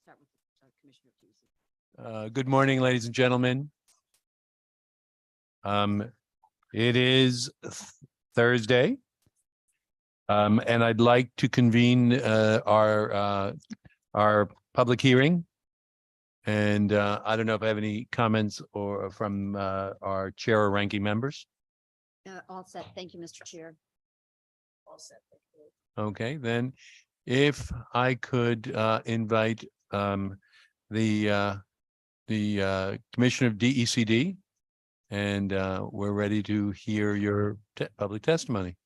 start with Commissioner Peterson. Good morning, ladies and gentlemen. It is Thursday. And I'd like to convene our public hearing. And I don't know if I have any comments or from our chair or ranking members. All set. Thank you, Mr. Chair. All set. Okay, then if I could invite the Commissioner of DECD, and we're ready to hear your public testimony.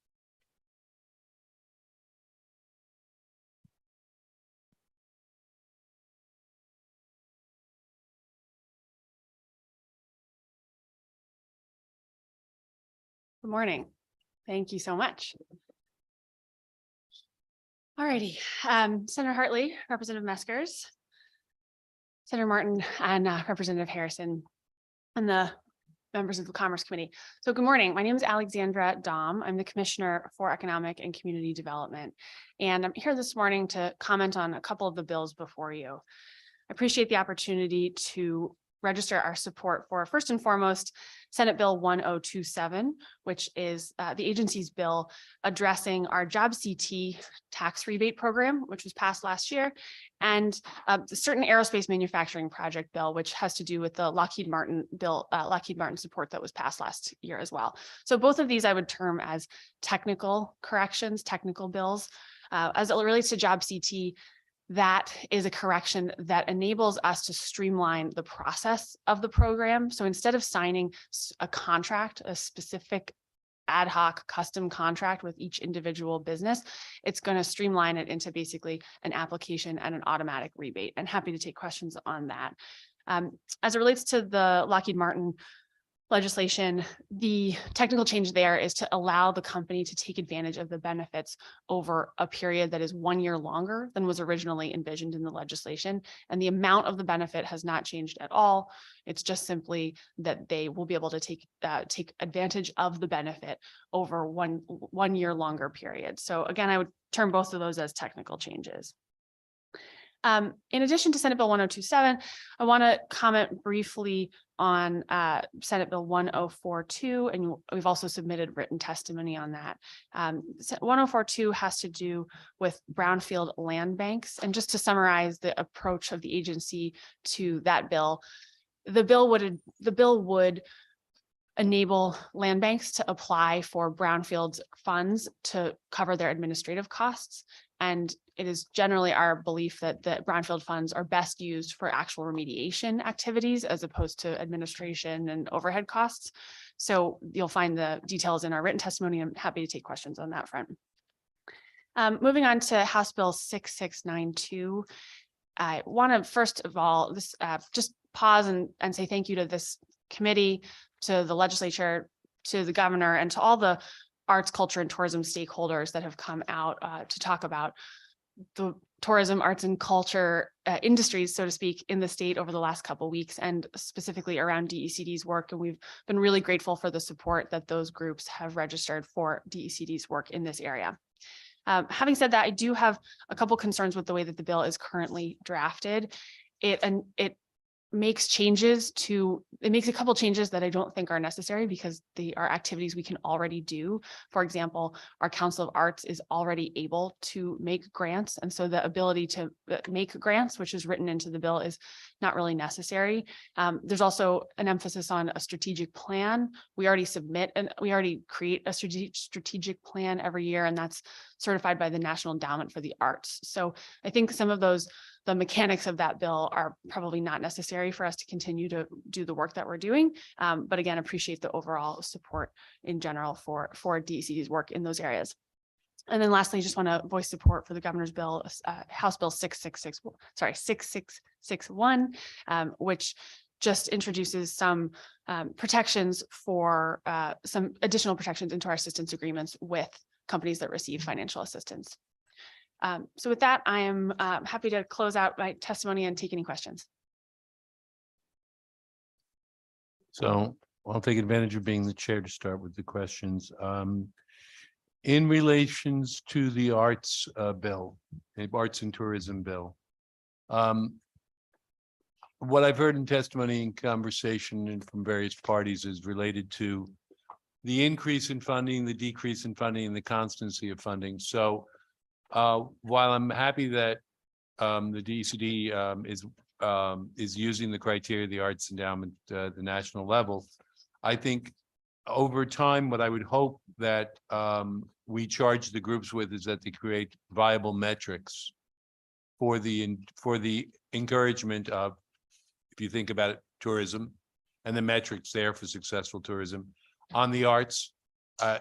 Good morning. Thank you so much. All righty. Senator Hartley, Representative Meskers, Senator Martin, and Representative Harrison, and the members of the Commerce Committee. So good morning. My name is Alexandra Dom. I'm the Commissioner for Economic and Community Development. And I'm here this morning to comment on a couple of the bills before you. I appreciate the opportunity to register our support for, first and foremost, Senate Bill 1027, which is the agency's bill addressing our Job CT tax rebate program, which was passed last year, and the certain aerospace manufacturing project bill, which has to do with the Lockheed Martin bill, Lockheed Martin support that was passed last year as well. So both of these I would term as technical corrections, technical bills. As it relates to Job CT, that is a correction that enables us to streamline the process of the program. So instead of signing a contract, a specific ad hoc custom contract with each individual business, it's going to streamline it into basically an application and an automatic rebate. And happy to take questions on that. As it relates to the Lockheed Martin legislation, the technical change there is to allow the company to take advantage of the benefits over a period that is 1 year longer than was originally envisioned in the legislation. And the amount of the benefit has not changed at all. It's just simply that they will be able to take advantage of the benefit over one year longer period. So again, I would term both of those as technical changes. In addition to Senate Bill 1027, I want to comment briefly on Senate Bill 1042, and we've also submitted written testimony on that. 1042 has to do with brownfield land banks. And just to summarize the approach of the agency to that bill, the bill would enable land banks to apply for brownfield funds to cover their administrative costs. And it is generally our belief that the brownfield funds are best used for actual remediation activities as opposed to administration and overhead costs. So you'll find the details in our written testimony. I'm happy to take questions on that front. Moving on to House Bill 6692. I want to first of all just pause and say thank you to this committee, to the legislature, to the governor, and to all the arts, culture, and tourism stakeholders that have come out to talk about the tourism, arts, and culture industries, so to speak, in the state over the last couple of weeks, and specifically around DECD's work. And we've been really grateful for the support that those groups have registered for DECD's work in this area. Having said that, I do have a couple concerns with the way that the bill is currently drafted. It makes a couple changes that I don't think are necessary because they are activities we can already do. For example, our Council of Arts is already able to make grants. And so the ability to make grants, which is written into the bill, is not really necessary. There's also an emphasis on a strategic plan. We already submit and we already create a strategic plan every year, and that's certified by the National Endowment for the Arts. So I think some of the mechanics of that bill are probably not necessary for us to continue to do the work that we're doing. But again, appreciate the overall support in general for DECD's work in those areas. And then lastly, just want to voice support for the governor's bill, House Bill 6661, which just introduces some protections for some additional protections into our assistance agreements with companies that receive financial assistance. So with that, I am happy to close out my testimony and take any questions. So I'll take advantage of being the chair to start with the questions. In relations to the arts bill, the arts and tourism bill, what I've heard in testimony and conversation and from various parties is related to the increase in funding, the decrease in funding, and the constancy of funding. So while I'm happy that the DCD is using the criteria of the Arts Endowment at the national level, I think over time, what I would hope that we charge the groups with is that they create viable metrics for the encouragement of, if you think about it, tourism and the metrics there for successful tourism. On the arts,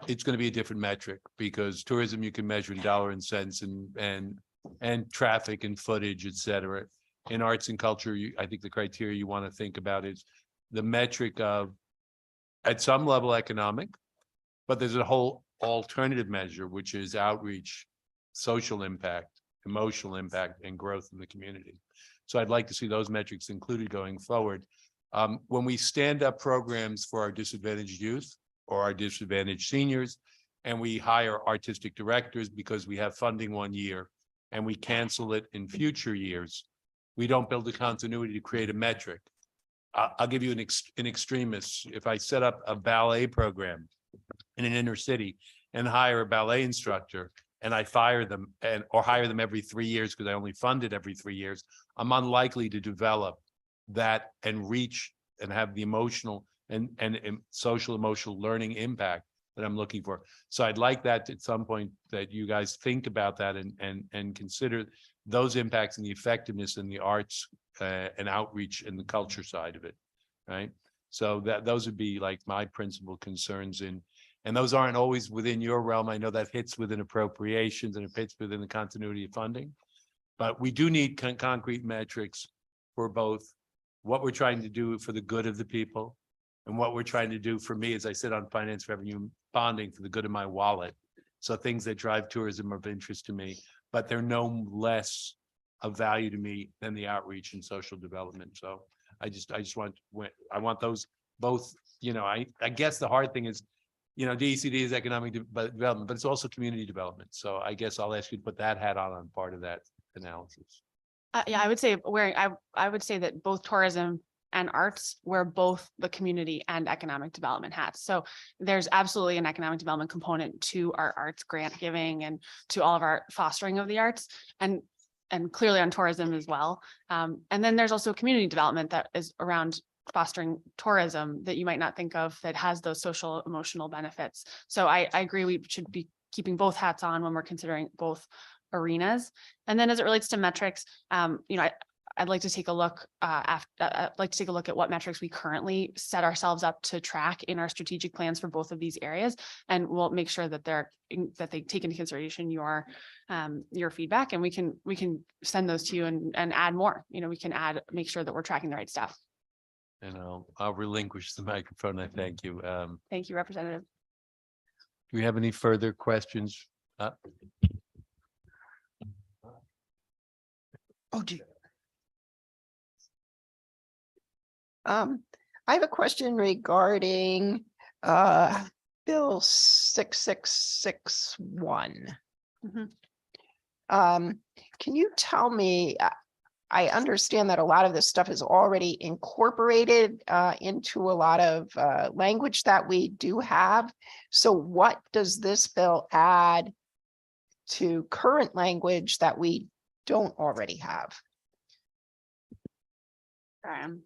it's going to be a different metric, because tourism you can measure in dollar and cents and traffic and footage, et cetera. In arts and culture, I think the criteria you want to think about is the metric of, at some level, economic, but there's a whole alternative measure, which is outreach, social impact, emotional impact, and growth in the community. So I'd like to see those metrics included going forward. When we stand up programs for our disadvantaged youth or our disadvantaged seniors, and we hire artistic directors because we have funding one year and we cancel it in future years, we don't build a continuity to create a metric. I'll give you an extremist. If I set up a ballet program in an inner city and hire a ballet instructor, and I fire them or hire them every 3 years because I only fund it every 3 years, I'm unlikely to develop that and reach and have the emotional and social emotional learning impact that I'm looking for. So I'd like that at some point that you guys think about that and consider those impacts and the effectiveness in the arts and outreach and the culture side of it, right? So those would be like my principal concerns and those aren't always within your realm. I know that hits within appropriations and it fits within the continuity of funding, but we do need concrete metrics for both what we're trying to do for the good of the people and what we're trying to do for me, as I sit on finance revenue bonding, for the good of my wallet. So things that drive tourism are of interest to me, but they're no less of value to me than the outreach and social development. So I just want those both, I guess the hard thing is, DECD is economic development, but it's also community development. So I guess I'll ask you to put that hat on part of that analysis. Yeah, I would say I would say that both tourism and arts wear both the community and economic development hats. So there's absolutely an economic development component to our arts grant giving and to all of our fostering of the arts, and clearly on tourism as well. And then there's also community development that is around fostering tourism that you might not think of, that has those social emotional benefits. So I agree we should be keeping both hats on when we're considering both arenas. And then as it relates to metrics, I'd like to take a look I'd like to take a look at what metrics we currently set ourselves up to track in our strategic plans for both of these areas, and we'll make sure that they take into consideration your feedback, and we can send those to you and add more. We can make sure that we're tracking the right stuff. And I'll relinquish the microphone. I thank you. Thank you, Representative. Do we have any further questions? Oh, dear. I have a question regarding Bill 6661. Mhm. Can you tell me, I understand that a lot of this stuff is already incorporated into a lot of language that we do have. So what does this bill add to current language that we don't already have? Sorry, I'm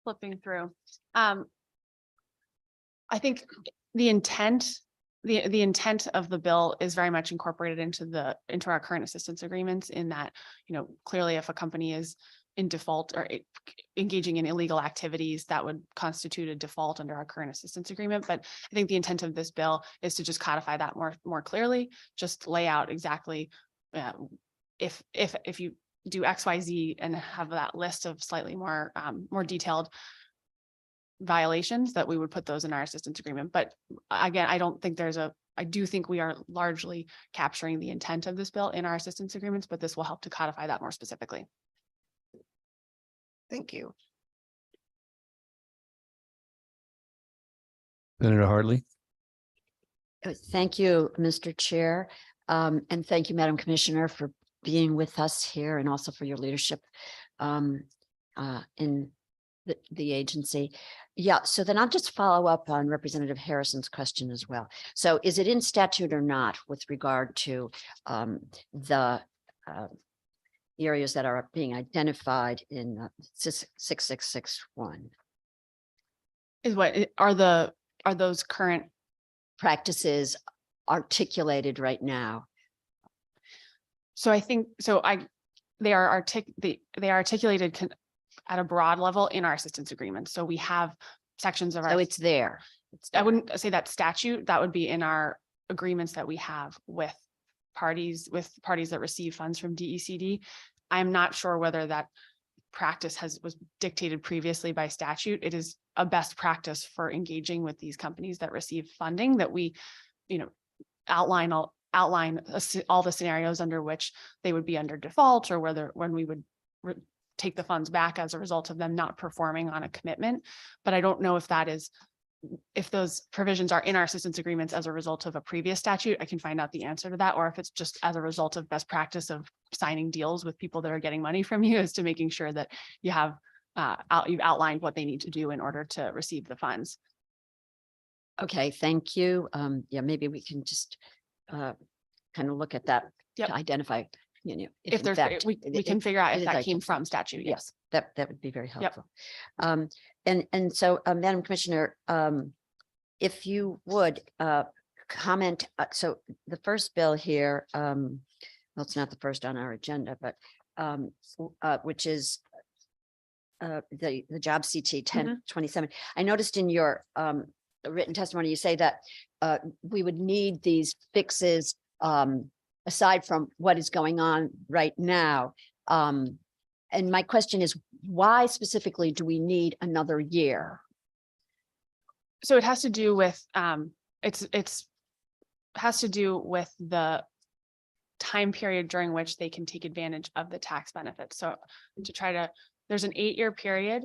flipping through. I think the intent of the bill is very much incorporated into our current assistance agreements, in that, clearly if a company is in default or engaging in illegal activities, that would constitute a default under our current assistance agreement. But I think the intent of this bill is to just codify that more clearly, just lay out exactly if you do XYZ and have that list of slightly more detailed violations, that we would put those in our assistance agreement. But again, I do think we are largely capturing the intent of this bill in our assistance agreements, but this will help to codify that more specifically. Thank you. Senator Hartley. Thank you, Mr. Chair. And thank you, Madam Commissioner, for being with us here and also for your leadership. in the agency. Yeah, so then I'll just follow up on Representative Harrison's question as well. So is it in statute or not with regard to the areas that are being identified in 6661? Is what are those current? Practices articulated right now? So I think, they are articulated at a broad level in our assistance agreement. So we have sections of So our, it's there. I wouldn't say that statute, that would be in our agreements that we have with parties that receive funds from DECD. I'm not sure whether that practice was dictated previously by statute. It is a best practice for engaging with these companies that receive funding that we, outline all the scenarios under which they would be under default, or when we would take the funds back as a result of them not performing on a commitment. But I don't know if those provisions are in our assistance agreements as a result of a previous statute. I can find out the answer to that, or if it's just as a result of best practice of signing deals with people that are getting money from you, as to making sure that you have you've outlined what they need to do in order to receive the funds. Okay, thank you. Yeah, maybe we can just kind of look at that Yep. to identify, If in there's, fact, we can figure out it if is that like- came from statute. Yes. that would be very helpful. And so, Madam Commissioner, if you would comment, so the first bill here, well, it's not the first on our agenda, but which is the job CT 1027. I noticed in your written testimony, you say that we would need these fixes aside from what is going on right now. And my question is, why specifically do we need another year? So it has to do with, has to do with the time period during which they can take advantage of the tax benefits. So there's an 8-year period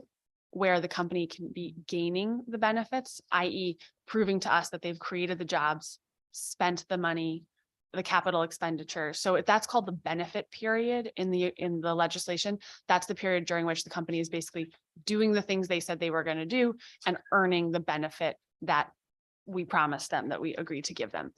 where the company can be gaining the benefits, i.e. proving to us that they've created the jobs, spent the money, the capital expenditure. So that's called the benefit period in the legislation. That's the period during which the company is basically doing the things they said they were going to do and earning the benefit that we promised them, that we agreed to give them.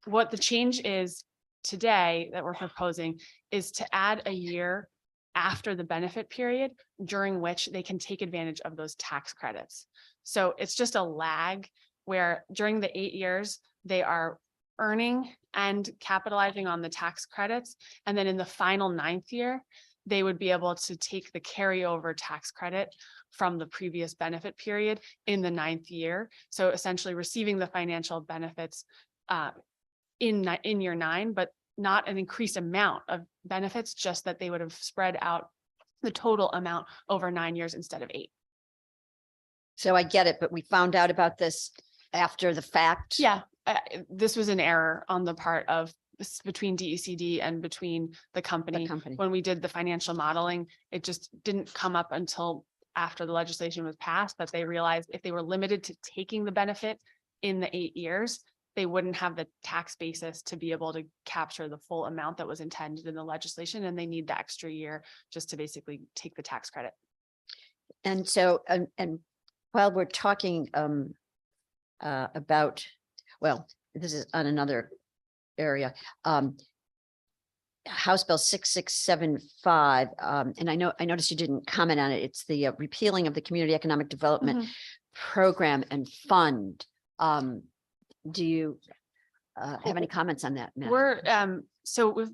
What the change is today that we're proposing is to add a year after the benefit period during which they can take advantage of those tax credits. So it's just a lag where during the 8 years, they are earning and capitalizing on the tax credits. And then in the final 9th year, they would be able to take the carryover tax credit from the previous benefit period in the 9th year. So essentially receiving the financial benefits in year 9, but not an increased amount of benefits, just that they would have spread out the total amount over 9 years instead of 8. So I get it, but we found out about this after the fact. Yeah, this was an error on the part of between DECD and between the company. When we did the financial modeling, it just didn't come up until after the legislation was passed that they realized if they were limited to taking the benefit in the 8 years, they wouldn't have the tax basis to be able to capture the full amount that was intended in the legislation. And they need the extra year just to basically take the tax credit. And so, and while we're talking about, well, this is on another area, House Bill 6675, and I noticed you didn't comment on it. It's the repealing of the Community Economic Development Program and Fund. Do you have any comments on that, Matt? So we've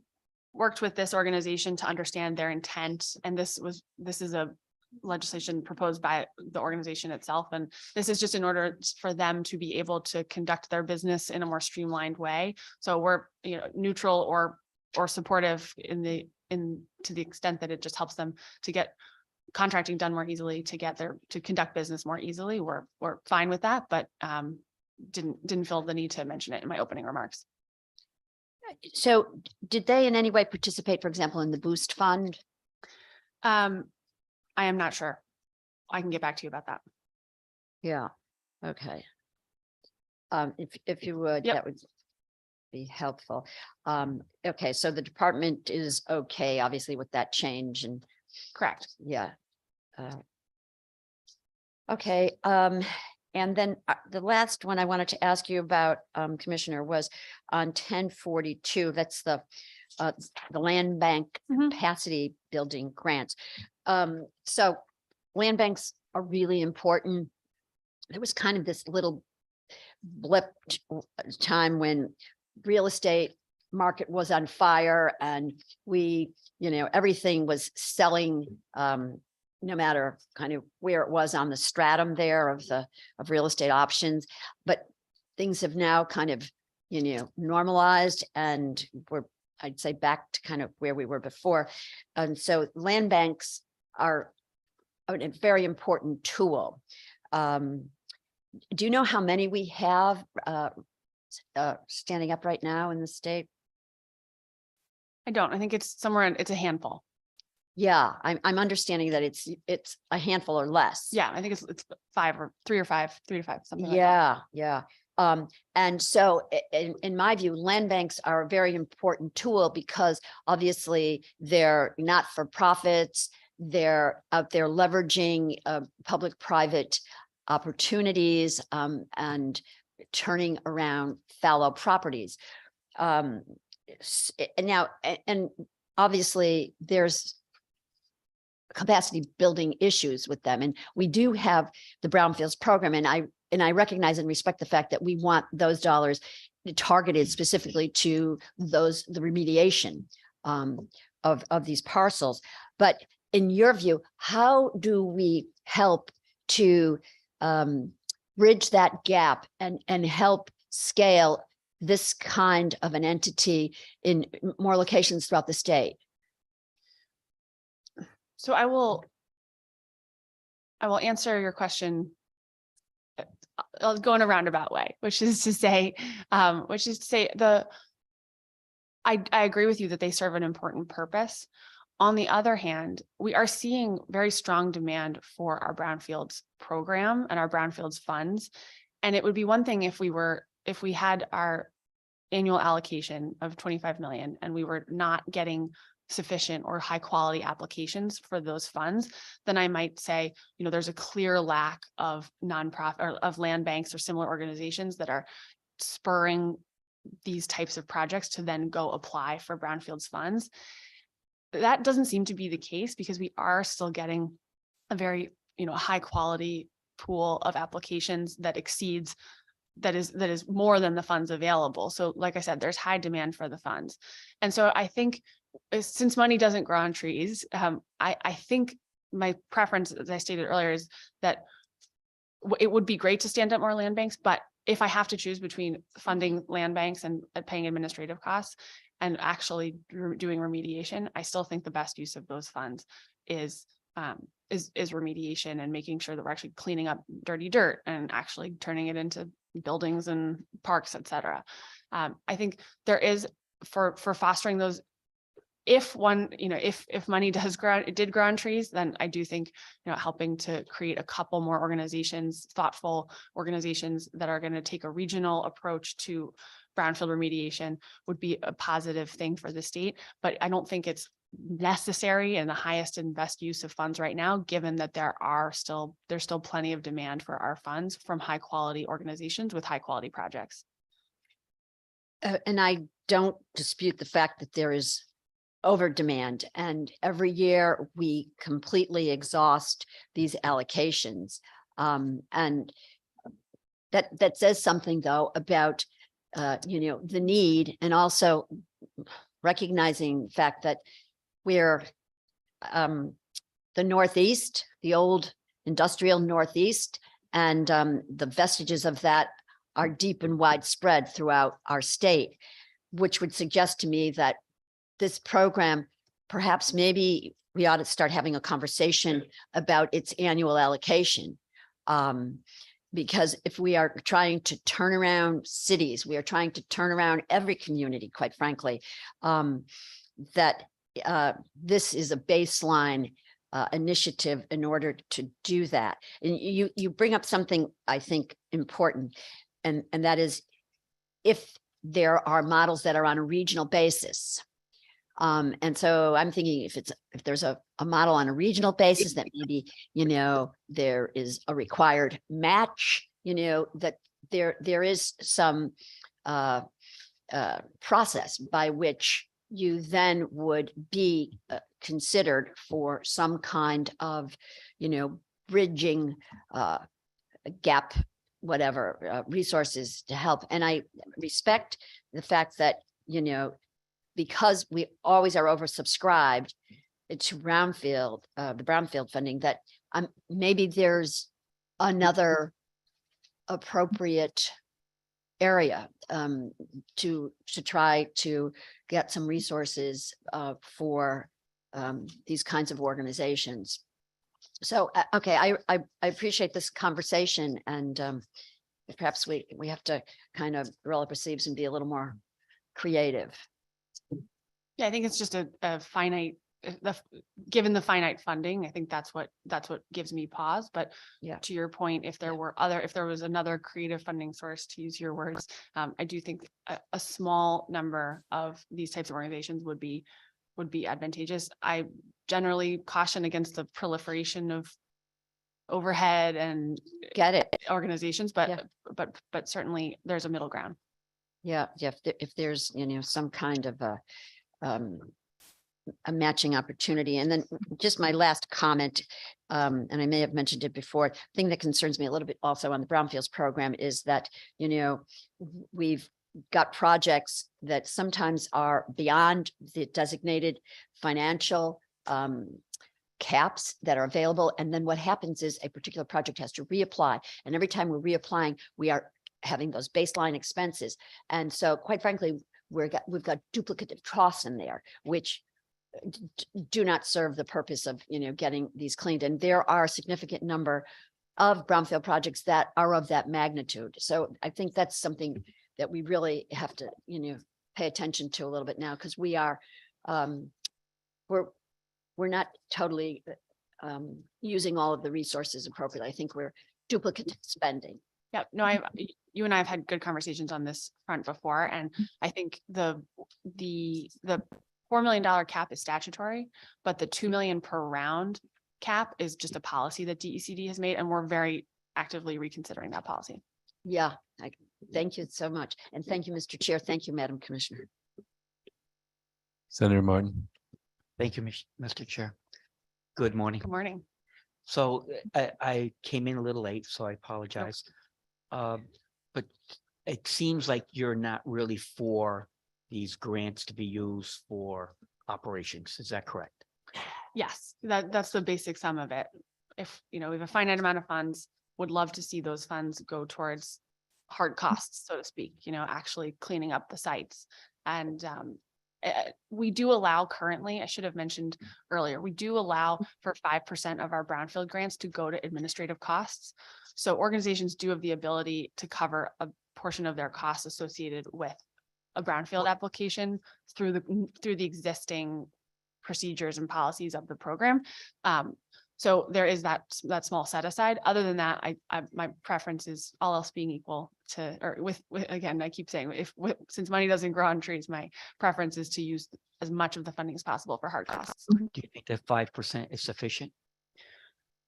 worked with this organization to understand their intent, and this is a legislation proposed by the organization itself. And this is just in order for them to be able to conduct their business in a more streamlined way. So we're, neutral or supportive to the extent that it just helps them to get contracting done more easily, to conduct business more easily. We're fine with that, but didn't feel the need to mention it in my opening remarks. So did they in any way participate, for example, in the Boost Fund? I am not sure. I can get back to you about that. Yeah, okay. If you would, Yep. that would be helpful. Okay, so the department is okay, obviously, with that change and Correct. yeah. Okay, and then the last one I wanted to ask you about, Commissioner, was on 1042. That's the land bank Mhm. capacity building grants. So land banks are really important. There was kind of this little blip time when real estate market was on fire and everything was selling, no matter kind of where it was on the stratum there of real estate options. But things have now kind of, normalized, and I'd say back to kind of where we were before. And so land banks are a very important tool. Do you know how many we have standing up right now in the state? I don't. I think it's it's a handful. Yeah, I'm understanding that it's a handful or less. Yeah, I think it's 5 or 3 or 5, 3 to 5, something like that. Yeah, yeah. And so in my view, land banks are a very important tool because obviously they're not for profits. They're out there leveraging public-private opportunities and turning around fallow properties. And now, and obviously there's capacity building issues with them. And we do have the brownfields program. And I recognize and respect the fact that we want those dollars targeted specifically to the remediation of these parcels. But in your view, how do we help to bridge that gap and help scale this kind of an entity in more locations throughout the state? So I will answer your question. I'll go in a roundabout way, which is to say I agree with you that they serve an important purpose. On the other hand, we are seeing very strong demand for our brownfields program and our brownfields funds. And it would be one thing if we had our annual allocation of 25 million and we were not getting sufficient or high quality applications for those funds, then I might say, there's a clear lack of nonprofit or of land banks or similar organizations that are spurring these types of projects to then go apply for brownfields funds. That doesn't seem to be the case because we are still getting a very, high quality pool of applications that is more than the funds available. So like I said, there's high demand for the funds. And so I think since money doesn't grow on trees, I think my preference, as I stated earlier, is that it would be great to stand up more land banks, but if I have to choose between funding land banks and paying administrative costs and actually doing remediation, I still think the best use of those funds is remediation and making sure that we're actually cleaning up dirty dirt and actually turning it into buildings and parks, et cetera. I think there is for fostering those. If money did grow on trees, then I do think, helping to create a couple more organizations, thoughtful organizations that are going to take a regional approach to brownfield remediation would be a positive thing for the state. But I don't think it's necessary and the highest and best use of funds right now, given that there's still plenty of demand for our funds from high quality organizations with high quality projects. And I don't dispute the fact that there is over demand, and every year we completely exhaust these allocations. And that says something though about the need, and also recognizing the fact that we're the Northeast, the old industrial Northeast, and the vestiges of that are deep and widespread throughout our state, which would suggest to me that this program, perhaps maybe we ought to start having a conversation about its annual allocation. Because if we are trying to turn around cities, we are trying to turn around every community, quite frankly, that this is a baseline initiative in order to do that. And you bring up something I think important, and that is if there are models that are on a regional basis, And so I'm thinking if there's a model on a regional basis that maybe, there is a required match, that there is some process by which you then would be considered for some kind of, bridging gap, whatever, resources to help. And I respect the fact that, because we always are oversubscribed to brownfield, the brownfield funding, that maybe there's another appropriate area to try to get some resources for these kinds of organizations. So, okay, I appreciate this conversation, and perhaps we have to kind of roll up our sleeves and be a little more creative. Yeah, I think it's just a finite, given the finite funding, I think that's what gives me pause. But Yeah. to your point, if there was another creative funding source, to use your words, I do think a small number of these types of organizations would be advantageous. I generally caution against the proliferation of overhead and Get it? organizations, Yeah. but certainly there's a middle ground. Yeah, yeah. If there's, some kind of a matching opportunity. And then just my last comment, and I may have mentioned it before, thing that concerns me a little bit also on the Brownfields program is that, we've got projects that sometimes are beyond the designated financial caps that are available. And then what happens is a particular project has to reapply. And every time we're reapplying, we are having those baseline expenses. And so quite frankly, we've got duplicative costs in there, which do not serve the purpose of, getting these cleaned. And there are a significant number of brownfield projects that are of that magnitude. So I think that's something that we really have to, pay attention to a little bit now, because we are, we're not totally using all of the resources appropriately. I think we're duplicative spending. Yeah, no, you and I have had good conversations on this front before, and I think the $4 million cap is statutory, but the 2 million per round cap is just a policy that DECD has made, and we're very actively reconsidering that policy. Yeah, thank you so much. And thank you, Mr. Chair. Thank you, Madam Commissioner. Senator Martin. Thank you, Mr. Chair. Good morning. Good morning. So I came in a little late, so I apologize. But it seems like you're not really for these grants to be used for operations. Is that correct? Yes, that's the basic sum of it. If, we have a finite amount of funds, would love to see those funds go towards hard costs, so to speak, actually cleaning up the sites. And we do allow currently, I should have mentioned earlier, we do allow for 5% of our brownfield grants to go to administrative costs. So organizations do have the ability to cover a portion of their costs associated with a brownfield application through the existing procedures and policies of the program. So there is that small set aside. Other than that, my preference is, all else being equal, again, I keep saying, since money doesn't grow on trees, my preference is to use as much of the funding as possible for hard costs. Do you think that 5% is sufficient?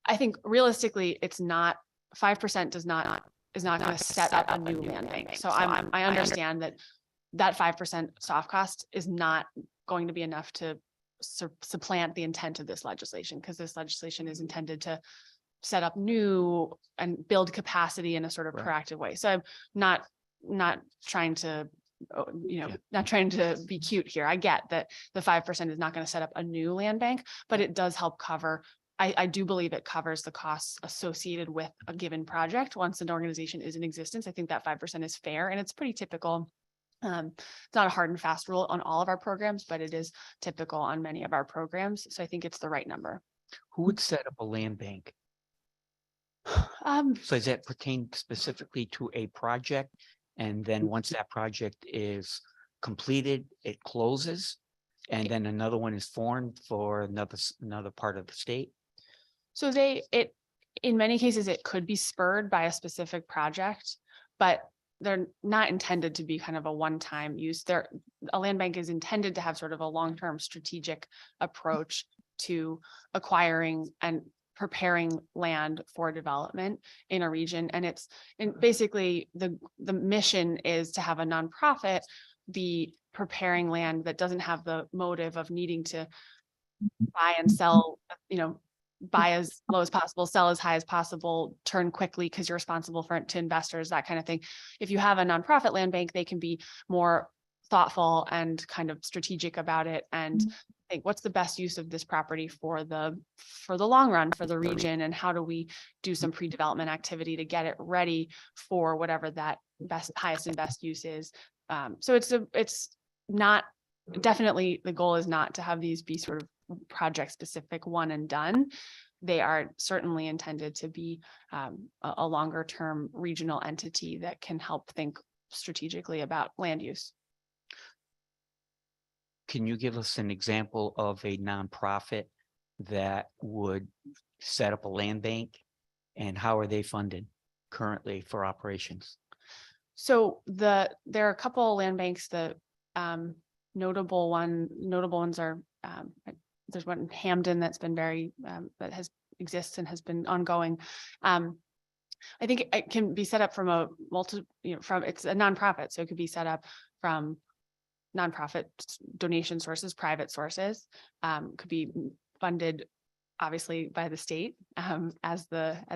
I think realistically, it's not. 5% is not going to set up a new land bank. So I understand that 5% soft cost is not going to be enough to supplant the intent of this legislation, because this legislation is intended to set up new and build capacity in a sort of proactive way. So I'm not trying to, not trying to be cute here. I get that the 5% is not going to set up a new land bank, but it does help cover. I do believe it covers the costs associated with a given project. Once an organization is in existence, I think that 5% is fair, and it's pretty typical. It's not a hard and fast rule on all of our programs, but it is typical on many of our programs. So I think it's the right number. Who would set up a land bank? So does that pertain specifically to a project? And then once that project is completed, it closes, and then another one is formed for another part of the state? So in many cases, it could be spurred by a specific project, but they're not intended to be kind of a one-time use. A land bank is intended to have sort of a long-term strategic approach to acquiring and preparing land for development in a region. And basically the mission is to have a nonprofit be preparing land that doesn't have the motive of needing to buy and sell, buy as low as possible, sell as high as possible, turn quickly because you're responsible to investors, that kind of thing. If you have a nonprofit land bank, they can be more thoughtful and kind of strategic about it and think what's the best use of this property for the long run for the region, and how do we do some pre-development activity to get it ready for whatever that highest and best use is. So it's not, definitely the goal is not to have these be sort of project specific one and done. They are certainly intended to be a longer term regional entity that can help think strategically about land use. Can you give us an example of a nonprofit that would set up a land bank, and how are they funded currently for operations? So there are a couple of land banks. The notable ones are there's one in Hamden that's been very that exists and has been ongoing. I think it can be set up from it's a nonprofit, so it could be set up from nonprofit donation sources, private sources, could be funded obviously by the state, as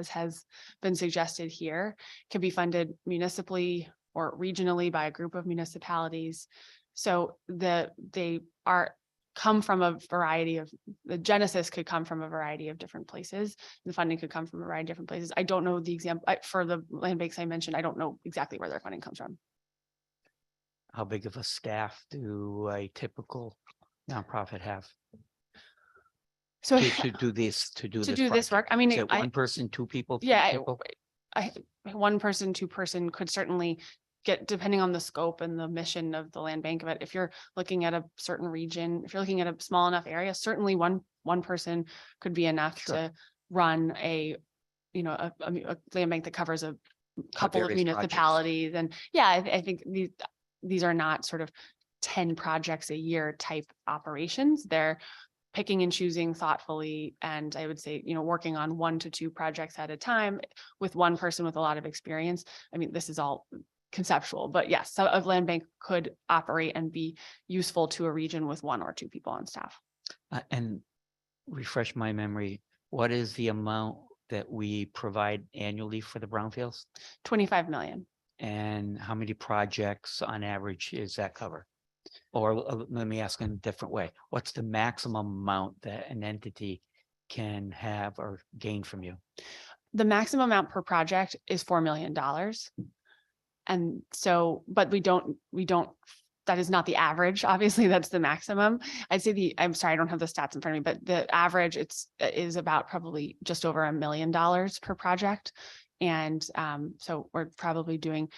has been suggested here, could be funded municipally or regionally by a group of municipalities. So come from a variety of, the genesis could come from a variety of different places. The funding could come from a variety of different places. I don't know the example for the land banks I mentioned. I don't know exactly where their funding comes from. How big of a staff do a typical nonprofit have So to do this this work, project? I mean, Is it one person, two people? three yeah, people? one person, two person could certainly get, depending on the scope and the mission of the land bank of it. If you're looking at a certain region, if you're looking at a small enough area, certainly one person could be enough Sure. to run a land bank that covers a couple of various projects. municipalities. And yeah, I think these are not sort of 10 projects a year type operations. They're picking and choosing thoughtfully. And I would say, working on 1 to 2 projects at a time with one person with a lot of experience. I mean, this is all conceptual, but yes, so a land bank could operate and be useful to a region with 1 or 2 people on staff. And refresh my memory, what is the amount that we provide annually for the brownfields? 25 million. And how many projects on average is that cover? Or let me ask in a different way. What's the maximum amount that an entity can have or gain from you? The maximum amount per project is $4 million. And so, but we don't, that is not the average. Obviously, that's the maximum. I'd say I'm sorry, I don't have the stats in front of me, but the average is about probably just over $1 million per project. And so we're probably doing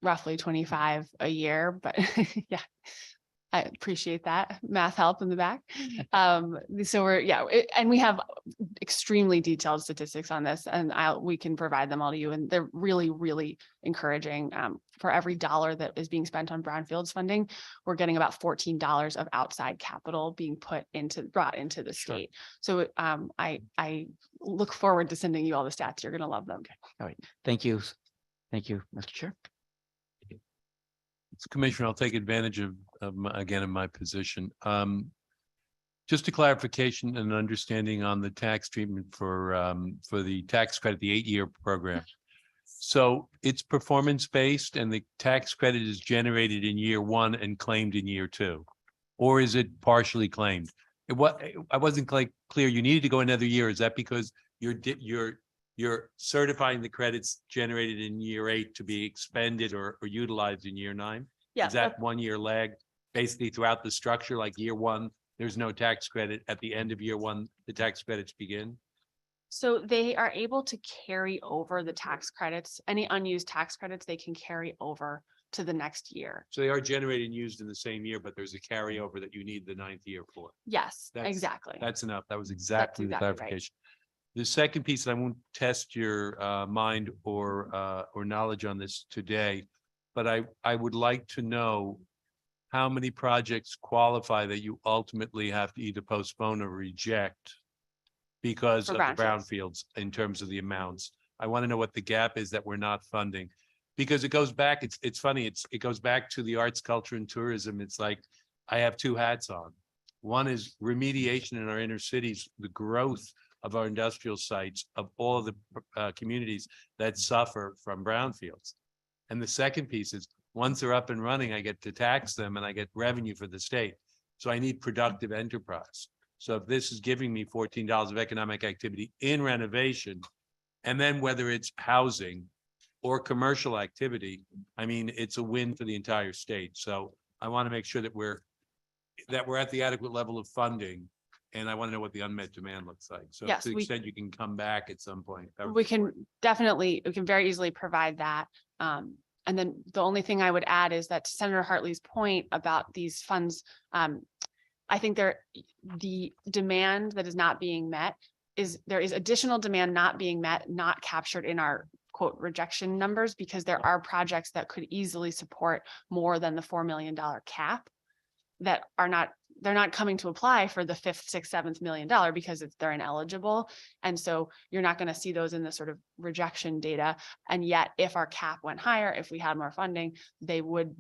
roughly 25 a year, but yeah, I appreciate that math help in the back. So and we have extremely detailed statistics on this, and we can provide them all to you. And they're really, really encouraging. For every dollar that is being spent on brownfields funding, we're getting about $14 of outside capital being brought into the Sure. state. So I look forward to sending you all the stats. You're going to love them. All right. Thank you. Thank you, Mr. Chair. Commissioner, I'll take advantage of my position. Just a clarification and understanding on the tax treatment for the tax credit, the 8-year program. So it's performance-based and the tax credit is generated in year 1 and claimed in year 2, or is it partially claimed? I wasn't quite clear. You needed to go another year. Is that because you're certifying the credits generated in year 8 to be expended or utilized in year 9? Yeah. Is that 1 year lag basically throughout the structure, like year 1, there's no tax credit. At the end of year 1, the tax credits begin? So they are able to carry over the tax credits, any unused tax credits, they can carry over to the next year. So they are generated and used in the same year, but there's a carryover that you need the 9th year for. Yes, That's- exactly. That's enough. That was exactly the exactly right. clarification. The second piece, and I won't test your mind or knowledge on this today, but I would like to know how many projects qualify that you ultimately have to either postpone or reject because For of the brownfields. brownfields in terms of the amounts. I want to know what the gap is that we're not funding. Because it goes back, it's funny, it goes back to the arts, culture and tourism. It's like, I have two hats on. One is remediation in our inner cities, the growth of our industrial sites, of all of the communities that suffer from brownfields. And the second piece is, once they're up and running, I get to tax them and I get revenue for the state. So I need productive enterprise. So if this is giving me $14 of economic activity in renovation, and then whether it's housing or commercial activity, I mean, it's a win for the entire state. So I want to make sure that we're at the adequate level of funding. And I want to know what the unmet demand looks like. So Yes, to the we- extent you can come back at some point. that would We be can great. definitely, we can very easily provide that. And then the only thing I would add is that to Senator Hartley's point about these funds, I think the demand that is not being met there is additional demand not being met, not captured in our quote rejection numbers, because there are projects that could easily support more than the $4 million cap that they're not coming to apply for the fifth, sixth, $7 million because they're ineligible. And so you're not going to see those in the sort of rejection data. And yet if our cap went higher, if we had more funding, there would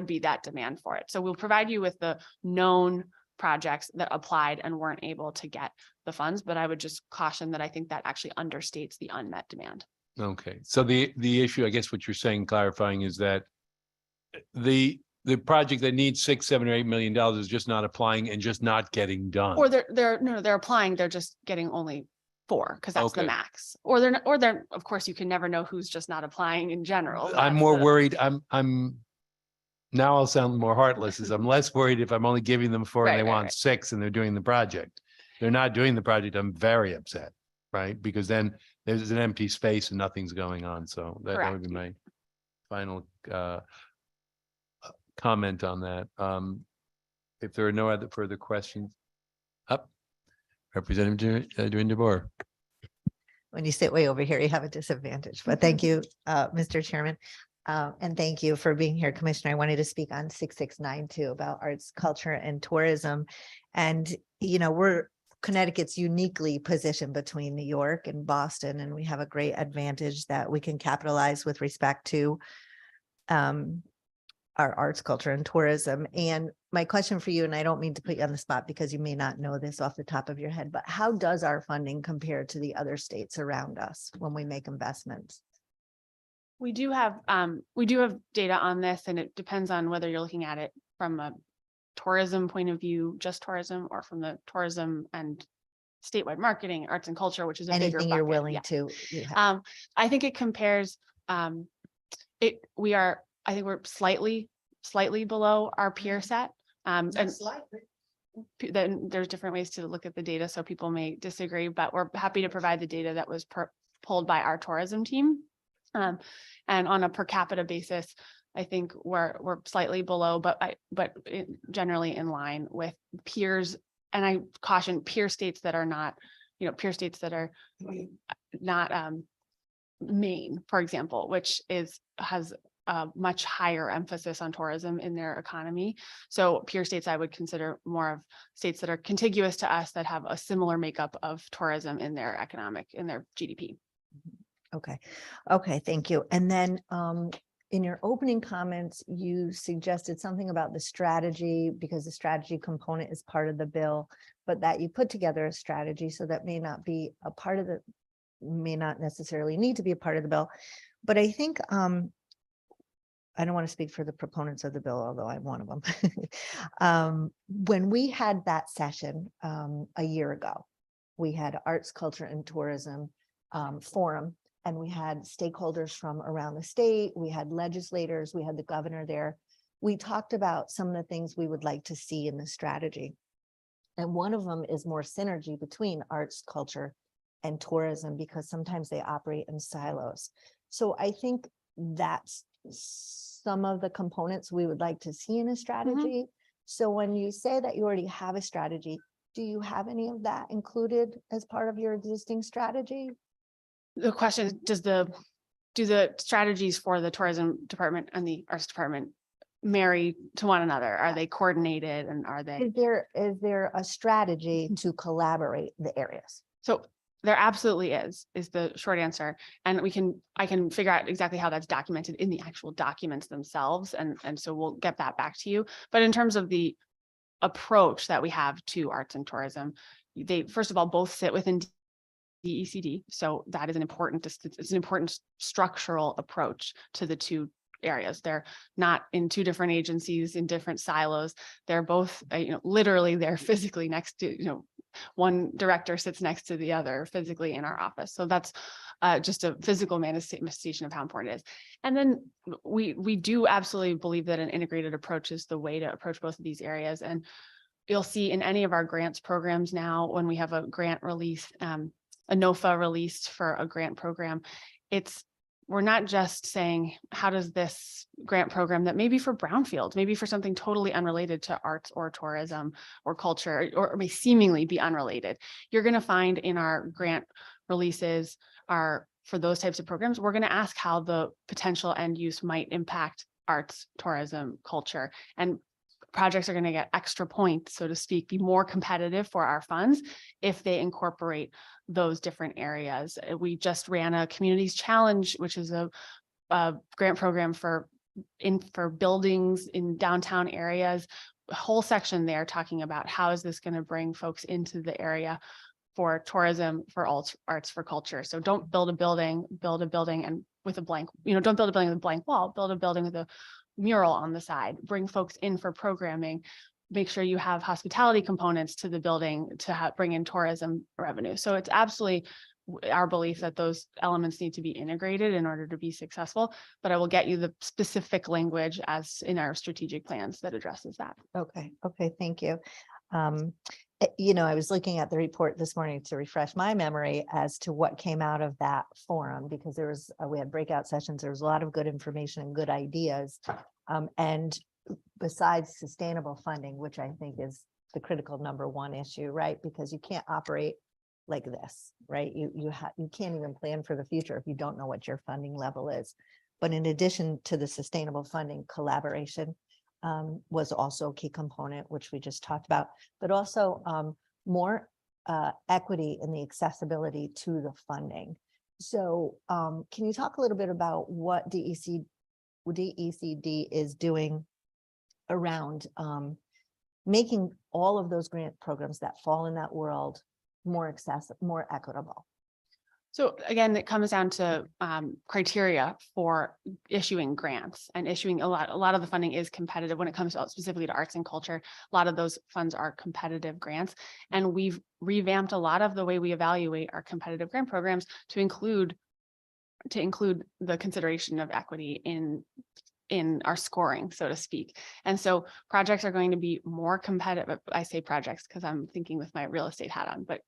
be that demand for it. So we'll provide you with the known projects that applied and weren't able to get the funds, but I would just caution that I think that actually understates the unmet demand. Okay, so the issue, I guess what you're saying, clarifying, is that the project that needs $6, $7, or $8 million is just not applying and just not getting done. Or they're applying, they're just getting only 4 because that's the Okay. max. Or they're, of course, you can never know who's just not applying in general. I'm That's more the- worried, now I'll sound more heartless, is I'm less worried if I'm only giving them 4 and Right, they right, want right. 6 and they're doing the project. They're not doing the project, I'm very upset, right? Because then there's an empty space and nothing's going on, so that would be my final comment on that. If there are no other further questions. Up, Representative Durin DeBoer. When you sit way over here, you have a disadvantage, but thank you, Mr. Chairman. And thank you for being here, Commissioner. I wanted to speak on 6692 about arts, culture and tourism. And, Connecticut's uniquely positioned between New York and Boston, and we have a great advantage that we can capitalize with respect to our arts, culture and tourism. And my question for you, and I don't mean to put you on the spot because you may not know this off the top of your head, but how does our funding compare to the other states around us when we make investments? We do have data on this, and it depends on whether you're looking at it from a tourism point of view, just tourism, or from the tourism and statewide marketing, arts and culture, which is a bigger Anything you're bucket. willing Yeah. to. You have. I think it compares, I think we're slightly below our peer set. And then there's different ways to look at the data, so people may disagree, but we're happy to provide the data that was pulled by our tourism team. And on a per capita basis, I think we're slightly below, but generally in line with peers. And I caution peer states that are not, peer states that are not Maine, for example, which has a much higher emphasis on tourism in their economy. So peer states, I would consider more of states that are contiguous to us that have a similar makeup of tourism in their GDP. Okay, thank you. And then in your opening comments, you suggested something about the strategy, because the strategy component is part of the bill, but that you put together a strategy, so that may not necessarily need to be a part of the bill. But I think I don't want to speak for the proponents of the bill, although I'm one of them. When we had that session a year ago, we had Arts, Culture and Tourism Forum. And we had stakeholders from around the state, we had legislators, we had the governor there. We talked about some of the things we would like to see in the strategy. And one of them is more synergy between arts, culture, and tourism, because sometimes they operate in silos. So I think that's some of the components we would like to see in a strategy. So when you say that you already have a strategy, do you have any of that included as part of your existing strategy? The question is, does the do the strategies for the tourism department and the arts department marry to one another? Are they coordinated and are they? Is there a strategy to collaborate the areas? So there absolutely is the short answer. And I can figure out exactly how that's documented in the actual documents themselves. And so we'll get that back to you. But in terms of the approach that we have to arts and tourism, they, first of all, both sit within DECD. So that is it's an important structural approach to the two areas. They're not in two different agencies in different silos. They're both, literally they're physically next to, one director sits next to the other physically in our office. So that's just a physical manifestation of how important it is. And then we do absolutely believe that an integrated approach is the way to approach both of these areas. And you'll see in any of our grants programs now, when we have a grant release, a NOFA released for a grant program, we're not just saying, how does this grant program that maybe for brownfield, maybe for something totally unrelated to arts or tourism or culture, or may seemingly be unrelated. You're going to find in our grant releases for those types of programs, we're going to ask how the potential end use might impact arts, tourism, culture, and projects are going to get extra points, so to speak, be more competitive for our funds if they incorporate those different areas. We just ran a communities challenge, which is a grant program for buildings in downtown areas, a whole section there talking about how is this going to bring folks into the area for tourism, for arts, for culture. So don't build a building and with a blank, don't build a building with a blank wall, build a building with a mural on the side, bring folks in for programming, make sure you have hospitality components to the building to bring in tourism revenue. So it's absolutely our belief that those elements need to be integrated in order to be successful, but I will get you the specific language as in our strategic plans that addresses that. Okay, thank you. I was looking at the report this morning to refresh my memory as to what came out of that forum, because we had breakout sessions. There was a lot of good information and good ideas. And besides sustainable funding, which I think is the critical number one issue, right? Because you can't operate like this, right? You can't even plan for the future if you don't know what your funding level is. But in addition to the sustainable funding, collaboration was also a key component, which we just talked about, but also more equity in the accessibility to the funding. So can you talk a little bit about what DECD is doing around making all of those grant programs that fall in that world more accessible, more equitable? So again, it comes down to criteria for issuing grants, and issuing a lot of the funding is competitive when it comes to specifically to arts and culture. A lot of those funds are competitive grants, and we've revamped a lot of the way we evaluate our competitive grant programs to include the consideration of equity in our scoring, so to speak. And so projects are going to be more competitive. I say projects because I'm thinking with my real estate hat on, but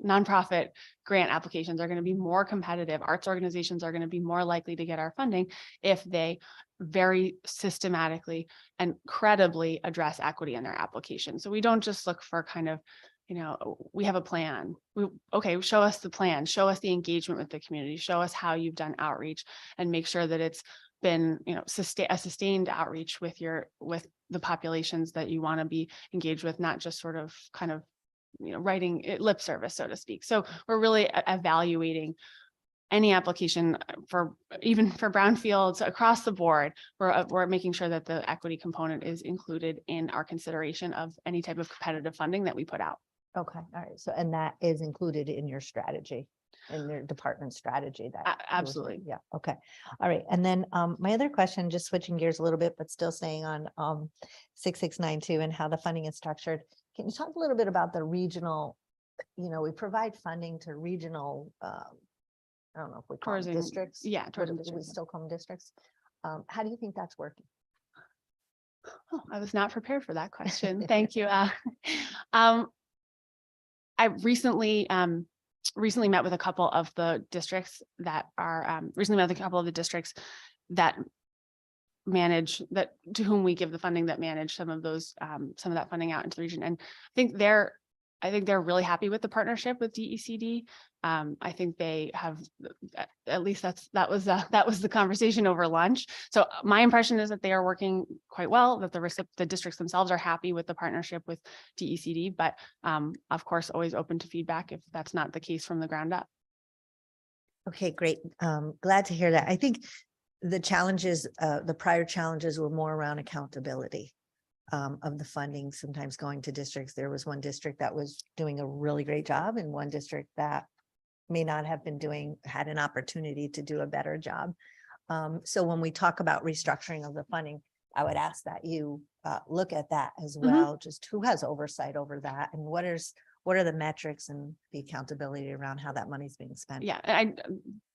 nonprofit grant applications are going to be more competitive. Arts organizations are going to be more likely to get our funding if they very systematically and credibly address equity in their application. So we don't just look for kind of, we have a plan. Okay, show us the plan, show us the engagement with the community, show us how you've done outreach, and make sure that it's been, a sustained outreach with the populations that you want to be engaged with, not just sort of kind of writing lip service, so to speak. So we're really evaluating any application even for brownfields across the board. We're making sure that the equity component is included in our consideration of any type of competitive funding that we put out. Okay, all right. So, and that is included in your strategy, in your department strategy that. Absolutely. Yeah. Okay. All right. And then my other question, just switching gears a little bit, but still staying on 6692 and how the funding is structured. Can you talk a little bit about the regional, we provide funding to regional, I don't know if we call them Tourism, districts. yeah, What tourism do we districts. still call them districts? How do you think that's working? Oh, I was not prepared for that question. Thank you. I recently met with a couple of the districts that manage that, to whom we give the funding, that manage some of that funding out into the region. And I think they're I think they're really happy with the partnership with DECD. I think they have, at least that was the conversation over lunch. So my impression is that they are working quite well, that the districts themselves are happy with the partnership with DECD, but of course, always open to feedback if that's not the case from the ground up. Okay, great. Glad to hear that. I think the challenges, the prior challenges were more around accountability of the funding, sometimes going to districts. There was one district that was doing a really great job and one district that may not have been had an opportunity to do a better job. So when we talk about restructuring of the funding, I would ask that you look at that as well, just who has oversight over that and what are the metrics and the accountability around how that money's being spent? Yeah,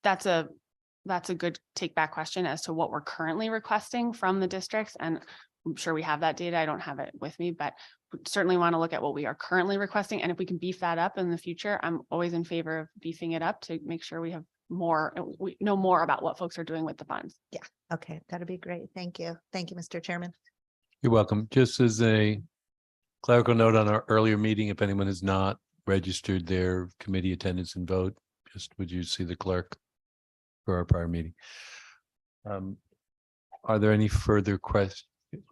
that's a good take back question as to what we're currently requesting from the districts. And I'm sure we have that data. I don't have it with me, but we certainly want to look at what we are currently requesting. And if we can beef that up in the future, I'm always in favor of beefing it up to make sure we have more, we know more about what folks are doing with the funds. Yeah, okay, that'd be great. Thank you. Thank you, Mr. Chairman. You're welcome. Just as a clerical note on our earlier meeting, if anyone has not registered their committee attendance and vote, just would you see the clerk for our prior meeting? Are there any further questions?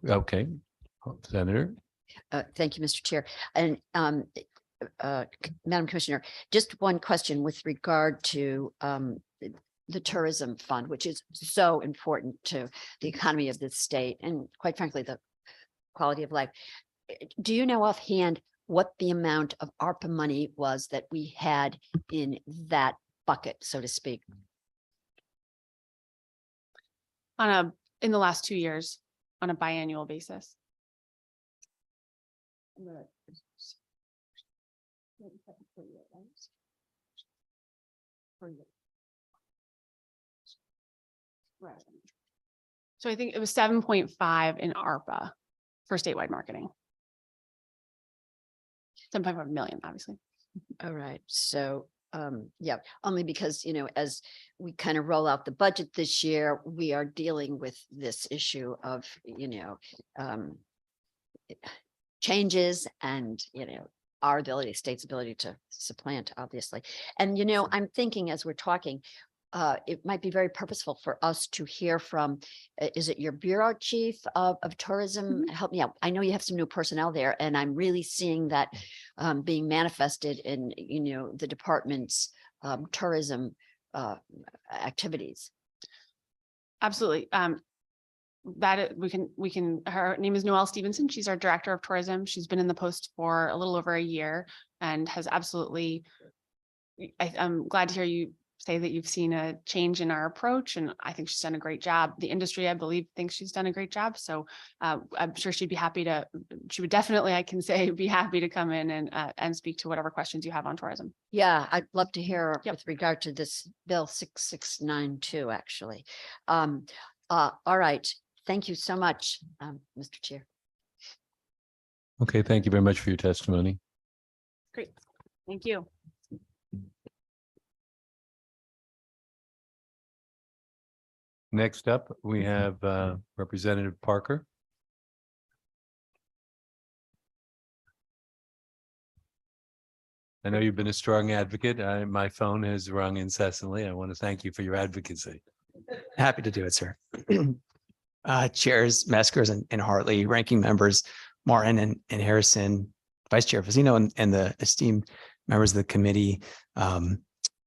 Okay, Senator. Thank you, Mr. Chair. And Madam Commissioner, just one question with regard to the tourism fund, which is so important to the economy of this state and quite frankly, the quality of life. Do you know offhand what the amount of ARPA money was that we had in that bucket, so to speak? In the last 2 years on a biannual basis. So I think it was 7.5 in ARPA for statewide marketing. 7.5 million, obviously. All right, so yeah, only because, as we kind of roll out the budget this year, we are dealing with this issue of, changes and, our ability, state's ability to supplant, obviously. And, I'm thinking as we're talking, it might be very purposeful for us to hear from, is it your bureau chief of tourism? Help me out. I know you have some new personnel there and I'm really seeing that being manifested in, the department's tourism activities. Absolutely. Her name is Noelle Stevenson. She's our director of tourism. She's been in the post for a little over a year and has absolutely, I'm glad to hear you say that you've seen a change in our approach, and I think she's done a great job. The industry, I believe, thinks she's done a great job. So I'm sure she'd be happy to, she would definitely, I can say, be happy to come in and speak to whatever questions you have on tourism. Yeah, I'd love to hear Yep. with regard to this bill 6692, actually. All right. Thank you so much, Mr. Chair. Okay, thank you very much for your testimony. Great. Thank you. Next up, we have Representative Parker. I know you've been a strong advocate. My phone has rung incessantly. I want to thank you for your advocacy. Happy to do it, sir. Chairs, Meskers and Hartley, ranking members, Martin and Harrison, Vice Chair Fazzino and the esteemed members of the committee.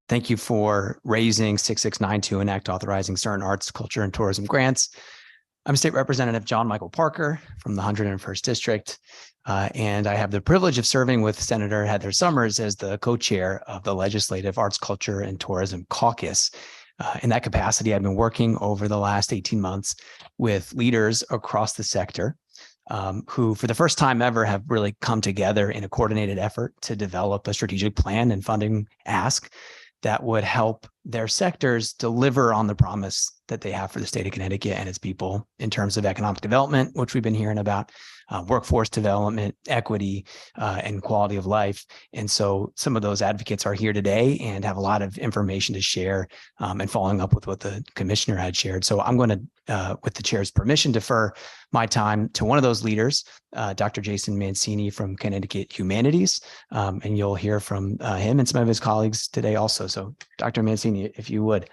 Thank you for raising 6692, an act authorizing certain arts, culture, and tourism grants. I'm State Representative John Michael Parker from the 101st District, and I have the privilege of serving with Senator Heather Summers as the co-chair of the Legislative Arts, Culture, and Tourism Caucus. In that capacity, I've been working over the last 18 months with leaders across the sector who, for the first time ever, have really come together in a coordinated effort to develop a strategic plan and funding ask that would help their sectors deliver on the promise that they have for the state of Connecticut and its people in terms of economic development, which we've been hearing about, workforce development, equity, and quality of life. And so some of those advocates are here today and have a lot of information to share, and following up with what the commissioner had shared. So I'm going to, with the chair's permission, defer my time to one of those leaders, Dr. Jason Mancini from Connecticut Humanities. And you'll hear from him and some of his colleagues today also. So Dr. Mancini, if you would.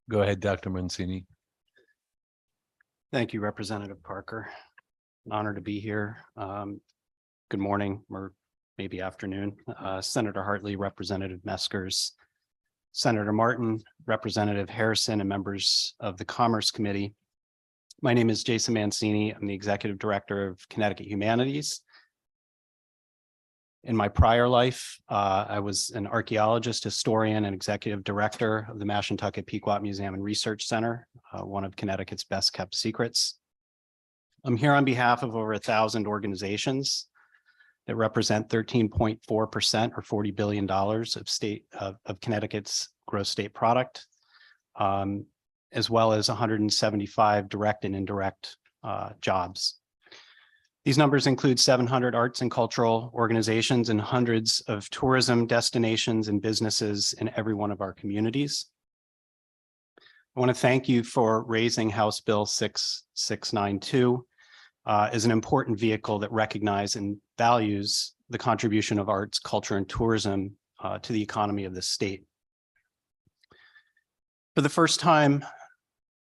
Go ahead, Dr. Mancini. Thank you, Representative Parker. An honor to be here. Good morning, or maybe afternoon. Senator Hartley, Representative Meskers, Senator Martin, Representative Harrison, and members of the Commerce Committee. My name is Jason Mancini. I'm the Executive Director of Connecticut Humanities. In my prior life, I was an archaeologist, historian, and executive director of the Mashantucket Pequot Museum and Research Center, one of Connecticut's best kept secrets. I'm here on behalf of over 1,000 organizations that represent 13.4% or $40 billion of Connecticut's gross state product, as well as 175 direct and indirect jobs. These numbers include 700 arts and cultural organizations and hundreds of tourism destinations and businesses in every one of our communities. I want to thank you for raising House Bill 6692 as an important vehicle that recognizes and values the contribution of arts, culture, and tourism to the economy of the state. For the first time,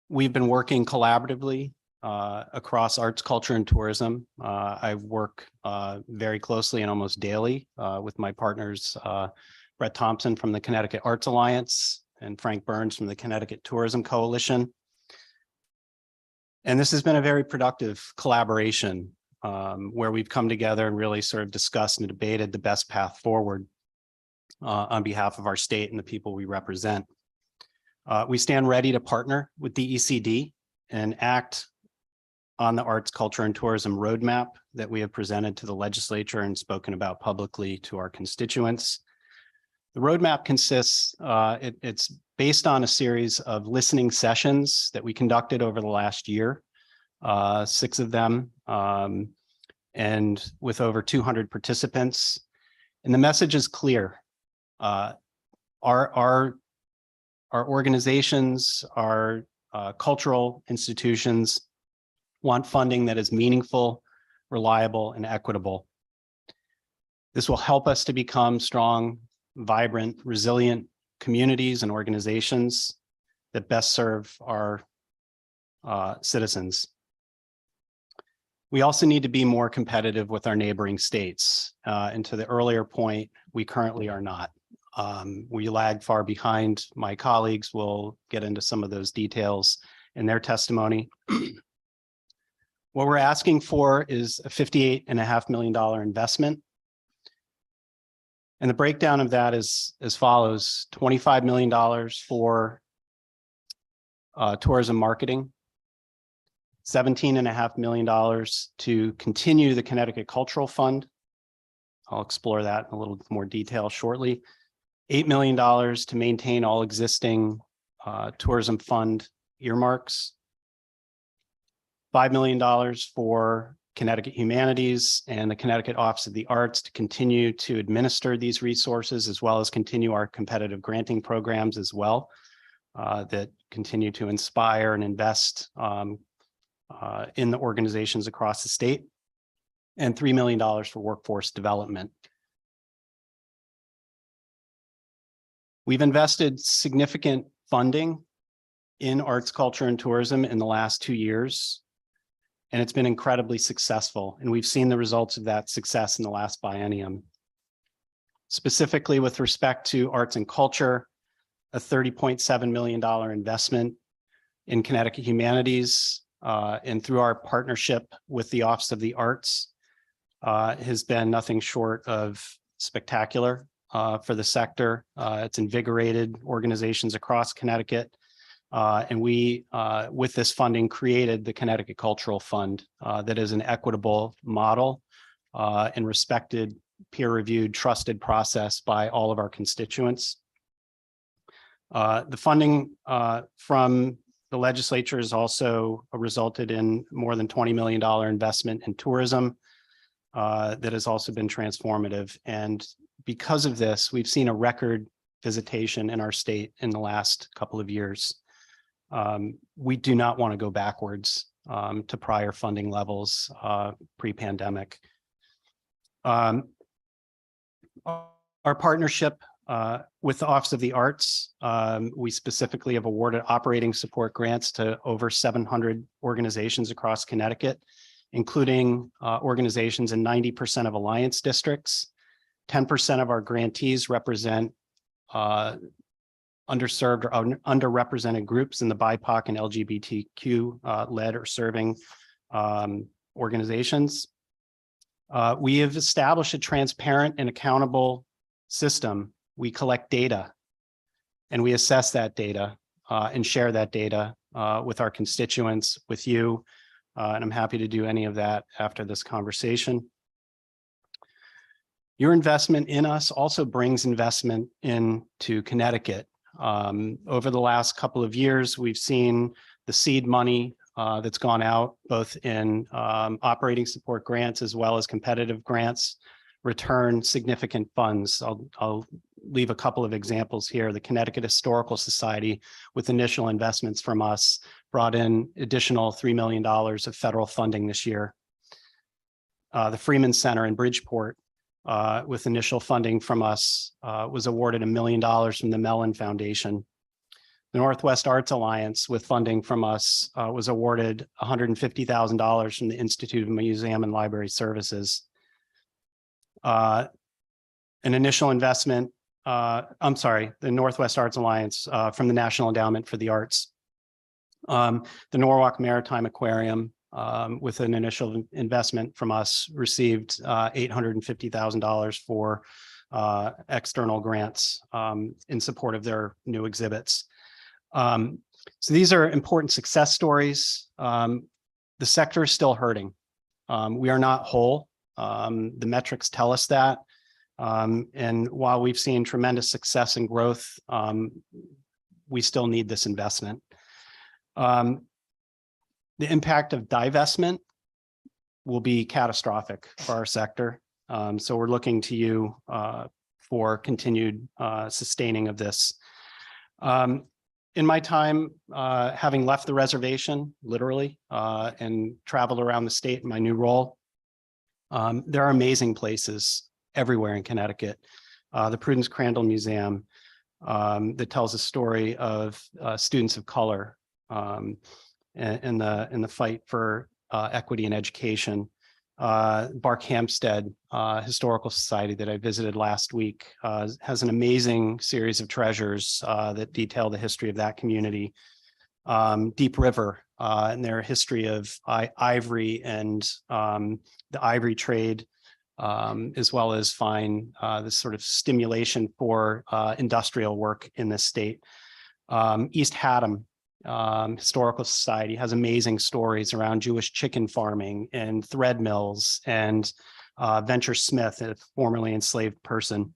we've been working collaboratively across arts, culture, and tourism. I work very closely and almost daily with my partners, Brett Thompson from the Connecticut Arts Alliance and Frank Burns from the Connecticut Tourism Coalition. And this has been a very productive collaboration where we've come together and really sort of discussed and debated the best path forward on behalf of our state and the people we represent. We stand ready to partner with the ECD and act on the arts, culture, and tourism roadmap that we have presented to the legislature and spoken about publicly to our constituents. The roadmap consists, it's based on a series of listening sessions that we conducted over the last year, 6 of them, and with over 200 participants. And the message is clear. Our organizations, our cultural institutions want funding that is meaningful, reliable, and equitable. This will help us to become strong, vibrant, resilient communities and organizations that best serve our citizens. We also need to be more competitive with our neighboring states. And to the earlier point, we currently are not. We lag far behind. My colleagues will get into some of those details in their testimony. What we're asking for is a $58.5 million investment. And the breakdown of that is as follows: $25 million for tourism marketing, $17.5 million to continue the Connecticut Cultural Fund. I'll explore that in a little more detail shortly. $8 million to maintain all existing tourism fund earmarks. $5 million for Connecticut Humanities and the Connecticut Office of the Arts to continue to administer these resources, as well as continue our competitive granting programs as well, that continue to inspire and invest in the organizations across the state, and $3 million for workforce development. We've invested significant funding in arts, culture, and tourism in the last 2 years, and it's been incredibly successful. And we've seen the results of that success in the last biennium. Specifically with respect to arts and culture, a $30.7 million investment in Connecticut Humanities and through our partnership with the Office of the Arts has been nothing short of spectacular for the sector. It's invigorated organizations across Connecticut. And we, with this funding, created the Connecticut Cultural Fund that is an equitable model and respected peer-reviewed, trusted process by all of our constituents. The funding from the legislature has also resulted in more than $20 million investment in tourism that has also been transformative. And because of this, we've seen a record visitation in our state in the last couple of years. We do not want to go backwards to prior funding levels pre-pandemic. Our partnership with the Office of the Arts, we specifically have awarded operating support grants to over 700 organizations across Connecticut, including organizations in 90% of alliance districts. 10% of our grantees represent underserved or underrepresented groups in the BIPOC and LGBTQ led or serving organizations. We have established a transparent and accountable system. We collect data and we assess that data and share that data with our constituents, with you. And I'm happy to do any of that after this conversation. Your investment in us also brings investment into Connecticut. Over the last couple of years, we've seen the seed money that's gone out both in operating support grants as well as competitive grants return significant funds. I'll leave a couple of examples here. The Connecticut Historical Society, with initial investments from us, brought in additional $3 million of federal funding this year. The Freeman Center in Bridgeport, with initial funding from us, was awarded $1 million from the Mellon Foundation. The Northwest Arts Alliance, with funding from us, was awarded $150,000 from the Institute of Museum and Library Services. An initial investment, the Northwest Arts Alliance from the National Endowment for the Arts. The Norwalk Maritime Aquarium, with an initial investment from us, received $850,000 for external grants in support of their new exhibits. So these are important success stories. The sector is still hurting. We are not whole. The metrics tell us that. And while we've seen tremendous success and growth, we still need this investment. The impact of divestment will be catastrophic for our sector. So we're looking to you for continued sustaining of this. In my time, having left the reservation, literally, and traveled around the state in my new role, there are amazing places everywhere in Connecticut. The Prudence Crandall Museum that tells a story of students of color in the fight for equity in education. Barkhamsted Historical Society that I visited last week has an amazing series of treasures that detail the history of that community. Deep River and their history of ivory and the ivory trade, as well as find this sort of stimulation for industrial work in this state. East Haddam Historical Society has amazing stories around Jewish chicken farming and thread mills and Venture Smith, a formerly enslaved person.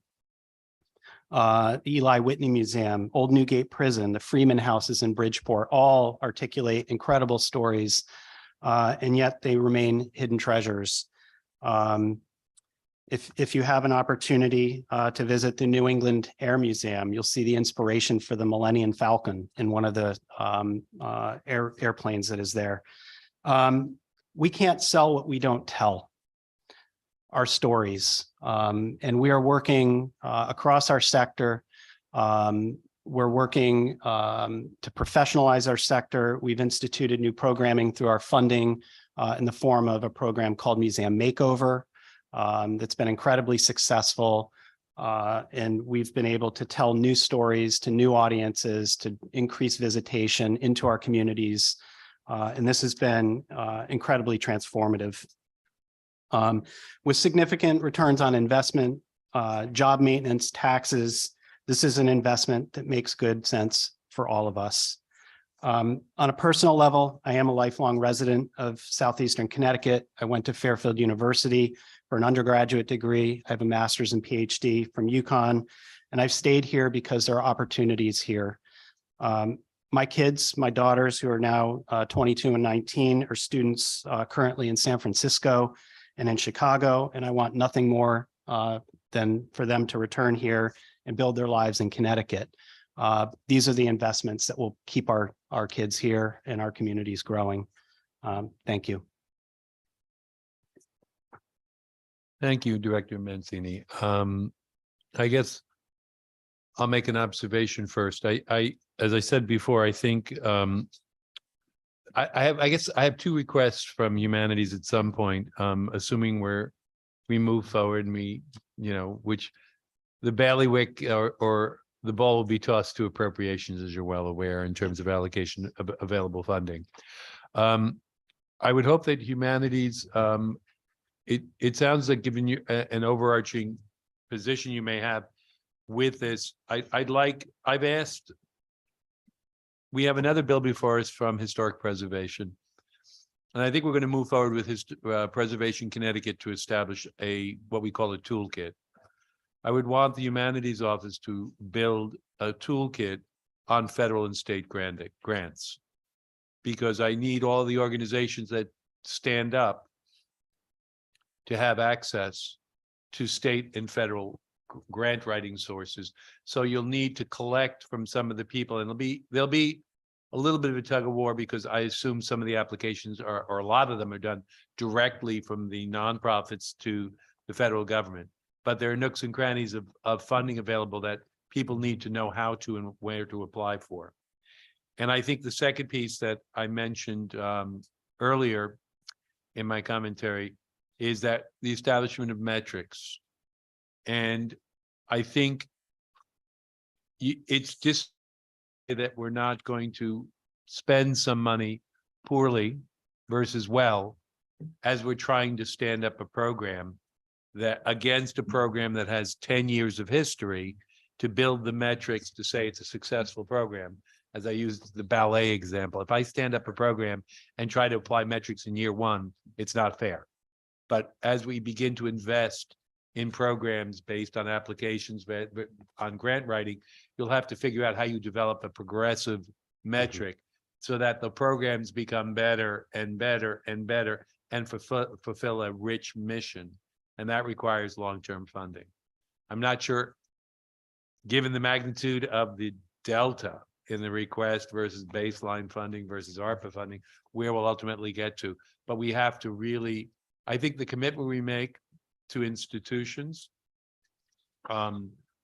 The Eli Whitney Museum, Old Newgate Prison, the Freeman Houses in Bridgeport, all articulate incredible stories, and yet they remain hidden treasures. If you have an opportunity to visit the New England Air Museum, you'll see the inspiration for the Millennium Falcon in one of the airplanes that is there. We can't sell what we don't tell, our stories. And we are working across our sector. We're working to professionalize our sector. We've instituted new programming through our funding in the form of a program called Museum Makeover. That's been incredibly successful. And we've been able to tell new stories to new audiences, to increase visitation into our communities. And this has been incredibly transformative. With significant returns on investment, job maintenance, taxes, this is an investment that makes good sense for all of us. On a personal level, I am a lifelong resident of Southeastern Connecticut. I went to Fairfield University, for an undergraduate degree. I have a master's and PhD from UConn, and I've stayed here because there are opportunities here. My kids, my daughters, who are now 22 and 19, are students currently in San Francisco and in Chicago, and I want nothing more than for them to return here and build their lives in Connecticut. These are the investments that will keep our kids here and our communities growing. Thank you. Thank you, Director Mancini. I guess I'll make an observation first. As I said before, I think I guess I have two requests from Humanities at some point, assuming we move forward and which the bailiwick or the ball will be tossed to appropriations, as you're well aware, in terms of allocation of available funding. I would hope that Humanities, it sounds like, given you an overarching position you may have with this, I've asked, we have another bill before us from Historic Preservation. And I think we're going to move forward with Preservation Connecticut to establish what we call a toolkit. I would want the Humanities Office to build a toolkit on federal and state grants, because I need all the organizations that stand up to have access to state and federal grant writing sources. So you'll need to collect from some of the people, and there'll be a little bit of a tug of war, because I assume some of the applications or a lot of them are done directly from the nonprofits to the federal government. But there are nooks and crannies of funding available that people need to know how to and where to apply for. And I think the second piece that I mentioned earlier in my commentary is that the establishment of metrics. And I think it's just that we're not going to spend some money poorly versus well, as we're trying to stand up a program against a program that has 10 years of history, to build the metrics to say it's a successful program. As I used the ballet example, if I stand up a program and try to apply metrics in year one, it's not fair. But as we begin to invest in programs based on applications, on grant writing, you'll have to figure out how you develop a progressive metric so that the programs become better and better and better and fulfill a rich mission. And that requires long-term funding. I'm not sure, given the magnitude of the delta in the request versus baseline funding versus ARPA funding, where we'll ultimately get to. But we have to really, I think the commitment we make to institutions,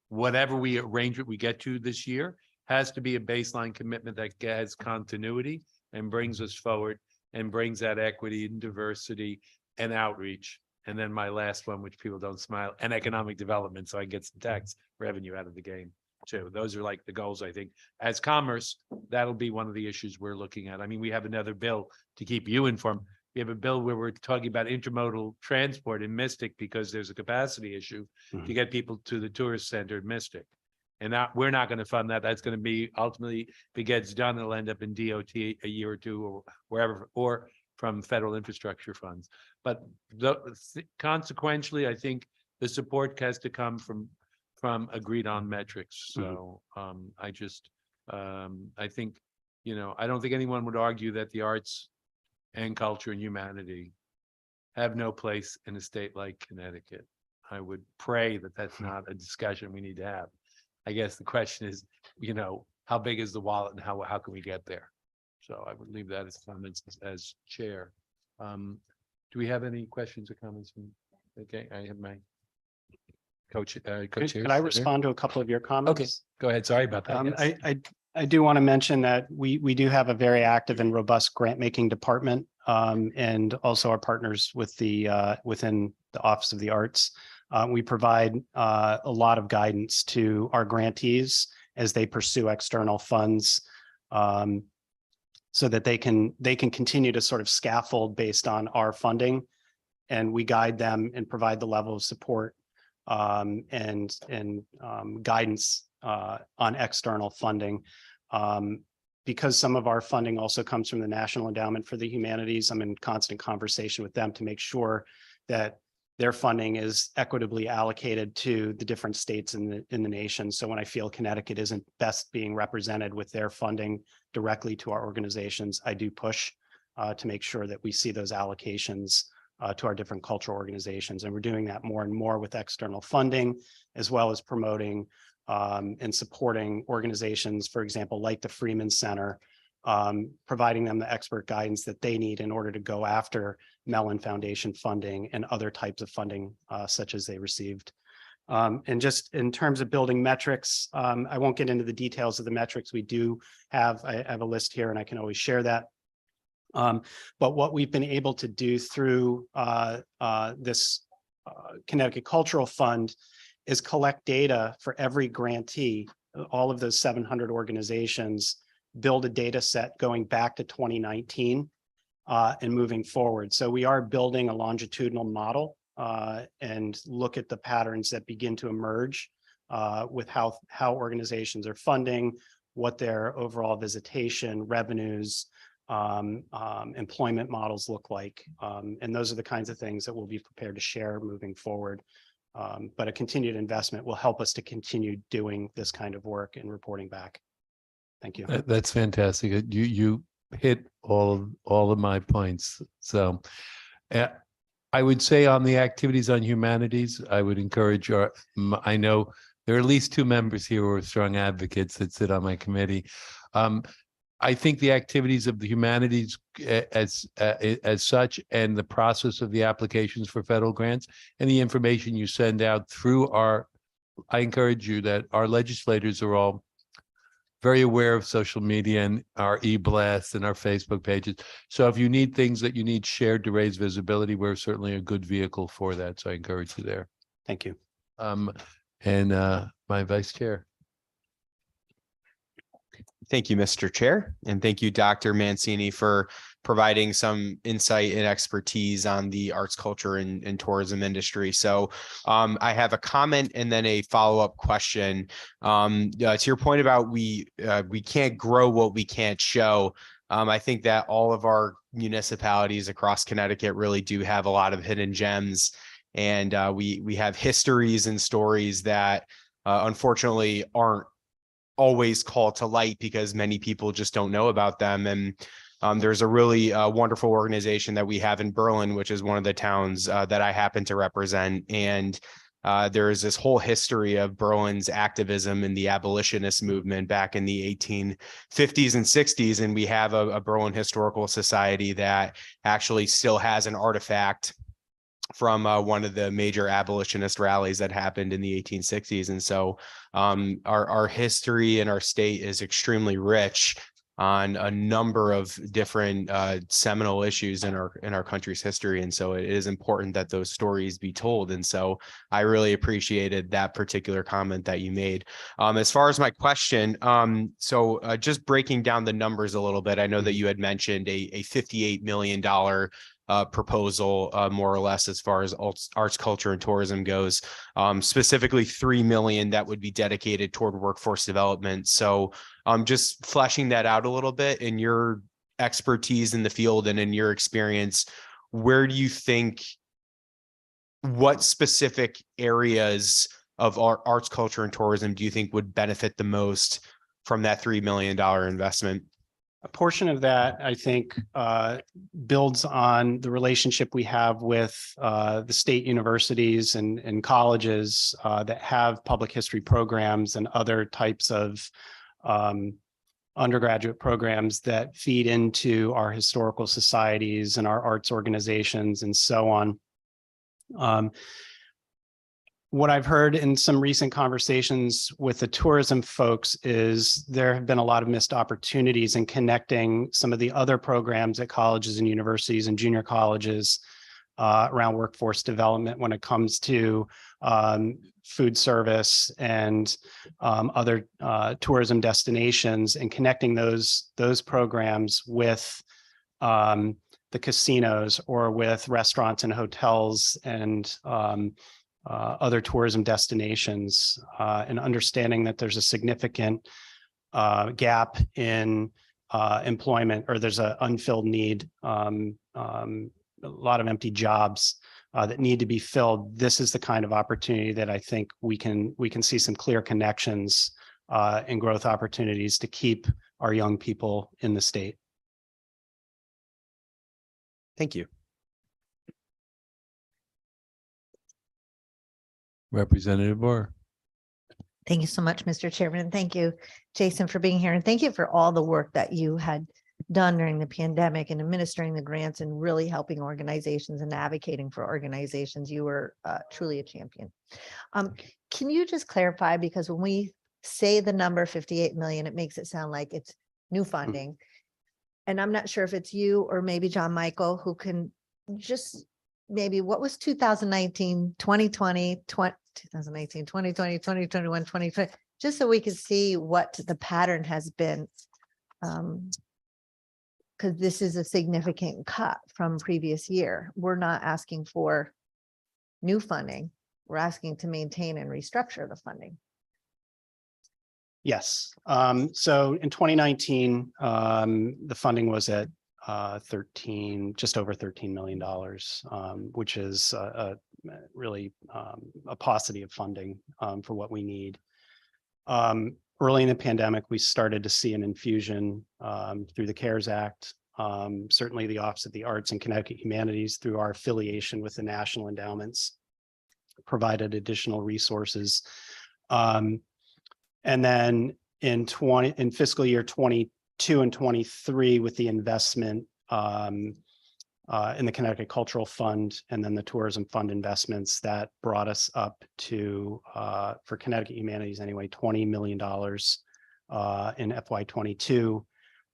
whatever arrangement we get to this year, has to be a baseline commitment that has continuity and brings us forward and brings that equity and diversity and outreach. And then my last one, which people don't smile, and economic development, so I get some tax revenue out of the game too. Those are like the goals, I think. As Commerce, that'll be one of the issues we're looking at. I mean, we have another bill to keep you informed. We have a bill where we're talking about intermodal transport in Mystic, because there's a capacity issue to get people to the tourist center in Mystic. And we're not going to fund that. That's going to be ultimately, if it gets done, it'll end up in DOT a year or two or wherever, or from federal infrastructure funds. But consequentially, I think the support has to come from agreed on metrics. So I think, I don't think anyone would argue that the arts and culture and humanity have no place in a state like Connecticut. I would pray that that's not a discussion we need to have. I guess the question is, how big is the wallet and how can we get there? So I would leave that as comments as chair. Do we have any questions or comments? Okay, I have my co-chairs. Could I respond to a couple of your comments? Okay, go ahead. Sorry about that. Yes. I do want to mention that we do have a very active and robust grant making department, and also our partners with within the Office of the Arts. We provide a lot of guidance to our grantees as they pursue external funds, so that they can continue to sort of scaffold based on our funding, and we guide them and provide the level of support and guidance on external funding. Because some of our funding also comes from the National Endowment for the Humanities, I'm in constant conversation with them to make sure that their funding is equitably allocated to the different states in the nation. So when I feel Connecticut isn't best being represented with their funding directly to our organizations, I do push to make sure that we see those allocations to our different cultural organizations. And we're doing that more and more with external funding, as well as promoting and supporting organizations, for example, like the Freeman Center, providing them the expert guidance that they need in order to go after Mellon Foundation funding and other types of funding such as they received. And just in terms of building metrics, I won't get into the details of the metrics we do have. I have a list here and I can always share that. But what we've been able to do through this Connecticut Cultural Fund is collect data for every grantee, all of those 700 organizations, build a data set going back to 2019 and moving forward. So we are building a longitudinal model and look at the patterns that begin to emerge with how organizations are funding, what their overall visitation, revenues, employment models look like. And those are the kinds of things that we'll be prepared to share moving forward. But a continued investment will help us to continue doing this kind of work and reporting back. Thank you. That's fantastic. You hit all of my points. So I would say on the activities on humanities, I would encourage I know there are at least 2 members here who are strong advocates that sit on my committee. I think the activities of the humanities as such, and the process of the applications for federal grants and the information you send out through I encourage you that our legislators are all very aware of social media and our e-blasts and our Facebook pages. So if you need things that you need shared to raise visibility, we're certainly a good vehicle for that. So I encourage you there. Thank you. And my vice chair. Thank you, Mr. Chair, and thank you, Dr. Mancini, for providing some insight and expertise on the arts, culture, and tourism industry. So I have a comment and then a follow-up question. To your point about we can't grow what we can't show. I think that all of our municipalities across Connecticut really do have a lot of hidden gems, and we have histories and stories that unfortunately aren't always called to light because many people just don't know about them. And there's a really wonderful organization that we have in Berlin, which is one of the towns that I happen to represent. And there is this whole history of Berlin's activism in the abolitionist movement back in the 1850s and 60s. And we have a Berlin Historical Society that actually still has an artifact from one of the major abolitionist rallies that happened in the 1860s. And so our history and our state is extremely rich on a number of different seminal issues in our country's history. And so it is important that those stories be told. And so I really appreciated that particular comment that you made. As far as my question, just breaking down the numbers a little bit, I know that you had mentioned a $58 million proposal, more or less, as far as arts, culture, and tourism goes, specifically 3 million that would be dedicated toward workforce development. So just fleshing that out a little bit in your expertise in the field and in your experience, where do you think, what specific areas of arts, culture, and tourism do you think would benefit the most from that $3 million investment? A portion of that, I think, builds on the relationship we have with the state universities and colleges that have public history programs and other types of undergraduate programs that feed into our historical societies and our arts organizations and so on. What I've heard in some recent conversations with the tourism folks is there have been a lot of missed opportunities in connecting some of the other programs at colleges and universities and junior colleges around workforce development when it comes to food service and other tourism destinations, and connecting those programs with the casinos or with restaurants and hotels and other tourism destinations, and understanding that there's a significant gap in employment, or there's an unfilled need, a lot of empty jobs that need to be filled, this is the kind of opportunity that I think we can see some clear connections and growth opportunities to keep our young people in the state. Thank you. Representative Burr. Thank you so much, Mr. Chairman. And thank you, Jason, for being here. And thank you for all the work that you had done during the pandemic and administering the grants and really helping organizations and advocating for organizations. You were truly a champion. Can you just clarify, because when we say the number 58 million, it makes it sound like it's new funding. And I'm not sure if it's you or maybe John Michael who can just maybe what was 2019, 2020, 2019, 2020, 2021, 2020, just so we can see what the pattern has been. Because this is a significant cut from previous year. We're not asking for new funding. We're asking to maintain and restructure the funding. Yes. So in 2019, the funding was at just over $13 million, which is really a paucity of funding for what we need. Early in the pandemic, we started to see an infusion through the CARES Act. Certainly the Office of the Arts and Connecticut Humanities, through our affiliation with the national endowments, provided additional resources. And then in fiscal year 22 and 23, with the investment in the Connecticut Cultural Fund and then the Tourism Fund investments, that brought us up to, for Connecticut Humanities anyway, $20 million in FY22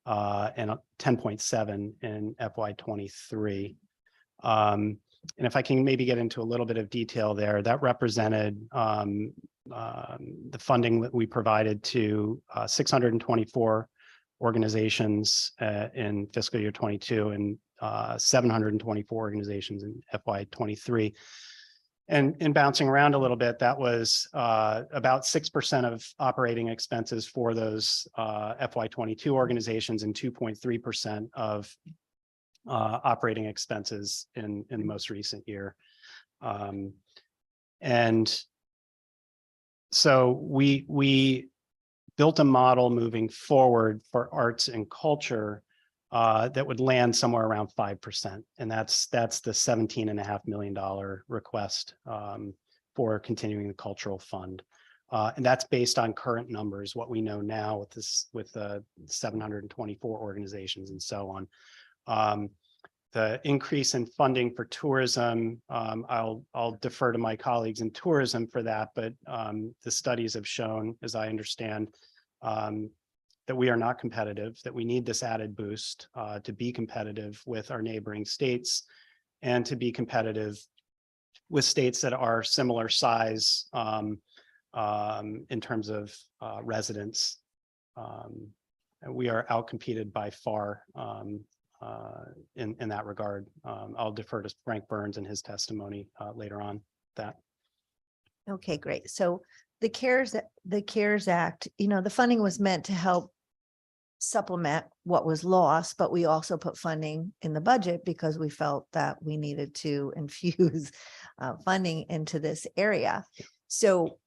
and 10.7 in FY23. And if I can maybe get into a little bit of detail there, that represented the funding that we provided to 624 organizations in fiscal year 22 and 724 organizations in FY23. And in bouncing around a little bit, that was about 6% of operating expenses for those FY22 organizations and 2.3% of operating expenses in the most recent year. And so we built a model moving forward for arts and culture that would land somewhere around 5%. And that's the $17.5 million request for continuing the cultural fund. And that's based on current numbers, what we know now with the 724 organizations and so on. The increase in funding for tourism, I'll defer to my colleagues in tourism for that, but the studies have shown, as I understand, that we are not competitive, that we need this added boost to be competitive with our neighboring states and to be competitive with states that are similar size in terms of residents. We are outcompeted by far in that regard. I'll defer to Frank Burns and his testimony later on that. Okay, great. So the CARES Act, the funding was meant to help supplement what was lost, but we also put funding in the budget because we felt that we needed to infuse funding into this area. So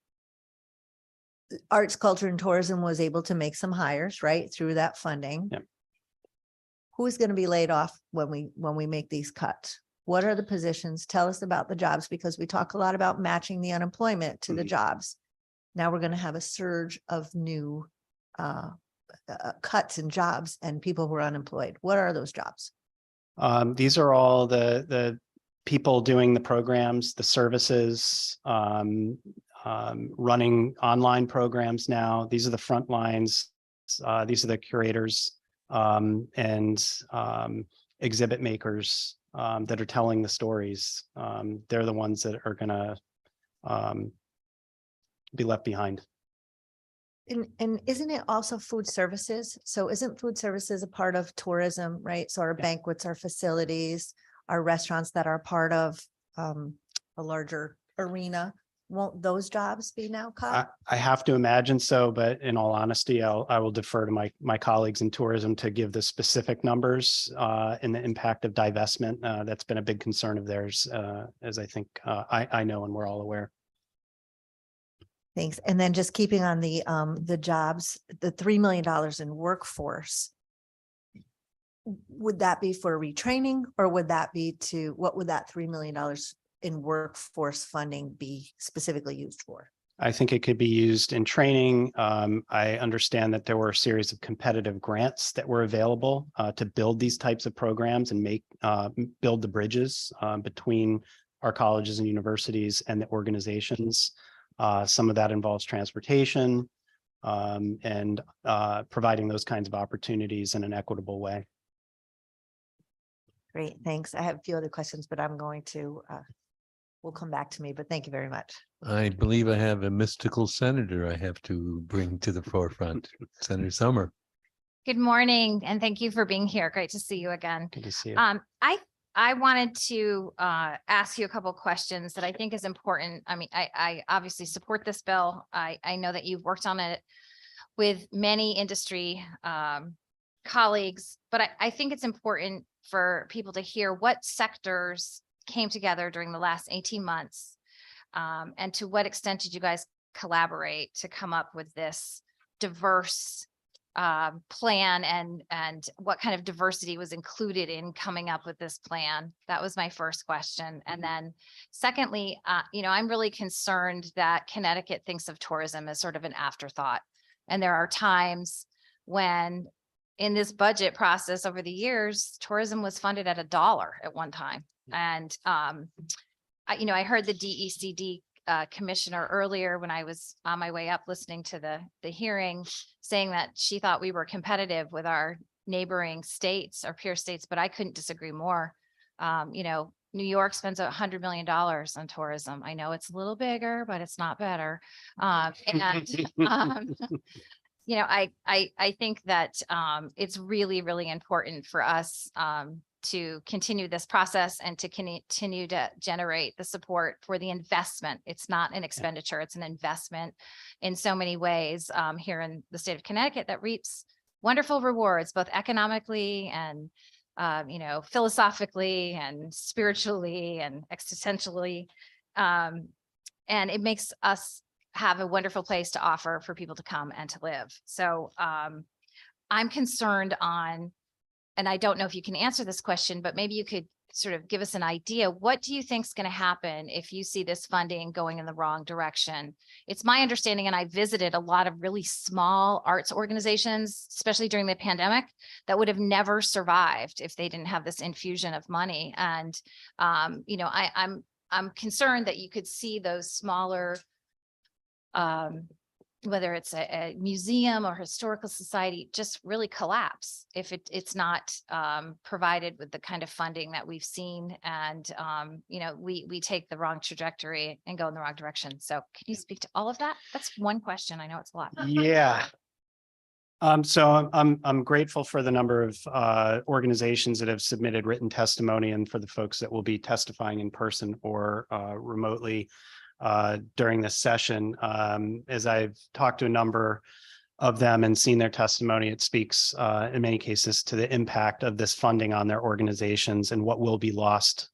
arts, culture, and tourism was able to make some hires, right, through that funding. Yep. Who's going to be laid off when we make these cuts? What are the positions? Tell us about the jobs, because we talk a lot about matching the unemployment to the jobs. Now we're going to have a surge of new cuts in jobs and people who are unemployed. What are those jobs? These are all the people doing the programs, the services, running online programs now. These are the front lines. These are the curators and exhibit makers that are telling the stories. They're the ones that are going to be left behind. And isn't it also food services? So isn't food services a part of tourism, right? So our banquets, our facilities, our restaurants that are part of a larger arena won't those jobs be now cut? I have to imagine so, but in all honesty, I will defer to my colleagues in tourism to give the specific numbers and the impact of divestment. That's been a big concern of theirs, as I think I know and we're all aware. Thanks. And then just keeping on the jobs, the $3 million in workforce. Would that be for retraining or would that be what would that $3 million in workforce funding be specifically used for? I think it could be used in training. I understand that there were a series of competitive grants that were available to build these types of programs and build the bridges between our colleges and universities and the organizations. Some of that involves transportation and providing those kinds of opportunities in an equitable way. Great, thanks. I have a few other questions, but I'm going to, will come back to me, but thank you very much. I believe I have a mystical senator I have to bring to the forefront, Senator Summer. Good morning, and thank you for being here. Great to see you again. Good to see you. I wanted to ask you a couple questions that I think is important. I mean, I obviously support this bill. I know that you've worked on it with many industry colleagues, but I think it's important for people to hear what sectors came together during the last 18 months. And to what extent did you guys collaborate to come up with this diverse plan and what kind of diversity was included in coming up with this plan? That was my first question. And then secondly, I'm really concerned that Connecticut thinks of tourism as sort of an afterthought. And there are times when in this budget process over the years, tourism was funded at $1 at one time. And, I heard the DECD commissioner earlier when I was on my way up listening to the hearing, saying that she thought we were competitive with our neighboring states or peer states, but I couldn't disagree more. New York spends $100 million on tourism. I know it's a little bigger, but it's not better. I think that it's really, really important for us to continue this process and to continue to generate the support for the investment. It's not an expenditure, it's an investment in so many ways here in the state of Connecticut that reaps wonderful rewards, both economically and philosophically and spiritually and existentially. And it makes us have a wonderful place to offer for people to come and to live. So I'm concerned on, and I don't know if you can answer this question, but maybe you could sort of give us an idea. What do you think is going to happen if you see this funding going in the wrong direction? It's my understanding, and I visited a lot of really small arts organizations, especially during the pandemic, that would have never survived if they didn't have this infusion of money. And, I'm concerned that you could see those smaller, whether it's a museum or historical society, just really collapse if it's not provided with the kind of funding that we've seen. And, we take the wrong trajectory and go in the wrong direction. So can you speak to all of that? That's one question. I know it's a lot. Yeah. So I'm grateful for the number of organizations that have submitted written testimony and for the folks that will be testifying in person or remotely during this session. As I've talked to a number of them and seen their testimony, it speaks in many cases to the impact of this funding on their organizations and what will be lost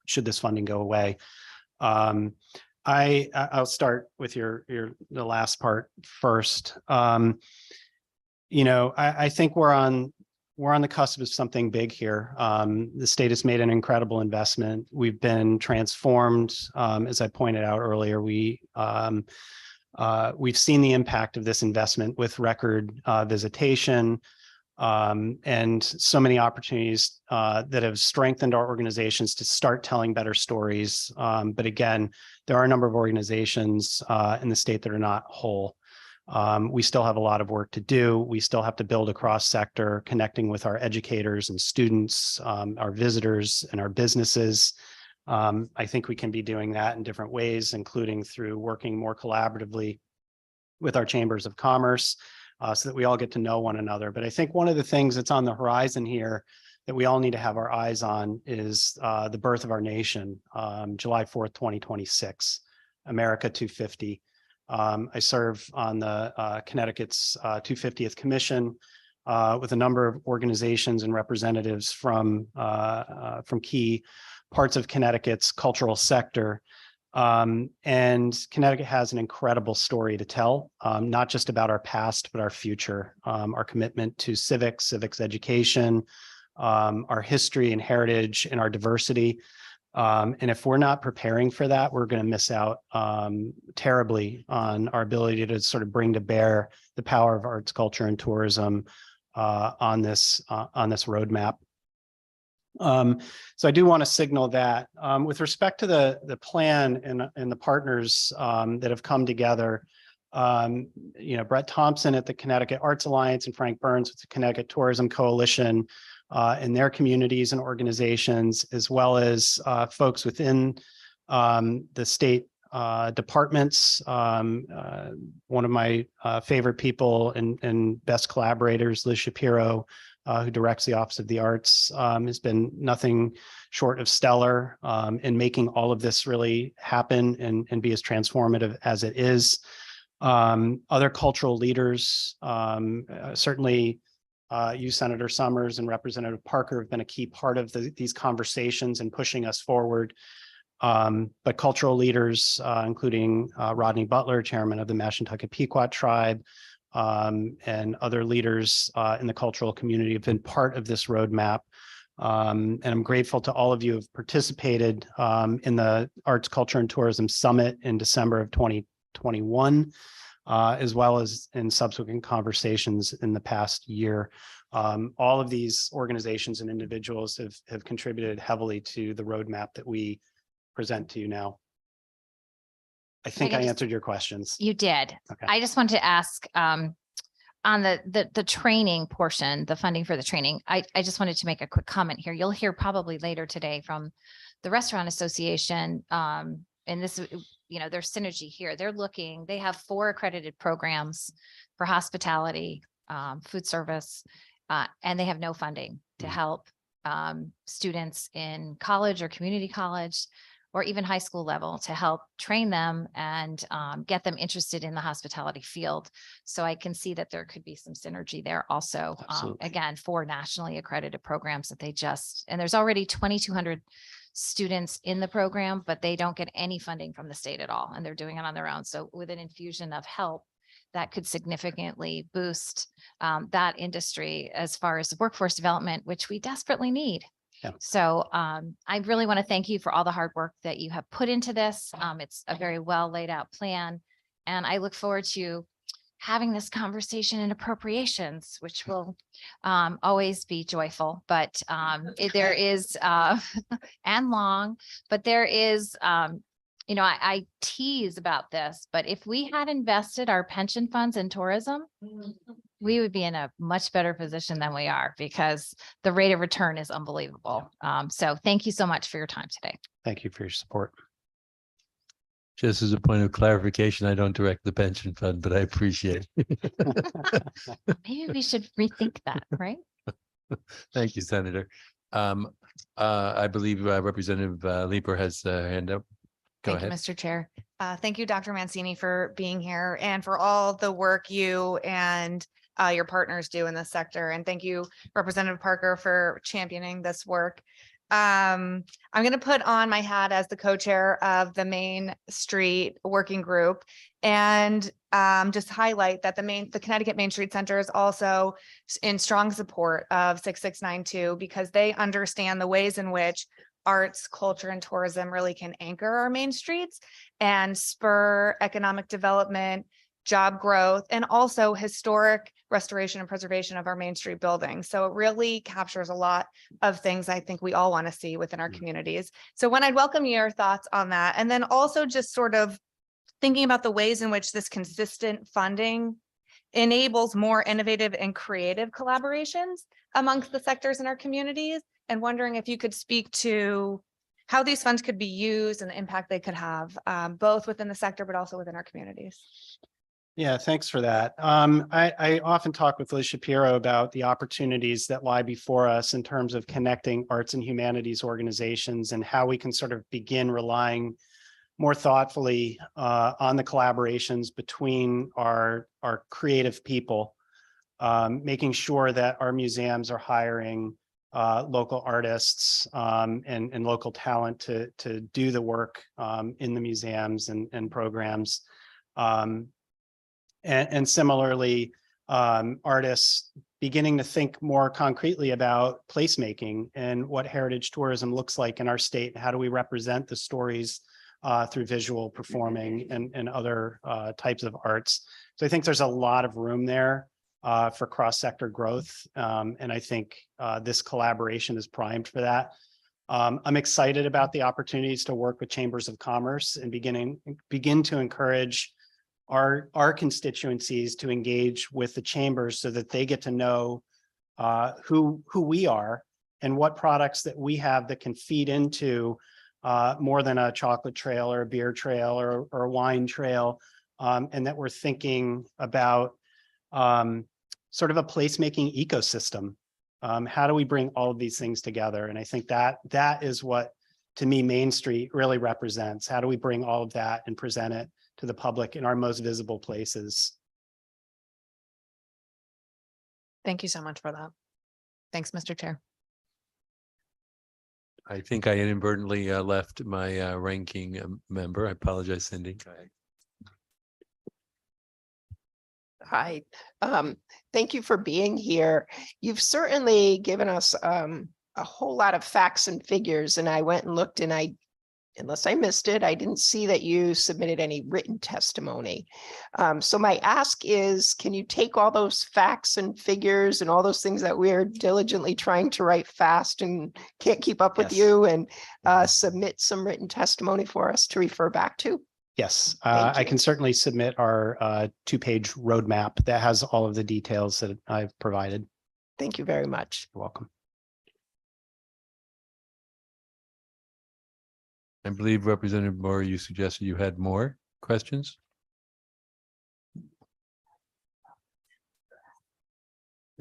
should this funding go away. I'll start with the last part first. I think we're on the cusp of something big here. The state has made an incredible investment. We've been transformed. As I pointed out earlier, we've seen the impact of this investment with record visitation and so many opportunities that have strengthened our organizations to start telling better stories. But again, there are a number of organizations in the state that are not whole. We still have a lot of work to do. We still have to build across sector, connecting with our educators and students, our visitors and our businesses. I think we can be doing that in different ways, including through working more collaboratively with our chambers of commerce so that we all get to know one another. But I think one of the things that's on the horizon here that we all need to have our eyes on is the birth of our nation, July 4th, 2026. America 250. I serve on the Connecticut's 250th Commission with a number of organizations and representatives from key parts of Connecticut's cultural sector. And Connecticut has an incredible story to tell, not just about our past, but our future, our commitment to civics education, our history and heritage and our diversity. And if we're not preparing for that, we're going to miss out terribly on our ability to sort of bring to bear the power of arts, culture, and tourism on this roadmap. So I do want to signal that with respect to the plan and the partners that have come together, Brett Thompson at the Connecticut Arts Alliance and Frank Burns with the Connecticut Tourism Coalition and their communities and organizations, as well as folks within the state departments. One of my favorite people and best collaborators, Liz Shapiro, who directs the Office of the Arts, has been nothing short of stellar in making all of this really happen and be as transformative as it is. Other cultural leaders, certainly you, Senator Summers, and Representative Parker have been a key part of these conversations and pushing us forward. But cultural leaders, including Rodney Butler, chairman of the Mashantucket Pequot Tribe, and other leaders in the cultural community have been part of this roadmap. And I'm grateful to all of you who have participated in the Arts, Culture, and Tourism Summit in December of 2021, as well as in subsequent conversations in the past year. All of these organizations and individuals have contributed heavily to the roadmap that we present to you now. I think I answered your questions. You did. Okay. I just wanted to ask on the training portion, the funding for the training. I just wanted to make a quick comment here. You'll hear probably later today from the Restaurant Association. And this, there's synergy here. They have 4 accredited programs for hospitality, food service, and they have no funding to help students in college or community college or even high school level to help train them and get them interested in the hospitality field. So I can see that there could be some synergy there also. Again, 4 nationally accredited programs that and there's already 2,200 students in the program, but they don't get any funding from the state at all. And they're doing it on their own. So with an infusion of help, that could significantly boost that industry as far as workforce development, which we desperately need. Yeah. So I really want to thank you for all the hard work that you have put into this. It's a very well laid out plan. And I look forward to having this conversation in appropriations, which will always be joyful, but there is and long, but there is, I tease about this, but if we had invested our pension funds in tourism, we would be in a much better position than we are because the rate of return is unbelievable. So thank you so much for your time today. Thank you for your support. Just as a point of clarification, I don't direct the pension fund, but I appreciate it. Maybe we should rethink that, right? Thank you, Senator. I believe Representative Leeper has a hand up. Go Thank you, ahead. Mr. Chair. Thank you, Dr. Mancini, for being here and for all the work you and your partners do in this sector. And thank you, Representative Parker, for championing this work. I'm going to put on my hat as the co-chair of the Main Street Working Group and just highlight that the Connecticut Main Street Center is also in strong support of 6692 because they understand the ways in which arts, culture, and tourism really can anchor our main streets and spur economic development, job growth, and also historic restoration and preservation of our Main Street buildings. So it really captures a lot of things I think we all want to see within our communities. So when I'd welcome your thoughts on that, and then also just sort of thinking about the ways in which this consistent funding enables more innovative and creative collaborations amongst the sectors in our communities, and wondering if you could speak to how these funds could be used and the impact they could have, both within the sector, but also within our communities. Yeah, thanks for that. I often talk with Liz Shapiro about the opportunities that lie before us in terms of connecting arts and humanities organizations and how we can sort of begin relying more thoughtfully on the collaborations between our creative people, making sure that our museums are hiring local artists and local talent to do the work in the museums and programs. And similarly, artists beginning to think more concretely about placemaking and what heritage tourism looks like in our state, and how do we represent the stories through visual performing and other types of arts. So I think there's a lot of room there for cross-sector growth. And I think this collaboration is primed for that. I'm excited about the opportunities to work with chambers of commerce and begin to encourage our constituencies to engage with the chambers so that they get to know who we are and what products that we have that can feed into more than a chocolate trail or a beer trail or a wine trail, and that we're thinking about sort of a placemaking ecosystem. How do we bring all of these things together? And I think that is what, to me, Main Street really represents. How do we bring all of that and present it to the public in our most visible places? Thank you so much for that. Thanks, Mr. Chair. I think I inadvertently left my ranking member. I apologize, Cindy. Hi, thank you for being here. You've certainly given us a whole lot of facts and figures, and I went and looked, and unless I missed it, I didn't see that you submitted any written testimony. So my ask is, can you take all those facts and figures and all those things that we're diligently trying to write fast and can't keep up with Yes. you, and submit some written testimony for us to refer back to? Yes, Thank I you. can certainly submit our two-page roadmap that has all of the details that I've provided. Thank you very much. You're welcome. I believe Representative Moore, you suggested you had more questions?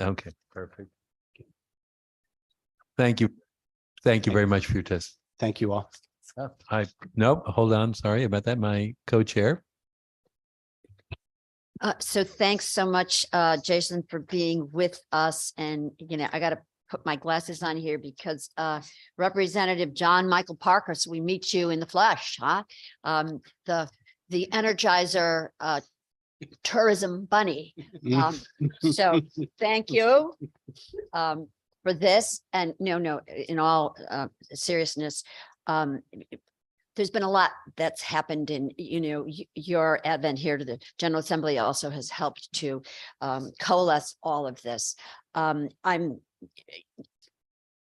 Okay, perfect. Thank you. Thank you very much for your test. Thank you all. Nope, hold on, sorry about that. My co-chair. So thanks so much, Jason, for being with us. And, I got to put my glasses on here because Representative John Michael Parker, so we meet you in the flesh, huh? The Energizer tourism bunny. So thank you for this. And no, in all seriousness, there's been a lot that's happened, and your advent here to the General Assembly also has helped to coalesce all of this. I'm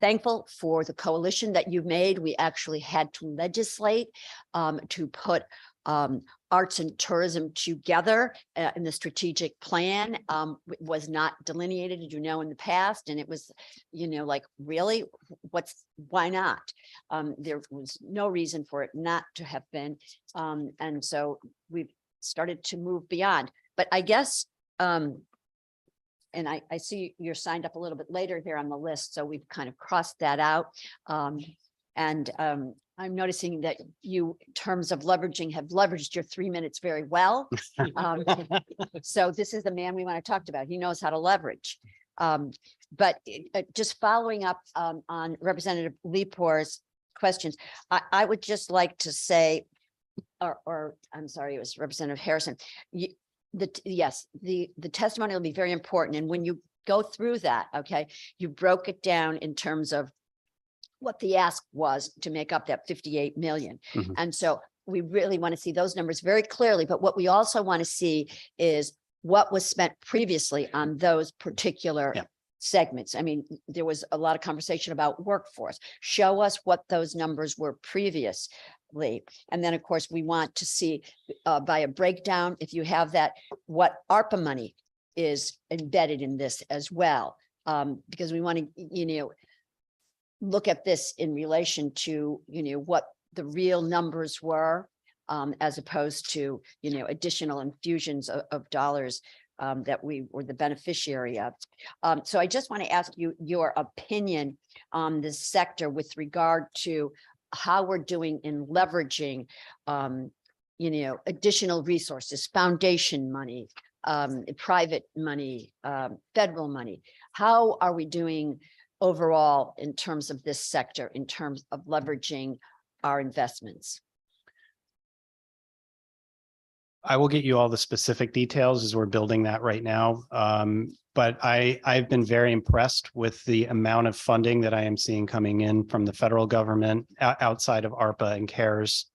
thankful for the coalition that you made. We actually had to legislate to put arts and tourism together in the strategic plan. It was not delineated, as in the past, and it was, like, really, why not? There was no reason for it not to have been, and so we've started to move beyond. But I guess, and I see you're signed up a little bit later here on the list, so we've kind of crossed that out. I'm noticing that you, in terms of leveraging, have leveraged your 3 minutes very well. So this is the man we want to talk about. He knows how to leverage. But just following up on Representative Lepore's questions, I would just like to say, or I'm sorry, it was Representative Harrison. Yes, the testimony will be very important. And when you go through that, okay, you broke it down in terms of what the ask was to make up that 58 million. Mhm. And so we really want to see those numbers very clearly. But what we also want to see is what was spent previously on those particular Yeah. segments. I mean, there was a lot of conversation about workforce. Show us what those numbers were previously. And then, of course, we want to see by a breakdown, if you have that, what ARPA money is embedded in this as well. Because we want to, look at this in relation to, what the real numbers were, as opposed to, additional infusions of dollars that we were the beneficiary of. So I just want to ask you your opinion on this sector with regard to how we're doing in leveraging, additional resources, foundation money, private money, federal money. How are we doing overall in terms of this sector, in terms of leveraging our investments? I will get you all the specific details as we're building that right now. But I've been very impressed with the amount of funding that I am seeing coming in from the federal government outside of ARPA and CARES.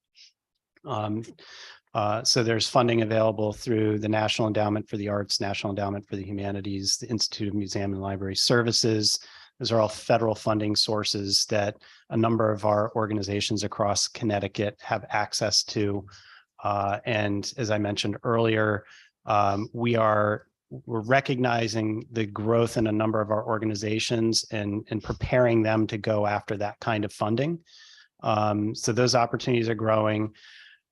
So there's funding available through the National Endowment for the Arts, National Endowment for the Humanities, the Institute of Museum and Library Services. Those are all federal funding sources that a number of our organizations across Connecticut have access to. And as I mentioned earlier, we're recognizing the growth in a number of our organizations and preparing them to go after that kind of funding. So those opportunities are growing,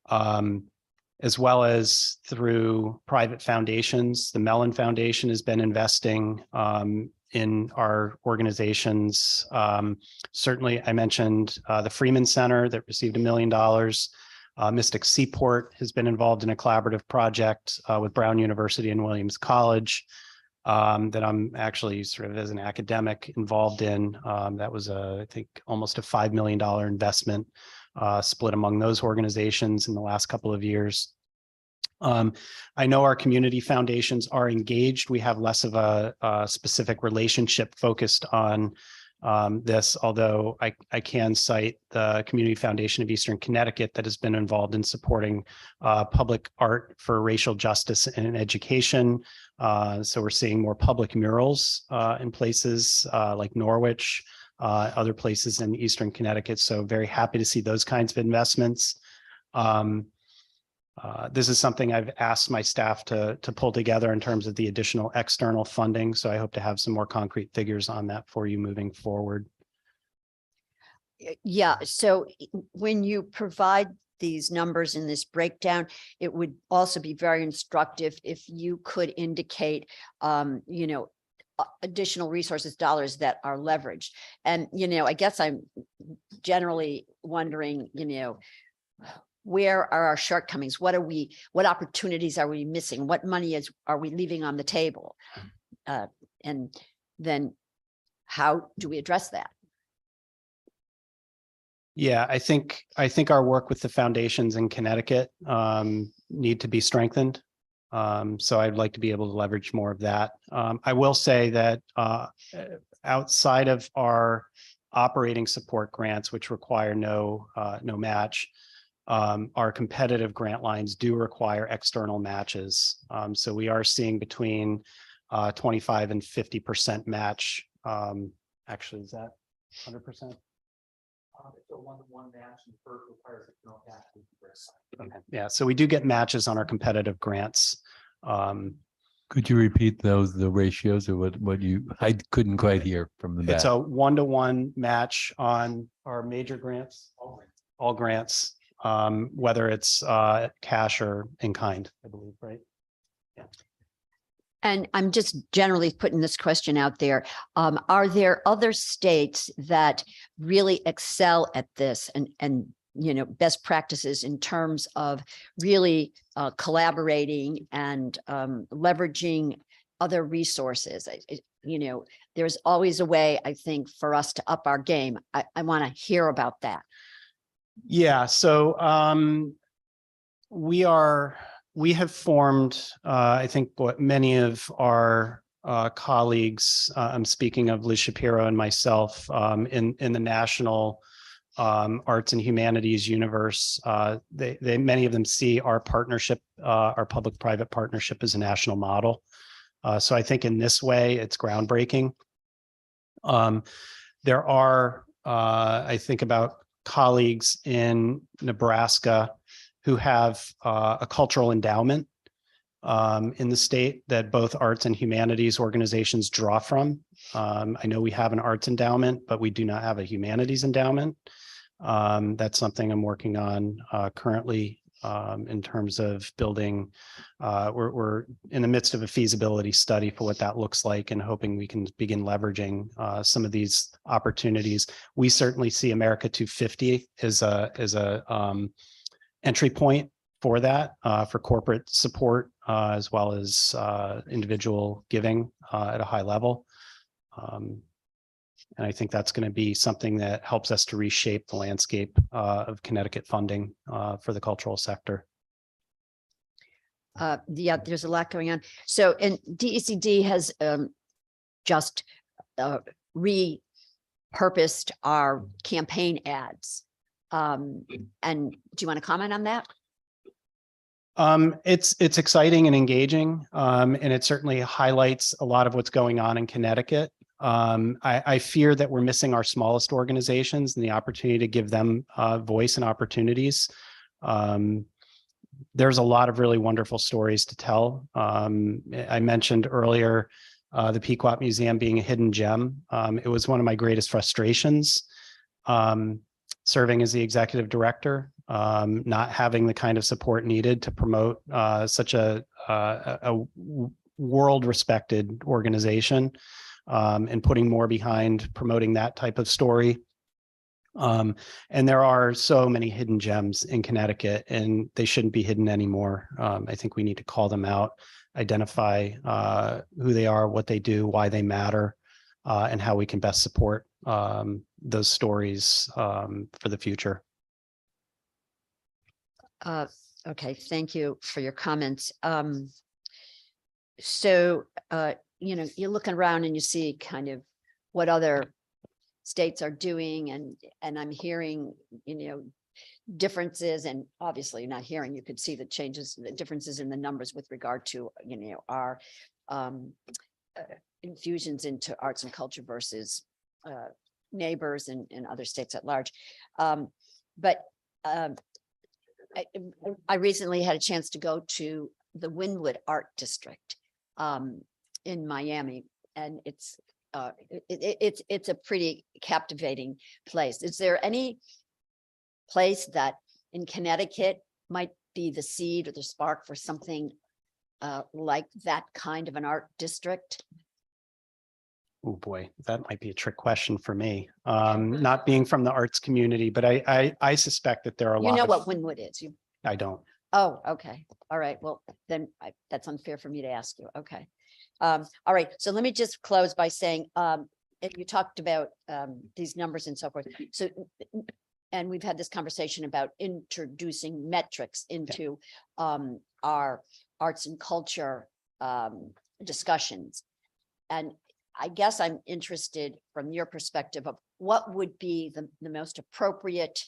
as well as through private foundations. The Mellon Foundation has been investing in our organizations. Certainly, I mentioned the Freeman Center that received $1 million. Mystic Seaport has been involved in a collaborative project with Brown University and Williams College that I'm actually sort of as an academic involved in. That was, I think, almost a $5 million investment split among those organizations in the last couple of years. I know our community foundations are engaged. We have less of a specific relationship focused on this, although I can cite the Community Foundation of Eastern Connecticut that has been involved in supporting public art for racial justice and education. So we're seeing more public murals in places like Norwich, other places in Eastern Connecticut. So very happy to see those kinds of investments. This is something I've asked my staff to pull together in terms of the additional external funding. So I hope to have some more concrete figures on that for you moving forward. Yeah, so when you provide these numbers in this breakdown, it would also be very instructive if you could indicate, additional resources, dollars that are leveraged. And, I guess I'm generally wondering, where are our shortcomings? What opportunities are we missing? What money are we leaving on the table? And then how do we address that? Yeah, I think our work with the foundations in Connecticut need to be strengthened. So I'd like to be able to leverage more of that. I will say that outside of our operating support grants, which require no match, our competitive grant lines do require external matches. So we are seeing between 25 and 50% match. Actually, is that 100%? It's a 1-to-1 match and FERC requires external match. Okay. Yeah, so we do get matches on our competitive grants. Could you repeat the ratios or what I couldn't quite hear from the back. It's a 1-to-1 match on our major grants, all grants. Whether it's cash or in kind, I believe, right? Yeah. And I'm just generally putting this question out there. Are there other states that really excel at this and best practices in terms of really collaborating and leveraging other resources? There's always a way, I think, for us to up our game. I want to hear about that. Yeah, so we have formed, I think, what many of our colleagues, I'm speaking of Liz Shapiro and myself, in the national arts and humanities universe. Many of them see our partnership, our public-private partnership, as a national model. So I think in this way, it's groundbreaking. There are, I think, about colleagues in Nebraska who have a cultural endowment in the state that both arts and humanities organizations draw from. I know we have an arts endowment, but we do not have a humanities endowment. That's something I'm working on currently in terms of building. We're in the midst of a feasibility study for what that looks like and hoping we can begin leveraging some of these opportunities. We certainly see America 250 as a entry point for that, for corporate support, as well as individual giving at a high level. And I think that's going to be something that helps us to reshape the landscape of Connecticut funding for the cultural sector. Yeah, there's a lot going on. So, and DECD has just repurposed our campaign ads. And do you want to comment on that? It's exciting and engaging, and it certainly highlights a lot of what's going on in Connecticut. I fear that we're missing our smallest organizations and the opportunity to give them voice and opportunities. There's a lot of really wonderful stories to tell. I mentioned earlier the Pequot Museum being a hidden gem. It was one of my greatest frustrations serving as the executive director, not having the kind of support needed to promote such a world-respected organization. And putting more behind promoting that type of story. And there are so many hidden gems in Connecticut, and they shouldn't be hidden anymore. I think we need to call them out, identify who they are, what they do, why they matter, and how we can best support those stories for the future. Okay, thank you for your comments. So, you know, you're looking around and you see kind of what other states are doing, and I'm hearing, you know, differences, and obviously not hearing, you could see the changes, the differences in the numbers with regard to, you know, our infusions into arts and culture versus neighbors and other states at large. But I recently had a chance to go to the Wynwood Art District in Miami, and it's a pretty captivating place. Is there any place that in Connecticut might be the seed or the spark for something like that kind of an art district? Oh boy, that might be a trick question for me. Not being from the arts community, but I suspect that there are a lot. You know of, what Wynwood is? I don't. Oh, okay. All right. Well, then that's unfair for me to ask you. Okay. All right. So let me just close by saying, you talked about these numbers and so forth. So, and we've had this conversation about introducing metrics into our arts and culture discussions. And I guess I'm interested from your perspective of what would be the most appropriate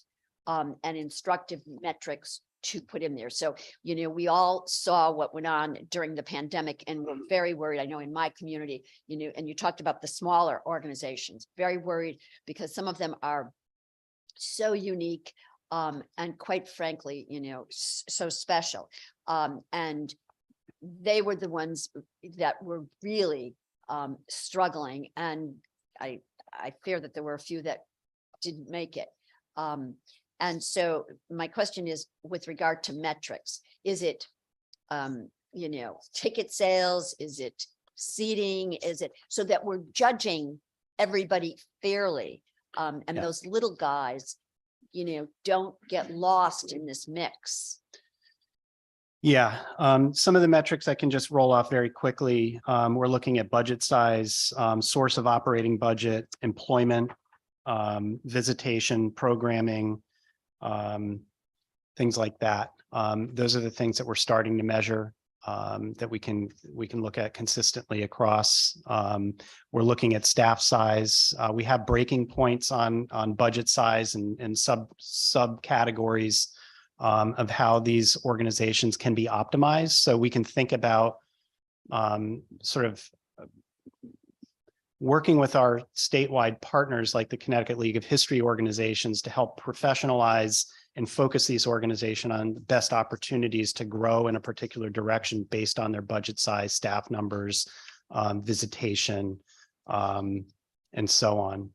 and instructive metrics to put in there. So, you know, we all saw what went on during the pandemic and we're very worried. I know in my community, you know, and you talked about the smaller organizations, very worried because some of them are so unique and quite frankly, you know, so special. And they were the ones that were really struggling. And I fear that there were a few that didn't make it. And so my question is with regard to metrics, is it, you know, ticket sales? Is it seating? Is it so that we're judging everybody fairly? And those little guys, you know, don't get lost in this mix. Yeah, some of the metrics I can just roll off very quickly. We're looking at budget size, source of operating budget, employment, visitation, programming, things like that. Those are the things that we're starting to measure that we can look at consistently across. We're looking at staff size. We have breaking points on budget size and subcategories of how these organizations can be optimized. So we can think about sort of working with our statewide partners like the Connecticut League of History organizations to help professionalize and focus these organizations on the best opportunities to grow in a particular direction based on their budget size, staff numbers, visitation, and so on.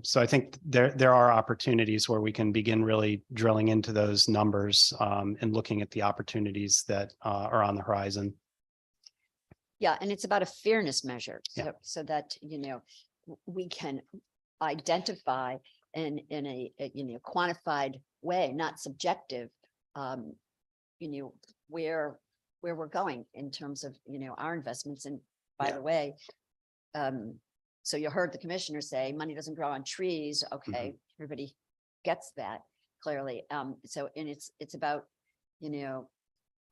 So I think there are opportunities where we can begin really drilling into those numbers and looking at the opportunities that are on the horizon. Yeah, and it's about a fairness measure, Yeah. so that, we can identify in a, quantified way, not subjective, where we're going in terms of, our investments. And by Yeah. the way, so you heard the commissioner say, money doesn't grow on trees. Okay, everybody gets that clearly. So, and it's about,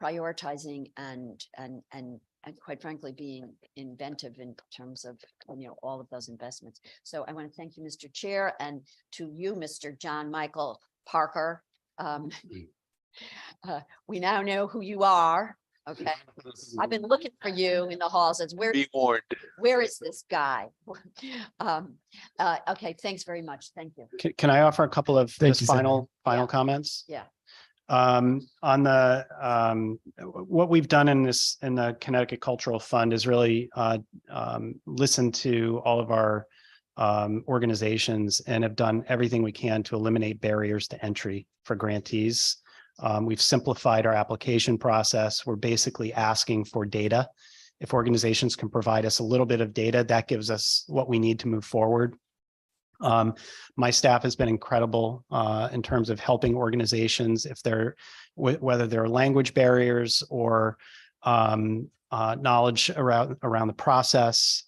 prioritizing and quite frankly, being inventive in terms of, all of those investments. So I want to thank you, Mr. Chair, and to you, Mr. John Michael Parker. We now know who you are. Okay. I've been looking for you in the halls as Be warned. where is this guy? Okay, thanks very much. Thank you. Can I offer a couple of Thank just you, Senator. final Yeah. comments? Yeah. On the what we've done in the Connecticut Cultural Fund is really listen to all of our organizations and have done everything we can to eliminate barriers to entry for grantees. We've simplified our application process. We're basically asking for data. If organizations can provide us a little bit of data, that gives us what we need to move forward. My staff has been incredible in terms of helping organizations if they're whether there are language barriers or knowledge around the process.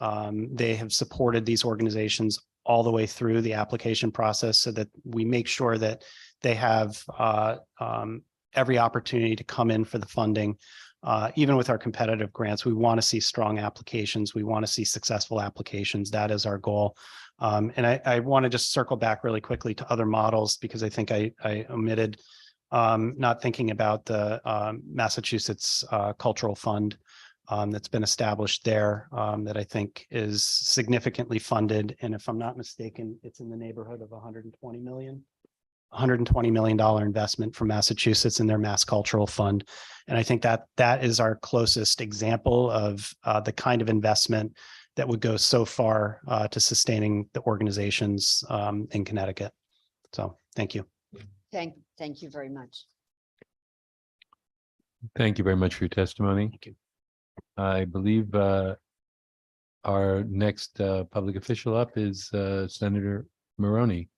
They have supported these organizations all the way through the application process so that we make sure that they have every opportunity to come in for the funding. Even with our competitive grants, we want to see strong applications. We want to see successful applications. That is our goal. And I want to just circle back really quickly to other models because I think I omitted not thinking about the Massachusetts Cultural Fund that's been established there that I think is significantly funded. And if I'm not mistaken, it's in the neighborhood of $120 million investment from Massachusetts in their Mass Cultural Fund. And I think that is our closest example of the kind of investment that would go so far to sustaining the organizations in Connecticut. So thank you. Thank you very much. Thank you very much for your testimony. Thank you. I believe our next public official up is Senator Maroney.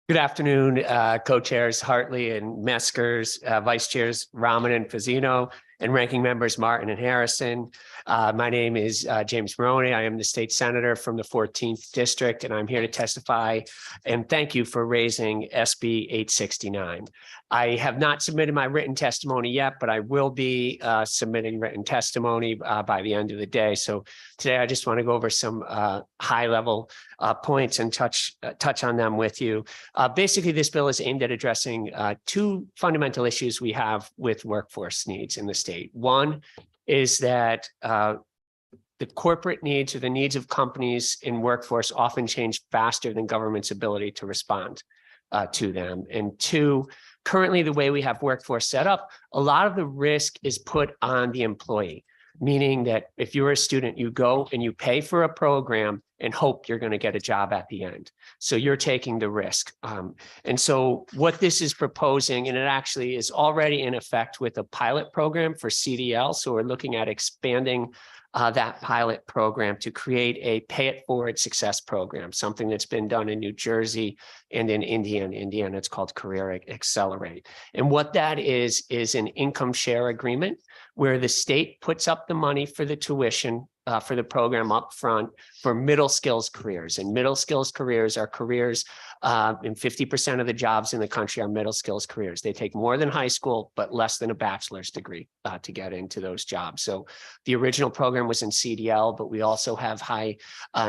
Good afternoon, co-chairs Hartley and Meskers, vice chairs Rahman and Fazzino, and ranking members Martin and Harrison. My name is James Maroney. I am the state senator from the 14th district, and I'm here to testify and thank you for raising SB 869. I have not submitted my written testimony yet, but I will be submitting written testimony by the end of the day. So today I just want to go over some high level points and touch on them with you. Basically, this bill is aimed at addressing two fundamental issues we have with workforce needs in the state. One is that the corporate needs or the needs of companies in workforce often change faster than government's ability to respond to them. And two, currently the way we have workforce set up, a lot of the risk is put on the employee, meaning that if you're a student, you go and you pay for a program and hope you're going to get a job at the end. So you're taking the risk. And so what this is proposing, and it actually is already in effect with a pilot program for CDL. So we're looking at expanding that pilot program to create a pay it forward success program, something that's been done in New Jersey and in Indiana. Indiana, it's called Career Accelerate. And what that is an income share agreement where the state puts up the money for the tuition for the program up front for middle skills careers. And middle skills careers are careers, and 50% of the jobs in the country are middle skills careers. They take more than high school, but less than a bachelor's degree to get into those jobs. So the original program was in CDL, but we also have high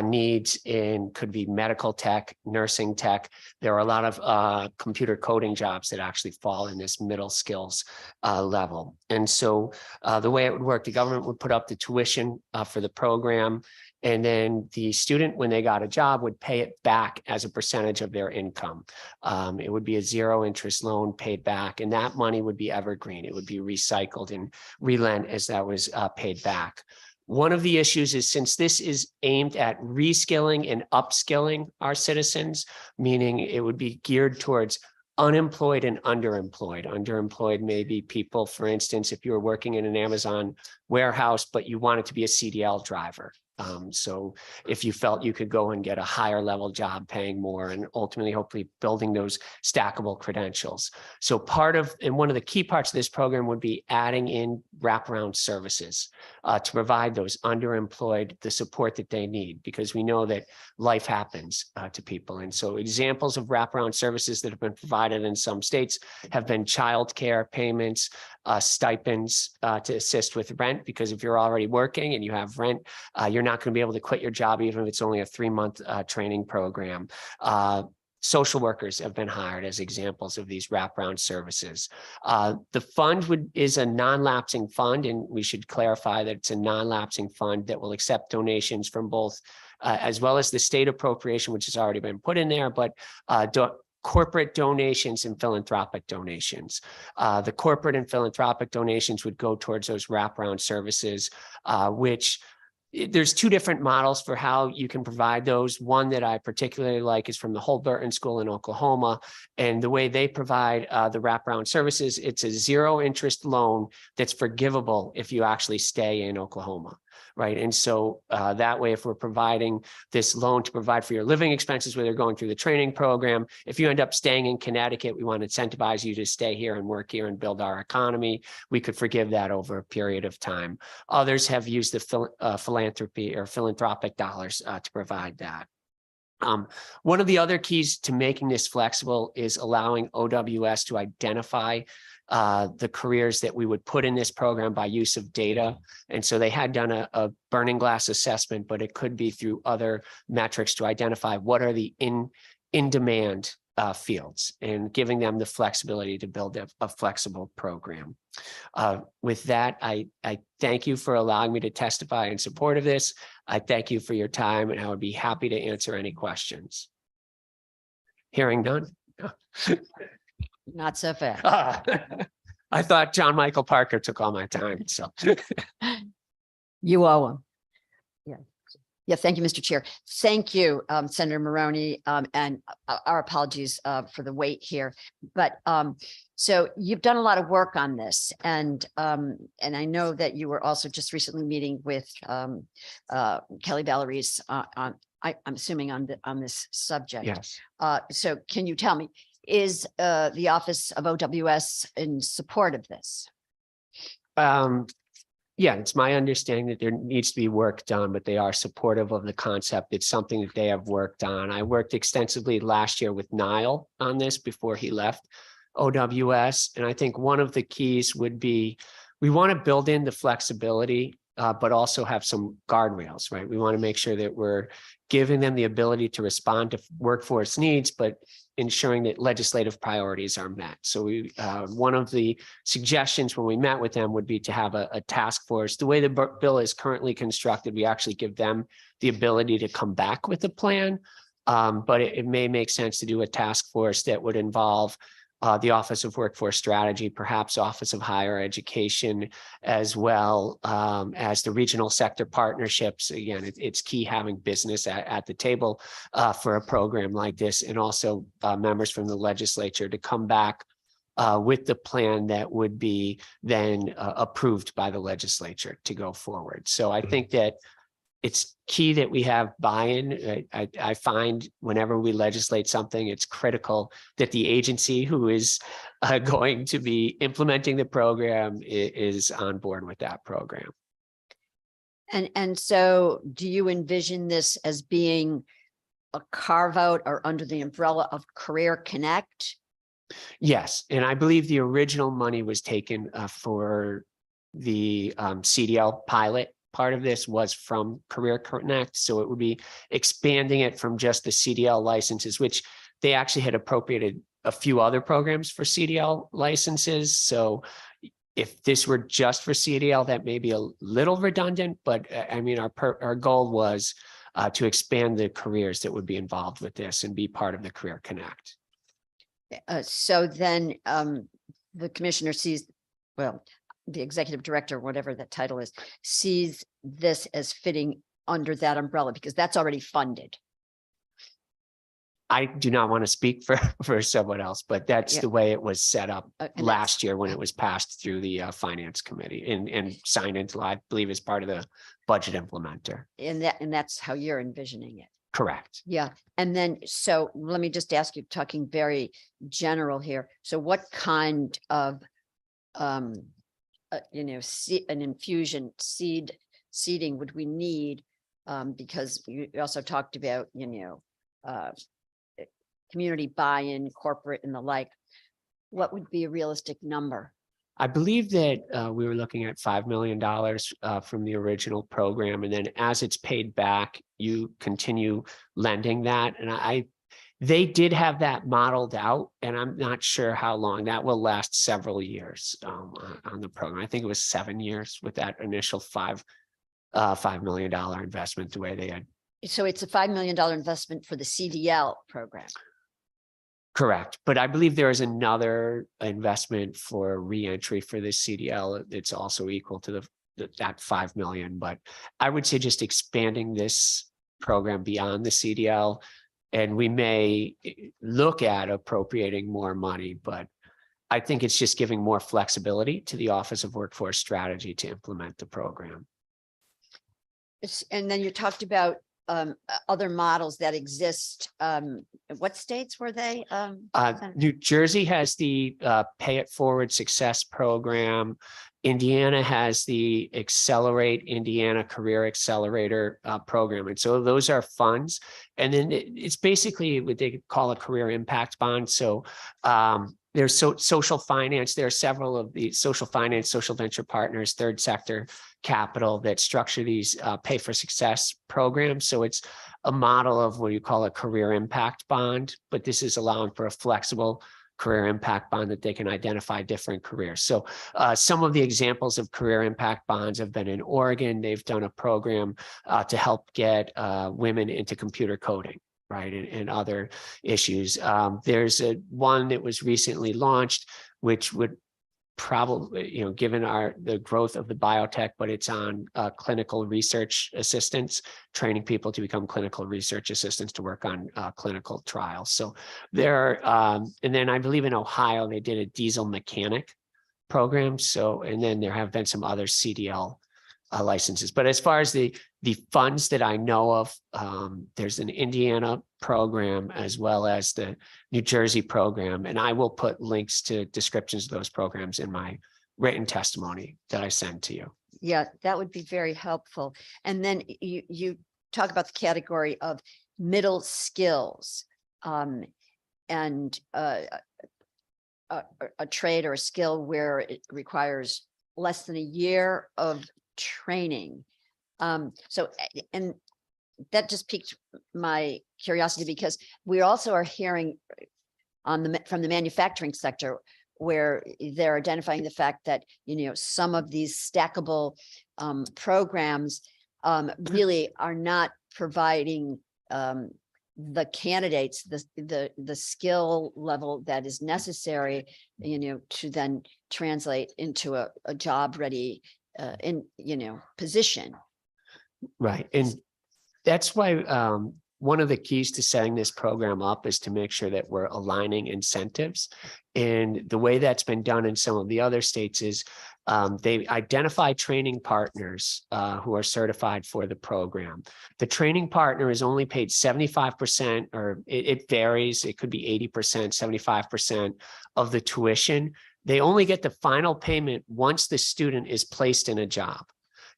needs in, could be medical tech, nursing tech. There are a lot of computer coding jobs that actually fall in this middle skills level. And so the way it would work, the government would put up the tuition for the program, And then the student, when they got a job, would pay it back as a percentage of their income. It would be a zero interest loan paid back, and that money would be evergreen. It would be recycled and relent as that was paid back. One of the issues is, since this is aimed at reskilling and upskilling our citizens, meaning it would be geared towards unemployed and underemployed. Underemployed may be people, for instance, if you were working in an Amazon warehouse, but you wanted to be a CDL driver. So if you felt you could go and get a higher level job paying more and ultimately hopefully building those stackable credentials. So one of the key parts of this program would be adding in wraparound services to provide those underemployed the support that they need, because we know that life happens to people. And so examples of wraparound services that have been provided in some states have been childcare payments, stipends to assist with rent, because if you're already working and you have rent, you're not going to be able to quit your job, even if it's only a 3-month training program. Social workers have been hired as examples of these wraparound services. The fund is a non-lapsing fund, and we should clarify that it's a non-lapsing fund that will accept donations from both, as well as the state appropriation, which has already been put in there, but corporate donations and philanthropic donations. The corporate and philanthropic donations would go towards those wraparound services, which there's 2 different models for how you can provide those. One that I particularly like is from the Holt-Burton School in Oklahoma. And the way they provide the wraparound services, it's a 0 interest loan that's forgivable if you actually stay in Oklahoma. Right. And so that way, if we're providing this loan to provide for your living expenses where they're going through the training program, if you end up staying in Connecticut, we want to incentivize you to stay here and work here and build our economy. We could forgive that over a period of time. Others have used the philanthropy or philanthropic dollars to provide that. One of the other keys to making this flexible is allowing OWS to identify the careers that we would put in this program by use of data. And so they had done a burning glass assessment, but it could be through other metrics to identify what are the in-demand fields, and giving them the flexibility to build a flexible program. With that, I thank you for allowing me to testify in support of this. I thank you for your time, and I would be happy to answer any questions. Hearing none. Not so fast. I thought John Michael Parker took all my time, so. You owe him. Yeah. Yeah. Thank you, Mr. Chair. Thank you, Senator Maroney, and our apologies for the wait here. But so you've done a lot of work on this, and I know that you were also just recently meeting with Kelly Vallarice on, I'm assuming on this subject. Yes. So can you tell me, is the Office of OWS in support of this? Yeah, it's my understanding that there needs to be work done, but they are supportive of the concept. It's something that they have worked on. I worked extensively last year with Niall on this before he left OWS. And I think one of the keys would be, we want to build in the flexibility, but also have some guardrails, right? We want to make sure that we're giving them the ability to respond to workforce needs, but ensuring that legislative priorities are met. So one of the suggestions when we met with them would be to have a task force. The way the bill is currently constructed, we actually give them the ability to come back with a plan, but it may make sense to do a task force that would involve the Office of Workforce Strategy, perhaps Office of Higher Education, as well as the regional sector partnerships. Again, it's key having business at the table for a program like this, and also members from the legislature to come back with the plan that would be then approved by the legislature to go forward. So I think that it's key that we have buy-in. I find whenever we legislate something, it's critical that the agency who is going to be implementing the program is on board with that program. And so do you envision this as being a carve out or under the umbrella of Career Connect? Yes, and I believe the original money was taken for the CDL pilot. Part of this was from Career Connect, so it would be expanding it from just the CDL licenses, which they actually had appropriated a few other programs for CDL licenses. So if this were just for CDL, that may be a little redundant, but I mean, our goal was to expand the careers that would be involved with this and be part of the Career Connect. So then the commissioner sees, well, the executive director, whatever that title is, sees this as fitting under that umbrella because that's already funded. I do not want to speak for someone else, but that's Yeah. the way it was set up And that's- last year when it was passed through the finance committee and signed into law, I believe as part of the budget implementer. And that's how you're envisioning it. Correct. Yeah. And then, so let me just ask you, talking very general here. So what kind of, an infusion seeding would we need? Because you also talked about, community buy-in, corporate and the like. What would be a realistic number? I believe that we were looking at $5 million from the original program. And then as it's paid back, you continue lending that. And they did have that modeled out, and I'm not sure how long that will last. Several years on the program. I think it was 7 years with that initial $5 million investment, the way they had. So it's a $5 million investment for the CDL program. Correct. But I believe there is another investment for reentry for the CDL. It's also equal to that 5 million. But I would say just expanding this program beyond the CDL, and we may look at appropriating more money, but I think it's just giving more flexibility to the Office of Workforce Strategy to implement the program. And then you talked about other models that exist. What states were they? New Jersey has the Pay It Forward Success Program. Indiana has the Accelerate Indiana Career Accelerator program. And so those are funds. And then it's basically what they call a career impact bond. So there's social finance. There are several of the social finance, social venture partners, third sector capital that structure these pay for success programs. So it's a model of what you call a career impact bond, but this is allowing for a flexible career impact bond that they can identify different careers. So some of the examples of career impact bonds have been in Oregon. They've done a program to help get women into computer coding, right, and other issues. There's one that was recently launched, which would probably, given the growth of the biotech, but it's on clinical research assistants, training people to become clinical research assistants to work on clinical trials. So there, and then I believe in Ohio, they did a diesel mechanic program. So, and then there have been some other CDL licenses. But as far as the funds that I know of, there's an Indiana program as well as the New Jersey program. And I will put links to descriptions of those programs in my written testimony that I send to you. Yeah, that would be very helpful. And then you talk about the category of middle skills and a trade or a skill where it requires less than a year of training. So, and that just piqued my curiosity because we also are hearing from the manufacturing sector where they're identifying the fact that, some of these stackable programs really are not providing the candidates, the skill level that is necessary, to then translate into a job ready position. Right. And that's why one of the keys to setting this program up is to make sure that we're aligning incentives. And the way that's been done in some of the other states is they identify training partners who are certified for the program. The training partner is only paid 75%, or it varies. It could be 80%, 75% of the tuition. They only get the final payment once the student is placed in a job.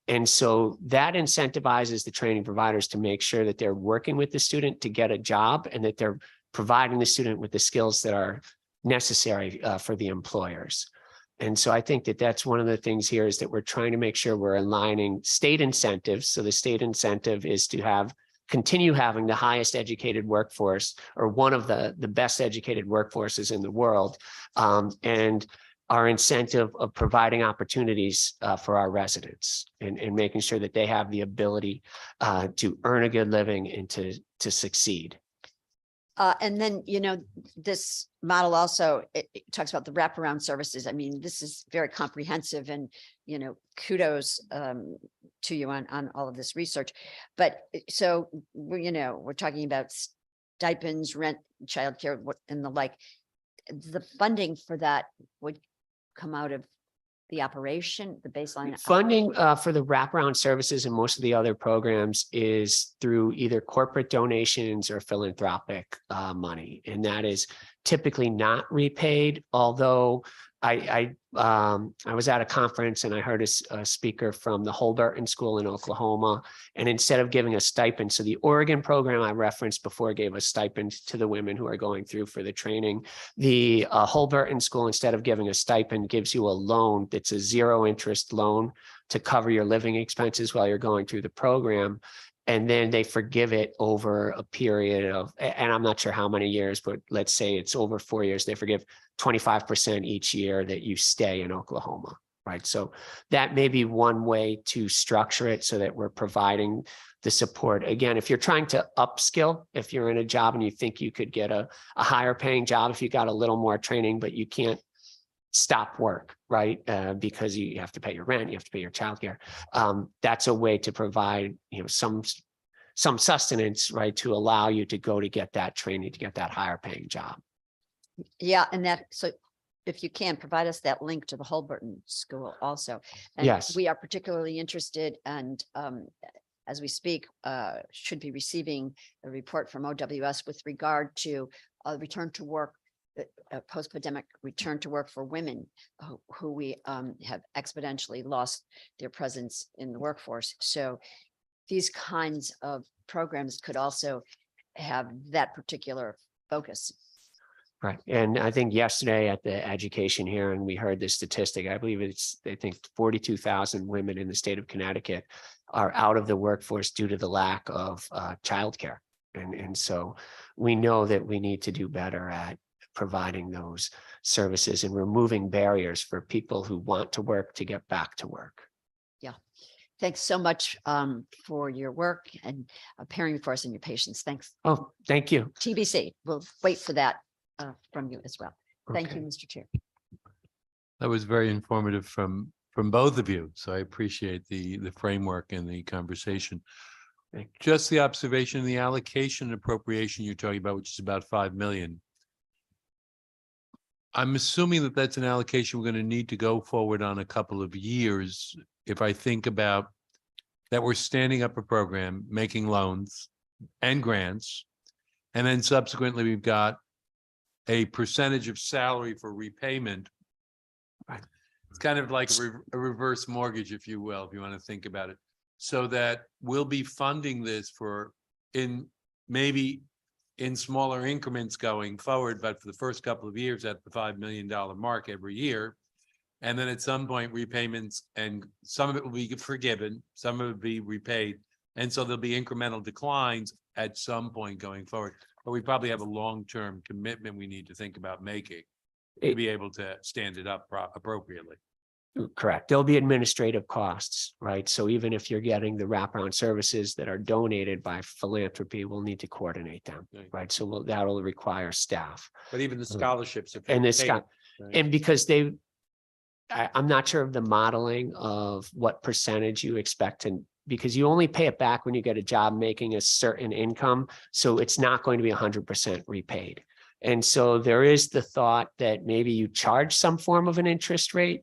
And so that incentivizes the training providers to make sure that they're working with the student to get a job and that they're providing the student with the skills that are necessary for the employers. And so I think that that's one of the things here is that we're trying to make sure we're aligning state incentives. So the state incentive is to continue having the highest educated workforce, or one of the best educated workforces in the world. And our incentive of providing opportunities for our residents and making sure that they have the ability to earn a good living and to succeed. And then, you know, this model also, it talks about the wraparound services. I mean, this is very comprehensive and, you know, kudos to you on all of this research. But so, you know, we're talking about stipends, rent, childcare, and the like. The funding for that would come out of the operation, the baseline Funding for the wraparound services and most of the other programs is through either corporate donations or philanthropic money. And that is typically not repaid, although I was at a conference and I heard a speaker from the Holberton School in Oklahoma, and instead of giving a stipend, so the Oregon program I referenced before gave a stipend to the women who are going through for the training. The Holberton School, instead of giving a stipend, gives you a loan that's a 0 interest loan to cover your living expenses while you're going through the program. And then they forgive it over a period of, and I'm not sure how many years, but let's say it's over 4 years, they forgive 25% each year that you stay in Oklahoma, right? So that may be one way to structure it so that we're providing the support. Again, if you're trying to upskill, if you're in a job and you think you could get a higher paying job, if you got a little more training, but you can't stop work, right? Because you have to pay your rent, you have to pay your childcare. That's a way to provide, you know, some sustenance, right? To allow you to go to get that training, to get that higher paying job. Yeah, and that, so if you can provide us that link to the Holberton School also. And Yes. we are particularly interested and as we speak, should be receiving a report from OWS with regard to return to work, post-pandemic return to work for women who we have exponentially lost their presence in the workforce. So these kinds of programs could also have that particular focus. Right. And I think yesterday at the education hearing, we heard the statistic. I believe I think 42,000 women in the state of Connecticut are out of the workforce due to the lack of childcare. And so we know that we need to do better at providing those services and removing barriers for people who want to work to get back to work. Yeah. Thanks so much for your work and appearing for us and your patience. Thanks. Oh, thank you. TBC, we'll wait for that from you as well. Thank you, Okay. Mr. Chair. That was very informative from both of you. So I appreciate the framework and the conversation. Thank you. Just the observation, the allocation and appropriation you're talking about, which is about 5 million. I'm assuming that that's an allocation we're going to need to go forward on a couple of years. If I think about that, we're standing up a program, making loans and grants, and then subsequently we've got a percentage of salary for repayment. It's kind of like a reverse mortgage, if you will, if you want to think about it. So that we'll be funding this maybe in smaller increments going forward, but for the first couple of years at the $5 million mark every year. And then at some point repayments, and some of it will be forgiven, some of it will be repaid. And so there'll be incremental declines at some point going forward. But we probably have a long-term commitment we need to think about making to be able to stand it up appropriately. Correct. There'll be administrative costs, right? So even if you're getting the wraparound services that are donated by philanthropy, we'll need to coordinate them, right? So that'll require staff. But even the scholarships. And and because I'm not sure of the modeling of what percentage you expect to, because you only pay it back when you get a job making a certain income. So it's not going to be 100% repaid. And so there is the thought that maybe you charge some form of an interest rate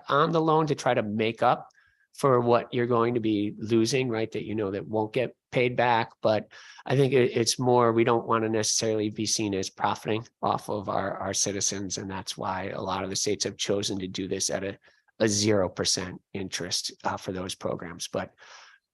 on the loan to try to make up for what you're going to be losing, right? That, you know, that won't get paid back. But I think it's more, we don't want to necessarily be seen as profiting off of our citizens. And that's why a lot of the states have chosen to do this at a 0% interest for those programs. But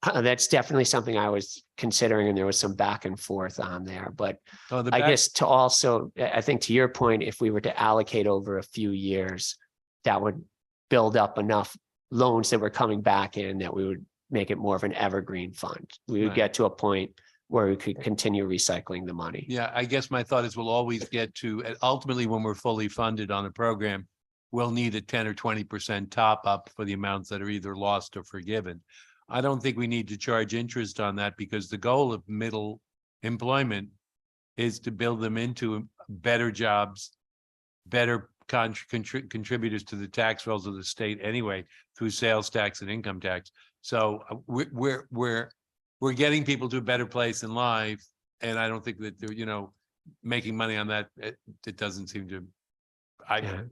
that's definitely something I was considering, and there was some back and forth on there. But I guess to also, I think to your point, if we were to allocate over a few years, that would build up enough loans that were coming back in that we would make it more of an evergreen fund. We would get to a point where we could continue recycling the money. Yeah, I guess my thought is we'll always get to, ultimately, when we're fully funded on a program, will need a 10 or 20% top up for the amounts that are either lost or forgiven. I don't think we need to charge interest on that because the goal of middle employment is to build them into better jobs, better contributors to the tax rolls of the state anyway, through sales tax and income tax. So we're getting people to a better place in life. And I don't think that they're, you know, making money on that. It doesn't seem to, Yeah.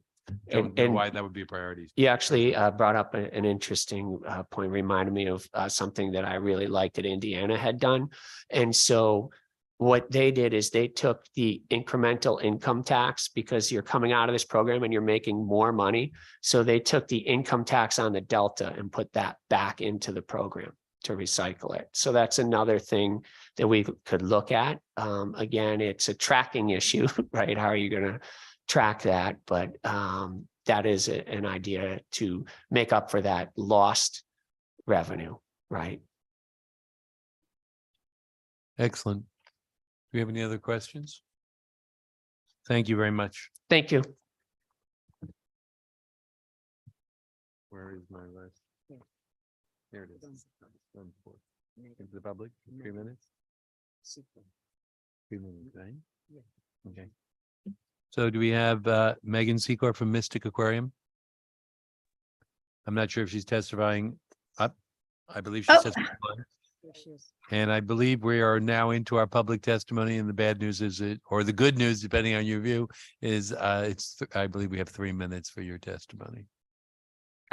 don't know And- why that would be a priority. You actually brought up an interesting point, reminded me of something that I really liked that Indiana had done. And so what they did is they took the incremental income tax because you're coming out of this program and you're making more money. So they took the income tax on the delta and put that back into the program to recycle it. So that's another thing that we could look at. Again, it's a tracking issue, right? How are you going to track that? But that is an idea to make up for that lost revenue, right? Excellent. Do we have any other questions? Thank you very much. Thank you. Where is my list? Here it is. Into the public, 3 minutes? 3 minutes, right? Okay. So do we have Megan Secor from Mystic Aquarium? I'm not sure if she's testifying up. I believe she's testifying. And I believe we are now into our public testimony, and the bad news is or the good news, depending on your view, is I believe we have 3 minutes for your testimony.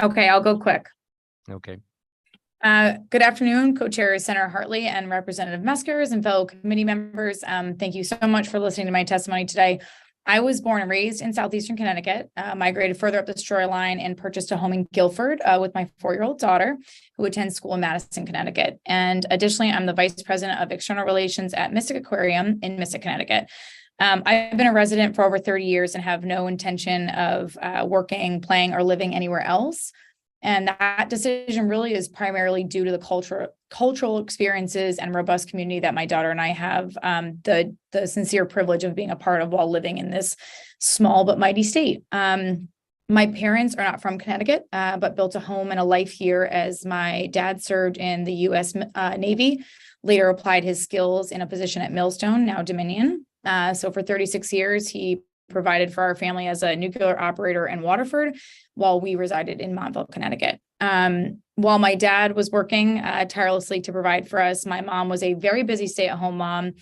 Okay, I'll go quick. Okay. Good afternoon, Co-Chair Senator Hartley and Representative Meskers and fellow committee members. Thank you so much for listening to my testimony today. I was born and raised in southeastern Connecticut, migrated further up the shoreline and purchased a home in Guilford with my 4-year-old daughter who attends school in Madison, Connecticut. And additionally, I'm the Vice President of External Relations at Mystic Aquarium in Mystic, Connecticut. I've been a resident for over 30 years and have no intention of working, playing, or living anywhere else. And that decision really is primarily due to the cultural experiences and robust community that my daughter and I have the sincere privilege of being a part of while living in this small but mighty state. My parents are not from Connecticut, but built a home and a life here as my dad served in the U.S. Navy, later applied his skills in a position at Millstone, now Dominion. So for 36 years, he provided for our family as a nuclear operator in Waterford while we resided in Montville, Connecticut. While my dad was working tirelessly to provide for us, my mom was a very busy stay-at-home mom,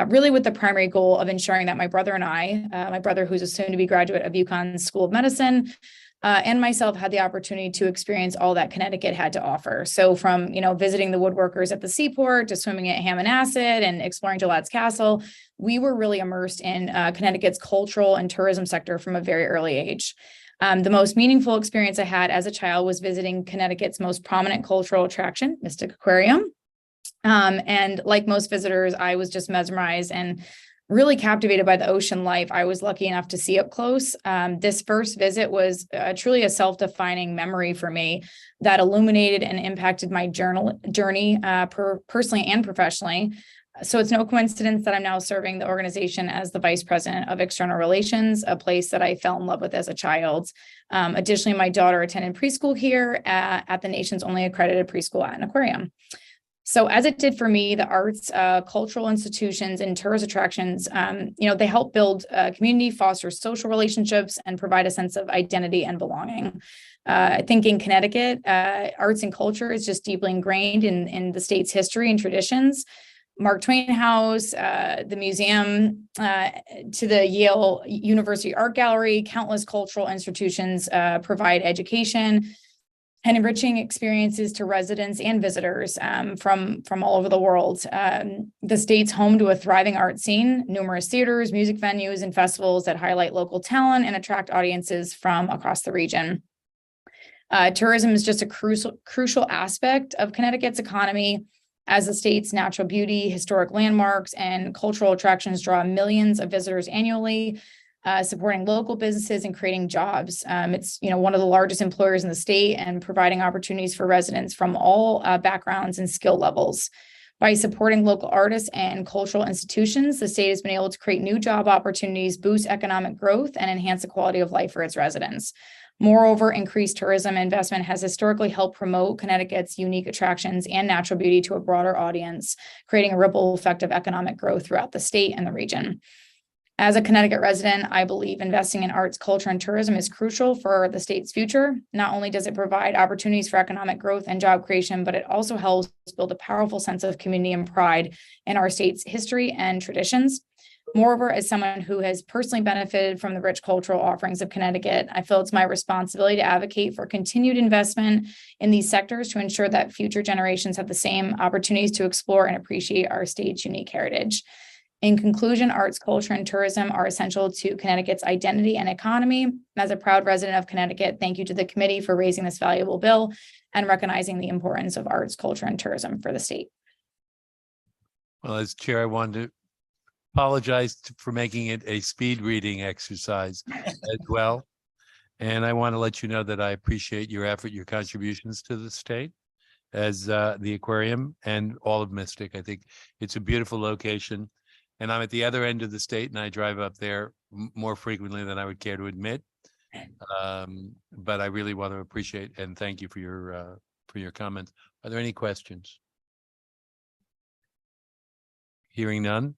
really with the primary goal of ensuring that my brother and I, my brother who's a soon-to-be graduate of UConn School of Medicine, and myself had the opportunity to experience all that Connecticut had to offer. So from, visiting the woodworkers at the seaport to swimming at Ham and Acid and exploring Gillad's Castle, we were really immersed in Connecticut's cultural and tourism sector from a very early age. The most meaningful experience I had as a child was visiting Connecticut's most prominent cultural attraction, Mystic Aquarium. And like most visitors, I was just mesmerized and really captivated by the ocean life I was lucky enough to see up close. This first visit was truly a self-defining memory for me that illuminated and impacted my journey personally and professionally. So it's no coincidence that I'm now serving the organization as the Vice President of External Relations, a place that I fell in love with as a child. Additionally, my daughter attended preschool here at the nation's only accredited preschool at an aquarium. So as it did for me, the arts, cultural institutions, and tourist attractions, they help build community, foster social relationships, and provide a sense of identity and belonging. I think in Connecticut, arts and culture is just deeply ingrained in the state's history and traditions. Mark Twain House, the museum, to the Yale University Art Gallery, countless cultural institutions provide education and enriching experiences to residents and visitors from all over the world. The state's home to a thriving art scene, numerous theaters, music venues, and festivals that highlight local talent and attract audiences from across the region. Tourism is just a crucial aspect of Connecticut's economy, as the state's natural beauty, historic landmarks, and cultural attractions draw millions of visitors annually, supporting local businesses and creating jobs. It's one of the largest employers in the state and providing opportunities for residents from all backgrounds and skill levels. By supporting local artists and cultural institutions, the state has been able to create new job opportunities, boost economic growth, and enhance the quality of life for its residents. Moreover, increased tourism investment has historically helped promote Connecticut's unique attractions and natural beauty to a broader audience, creating a ripple effect of economic growth throughout the state and the region. As a Connecticut resident, I believe investing in arts, culture, and tourism is crucial for the state's future. Not only does it provide opportunities for economic growth and job creation, but it also helps build a powerful sense of community and pride in our state's history and traditions. Moreover, as someone who has personally benefited from the rich cultural offerings of Connecticut, I feel it's my responsibility to advocate for continued investment in these sectors to ensure that future generations have the same opportunities to explore and appreciate our state's unique heritage. In conclusion, arts, culture, and tourism are essential to Connecticut's identity and economy. As a proud resident of Connecticut, thank you to the committee for raising this valuable bill and recognizing the importance of arts, culture, and tourism for the state. Well, as chair, I wanted to apologize for making it a speed reading exercise as well. And I want to let you know that I appreciate your effort, your contributions to the state as the aquarium and all of Mystic. I think it's a beautiful location. And I'm at the other end of the state and I drive up there more frequently than I would care to admit. But I really want to appreciate and thank you for your comments. Are there any questions? Hearing none.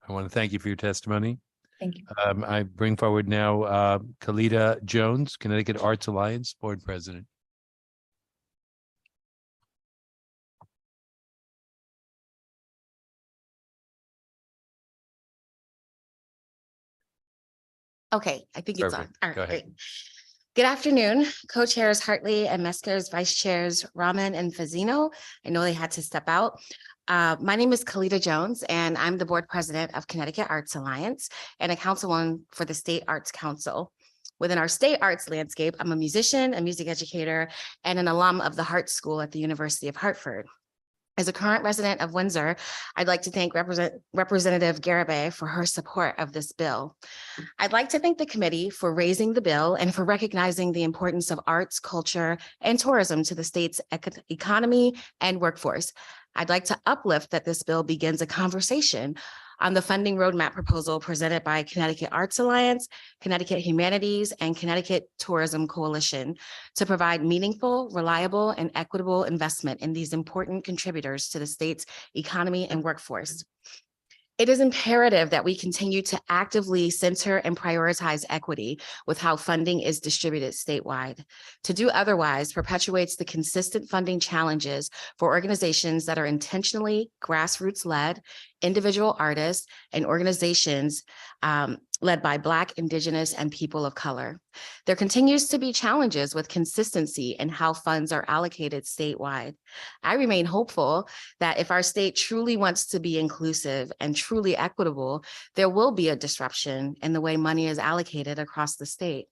I want to thank you for your testimony. Thank you. I bring forward now Kalita Jones, Connecticut Arts Alliance Board President. Okay, I think it's on. Perfect. All right, Go ahead. great. Good afternoon, co-chairs Hartley and Meskers, vice chairs Rahman and Fazino. I know they had to step out. My name is Kalita Jones, and I'm the board president of Connecticut Arts Alliance and a councilwoman for the State Arts Council. Within our state arts landscape, I'm a musician, a music educator, and an alum of the Hart School at the University of Hartford. As a current resident of Windsor, I'd like to thank Representative Garibay for her support of this bill. I'd like to thank the committee for raising the bill and for recognizing the importance of arts, culture, and tourism to the state's economy and workforce. I'd like to uplift that this bill begins a conversation on the funding roadmap proposal presented by Connecticut Arts Alliance, Connecticut Humanities, and Connecticut Tourism Coalition to provide meaningful, reliable, and equitable investment in these important contributors to the state's economy and workforce. It is imperative that we continue to actively center and prioritize equity with how funding is distributed statewide. To do otherwise perpetuates the consistent funding challenges for organizations that are intentionally grassroots-led, individual artists, and organizations led by Black, Indigenous, and people of color. There continues to be challenges with consistency in how funds are allocated statewide. I remain hopeful that if our state truly wants to be inclusive and truly equitable, there will be a disruption in the way money is allocated across the state.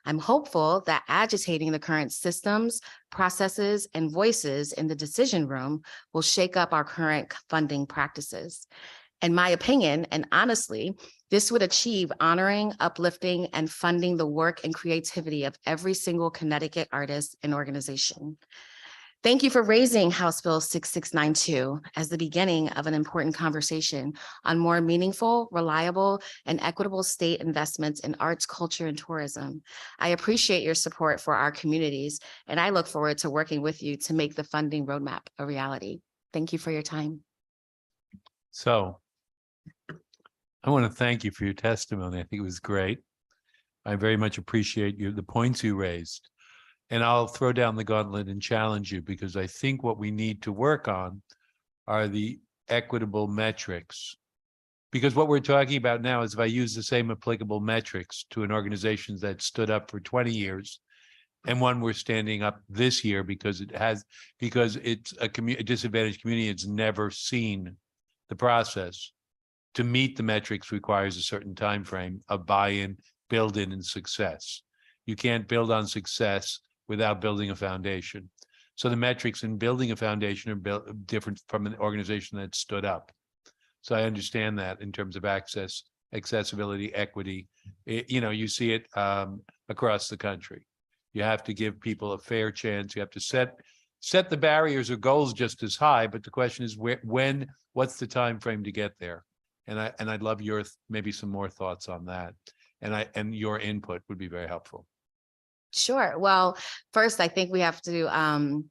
I'm hopeful that agitating the current systems, processes, and voices in the decision room will shake up our current funding practices. In my opinion, and honestly, this would achieve honoring, uplifting, and funding the work and creativity of every single Connecticut artist and organization. Thank you for raising House Bill 6692 as the beginning of an important conversation on more meaningful, reliable, and equitable state investments in arts, culture, and tourism. I appreciate your support for our communities, and I look forward to working with you to make the funding roadmap a reality. Thank you for your time. So I want to thank you for your testimony. I think it was great. I very much appreciate the points you raised. And I'll throw down the gauntlet and challenge you because I think what we need to work on are the equitable metrics. Because what we're talking about now is if I use the same applicable metrics to an organization that stood up for 20 years and one we're standing up this year because it's a disadvantaged community, it's never seen the process. To meet the metrics requires a certain time frame of buy-in, build-in, and success. You can't build on success without building a foundation. So the metrics in building a foundation are different from an organization that stood up. So I understand that in terms of access, accessibility, equity. You see it across the country. You have to give people a fair chance. You have to set set the barriers or goals just as high, but the question is what's the time frame to get there? And I'd love your, maybe some more thoughts on that. And your input would be very helpful. Sure. Well, first, I think we have to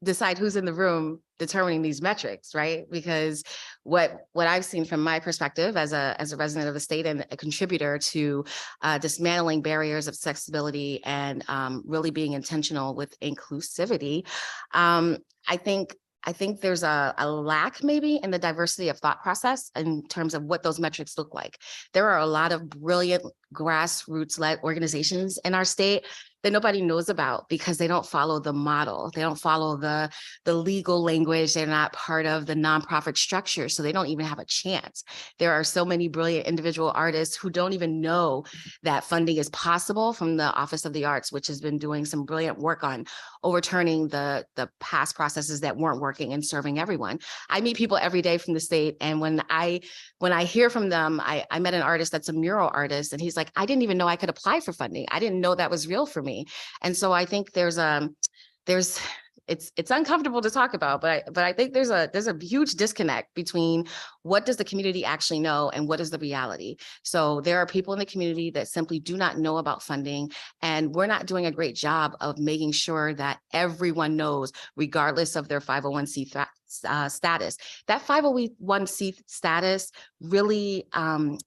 decide who's in the room determining these metrics, right? Because what I've seen from my perspective as a resident of the state and a contributor to dismantling barriers of accessibility and really being intentional with inclusivity, I think there's a lack maybe in the diversity of thought process in terms of what those metrics look like. There are a lot of brilliant grassroots-led organizations in our state that nobody knows about because they don't follow the model. They don't follow the legal language. They're not part of the nonprofit structure, so they don't even have a chance. There are so many brilliant individual artists who don't even know that funding is possible from the Office of the Arts, which has been doing some brilliant work on overturning the past processes that weren't working and serving everyone. I meet people every day from the state, and when I hear from them, I met an artist that's a mural artist, and he's like, I didn't even know I could apply for funding. I didn't know that was real for me. And so I think it's uncomfortable to talk about, but I think there's a huge disconnect between what does the community actually know and what is the reality. So there are people in the community that simply do not know about funding, and we're not doing a great job of making sure that everyone knows, regardless of their 501c status. That 501c status really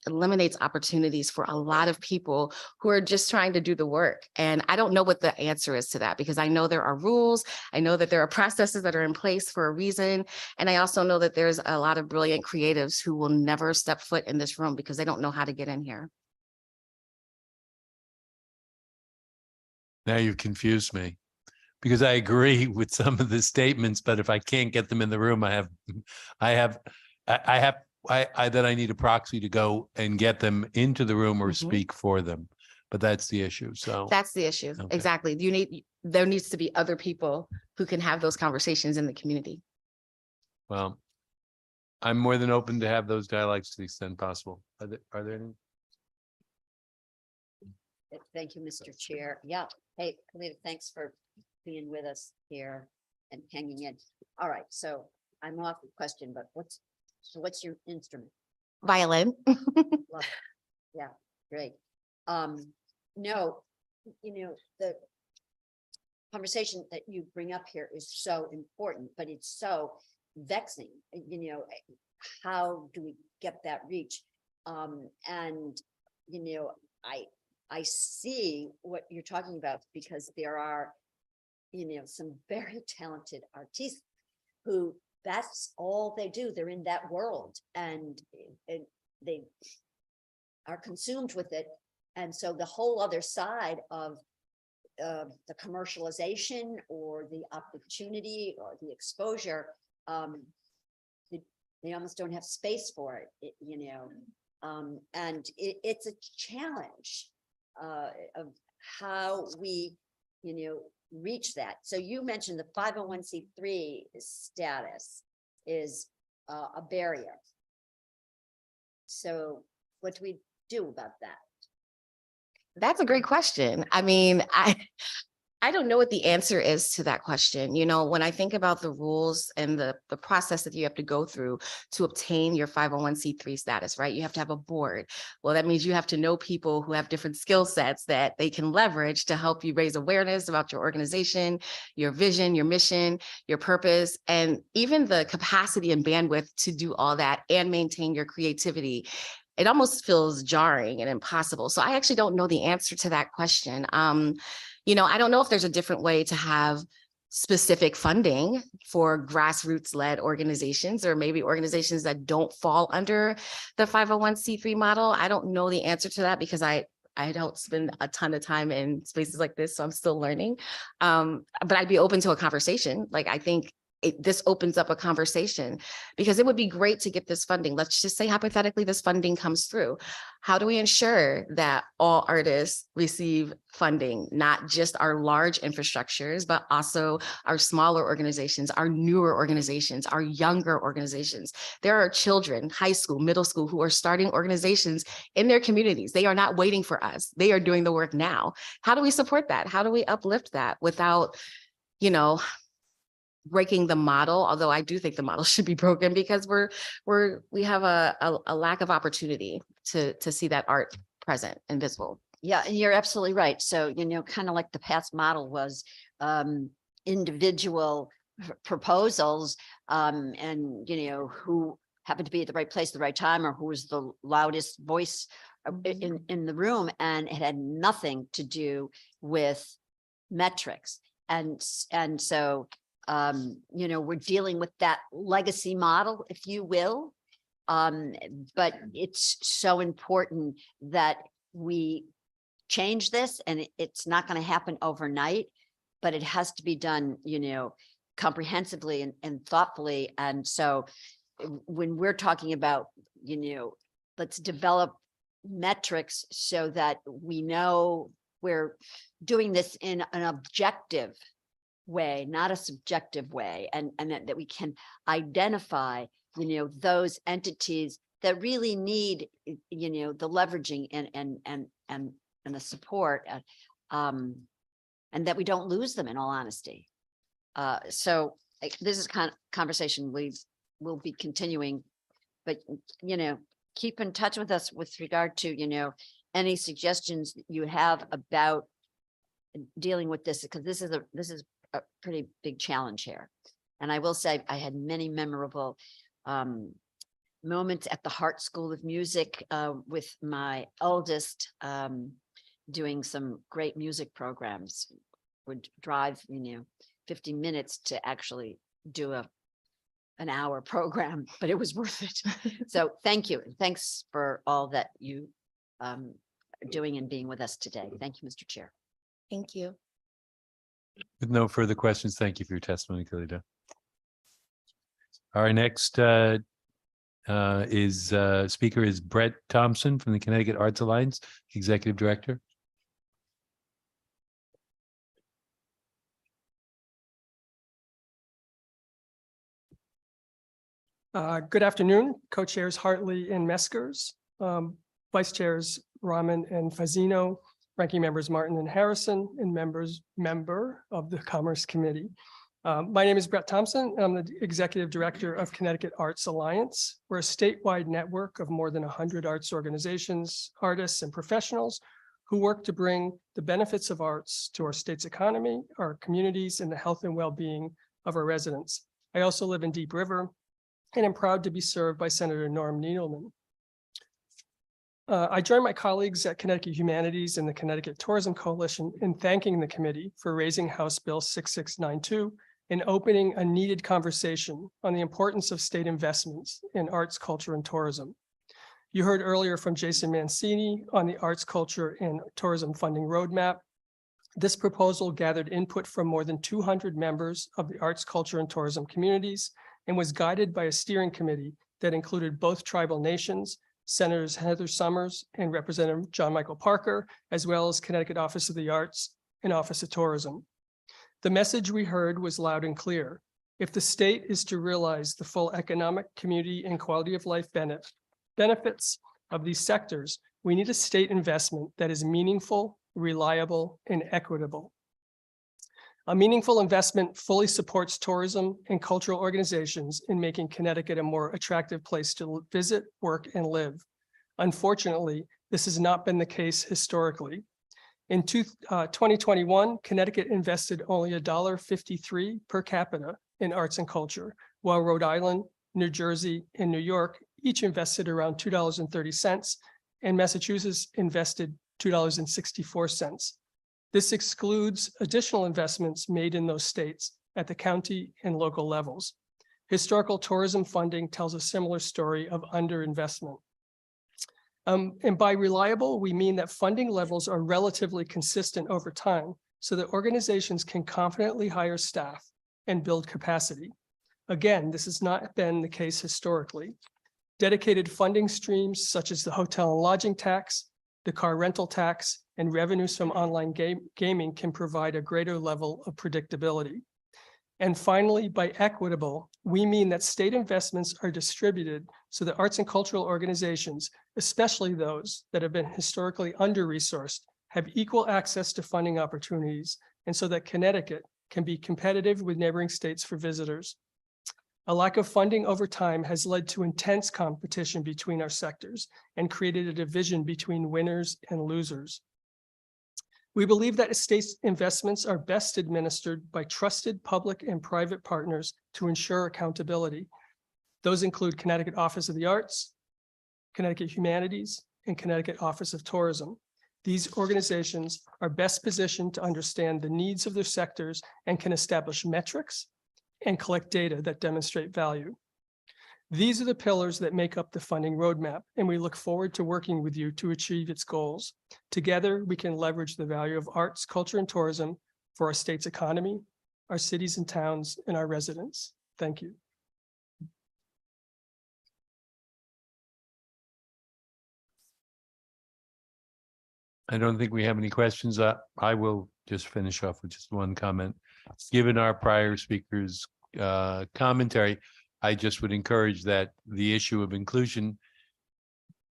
eliminates opportunities for a lot of people who are just trying to do the work. And I don't know what the answer is to that, because I know there are rules. I know that there are processes that are in place for a reason. And I also know that there's a lot of brilliant creatives who will never step foot in this room because they don't know how to get in here. Now you've confused me, because I agree with some of the statements, but if I can't get them in the room, I need a proxy to go and get them into the room or speak for them. But that's the issue. So that's the issue. Okay. Exactly. There needs to be other people who can have those conversations in the community. Well, I'm more than open to have those dialogues to the extent possible. Are there any? Thank you, Mr. Chair. Yeah. Hey, Kalita, thanks for being with us here and hanging in. All right. So I'm off the question, but what's your instrument? Violin. Love it. Yeah, great. No, the conversation that you bring up here is so important, but it's so vexing. How do we get that reach? I see what you're talking about, because there are, some very talented artists who that's all they do. They're in that world and they are consumed with it. And so the whole other side of the commercialization or the opportunity or the exposure, they almost don't have space for it, and it's a challenge of how we, reach that. So you mentioned the 501c3 status is a barrier. So what do we do about that? That's a great question. I mean, I don't know what the answer is to that question. When I think about the rules and the process that you have to go through to obtain your 501c3 status, right? You have to have a board. Well, that means you have to know people who have different skill sets that they can leverage to help you raise awareness about your organization, your vision, your mission, your purpose, and even the capacity and bandwidth to do all that and maintain your creativity. It almost feels jarring and impossible. So I actually don't know the answer to that question. I don't know if there's a different way to have specific funding for grassroots-led organizations, or maybe organizations that don't fall under the 501c3 model. I don't know the answer to that because I don't spend a ton of time in spaces like this, so I'm still learning. But I'd be open to a conversation. Like, I think this opens up a conversation, because it would be great to get this funding. Let's just say hypothetically this funding comes through. How do we ensure that all artists receive funding, not just our large infrastructures, but also our smaller organizations, our newer organizations, our younger organizations? There are children, high school, middle school, who are starting organizations in their communities. They are not waiting for us. They are doing the work now. How do we support that? How do we uplift that without, breaking the model, although I do think the model should be broken because we have a lack of opportunity to see that art present and visible. Yeah, and you're absolutely right. So, kind of like the past model was individual proposals and, who happened to be at the right place, at the right time, or who was the loudest voice in the room. And it had nothing to do with metrics. And so, we're dealing with that legacy model, if you will. But it's so important that we change this, and it's not going to happen overnight, but it has to be done, comprehensively and thoughtfully. And so when we're talking about, let's develop metrics so that we know we're doing this in an objective way, not a subjective way, and that we can identify, those entities that really need, the leveraging and the support, and that we don't lose them, in all honesty. So this is kind of conversation we will be continuing, but, keep in touch with us with regard to, any suggestions that you have about dealing with this, because this is a pretty big challenge here. And I will say I had many memorable moments at the Hart School of Music with my eldest, doing some great music programs. Would drive 50 minutes to actually do an hour program, but it was worth it. So thank you. And thanks for all that you are doing and being with us today. Thank you, Mr. Chair. Thank you. With no further questions, thank you for your testimony, Khalida. Our next speaker is Brett Thompson from the Connecticut Arts Alliance, Executive Director. Good afternoon, co-chairs Hartley and Meskers, vice chairs Rahman and Fazino, ranking members Martin and Harrison, and member of the Commerce Committee. My name is Brett Thompson, and I'm the Executive Director of Connecticut Arts Alliance. We're a statewide network of more than 100 arts organizations, artists, and professionals who work to bring the benefits of arts to our state's economy, our communities, and the health and well-being of our residents. I also live in Deep River, and I'm proud to be served by Senator Norm Needleman. I join my colleagues at Connecticut Humanities and the Connecticut Tourism Coalition in thanking the committee for raising House Bill 6692 and opening a needed conversation on the importance of state investments in arts, culture, and tourism. You heard earlier from Jason Mancini on the Arts, Culture, and Tourism Funding Roadmap. This proposal gathered input from more than 200 members of the arts, culture, and tourism communities and was guided by a steering committee that included both tribal nations, Senators Heather Summers and Representative John Michael Parker, as well as Connecticut Office of the Arts and Office of Tourism. The message we heard was loud and clear. If the state is to realize the full economic, community, and quality of life benefits of these sectors, we need a state investment that is meaningful, reliable, and equitable. A meaningful investment fully supports tourism and cultural organizations in making Connecticut a more attractive place to visit, work, and live. Unfortunately, this has not been the case historically. In 2021, Connecticut invested only $1.53 per capita in arts and culture, while Rhode Island, New Jersey, and New York each invested around $2.30, and Massachusetts invested $2.64. This excludes additional investments made in those states at the county and local levels. Historical tourism funding tells a similar story of underinvestment. And by reliable, we mean that funding levels are relatively consistent over time so that organizations can confidently hire staff and build capacity. Again, this has not been the case historically. Dedicated funding streams such as the hotel and lodging tax, the car rental tax, and revenues from online gaming can provide a greater level of predictability. And finally, by equitable, we mean that state investments are distributed so that arts and cultural organizations, especially those that have been historically under-resourced, have equal access to funding opportunities, and so that Connecticut can be competitive with neighboring states for visitors. A lack of funding over time has led to intense competition between our sectors and created a division between winners and losers. We believe that state investments are best administered by trusted public and private partners to ensure accountability. Those include Connecticut Office of the Arts, Connecticut Humanities, and Connecticut Office of Tourism. These organizations are best positioned to understand the needs of their sectors and can establish metrics and collect data that demonstrate value. These are the pillars that make up the funding roadmap, and we look forward to working with you to achieve its goals. Together, we can leverage the value of arts, culture, and tourism for our state's economy, our cities and towns, and our residents. Thank you. I don't think we have any questions. I will just finish off with just one comment. Given our prior speakers' commentary, I just would encourage that the issue of inclusion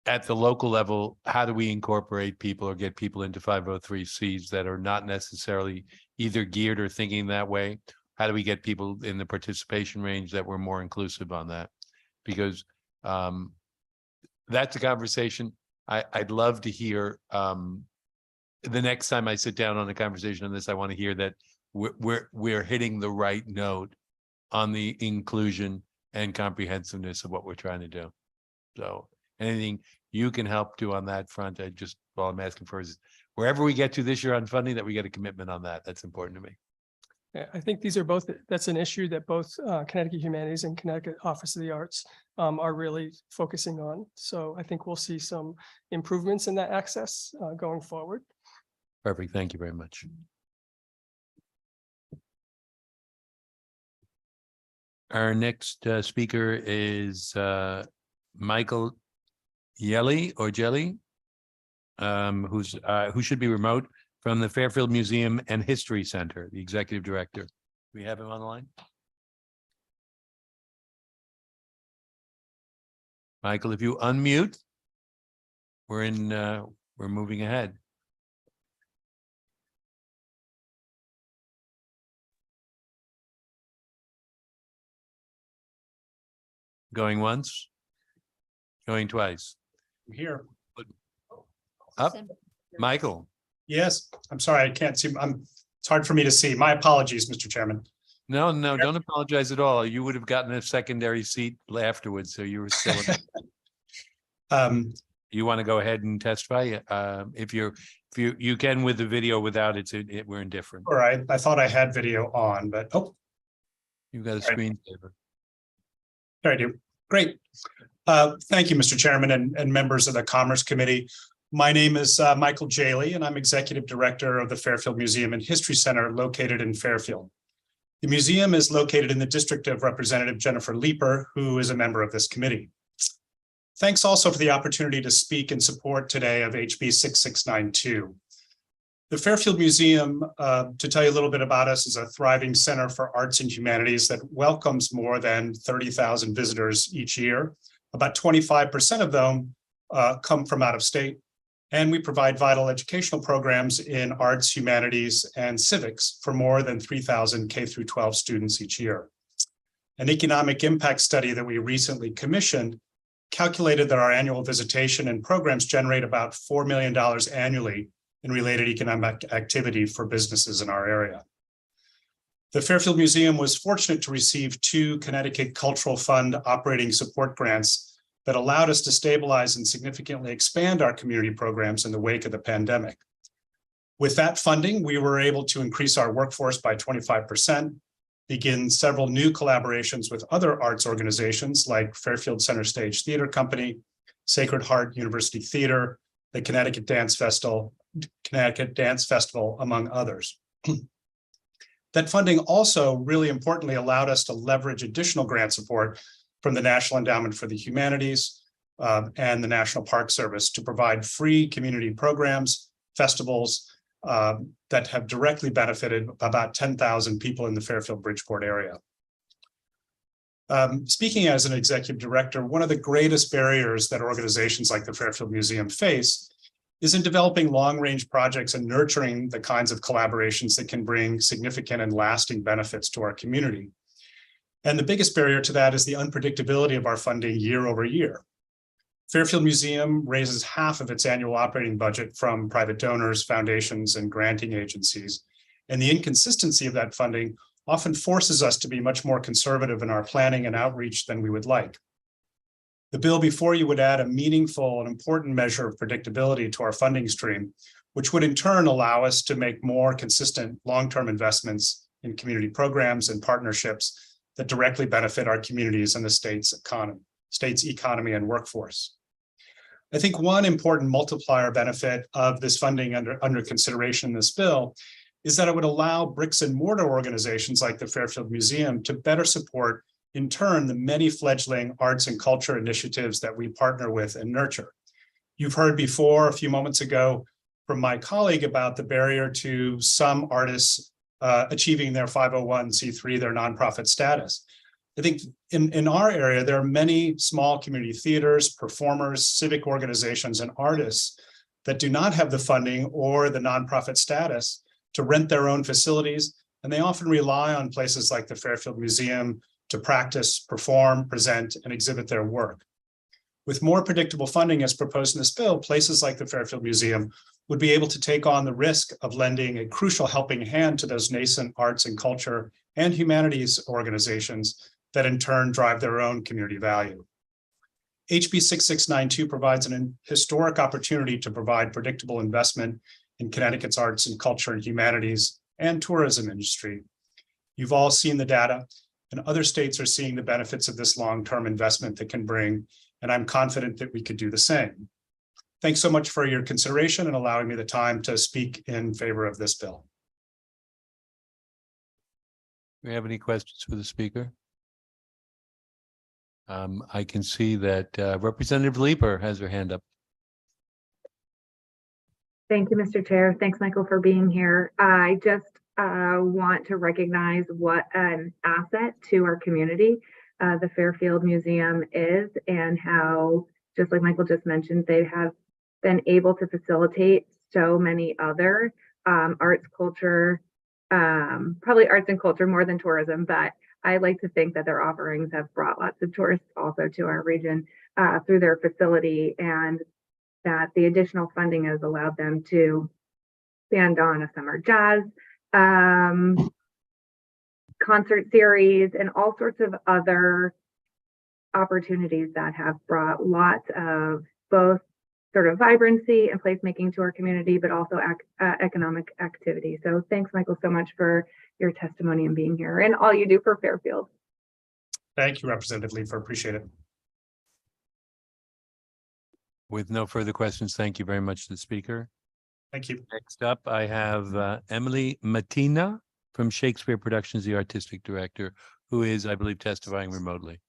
at the local level, how do we incorporate people or get people into 503Cs that are not necessarily either geared or thinking that way? How do we get people in the participation range that we're more inclusive on that? Because that's a conversation I'd love to hear. The next time I sit down on a conversation on this, I want to hear that we're hitting the right note on the inclusion and comprehensiveness of what we're trying to do. So anything you can help do on that front, all I'm asking for is wherever we get to this year on funding, that we get a commitment on that. That's important to me. Yeah, I think these are both, that's an issue that both Connecticut Humanities and Connecticut Office of the Arts are really focusing on. So I think we'll see some improvements in that access going forward. Perfect. Thank you very much. Our next speaker is Michael Yelly or Jelly, who should be remote, from the Fairfield Museum and History Center, the executive director. Do we have him on the line? Michael, if you unmute, we're moving ahead. Going once, going twice. I'm here. Up, Michael. Yes, I'm sorry, I can't see. It's hard for me to see. My apologies, Mr. Chairman. No, don't apologize at all. You would have gotten a secondary seat afterwards, so you were still. You want to go ahead and testify? If you can with the video, without it, we're indifferent. All right, I thought I had video on, but You've got a screensaver. There I do. Great. Thank you, Mr. Chairman and members of the Commerce Committee. My name is Michael Jaley, and I'm Executive Director of the Fairfield Museum and History Center located in Fairfield. The museum is located in the district of Representative Jennifer Leeper, who is a member of this committee. Thanks also for the opportunity to speak in support today of HB 6692. The Fairfield Museum, to tell you a little bit about us, is a thriving center for arts and humanities that welcomes more than 30,000 visitors each year. About 25% of them come from out of state. And we provide vital educational programs in arts, humanities, and civics for more than 3,000 K through 12 students each year. An economic impact study that we recently commissioned calculated that our annual visitation and programs generate about $4 million annually in related economic activity for businesses in our area. The Fairfield Museum was fortunate to receive 2 Connecticut Cultural Fund operating support grants that allowed us to stabilize and significantly expand our community programs in the wake of the pandemic. With that funding, we were able to increase our workforce by 25%, begin several new collaborations with other arts organizations like Fairfield Center Stage Theater Company, Sacred Heart University Theater, the Connecticut Dance Festival, among others. That funding also, really importantly, allowed us to leverage additional grant support from the National Endowment for the Humanities and the National Park Service to provide free community programs, festivals that have directly benefited about 10,000 people in the Fairfield-Bridgeport area. Speaking as an executive director, one of the greatest barriers that organizations like the Fairfield Museum face is in developing long-range projects and nurturing the kinds of collaborations that can bring significant and lasting benefits to our community. And the biggest barrier to that is the unpredictability of our funding year over year. Fairfield Museum raises half of its annual operating budget from private donors, foundations, and granting agencies. And the inconsistency of that funding often forces us to be much more conservative in our planning and outreach than we would like. The bill before you would add a meaningful and important measure of predictability to our funding stream, which would in turn allow us to make more consistent long-term investments in community programs and partnerships that directly benefit our communities and the state's economy and workforce. I think one important multiplier benefit of this funding under consideration in this bill is that it would allow bricks and mortar organizations like the Fairfield Museum to better support, in turn, the many fledgling arts and culture initiatives that we partner with and nurture. You've heard before, a few moments ago, from my colleague about the barrier to some artists achieving their 501c3, their nonprofit status. I think in our area, there are many small community theaters, performers, civic organizations, and artists that do not have the funding or the nonprofit status to rent their own facilities, and they often rely on places like the Fairfield Museum to practice, perform, present, and exhibit their work. With more predictable funding as proposed in this bill, places like the Fairfield Museum would be able to take on the risk of lending a crucial helping hand to those nascent arts and culture and humanities organizations that in turn drive their own community value. HB 6692 provides an historic opportunity to provide predictable investment in Connecticut's arts and culture and humanities and tourism industry. You've all seen the data, and other states are seeing the benefits of this long-term investment that can bring, and I'm confident that we could do the same. Thanks so much for your consideration and allowing me the time to speak in favor of this bill. Do we have any questions for the speaker? I can see that Representative Leeper has her hand up. Thank you, Mr. Chair. Thanks, Michael, for being here. I just want to recognize what an asset to our community the Fairfield Museum is, and how, just like Michael just mentioned, they have been able to facilitate so many other arts, culture, probably arts and culture more than tourism, but I like to think that their offerings have brought lots of tourists also to our region through their facility, and that the additional funding has allowed them to expand on a summer jazz concert series and all sorts of other opportunities that have brought lots of both sort of vibrancy and placemaking to our community, but also economic activity. So thanks, Michael, so much for your testimony and being here and all you do for Fairfield. Thank you, Representative Leeper. Appreciate it. With no further questions, thank you very much to the speaker. Thank you. Next up, I have Emily Mattina from Shakespeare Productions, the artistic director, who is, I believe, testifying remotely.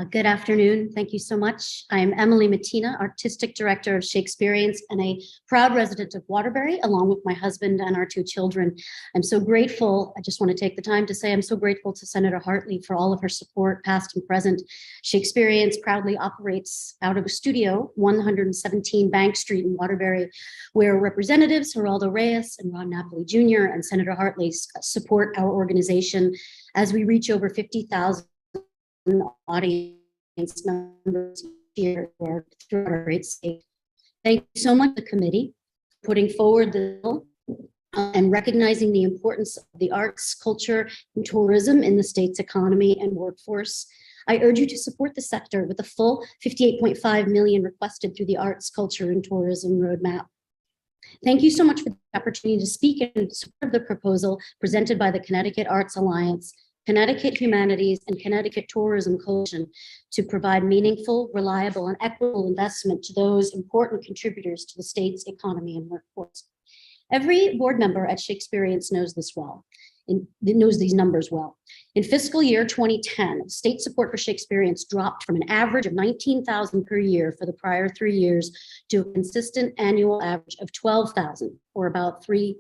Good afternoon. Thank you so much. I am Emily Mattina, Artistic Director of Shakespeareans and a proud resident of Waterbury, along with my husband and our two children. I'm so grateful. I just want to take the time to say I'm so grateful to Senator Hartley for all of her support, past and present. Shakespeareans proudly operates out of a studio, 117 Bank Street in Waterbury, where Representatives Geraldo Reyes and Ron Napoli Jr. and Senator Hartley support our organization as we reach over 50,000 audience members here throughout our great state. Thank you so much, the committee, for putting forward the bill and recognizing the importance of the arts, culture, and tourism in the state's economy and workforce. I urge you to support the sector with the full $58.5 million requested through the Arts, Culture, and Tourism Roadmap. Thank you so much for the opportunity to speak in support of the proposal presented by the Connecticut Arts Alliance, Connecticut Humanities, and Connecticut Tourism Coalition to provide meaningful, reliable, and equitable investment to those important contributors to the state's economy and workforce. Every board member at Shakespeareans knows this well, and knows these numbers well. In fiscal year 2010, state support for Shakespeareans dropped from an average of $19,000 per year for the prior 3 years to a consistent annual average of $12,000, or about 3%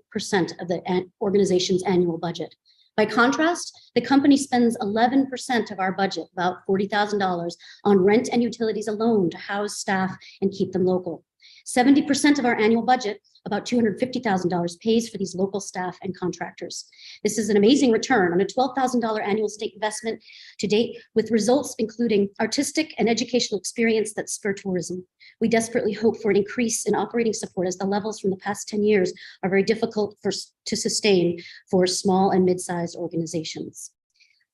of the organization's annual budget. By contrast, the company spends 11% of our budget, about $40,000, on rent and utilities alone to house staff and keep them local. 70% of our annual budget, about $250,000, pays for these local staff and contractors. This is an amazing return on a $12,000 annual state investment to date, with results including artistic and educational experience that spur tourism. We desperately hope for an increase in operating support, as the levels from the past 10 years are very difficult to sustain for small and mid-sized organizations.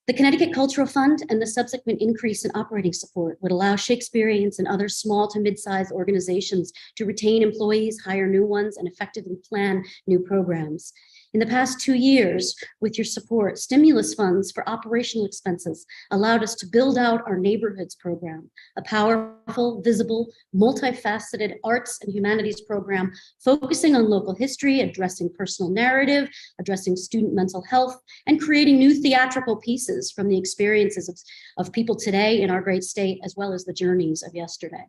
The Connecticut Cultural Fund and the subsequent increase in operating support would allow Shakespeareans and other small to mid-sized organizations to retain employees, hire new ones, and effectively plan new programs. In the past 2 years, with your support, stimulus funds for operational expenses allowed us to build out our neighborhoods program, a powerful, visible, multifaceted arts and humanities program focusing on local history, addressing personal narrative, addressing student mental health, and creating new theatrical pieces from the experiences of people today in our great state, as well as the journeys of yesterday.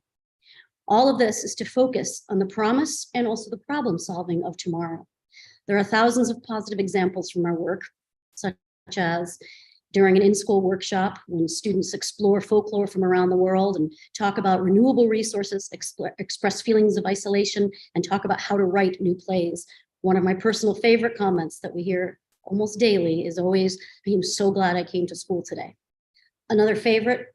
All of this is to focus on the promise and also the problem solving of tomorrow. There are thousands of positive examples from our work, such as during an in-school workshop when students explore folklore from around the world and talk about renewable resources, express feelings of isolation, and talk about how to write new plays. One of my personal favorite comments that we hear almost daily is always, "I'm so glad I came to school today." Another favorite,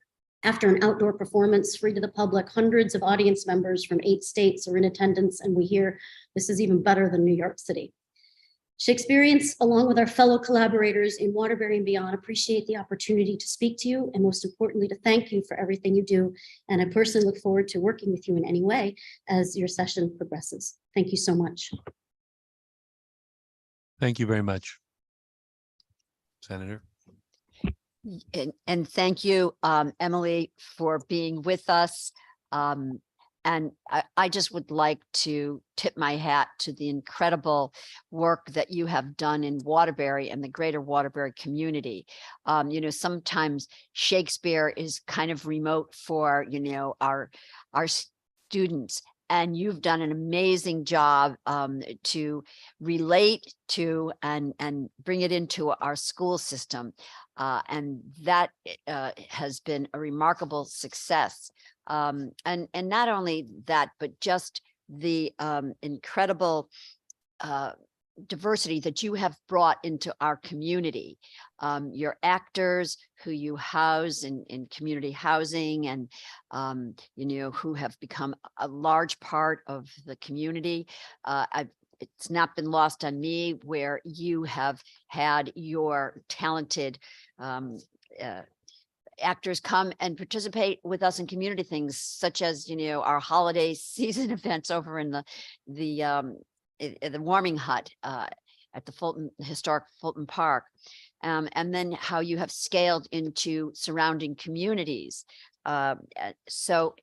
after an outdoor performance free to the public, hundreds of audience members from 8 states are in attendance, and we hear this is even better than New York City. Shakespeareans, along with our fellow collaborators in Waterbury and beyond, appreciate the opportunity to speak to you, and most importantly, to thank you for everything you do. And I personally look forward to working with you in any way as your session progresses. Thank you so much. Thank you very much, Senator. And thank you, Emily, for being with us. And I just would like to tip my hat to the incredible work that you have done in Waterbury and the greater Waterbury community. You know, sometimes Shakespeare is kind of remote for, you know, our students. And you've done an amazing job to relate to and bring it into our school system. And that has been a remarkable success. And not only that, but just the incredible diversity that you have brought into our community. Your actors who you house in community housing and, you know, who have become a large part of the community. It's not been lost on me where you have had your talented actors come and participate with us in community things, such as, you know, our holiday season events over in the warming hut at the historic Fulton Park. And then how you have scaled into surrounding communities. So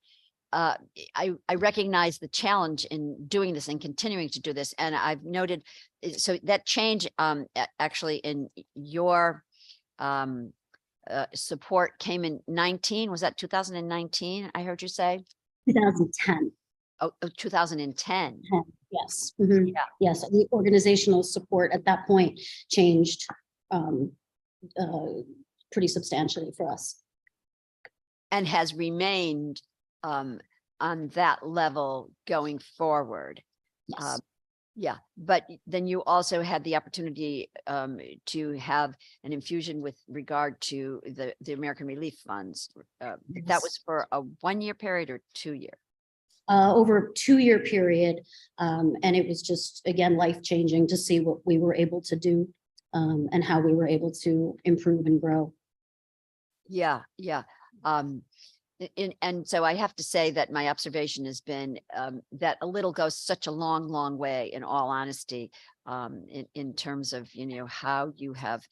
I recognize the challenge in doing this and continuing to do this. And I've noted, so that change actually in your support came in 19, was that 2019? I heard you say? 2010. Oh, 2010. Yes. Mhm. Yeah. Yes. The organizational support at that point changed pretty substantially for us. And has remained on that level going forward. Yes. Yeah, but then you also had the opportunity to have an infusion with regard to the American Relief Funds. That was for a 1-year period or 2-year? Over a 2-year period. And it was just, again, life-changing to see what we were able to do and how we were able to improve and grow. Yeah, yeah. And so I have to say that my observation has been that a little goes such a long, long way, in all honesty, in terms of, you know, how you have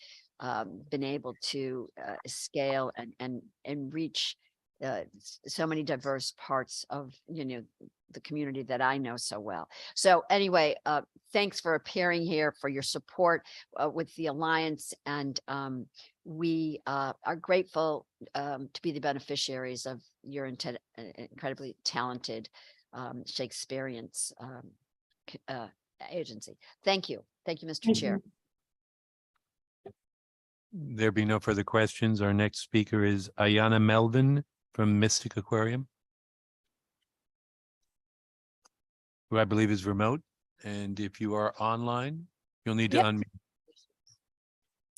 been able to scale and reach so many diverse parts of, you know, the community that I know so well. So anyway, thanks for appearing here, for your support with the Alliance, and we are grateful to be the beneficiaries of your incredibly talented Shakespearean agency. Thank you. Thank you, Mr. Chair. There be no further questions. Our next speaker is Ayana Melvin from Mystic Aquarium, who I believe is remote. And if you are online, you'll need to Yep. unmute.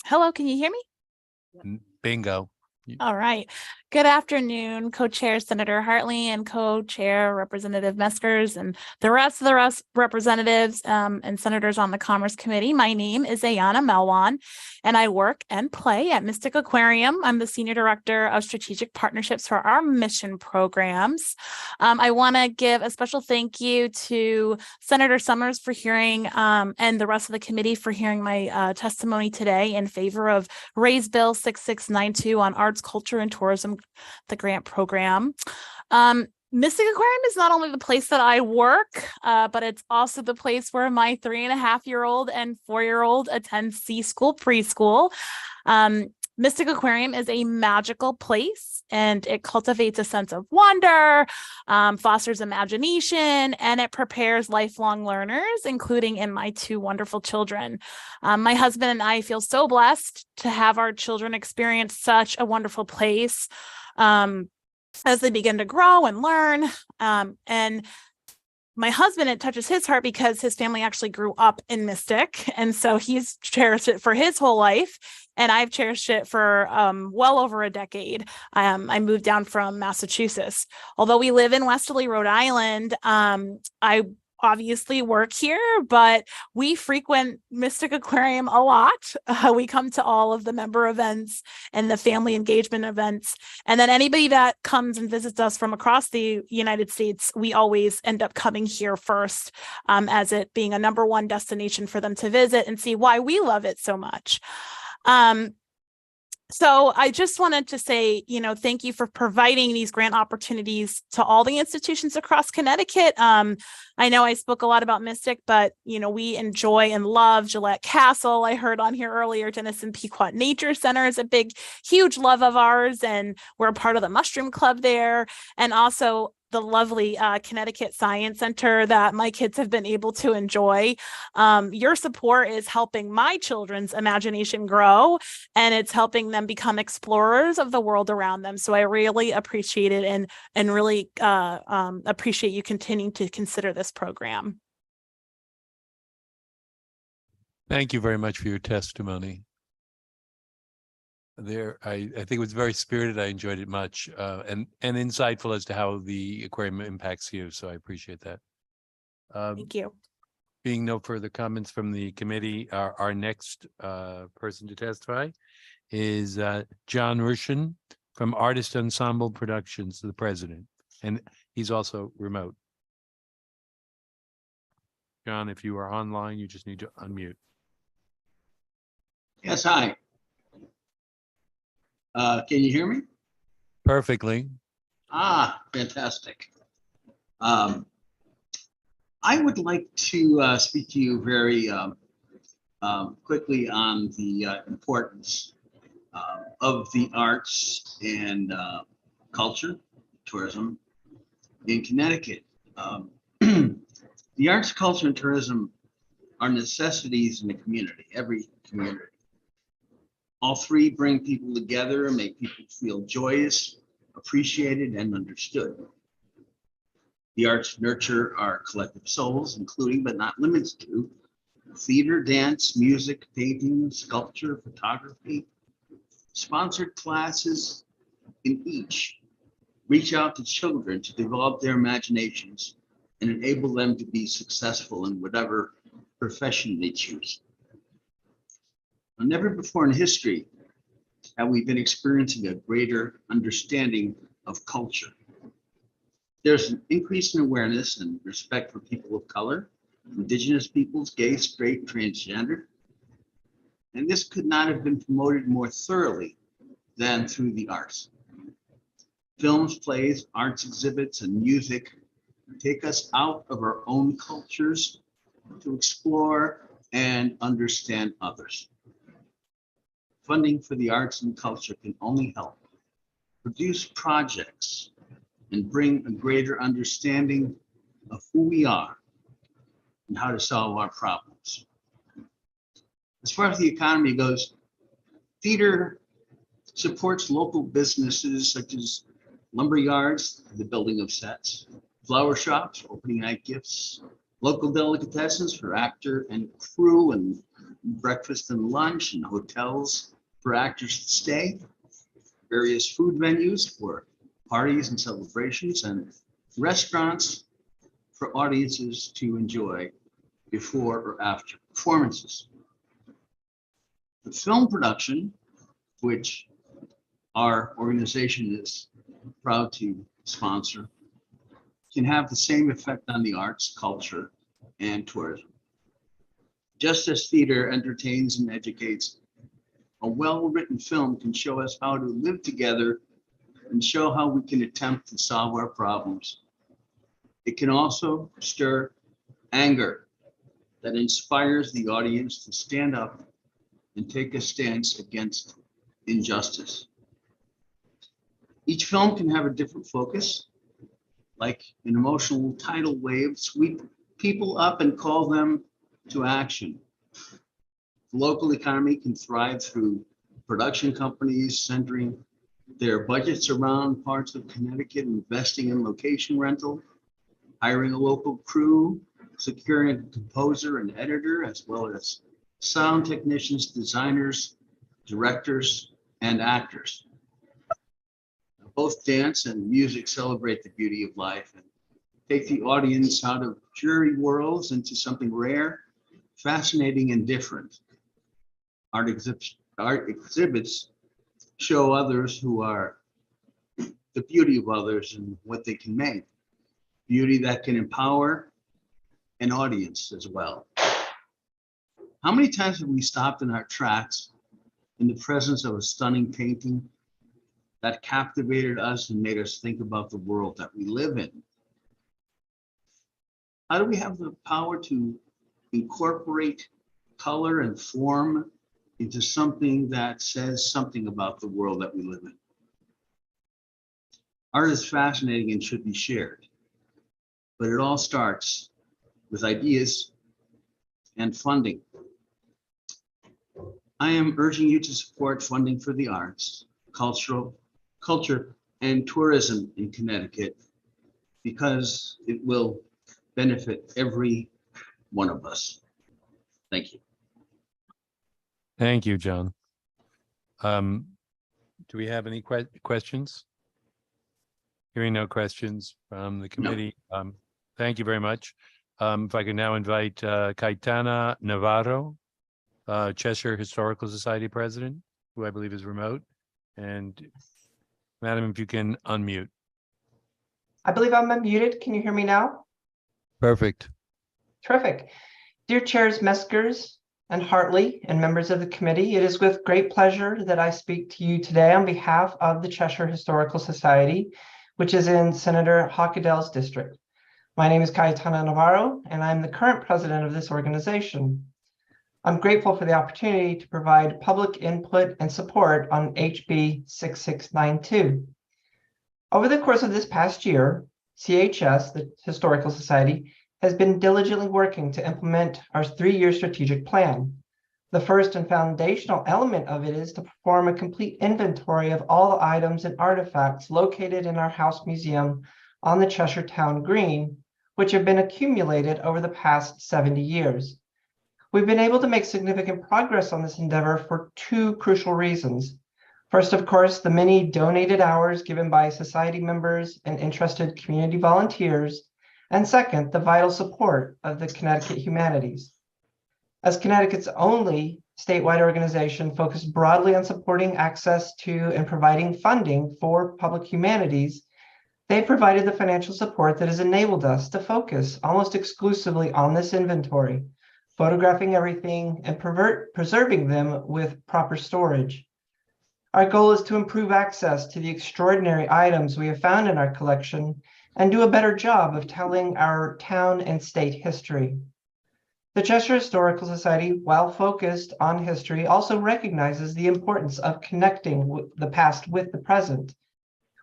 Hello, can you hear me? Bingo. All right. Good afternoon, Co-Chair Senator Hartley and Co-Chair Representative Meskers and the rest of the representatives and senators on the Commerce Committee. My name is Ayana Melwan, and I work and play at Mystic Aquarium. I'm the Senior Director of Strategic Partnerships for our mission programs. I want to give a special thank you to Senator Summers for hearing and the rest of the committee for hearing my testimony today in favor of Raise Bill 6692 on arts, culture, and tourism, the grant program. Mystic Aquarium is not only the place that I work, but it's also the place where my 3.5-year-old and 4-year-old attend C School preschool. Mystic Aquarium is a magical place, and it cultivates a sense of wonder, fosters imagination, and it prepares lifelong learners, including in my 2 wonderful children. My husband and I feel so blessed to have our children experience such a wonderful place as they begin to grow and learn. And my husband, it touches his heart because his family actually grew up in Mystic. And so he's cherished it for his whole life. And I've cherished it for well over a decade. I moved down from Massachusetts. Although we live in Westerly, Rhode Island, I obviously work here, but we frequent Mystic Aquarium a lot. We come to all of the member events and the family engagement events. And then anybody that comes and visits us from across the United States, we always end up coming here first, as it being a #1 destination for them to visit and see why we love it so much. So I just wanted to say, thank you for providing these grant opportunities to all the institutions across Connecticut. I know I spoke a lot about Mystic, but, we enjoy and love Gillette Castle. I heard on here earlier, Denison Pequot Nature Center is a big, huge love of ours, and we're a part of the Mushroom Club there. And also the lovely Connecticut Science Center that my kids have been able to enjoy. Your support is helping my children's imagination grow, and it's helping them become explorers of the world around them. So I really appreciate it and really appreciate you continuing to consider this program. Thank you very much for your testimony. I think it was very spirited. I enjoyed it much, and insightful as to how the aquarium impacts you. So I appreciate that. Thank you. Being no further comments from the committee, our next person to testify is John Rushin from Artist Ensemble Productions, the president, and he's also remote. John, if you are online, you just need to unmute. Yes, hi. Can you hear me? Perfectly. Fantastic. I would like to speak to you very quickly on the importance of the arts and culture, tourism in Connecticut. The arts, culture, and tourism are necessities in the community, every community. All 3 bring people together and make people feel joyous, appreciated, and understood. The arts nurture our collective souls, including but not limited to theater, dance, music, painting, sculpture, photography. Sponsored classes in each reach out to children to develop their imaginations and enable them to be successful in whatever profession they choose. Never before in history have we been experiencing a greater understanding of culture. There's an increase in awareness and respect for people of color, Indigenous peoples, gay, straight, transgender. And this could not have been promoted more thoroughly than through the arts. Films, plays, arts exhibits, and music take us out of our own cultures to explore and understand others. Funding for the arts and culture can only help produce projects and bring a greater understanding of who we are and how to solve our problems. As far as the economy goes, Theater supports local businesses such as lumber yards, the building of sets, flower shops, opening night gifts, local delicatessens for actor and crew, and breakfast and lunch, and hotels for actors to stay, various food venues for parties and celebrations, and restaurants for audiences to enjoy before or after performances. The film production, which our organization is proud to sponsor, can have the same effect on the arts, culture, and tourism. Just as theater entertains and educates, a well-written film can show us how to live together and show how we can attempt to solve our problems. It can also stir anger that inspires the audience to stand up and take a stance against injustice. Each film can have a different focus, like an emotional tidal wave, sweep people up and call them to action. The local economy can thrive through production companies centering their budgets around parts of Connecticut, investing in location rental, hiring a local crew, securing a composer and editor, as well as sound technicians, designers, directors, and actors. Both dance and music celebrate the beauty of life and take the audience out of dreary worlds into something rare, fascinating, and different. Art exhibits show others who are the beauty of others and what they can make. Beauty that can empower an audience as well. How many times have we stopped in our tracks in the presence of a stunning painting that captivated us and made us think about the world that we live in? How do we have the power to incorporate color and form into something that says something about the world that we live in? Art is fascinating and should be shared, but it all starts with ideas and funding. I am urging you to support funding for the arts, culture, and tourism in Connecticut, because it will benefit every one of us. Thank you. Thank you, John. Do we have any questions? Hearing no questions from the committee. Thank you very much. If I can now invite Cayetana Navarro, Cheshire Historical Society President, who I believe is remote. And Madam, if you can unmute. I believe I'm unmuted. Can you hear me now? Perfect. Terrific. Dear Chairs Meskers and Hartley and members of the committee, it is with great pleasure that I speak to you today on behalf of the Cheshire Historical Society, which is in Senator Hockadell's district. My name is Cayetana Navarro, and I'm the current president of this organization. I'm grateful for the opportunity to provide public input and support on HB 6692. Over the course of this past year, CHS, the Historical Society, has been diligently working to implement our 3-year strategic plan. The first and foundational element of it is to perform a complete inventory of all the items and artifacts located in our House Museum on the Cheshire Town Green, which have been accumulated over the past 70 years. We've been able to make significant progress on this endeavor for 2 crucial reasons. First, of course, the many donated hours given by society members and interested community volunteers. And second, the vital support of the Connecticut Humanities. As Connecticut's only statewide organization focused broadly on supporting access to and providing funding for public humanities, they provided the financial support that has enabled us to focus almost exclusively on this inventory, photographing everything and preserving them with proper storage. Our goal is to improve access to the extraordinary items we have found in our collection and do a better job of telling our town and state history. The Cheshire Historical Society, while focused on history, also recognizes the importance of connecting the past with the present.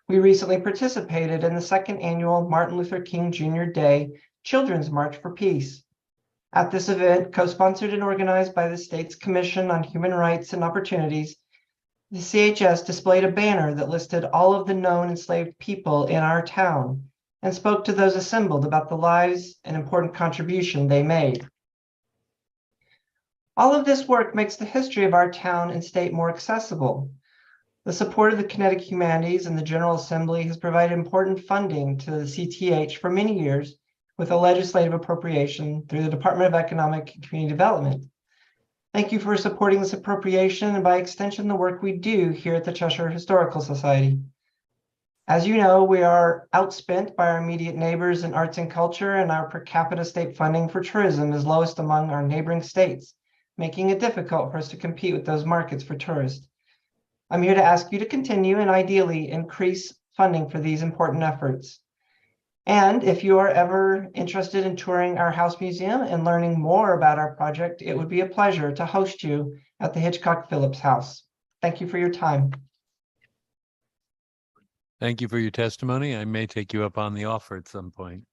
We recently participated in the 2nd annual Martin Luther King Jr. Day Children's March for Peace. At this event, co-sponsored and organized by the state's Commission on Human Rights and Opportunities, The CHS displayed a banner that listed all of the known enslaved people in our town and spoke to those assembled about the lives and important contribution they made. All of this work makes the history of our town and state more accessible. The support of the Kinetic Humanities and the General Assembly has provided important funding to the CTH for many years with a legislative appropriation through the Department of Economic and Community Development. Thank you for supporting this appropriation and by extension, the work we do here at the Cheshire Historical Society. As you know, we are outspent by our immediate neighbors in arts and culture, and our per capita state funding for tourism is lowest among our neighboring states, making it difficult for us to compete with those markets for tourists. I'm here to ask you to continue and ideally increase funding for these important efforts. And if you are ever interested in touring our house museum and learning more about our project, it would be a pleasure to host you at the Hitchcock Phillips House. Thank you for your time. Thank you for your testimony. I may take you up on the offer at some point.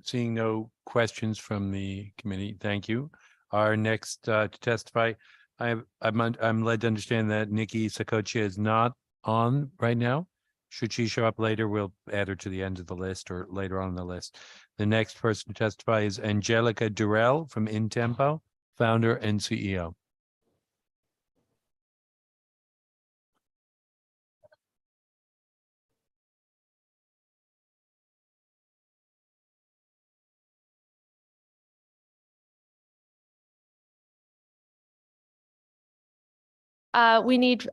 Seeing no questions from the committee, thank you. Our next to testify, I'm led to understand that Nikki Sakochia is not on right now. Should she show up later, we'll add her to the end of the list or later on the list. The next person to testify is Angelica Durrell from InTempo, founder and CEO. We need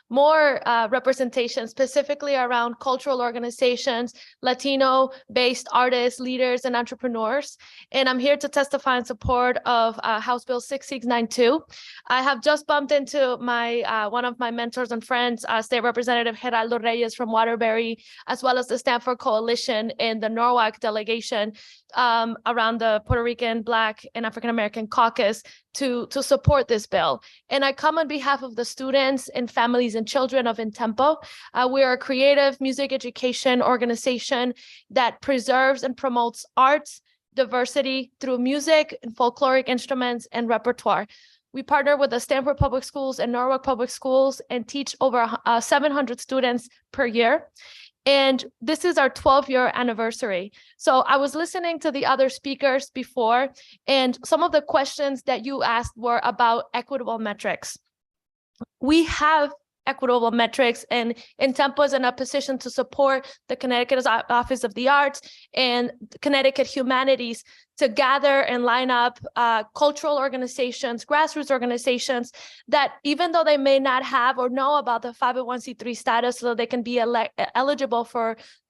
more representation, specifically around cultural organizations, Latino-based artists, leaders, and entrepreneurs. And I'm here to testify in support of House Bill 6692. I have just bumped into my one of my mentors and friends, State Representative Geraldo Reyes from Waterbury, as well as the Stanford Coalition in the Norwalk delegation around the Puerto Rican, Black, and African-American caucus to support this bill. And I come on behalf of the students and families and children of InTempo. We are a creative music education organization that preserves and promotes arts, diversity through music and folkloric instruments and repertoire. We partner with the Stanford Public Schools and Norwalk Public Schools and teach over 700 students per year. And this is our 12-year anniversary. So I was listening to the other speakers before, and some of the questions that you asked were about equitable metrics. We have equitable metrics, and InTempo is in a position to support the Connecticut Office of the Arts and Connecticut Humanities to gather and line up cultural organizations, grassroots organizations that even though they may not have or know about the 501c3 status so they can be eligible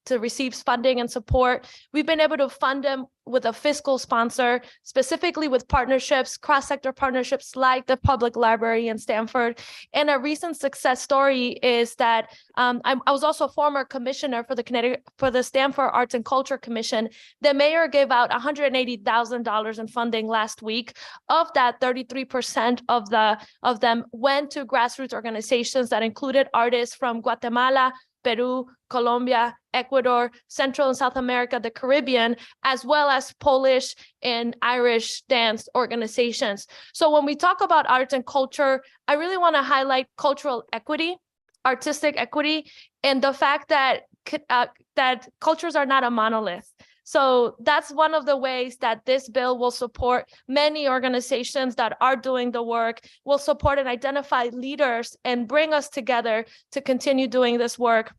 to receive funding and support, we've been able to fund them with a fiscal sponsor, specifically with partnerships, cross-sector partnerships like the Public Library in Stanford. And a recent success story is that I was also a former commissioner for the Stanford Arts and Culture Commission. The mayor gave out $180,000 in funding last week. Of that, 33% of them went to grassroots organizations that included artists from Guatemala, Peru, Colombia, Ecuador, Central and South America, the Caribbean, as well as Polish and Irish dance organizations. So when we talk about arts and culture, I really want to highlight cultural equity, artistic equity, and the fact that that cultures are not a monolith. So that's one of the ways that this bill will support many organizations that are doing the work, will support and identify leaders and bring us together to continue doing this work.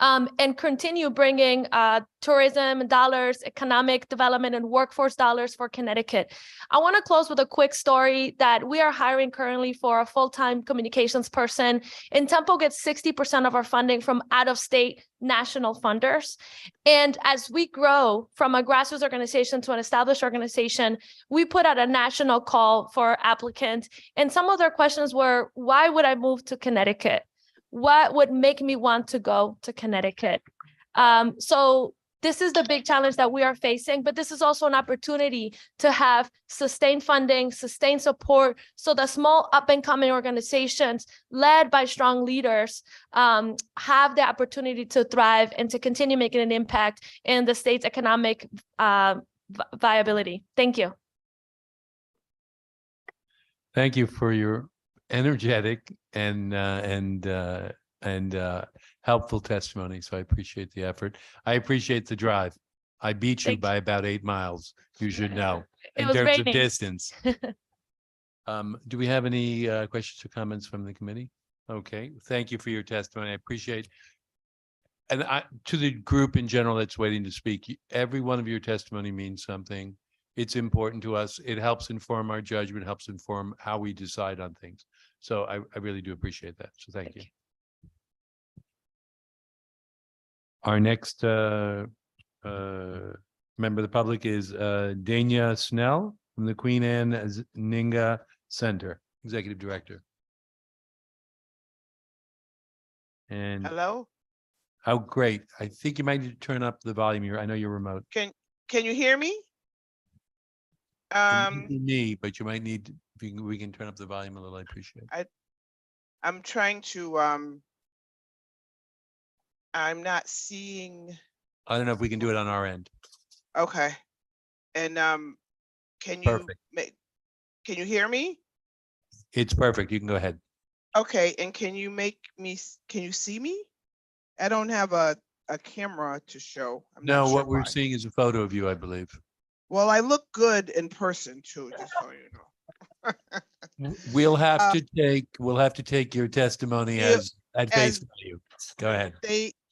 And continue bringing tourism dollars, economic development, and workforce dollars for Connecticut. I want to close with a quick story that we are hiring currently for a full-time communications person. InTempo gets 60% of our funding from out-of-state national funders. And as we grow from a grassroots organization to an established organization, we put out a national call for applicants. And some of their questions were, why would I move to Connecticut? What would make me want to go to Connecticut? So this is the big challenge that we are facing, but this is also an opportunity to have sustained funding, sustained support, so the small up and coming organizations led by strong leaders have the opportunity to thrive and to continue making an impact in the state's economic viability. Thank you. Thank you for your energetic and helpful testimony. So I appreciate the effort. I appreciate the drive. I beat you Thank by about 8 miles. You should know It in was terms of raining. distance. Do we have any questions or comments from the committee? Okay, thank you for your testimony. I appreciate. And to the group in general that's waiting to speak, every one of your testimony means something. It's important to us. It helps inform our judgment, helps inform how we decide on things. So I really do appreciate that. So thank you. Our next member of the public is Dania Snell from the Queen Anne Ninga Center, Executive Director. And hello? Oh, great. I think you might need to turn up the volume here. I know you're remote. Can you hear me? It might be me, but you might need, we can turn up the volume a little. I appreciate it. I'm trying to, I'm not seeing. I don't know if we can do it on our end. Okay. And can you Perfect. can you hear me? It's perfect. You can go ahead. Okay, and can you see me? I don't have a camera to show. I'm No, not sure what we're why. seeing is a photo of you, I believe. Well, I look good in person too, just so you know. We'll have to take your testimony as at face value. Go ahead.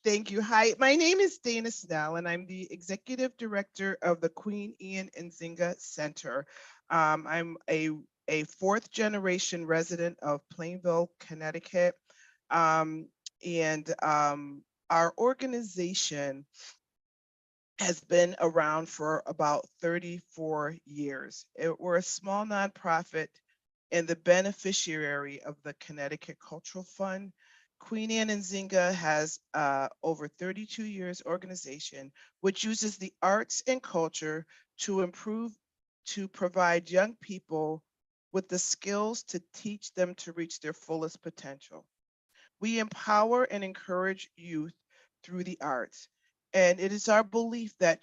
Thank you. Hi, my name is Dana Snell, and I'm the Executive Director of the Queen Anne Nzinga Center. I'm a fourth generation resident of Plainville, Connecticut. Our organization has been around for about 34 years. We're a small nonprofit and the beneficiary of the Connecticut Cultural Fund. Queen Anne Nzinga has over 32 years organization, which uses the arts and culture to provide young people with the skills to teach them to reach their fullest potential. We empower and encourage youth through the arts. And it is our belief that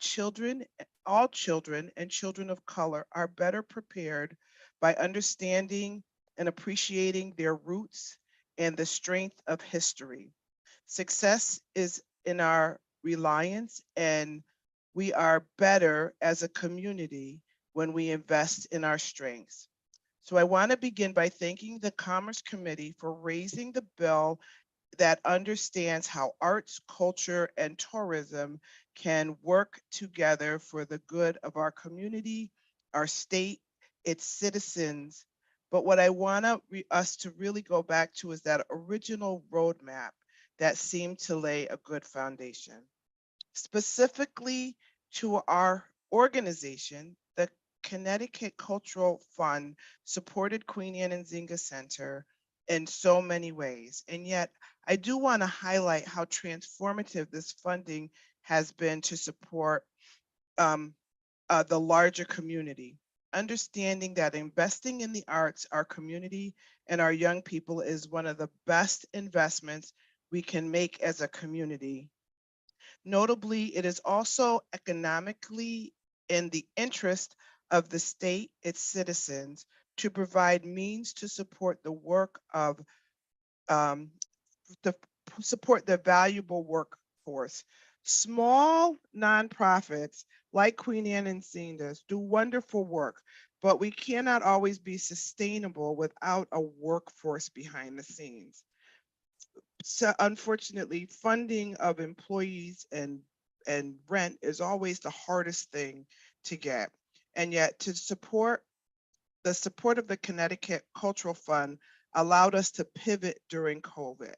all children and children of color are better prepared by understanding and appreciating their roots and the strength of history. Success is in our reliance, and we are better as a community when we invest in our strengths. So I want to begin by thanking the Commerce Committee for raising the bill that understands how arts, culture, and tourism can work together for the good of our community, our state, its citizens. But what I want us to really go back to is that original roadmap that seemed to lay a good foundation. Specifically to our organization, the Connecticut Cultural Fund supported Queen Anne Nzinga Center in so many ways. And yet I do want to highlight how transformative this funding has been to support the larger community. Understanding that investing in the arts, our community, and our young people is one of the best investments we can make as a community. Notably, it is also economically in the interest of the state, its citizens, to provide means to support the work of, to support the valuable workforce. Small nonprofits like Queen Anne Nzinga do wonderful work, but we cannot always be sustainable without a workforce behind the scenes. So unfortunately, funding of employees and rent is always the hardest thing to get. And yet the support of the Connecticut Cultural Fund allowed us to pivot during COVID.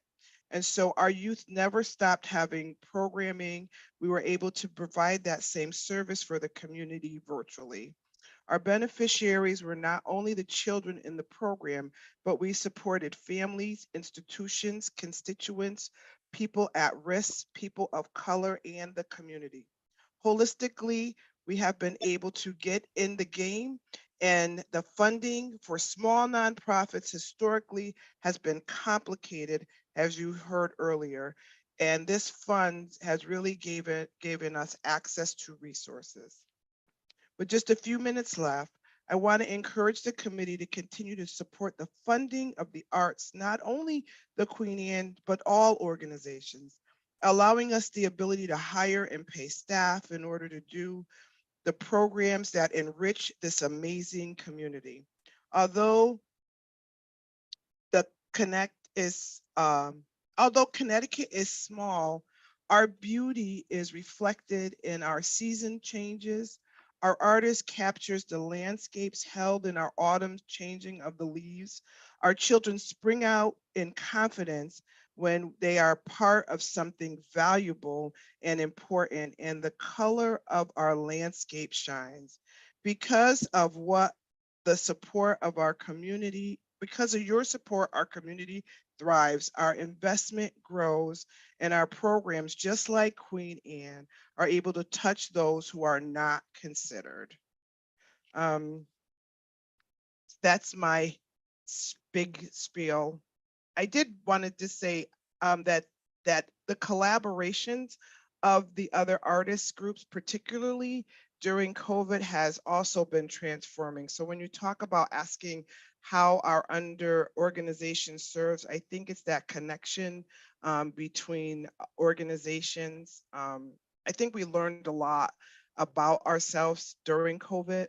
And so our youth never stopped having programming. We were able to provide that same service for the community virtually. Our beneficiaries were not only the children in the program, but we supported families, institutions, constituents, people at risk, people of color, and the community. Holistically, we have been able to get in the game, and the funding for small nonprofits historically has been complicated, as you heard earlier. And this fund has really given us access to resources. With just a few minutes left, I want to encourage the committee to continue to support the funding of the arts, not only the Queen Anne, but all organizations, allowing us the ability to hire and pay staff in order to do the programs that enrich this amazing community. Although Connecticut is small, our beauty is reflected in our season changes. Our artist captures the landscapes held in our autumn changing of the leaves. Our children spring out in confidence when they are part of something valuable and important, and the color of our landscape shines. Because of the support of our community, because of your support, our community thrives, our investment grows, and our programs, just like Queen Anne, are able to touch those who are not considered. That's my big spiel. I did wanted to say that the collaborations of the other artist groups, particularly during COVID, has also been transforming. So when you talk about asking how our under organization serves, I think it's that connection between organizations. I think we learned a lot about ourselves during COVID.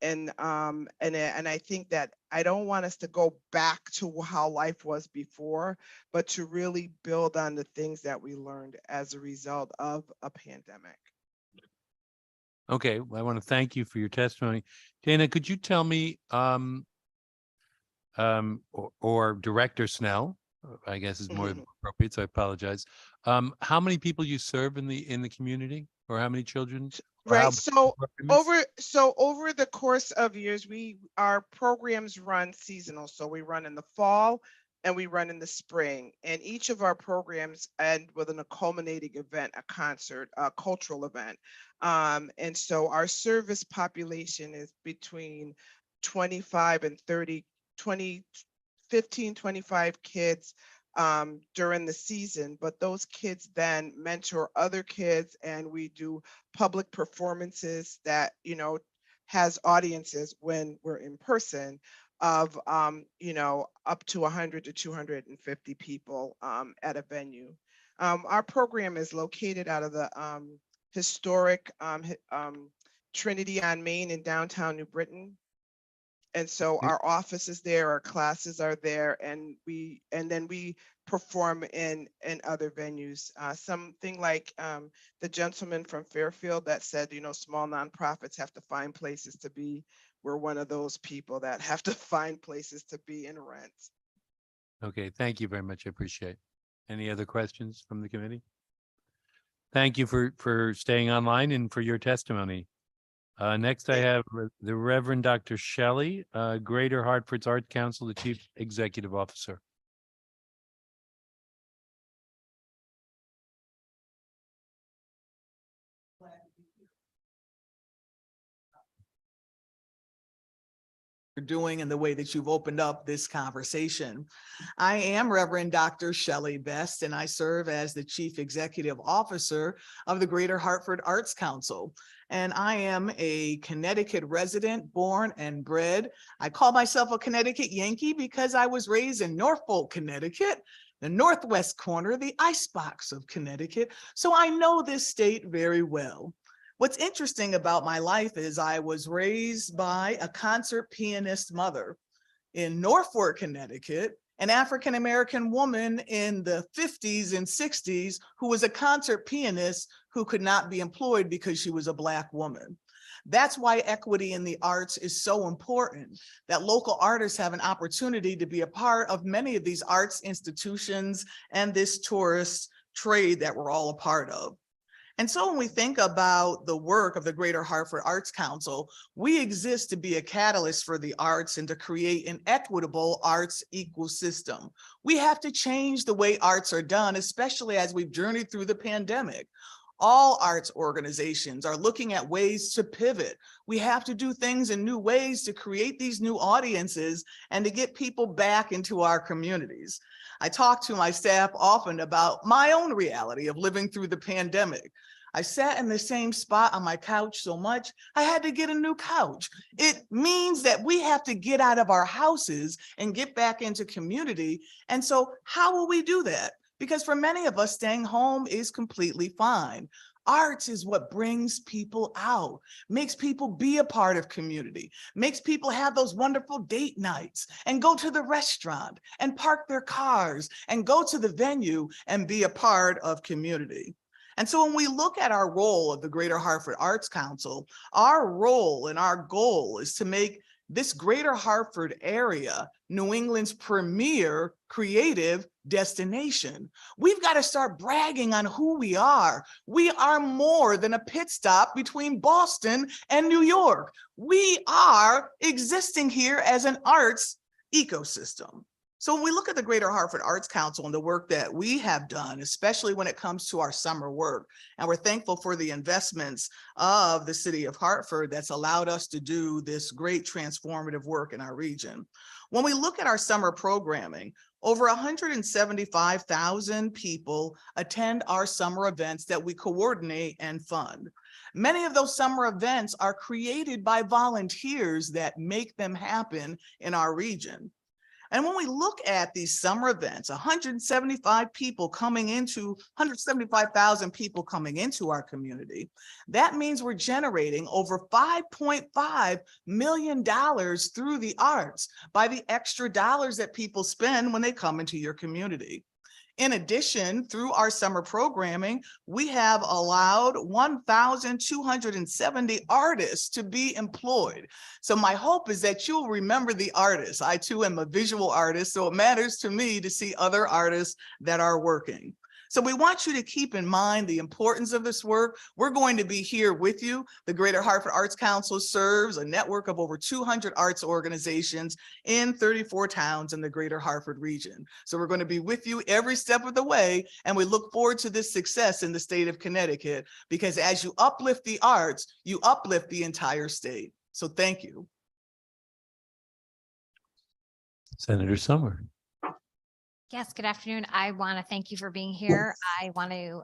And I think that I don't want us to go back to how life was before, but to really build on the things that we learned as a result of a pandemic. Okay, well, I want to thank you for your testimony. Dana, could you tell me, or Director Snell, I guess is more appropriate, so I apologize. How many people you serve in the community, or how many children? Right. So over the course of years, our programs run seasonal. So we run in the fall and we run in the spring, and each of our programs end with a culminating event, a concert, a cultural event. And so our service population is between 25 and 30, 15, 25 kids during the season, but those kids then mentor other kids, and we do public performances that, has audiences when we're in person of, up to 100 to 250 people at a venue. Our program is located out of the historic Trinity on Main in downtown New Britain. And so our office is there, our classes are there, and then we perform in other venues. Something like the gentleman from Fairfield that said, small nonprofits have to find places to be. We're one of those people that have to find places to be and rent. Okay, thank you very much. I appreciate it. Any other questions from the committee? Thank you for staying online and for your testimony. Next, I have the Reverend Dr. Shelley, Greater Hartford's Art Council, the Chief Executive Officer. Doing and the way that you've opened up this conversation. I am Reverend Dr. Shelley Best, and I serve as the Chief Executive Officer of the Greater Hartford Arts Council. And I am a Connecticut resident, born and bred. I call myself a Connecticut Yankee because I was raised in Norfolk, Connecticut, the northwest corner, the icebox of Connecticut. So I know this state very well. What's interesting about my life is I was raised by a concert pianist mother in Norfolk, Connecticut, an African-American woman in the 50s and 60s who was a concert pianist who could not be employed because she was a Black woman. That's why equity in the arts is so important, that local artists have an opportunity to be a part of many of these arts institutions and this tourist trade that we're all a part of. And so when we think about the work of the Greater Hartford Arts Council, we exist to be a catalyst for the arts and to create an equitable arts ecosystem. We have to change the way arts are done, especially as we've journeyed through the pandemic. All arts organizations are looking at ways to pivot. We have to do things in new ways to create these new audiences and to get people back into our communities. I talk to my staff often about my own reality of living through the pandemic. I sat in the same spot on my couch so much, I had to get a new couch. It means that we have to get out of our houses and get back into community. And so how will we do that? Because for many of us, staying home is completely fine. Arts is what brings people out, makes people be a part of community, makes people have those wonderful date nights and go to the restaurant and park their cars and go to the venue and be a part of community. And so when we look at our role of the Greater Hartford Arts Council, our role and our goal is to make this Greater Hartford area New England's premier creative destination. We've got to start bragging on who we are. We are more than a pit stop between Boston and New York. We are existing here as an arts ecosystem. So when we look at the Greater Hartford Arts Council and the work that we have done, especially when it comes to our summer work, and we're thankful for the investments of the city of Hartford that's allowed us to do this great transformative work in our region. When we look at our summer programming, over 175,000 people attend our summer events that we coordinate and fund. Many of those summer events are created by volunteers that make them happen in our region. And when we look at these summer events, 175,000 people coming into our community, that means we're generating over $5.5 million through the arts by the extra dollars that people spend when they come into your community. In addition, through our summer programming, we have allowed 1,270 artists to be employed. So my hope is that you'll remember the artists. I too am a visual artist, so it matters to me to see other artists that are working. So we want you to keep in mind the importance of this work. We're going to be here with you. The Greater Hartford Arts Council serves a network of over 200 arts organizations in 34 towns in the Greater Hartford region. So we're going to be with you every step of the way, and we look forward to this success in the state of Connecticut, because as you uplift the arts, you uplift the entire state. So thank you. Senator Summer. Yes, good afternoon. I want to thank you for being here. I want to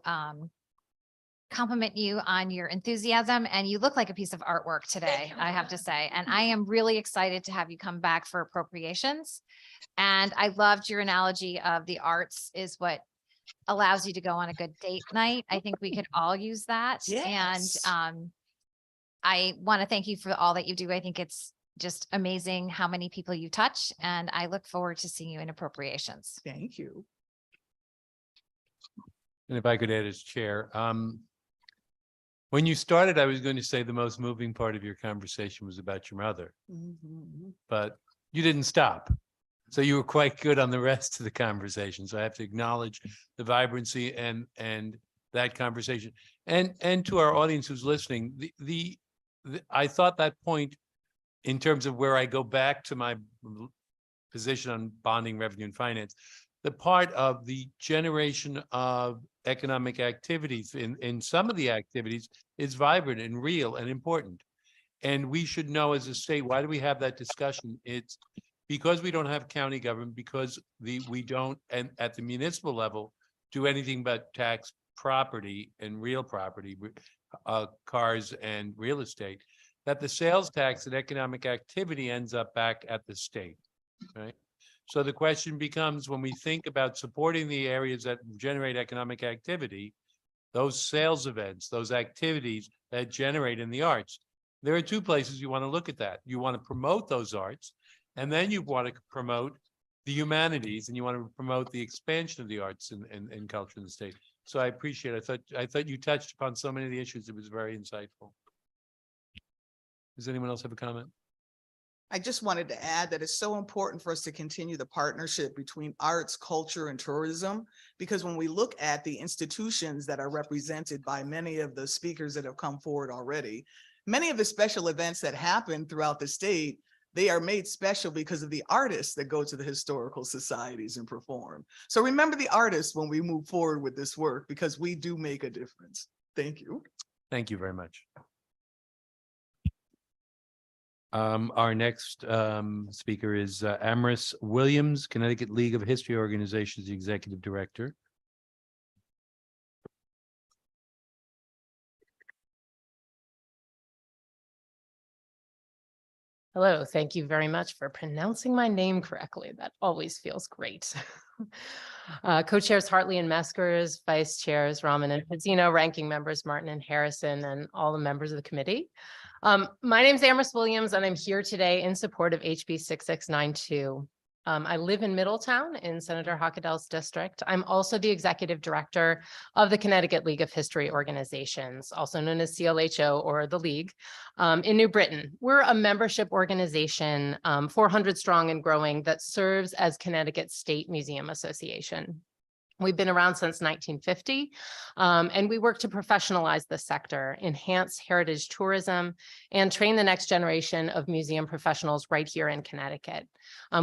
compliment you on your enthusiasm, and you look like a piece of artwork today, I have to say. And I am really excited to have you come back for appropriations. And I loved your analogy of the arts is what allows you to go on a good date night. I think we could all use that. Yes. And I want to thank you for all that you do. I think it's just amazing how many people you touch, and I look forward to seeing you in appropriations. Thank you. And if I could add as chair, when you started, I was going to say the most moving part of your conversation was about your mother, but you didn't stop. So you were quite good on the rest of the conversation. So I have to acknowledge the vibrancy and that conversation. And to our audience who's listening, I thought that point, in terms of where I go back to my position on bonding, revenue, and finance, the part of the generation of economic activities in some of the activities is vibrant and real and important. And we should know as a state, why do we have that discussion? It's because we don't have county government, because we don't, and at the municipal level, do anything but tax property and real property, cars and real estate, that the sales tax and economic activity ends up back at the state, right? So the question becomes, when we think about supporting the areas that generate economic activity, those sales events, those activities that generate in the arts, there are two places you want to look at that. You want to promote those arts, and then you want to promote the humanities, and you want to promote the expansion of the arts and culture in the state. So I appreciate it. I thought you touched upon so many of the issues. It was very insightful. Does anyone else have a comment? I just wanted to add that it's so important for us to continue the partnership between arts, culture, and tourism, because when we look at the institutions that are represented by many of the speakers that have come forward already, many of the special events that happen throughout the state, they are made special because of the artists that go to the historical societies and perform. So remember the artists when we move forward with this work, because we do make a difference. Thank you. Thank you very much. Our next speaker is Amaris Williams, Connecticut League of History Organizations, the Executive Director. Hello, thank you very much for pronouncing my name correctly. That always feels great. Co-chairs Hartley and Meskers, vice chairs Rahman and Pizzino, ranking members Martin and Harrison, and all the members of the committee. My name is Amherst Williams, and I'm here today in support of HB 6692. I live in Middletown in Senator Hockadel's district. I'm also the executive director of the Connecticut League of History Organizations, also known as CLHO or the League, in New Britain. We're a membership organization, 400 strong and growing, that serves as Connecticut State Museum Association. We've been around since 1950, and we work to professionalize the sector, enhance heritage tourism, and train the next generation of museum professionals right here in Connecticut.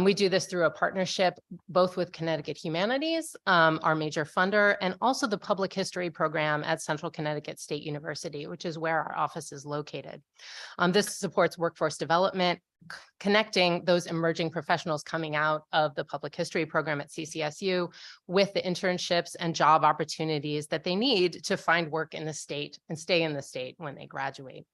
We do this through a partnership both with Connecticut Humanities, our major funder, and also the Public History program at Central Connecticut State University, which is where our office is located. This supports workforce development, connecting those emerging professionals coming out of the public history program at CCSU with the internships and job opportunities that they need to find work in the state and stay in the state when they graduate.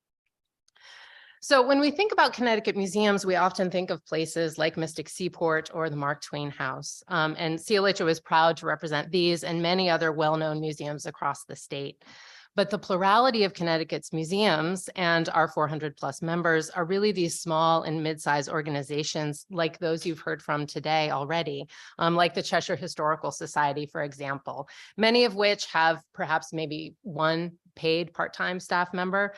So when we think about Connecticut museums, we often think of places like Mystic Seaport or the Mark Twain House. And CLHO is proud to represent these and many other well-known museums across the state. But the plurality of Connecticut's museums and our 400 plus members are really these small and mid-sized organizations like those you've heard from today already, like the Cheshire Historical Society, for example, many of which have perhaps maybe one paid part-time staff member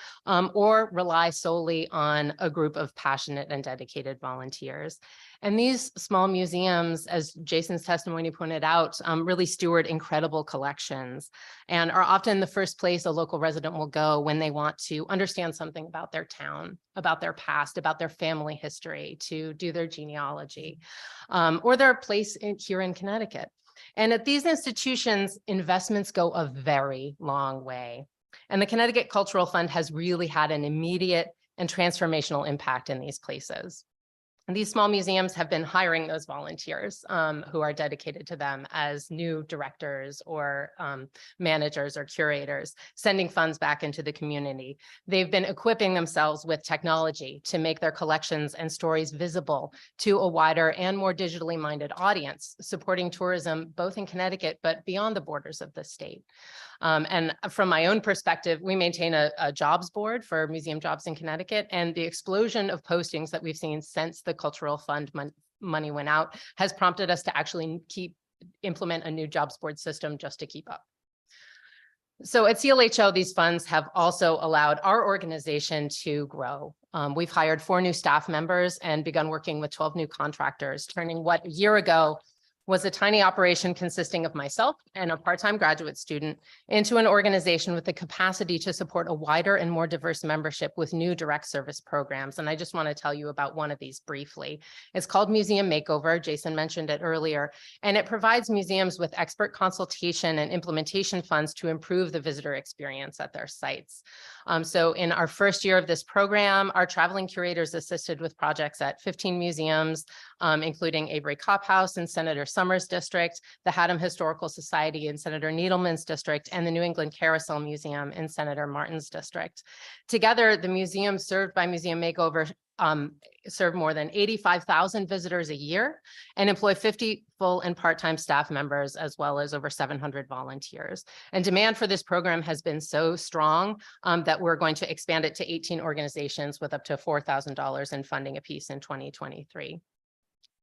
or rely solely on a group of passionate and dedicated volunteers. And these small museums, as Jason's testimony pointed out, really steward incredible collections and are often the first place a local resident will go when they want to understand something about their town, about their past, about their family history, to do their genealogy, or their place here in Connecticut. And at these institutions, investments go a very long way. And the Connecticut Cultural Fund has really had an immediate and transformational impact in these places. And these small museums have been hiring those volunteers who are dedicated to them as new directors or managers or curators, sending funds back into the community. They've been equipping themselves with technology to make their collections and stories visible to a wider and more digitally minded audience, supporting tourism both in Connecticut, but beyond the borders of the state. And from my own perspective, we maintain a jobs board for museum jobs in Connecticut, and the explosion of postings that we've seen since the Cultural Fund money went out has prompted us to actually implement a new jobs board system just to keep up. So at CLHO, these funds have also allowed our organization to grow. We've hired 4 new staff members and begun working with 12 new contractors, turning what a year ago was a tiny operation consisting of myself and a part-time graduate student into an organization with the capacity to support a wider and more diverse membership with new direct service programs. And I just want to tell you about one of these briefly. It's called Museum Makeover. Jason mentioned it earlier, and it provides museums with expert consultation and implementation funds to improve the visitor experience at their sites. So in our first year of this program, our traveling curators assisted with projects at 15 museums, including Avery Cop House in Senator Summers District, the Haddam Historical Society in Senator Needleman's district, and the New England Carousel Museum in Senator Martin's district. Together, the museums served by Museum Makeover serve more than 85,000 visitors a year and employ 50 full and part-time staff members, as well as over 700 volunteers. And demand for this program has been so strong that we're going to expand it to 18 organizations with up to $4,000 in funding apiece in 2023.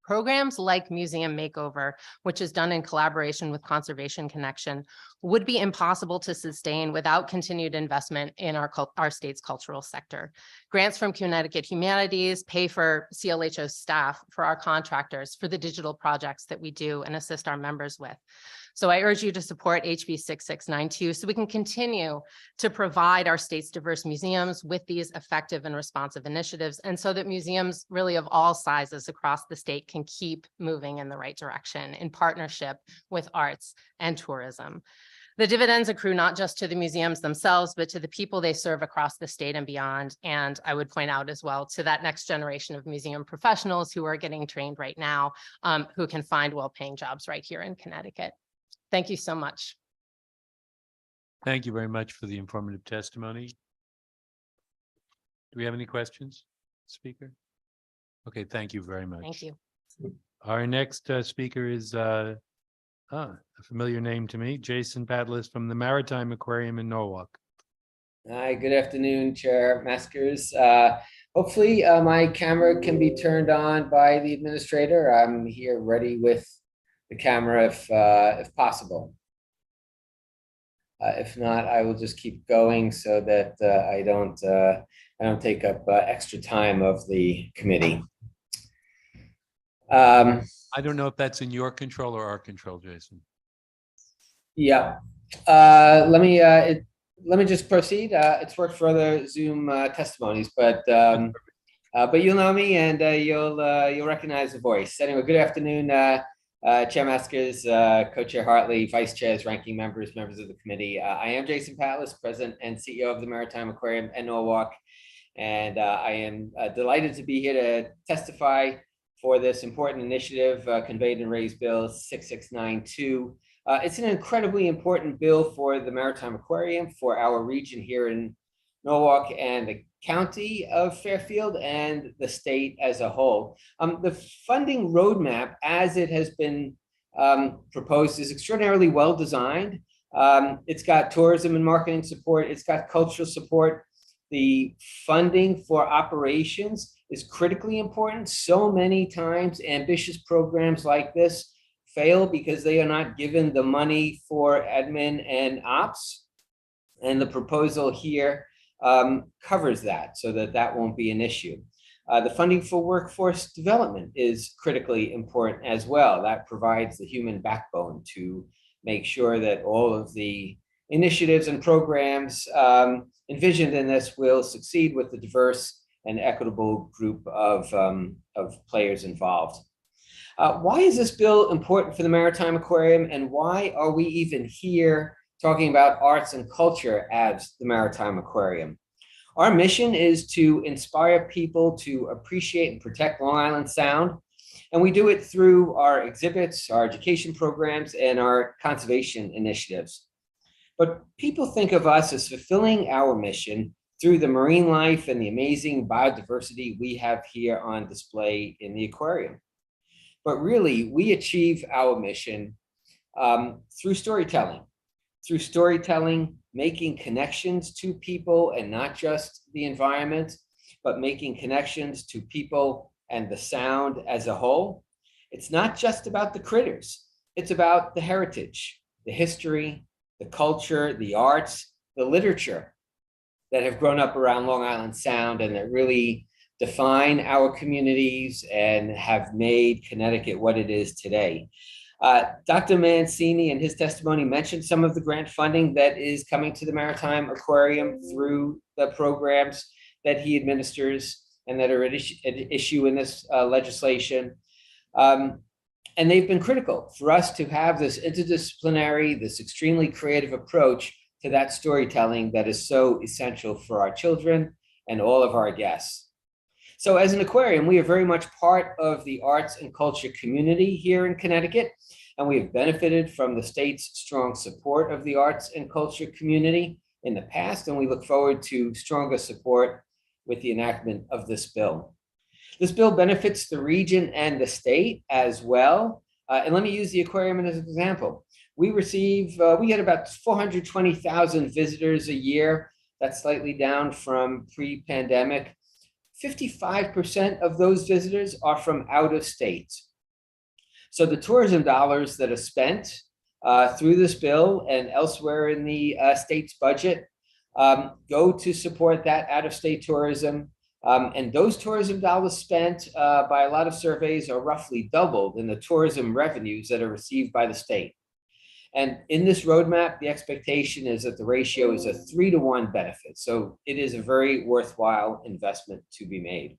Programs like Museum Makeover, which is done in collaboration with Conservation Connection, would be impossible to sustain without continued investment in our state's cultural sector. Grants from Connecticut Humanities pay for CLHO staff, for our contractors, for the digital projects that we do and assist our members with. So I urge you to support HB 6692 so we can continue to provide our state's diverse museums with these effective and responsive initiatives, and so that museums really of all sizes across the state can keep moving in the right direction in partnership with arts and tourism. The dividends accrue not just to the museums themselves, but to the people they serve across the state and beyond. And I would point out as well to that next generation of museum professionals who are getting trained right now, who can find well-paying jobs right here in Connecticut. Thank you so much. Thank you very much for the informative testimony. Do we have any questions, Speaker? Okay, thank you very much. Thank you. Our next speaker is a familiar name to me, Jason Padlis from the Maritime Aquarium in Norwalk. Hi, good afternoon, Chair Maskers. Hopefully my camera can be turned on by the administrator. I'm here ready with the camera if possible. If not, I will just keep going so that I don't take up extra time of the committee. I don't know if that's in your control or our control, Jason. Yeah. Let me just proceed. It's worked for other Zoom testimonies, but you'll know me and you'll recognize the voice. Anyway, good afternoon, Chair Maskers, Co-Chair Hartley, Vice Chairs, Ranking Members, members of the committee. I am Jason Padlis, President and CEO of the Maritime Aquarium in Norwalk, and I am delighted to be here to testify for this important initiative conveyed in Raise Bill 6692. It's an incredibly important bill for the Maritime Aquarium, for our region here in Norwalk and the county of Fairfield and the state as a whole. The funding roadmap, as it has been proposed, is extraordinarily well designed. It's got tourism and marketing support. It's got cultural support. The funding for operations is critically important. So many times ambitious programs like this fail because they are not given the money for admin and ops. And the proposal here covers that so that that won't be an issue. The funding for workforce development is critically important as well. That provides the human backbone to make sure that all of the initiatives and programs envisioned in this will succeed with the diverse and equitable group of players involved. Why is this bill important for the Maritime Aquarium, and why are we even here talking about arts and culture as the Maritime Aquarium? Our mission is to inspire people to appreciate and protect Long Island Sound, and we do it through our exhibits, our education programs, and our conservation initiatives. But people think of us as fulfilling our mission through the marine life and the amazing biodiversity we have here on display in the aquarium. But really, we achieve our mission through storytelling, making connections to people and not just the environment, but making connections to people and the sound as a whole. It's not just about the critters. It's about the heritage, the history, the culture, the arts, the literature that have grown up around Long Island Sound and that really define our communities and have made Connecticut what it is today. Dr. Mancini in his testimony mentioned some of the grant funding that is coming to the Maritime Aquarium through the programs that he administers and that are at issue in this legislation. And they've been critical for us to have this interdisciplinary, this extremely creative approach to that storytelling that is so essential for our children and all of our guests. So as an aquarium, we are very much part of the arts and culture community here in Connecticut, and we have benefited from the state's strong support of the arts and culture community in the past, and we look forward to stronger support with the enactment of this bill. This bill benefits the region and the state as well. And let me use the aquarium as an example. We had about 420,000 visitors a year. That's slightly down from pre-pandemic. 55% of those visitors are from out of state. So the tourism dollars that are spent through this bill and elsewhere in the state's budget go to support that out-of-state tourism. And those tourism dollars spent by a lot of surveys are roughly doubled in the tourism revenues that are received by the state. And in this roadmap, the expectation is that the ratio is a 3-to-1 benefit. So it is a very worthwhile investment to be made.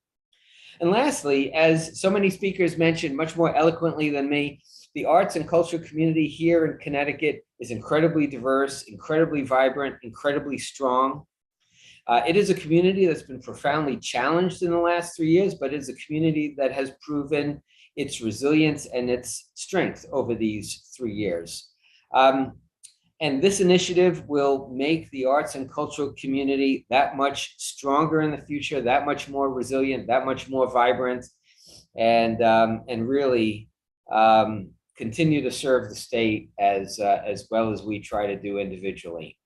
And lastly, as so many speakers mentioned much more eloquently than me, the arts and culture community here in Connecticut is incredibly diverse, incredibly vibrant, incredibly strong. It is a community that's been profoundly challenged in the last 3 years, but it is a community that has proven its resilience and its strength over these 3 years. And this initiative will make the arts and cultural community that much stronger in the future, that much more resilient, that much more vibrant. and really continue to serve the state as well as we try to do individually.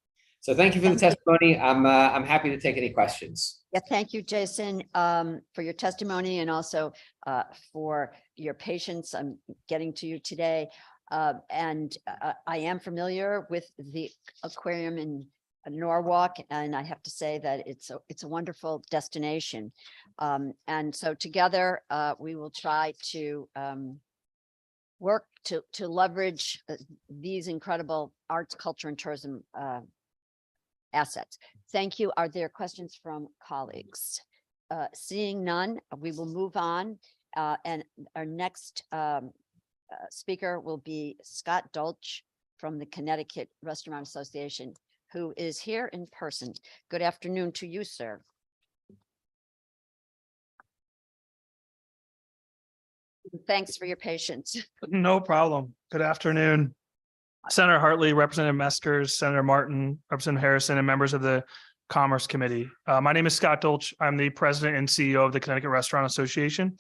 So thank you for the testimony. I'm happy to take any questions. Yeah, thank you, Jason, for your testimony and also for your patience. I'm getting to you today. And I am familiar with the aquarium in Norwalk, and I have to say that it's a wonderful destination. And so together we will try to work to leverage these incredible arts, culture, and tourism assets. Thank you. Are there questions from colleagues? Seeing none, we will move on. And our next speaker will be Scott Dolch from the Connecticut Restaurant Association, who is here in person. Good afternoon to you, sir. Thanks for your patience. No problem. Good afternoon. Senator Hartley, Representative Meskers, Senator Martin, Representative Harrison, and members of the Commerce Committee. My name is Scott Dolch. I'm the president and CEO of the Connecticut Restaurant Association.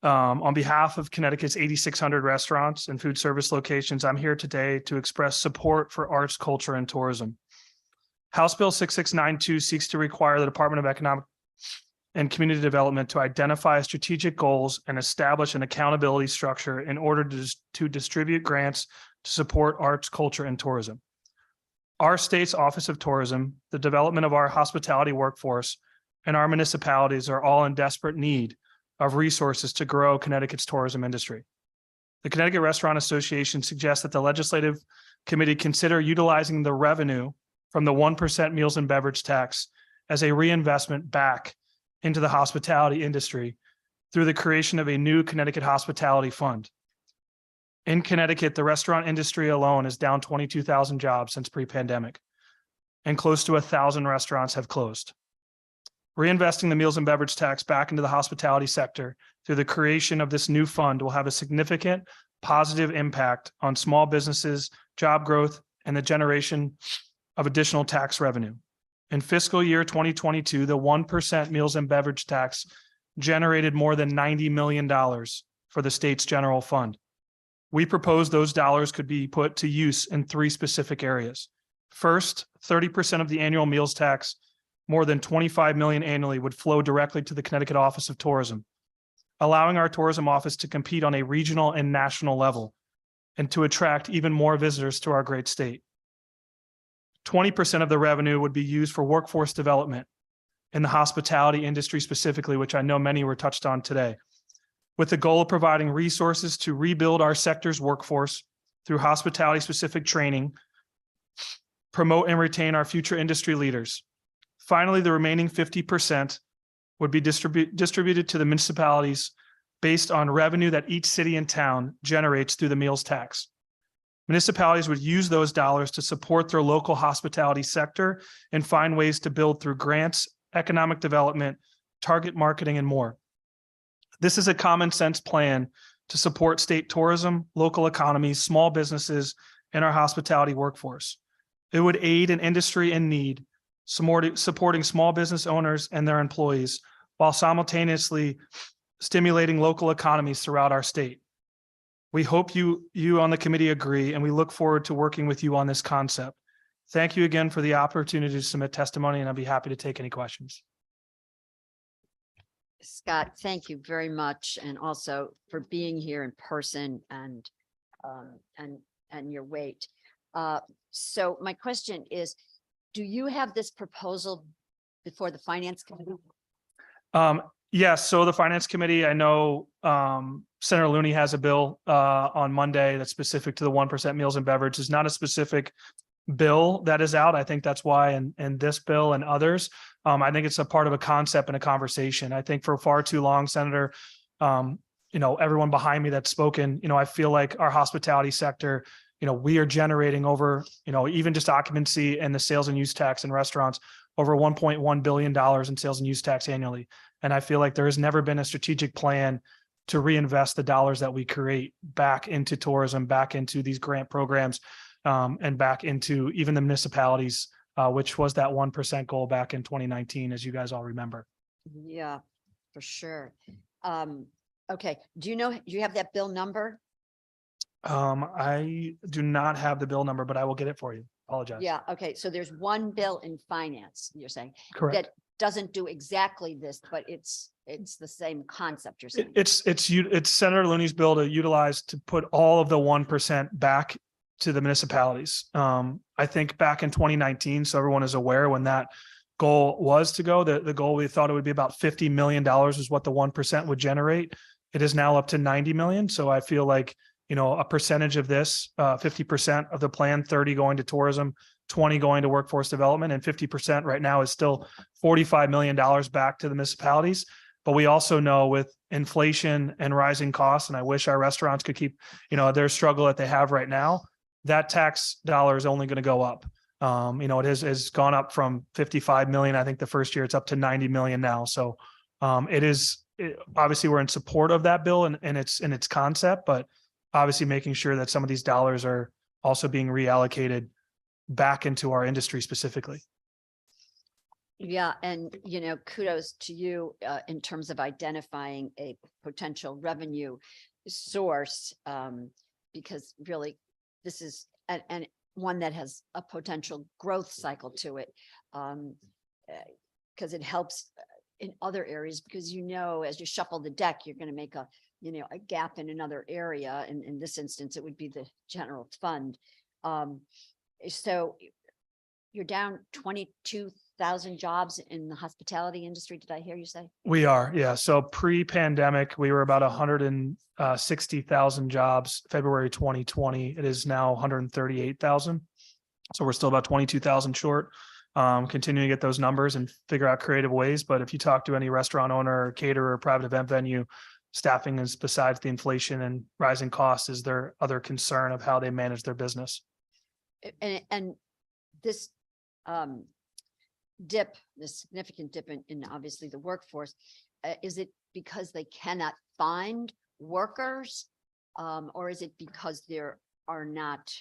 On behalf of Connecticut's 8,600 restaurants and food service locations, I'm here today to express support for arts, culture, and tourism. House Bill 6692 seeks to require the Department of Economic and Community Development to identify strategic goals and establish an accountability structure in order to distribute grants to support arts, culture, and tourism. Our state's Office of Tourism, the development of our hospitality workforce, and our municipalities are all in desperate need of resources to grow Connecticut's tourism industry. The Connecticut Restaurant Association suggests that the Legislative Committee consider utilizing the revenue from the 1% meals and beverage tax as a reinvestment back into the hospitality industry through the creation of a new Connecticut Hospitality Fund. In Connecticut, the restaurant industry alone is down 22,000 jobs since pre-pandemic, and close to 1,000 restaurants have closed. Reinvesting the meals and beverage tax back into the hospitality sector through the creation of this new fund will have a significant positive impact on small businesses, job growth, and the generation of additional tax revenue. In fiscal year 2022, the 1% meals and beverage tax generated more than $90 million for the state's general fund. We propose those dollars could be put to use in 3 specific areas. First, 30% of the annual meals tax, more than $25 million annually, would flow directly to the Connecticut Office of Tourism, allowing our tourism office to compete on a regional and national level and to attract even more visitors to our great state. 20% of the revenue would be used for workforce development in the hospitality industry specifically, which I know many were touched on today, with the goal of providing resources to rebuild our sector's workforce through hospitality-specific training, promote and retain our future industry leaders. Finally, the remaining 50% would be distributed to the municipalities based on revenue that each city and town generates through the meals tax. Municipalities would use those dollars to support their local hospitality sector and find ways to build through grants, economic development, target marketing, and more. This is a common sense plan to support state tourism, local economies, small businesses, and our hospitality workforce. It would aid an industry in need, supporting small business owners and their employees, while simultaneously stimulating local economies throughout our state. We hope you on the committee agree, and we look forward to working with you on this concept. Thank you again for the opportunity to submit testimony, and I'll be happy to take any questions. Scott, thank you very much, and also for being here in person and your weight. So my question is, do you have this proposal before the Finance Committee? Yes, so the Finance Committee, I know Senator Looney has a bill on Monday that's specific to the 1% meals and beverage. It's not a specific bill that is out. I think that's why in this bill and others, I think it's a part of a concept and a conversation. I think for far too long, Senator, everyone behind me that's spoken, I feel like our hospitality sector, we are generating over, even just occupancy and the sales and use tax in restaurants, over $1.1 billion in sales and use tax annually. And I feel like there has never been a strategic plan to reinvest the dollars that we create back into tourism, back into these grant programs, and back into even the municipalities, which was that 1% goal back in 2019, as you guys all remember. Yeah, for sure. Okay, do you have that bill number? I do not have the bill number, but I will get it for you. Apologize. Yeah, okay, so there's one bill in finance, you're saying? Correct. That doesn't do exactly this, but it's the same concept, you're saying? It's Senator Looney's bill to utilize to put all of the 1% back to the municipalities. I think back in 2019, so everyone is aware when that goal was to go, the goal, we thought it would be about $50 million is what the 1% would generate. It is now up to 90 million. So I feel like, a percentage of this, 50% of the plan, 30 going to tourism, 20 going to workforce development, and 50% right now is still $45 million back to the municipalities. But we also know with inflation and rising costs, and I wish our restaurants could keep, their struggle that they have right now, that tax dollar is only going to go up. It has gone up from 55 million. I think the first year it's up to 90 million now. So obviously we're in support of that bill and its concept, but obviously making sure that some of these dollars are also being reallocated back into our industry specifically. Yeah, and kudos to you in terms of identifying a potential revenue source, because really this is and one that has a potential growth cycle to it, because it helps in other areas, because as you shuffle the deck, you're going to make a gap in another area. And in this instance, it would be the general fund. So you're down 22,000 jobs in the hospitality industry. Did I hear you say? We are, yeah. So pre-pandemic, we were about 160,000 jobs, February 2020. It is now 138,000. So we're still about 22,000 short. Continuing to get those numbers and figure out creative ways. But if you talk to any restaurant owner or caterer or private event venue, staffing is, besides the inflation and rising costs, is their other concern of how they manage their business. And this this significant dip in obviously the workforce, is it because they cannot find workers, or is it because there are not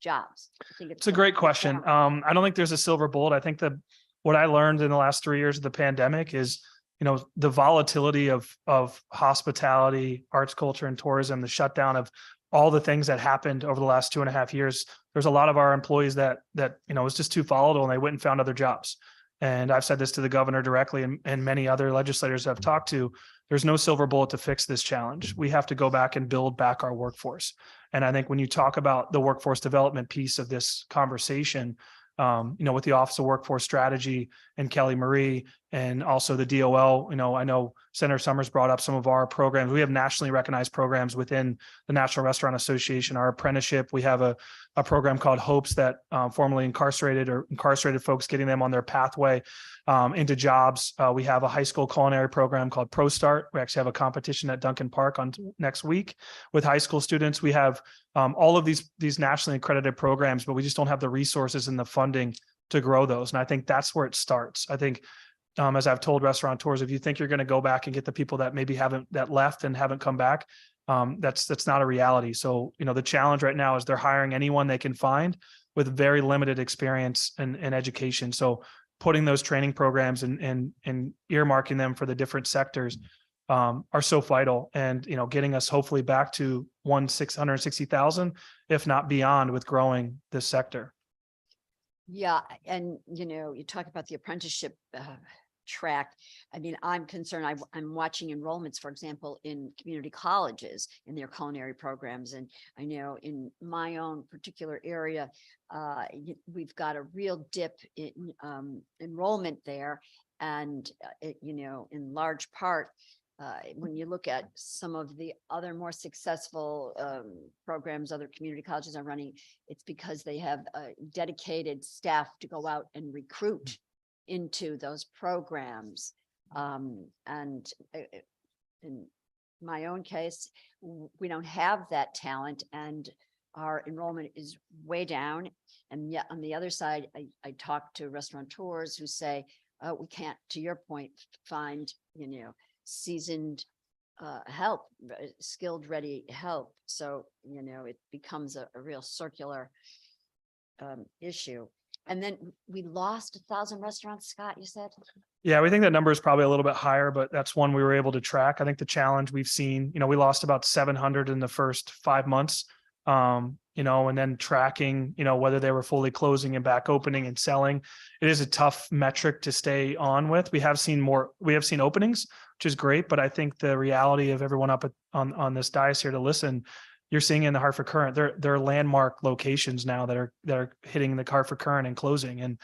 jobs? I think it's a great question. I don't think there's a silver bullet. I think what I learned in the last 3 years of the pandemic is, the volatility of hospitality, arts, culture, and tourism, the shutdown of all the things that happened over the last 2.5 years. There's a lot of our employees that was just too volatile and they went and found other jobs. And I've said this to the governor directly and many other legislators I've talked to. There's no silver bullet to fix this challenge. We have to go back and build back our workforce. And I think when you talk about the workforce development piece of this conversation, with the Office of Workforce Strategy and Kelly Marie, and also the DOL, I know Senator Summers brought up some of our programs. We have nationally recognized programs within the National Restaurant Association, our apprenticeship. We have a program called HOPES that formerly incarcerated folks, getting them on their pathway into jobs. We have a high school culinary program called ProStart. We actually have a competition at Duncan Park on next week with high school students. We have all of these nationally accredited programs, but we just don't have the resources and the funding to grow those. And I think that's where it starts. I think, as I've told restaurateurs, if you think you're going to go back and get the people that maybe that left and haven't come back, that's not a reality. So, the challenge right now is they're hiring anyone they can find with very limited experience and education. So putting those training programs and earmarking them for the different sectors are so vital, and getting us hopefully back to 660,000, if not beyond, with growing this sector. Yeah, and you talk about the apprenticeship track. I mean, I'm concerned. I'm watching enrollments, for example, in community colleges in their culinary programs, and I know in my own particular area, we've got a real dip in enrollment there, and in large part, when you look at some of the other more successful programs other community colleges are running, it's because they have dedicated staff to go out and recruit into those programs. And in my own case, we don't have that talent, and our enrollment is way down. And yet on the other side, I talk to restaurateurs who say, we can't, to your point, find, seasoned help, skilled, ready help. So, it becomes a real circular issue. And then we lost 1,000 restaurants, Scott, you said? Yeah, we think that number is probably a little bit higher, but that's one we were able to track. I think the challenge we've seen, we lost about 700 in the first 5 months. And then tracking, whether they were fully closing and back opening and selling. It is a tough metric to stay on with. We have seen openings, which is great, but I think the reality of everyone up on this dais here to listen, you're seeing in the Hartford Courant, there are landmark locations now that are hitting the Hartford Courant and closing. And,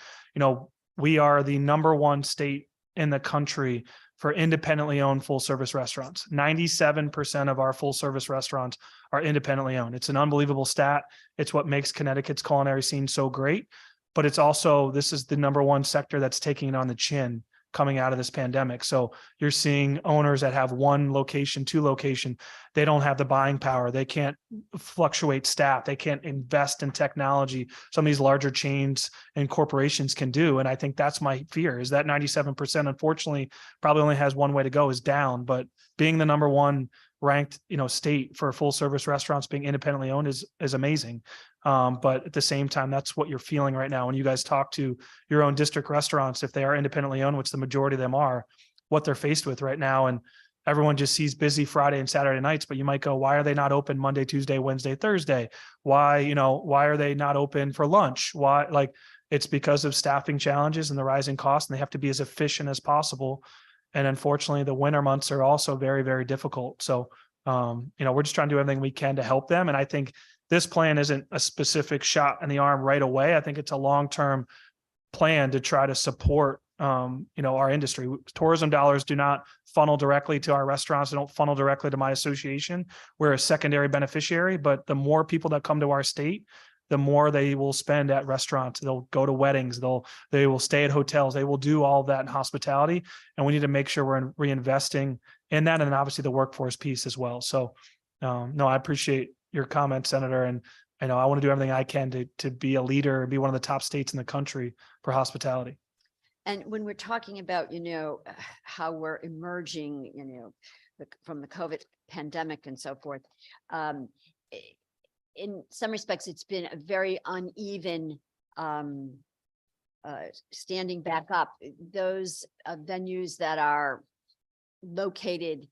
we are the #1 state in the country for independently owned full service restaurants. 97% of our full service restaurants are independently owned. It's an unbelievable stat. It's what makes Connecticut's culinary scene so great, but it's also, this is the #1 sector that's taking it on the chin coming out of this pandemic. So you're seeing owners that have 1 location, 2 location, they don't have the buying power. They can't fluctuate staff. They can't invest in technology. Some of these larger chains and corporations can do. And I think that's my fear, is that 97%, unfortunately, probably only has one way to go, is down. But being the #1 ranked, state for full service restaurants being independently owned is amazing. But at the same time, that's what you're feeling right now. When you guys talk to your own district restaurants, if they are independently owned, which the majority of them are, what they're faced with right now. And everyone just sees busy Friday and Saturday nights, but you might go, why are they not open Monday, Tuesday, Wednesday, Thursday? Why are they not open for lunch? Why? It's because of staffing challenges and the rising costs, and they have to be as efficient as possible. And unfortunately, the winter months are also very, very difficult. So, we're just trying to do everything we can to help them. And I think this plan isn't a specific shot in the arm right away. I think it's a long-term plan to try to support, our industry. Tourism dollars do not funnel directly to our restaurants. They don't funnel directly to my association. We're a secondary beneficiary, but the more people that come to our state, the more they will spend at restaurants. They'll go to weddings. They will stay at hotels. They will do all of that in hospitality. And we need to make sure we're reinvesting in that. And then obviously the workforce piece as well. So no, I appreciate your comment, Senator. And I want to do everything I can to be a leader and be one of the top states in the country for hospitality. And when we're talking about, how we're emerging, from the COVID pandemic and so forth, in some respects, it's been a very uneven standing back up. Those venues that are located,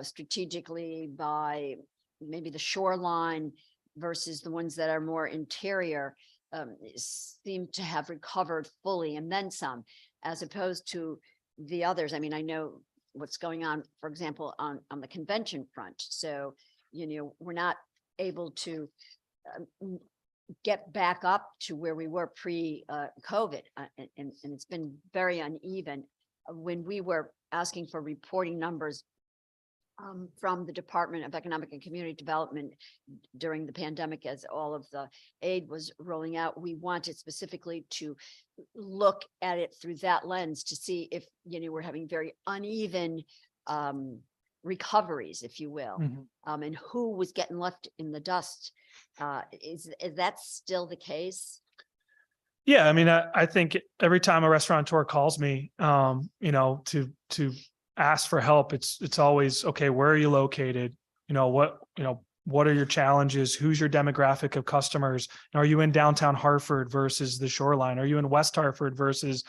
strategically by maybe the shoreline versus the ones that are more interior, seem to have recovered fully and then some, as opposed to the others. I mean, I know what's going on, for example, on the convention front. So, we're not able to get back up to where we were pre-COVID, and it's been very uneven. When we were asking for reporting numbers from the Department of Economic and Community Development during the pandemic, as all of the aid was rolling out, we wanted specifically to look at it through that lens to see if, we're having very uneven recoveries, if you will, and who was getting left in the dust. Is that still the case? Yeah, I mean, I think every time a restaurateur calls me, to ask for help, it's always, okay, where are you located? What are your challenges? Who's your demographic of customers? Are you in downtown Hartford versus the shoreline? Are you in West Hartford versus,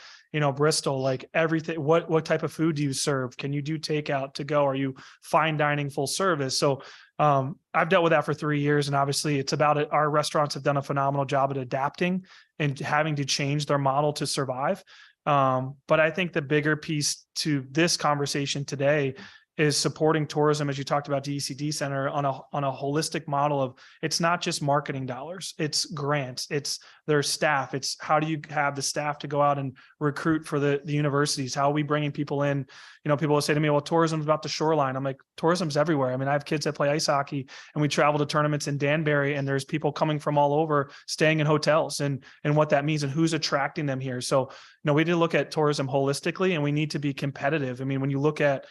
Bristol? Like everything, what type of food do you serve? Can you do takeout, to go? Are you fine dining, full service? So I've dealt with that for 3 years, and obviously it's about it. Our restaurants have done a phenomenal job at adapting and having to change their model to survive. But I think the bigger piece to this conversation today is supporting tourism, as you talked about DECD Center, on a holistic model of, it's not just marketing dollars, it's grants, it's their staff, it's how do you have the staff to go out and recruit for the universities? How are we bringing people in? People will say to me, well, tourism's about the shoreline. I'm like, tourism's everywhere. I mean, I have kids that play ice hockey, and we travel to tournaments in Danbury, and there's people coming from all over staying in hotels, and what that means and who's attracting them here. So, we need to look at tourism holistically, and we need to be competitive. I mean, when you look at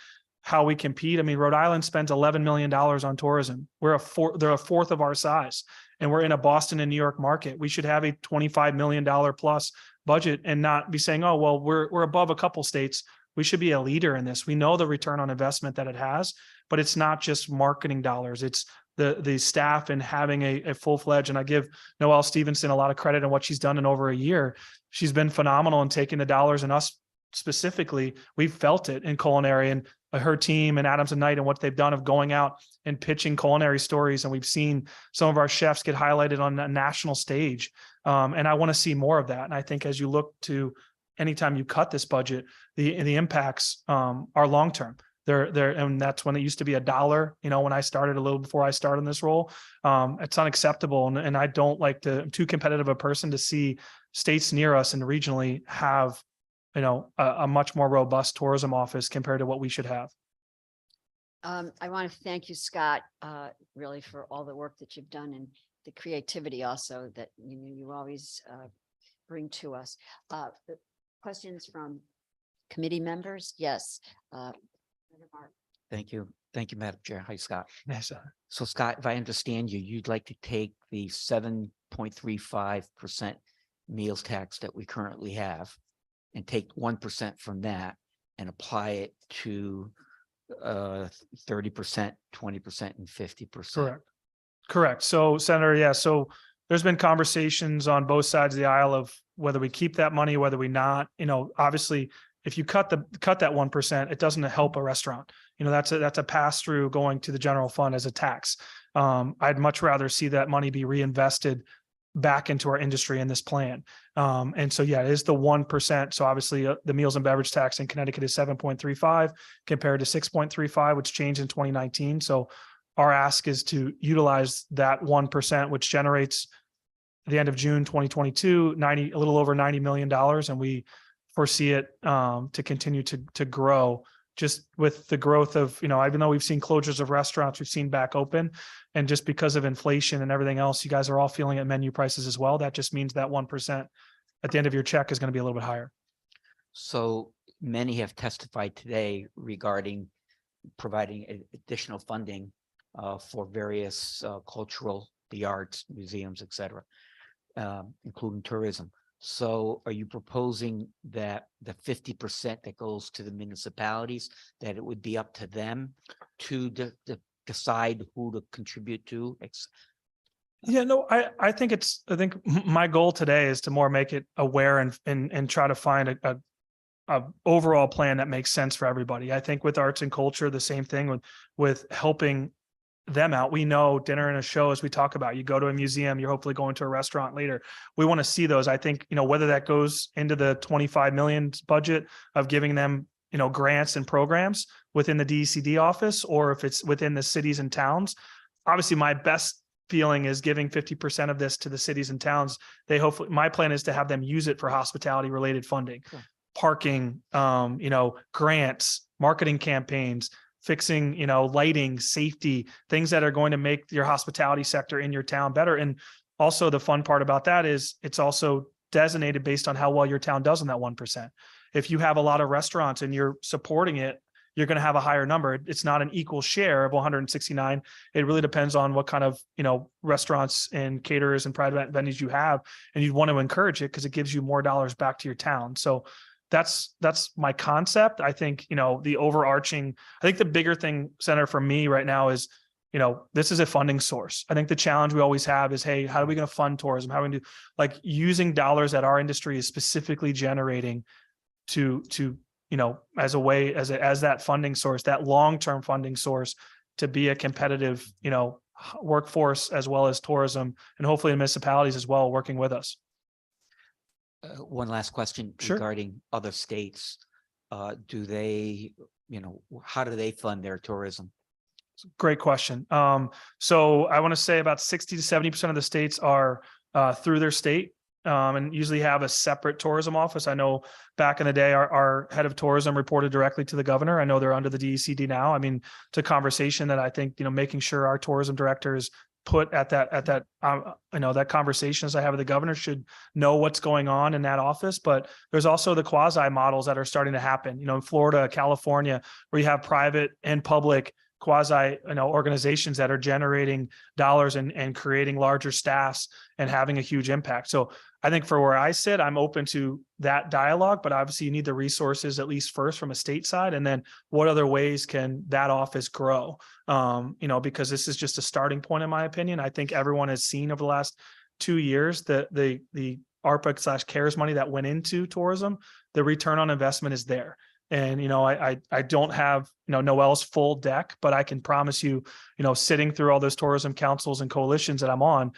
how we compete, I mean, Rhode Island spends $11 million on tourism. They're a fourth of our size, and we're in a Boston and New York market. We should have a $25 million plus budget and not be saying, oh, well, we're above a couple states. We should be a leader in this. We know the return on investment that it has, but it's not just marketing dollars. It's the staff and having a full-fledged, and I give Noelle Stevenson a lot of credit on what she's done in over a year. She's been phenomenal in taking the dollars, and us specifically, we've felt it in culinary, and her team and Adams and Knight and what they've done of going out and pitching culinary stories. And we've seen some of our chefs get highlighted on a national stage. And I want to see more of that. And I think as you look to anytime you cut this budget, the impacts are long-term. And that's when it used to be $1, when I started, a little before I started in this role. It's unacceptable. And I don't like I'm too competitive a person to see states near us and regionally have, a much more robust tourism office compared to what we should have. I want to thank you, Scott, really for all the work that you've done and the creativity also that you always bring to us. Questions from committee members? Yes. Thank you. Thank you, Madam Chair. Hi, Scott. Yes, So Scott, if I understand you, you'd like to take the 7.35% meals tax that we currently have and take 1% from that and apply it to 30%, 20%, and 50%. Correct. So Senator, yeah, so there's been conversations on both sides of the aisle of whether we keep that money, whether we not. Obviously, if you cut that 1%, it doesn't help a restaurant. That's a pass through going to the general fund as a tax. I'd much rather see that money be reinvested back into our industry in this plan. And so, yeah, it is the 1%. So obviously the meals and beverage tax in Connecticut is 7.35 compared to 6.35, which changed in 2019. So our ask is to utilize that 1%, which generates at the end of June 2022, a little over $90 million. And we foresee it to continue to grow just with the growth of, even though we've seen closures of restaurants, we've seen back open. And just because of inflation and everything else, you guys are all feeling at menu prices as well. That just means that 1% at the end of your check is going to be a little bit higher. So many have testified today regarding providing additional funding for various cultural, the arts, museums, et cetera, including tourism. So are you proposing that the 50% that goes to the municipalities, that it would be up to them to decide who to contribute to? Yeah, no, I think my goal today is to more make it aware and try to find a overall plan that makes sense for everybody. I think with arts and culture, the same thing with helping them out. We know dinner and a show, as we talk about, you go to a museum, you're hopefully going to a restaurant later. We want to see those. I think, whether that goes into the 25 million budget of giving them, grants and programs within the DECD office, or if it's within the cities and towns. Obviously, my best feeling is giving 50% of this to the cities and towns. My plan is to have them use it for hospitality related funding, parking, grants, marketing campaigns, fixing, lighting, safety, things that are going to make your hospitality sector in your town better. And also the fun part about that is it's also designated based on how well your town does on that 1%. If you have a lot of restaurants and you're supporting it, you're going to have a higher number. It's not an equal share of 169. It really depends on what kind of, restaurants and caterers and private venues you have. And you'd want to encourage it because it gives you more dollars back to your town. So that's my concept. I think, the overarching, I think the bigger thing, Senator, for me right now is, this is a funding source. I think the challenge we always have is, hey, how are we going to fund tourism? How are we going to do using dollars that our industry is specifically generating to as a way, as that funding source, that long-term funding source to be a competitive, workforce as well as tourism, and hopefully municipalities as well working with us. One last question regarding other states. Do they, how do they fund their tourism? Great question. So I want to say about 60 to 70% of the states are through their state and usually have a separate tourism office. I know back in the day, our head of tourism reported directly to the governor. I know they're under the DECD now. I mean, it's a conversation that I think, making sure our tourism directors put at that conversations I have with the governor should know what's going on in that office. But there's also the quasi models that are starting to happen, in Florida, California, where you have private and public quasi organizations that are generating dollars and creating larger staffs and having a huge impact. So I think for where I sit, I'm open to that dialogue, but obviously you need the resources at least first from a state side, and then what other ways can that office grow? Because this is just a starting point, in my opinion. I think everyone has seen over the last 2 years that the ARPA/CARES money that went into tourism, the return on investment is there. And, I don't have, Noel's full deck, but I can promise you, sitting through all those tourism councils and coalitions that I'm on,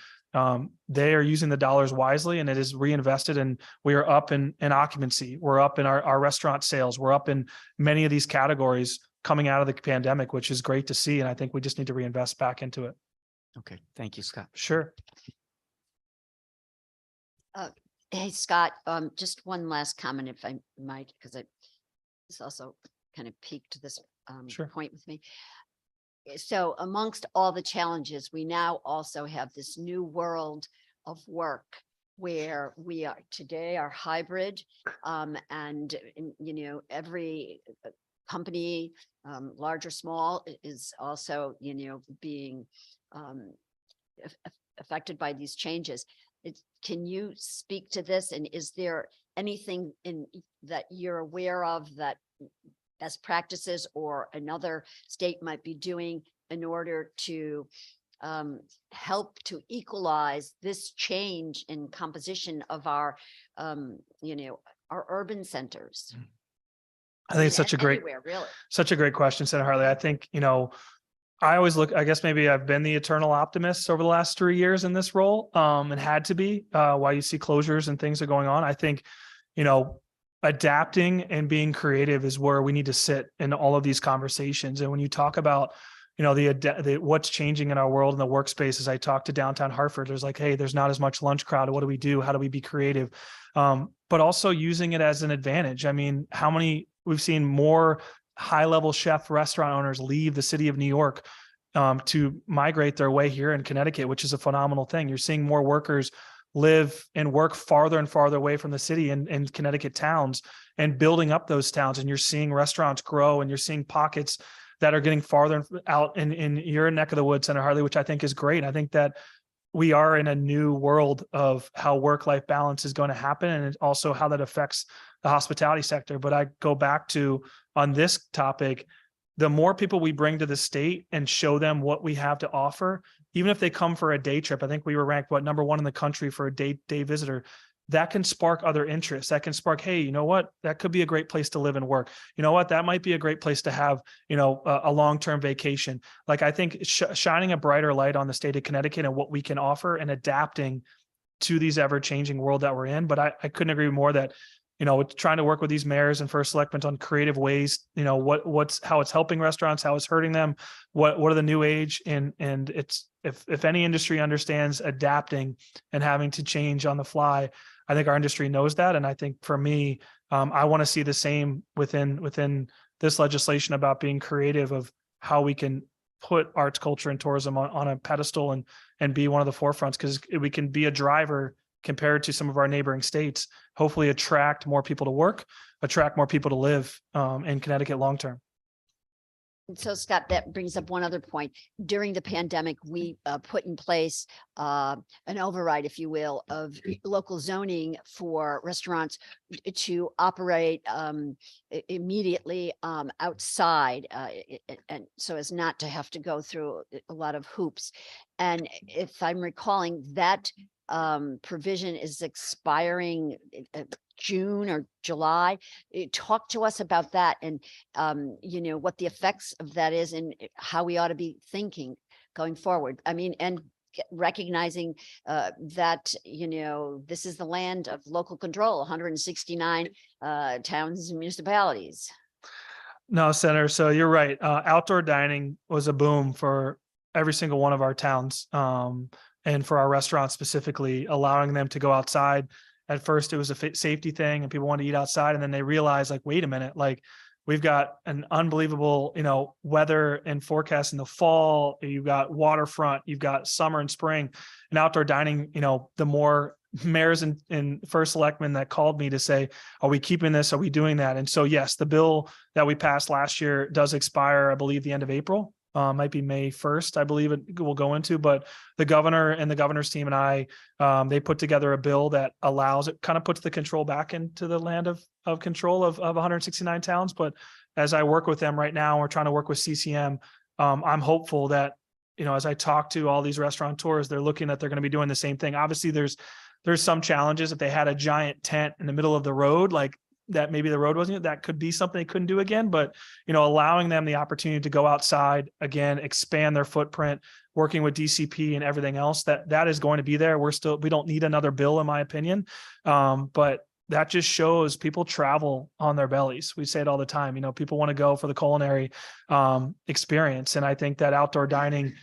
they are using the dollars wisely, and it is reinvested, and we are up in occupancy. We're up in our restaurant sales. We're up in many of these categories coming out of the pandemic, which is great to see. And I think we just need to reinvest back into it. Okay, thank you, Scott. Sure. Hey, Scott, just one last comment, if I might, because this also kind of piqued this Sure. point with me. So amongst all the challenges, we now also have this new world of work where we are today are hybrid, and every company, large or small, is also being affected by these changes. Can you speak to this, and is there anything that you're aware of that best practices or another state might be doing in order to help to equalize this change in composition of our urban centers? I think it's Anywhere, really. such a great question, Senator Hartley. I think, I always look, I guess maybe I've been the eternal optimist over the last 3 years in this role, and had to be, while you see closures and things are going on. I think, adapting and being creative is where we need to sit in all of these conversations. And when you talk about, what's changing in our world in the workspace, as I talk to downtown Hartford, there's like, hey, there's not as much lunch crowd. What do we do? How do we be creative? But also using it as an advantage. I mean, we've seen more high-level chef restaurant owners leave the city of New York to migrate their way here in Connecticut, which is a phenomenal thing. You're seeing more workers live and work farther and farther away from the city in Connecticut towns, and building up those towns. And you're seeing restaurants grow, and you're seeing pockets that are getting farther out in your neck of the woods, Senator Hartley, which I think is great. I think that we are in a new world of how work-life balance is going to happen, and also how that affects the hospitality sector. But I go back to, on this topic, the more people we bring to the state and show them what we have to offer, even if they come for a day trip. I think we were ranked number 1 in the country for a day visitor. That can spark other interests. That can spark, hey, you know what? That could be a great place to live and work. You know what? That might be a great place to have, a long-term vacation. Like, I think shining a brighter light on the state of Connecticut and what we can offer, and adapting to these ever-changing world that we're in. But I couldn't agree more that, trying to work with these mayors and first selectmen on creative ways, how it's helping restaurants, how it's hurting them, what are the new age, and it's, if any industry understands adapting and having to change on the fly, I think our industry knows that. And I think for me, I want to see the same within this legislation about being creative of how we can put arts, culture, and tourism on a pedestal and be one of the forefronts, because we can be a driver compared to some of our neighboring states, hopefully attract more people to work, attract more people to live in Connecticut long-term. And so, Scott, that brings up one other point. During the pandemic, we put in place an override, if you will, of local zoning for restaurants to operate immediately outside, and so as not to have to go through a lot of hoops. And if I'm recalling, that provision is expiring June or July. Talk to us about that, and what the effects of that is, and how we ought to be thinking going forward. I mean, and recognizing that this is the land of local control, 169 towns and municipalities. No, Senator, so you're right. Outdoor dining was a boom for every single one of our towns, and for our restaurants specifically, allowing them to go outside. At first, it was a safety thing, and people wanted to eat outside, and then they realized, like, wait a minute, like, we've got an unbelievable, weather and forecast in the fall. You've got waterfront, you've got summer and spring, and outdoor dining. The more mayors and first selectmen that called me to say, are we keeping this? Are we doing that? And so, yes, the bill that we passed last year does expire, I believe, the end of April. might be May 1st, I believe it will go into, but the governor and the governor's team and I, they put together a bill that allows, it kind of puts the control back into the land of control of 169 towns. But as I work with them right now, we're trying to work with CCM. I'm hopeful that, as I talk to all these restaurateurs, they're looking at, they're going to be doing the same thing. Obviously there's some challenges. If they had a giant tent in the middle of the road, like that, maybe the road wasn't, that could be something they couldn't do again, but allowing them the opportunity to go outside again, expand their footprint, working with DCP and everything else, that is going to be there. We don't need another bill, in my opinion. But that just shows people travel on their bellies. We say it all the time, people want to go for the culinary experience. And I think that outdoor dining,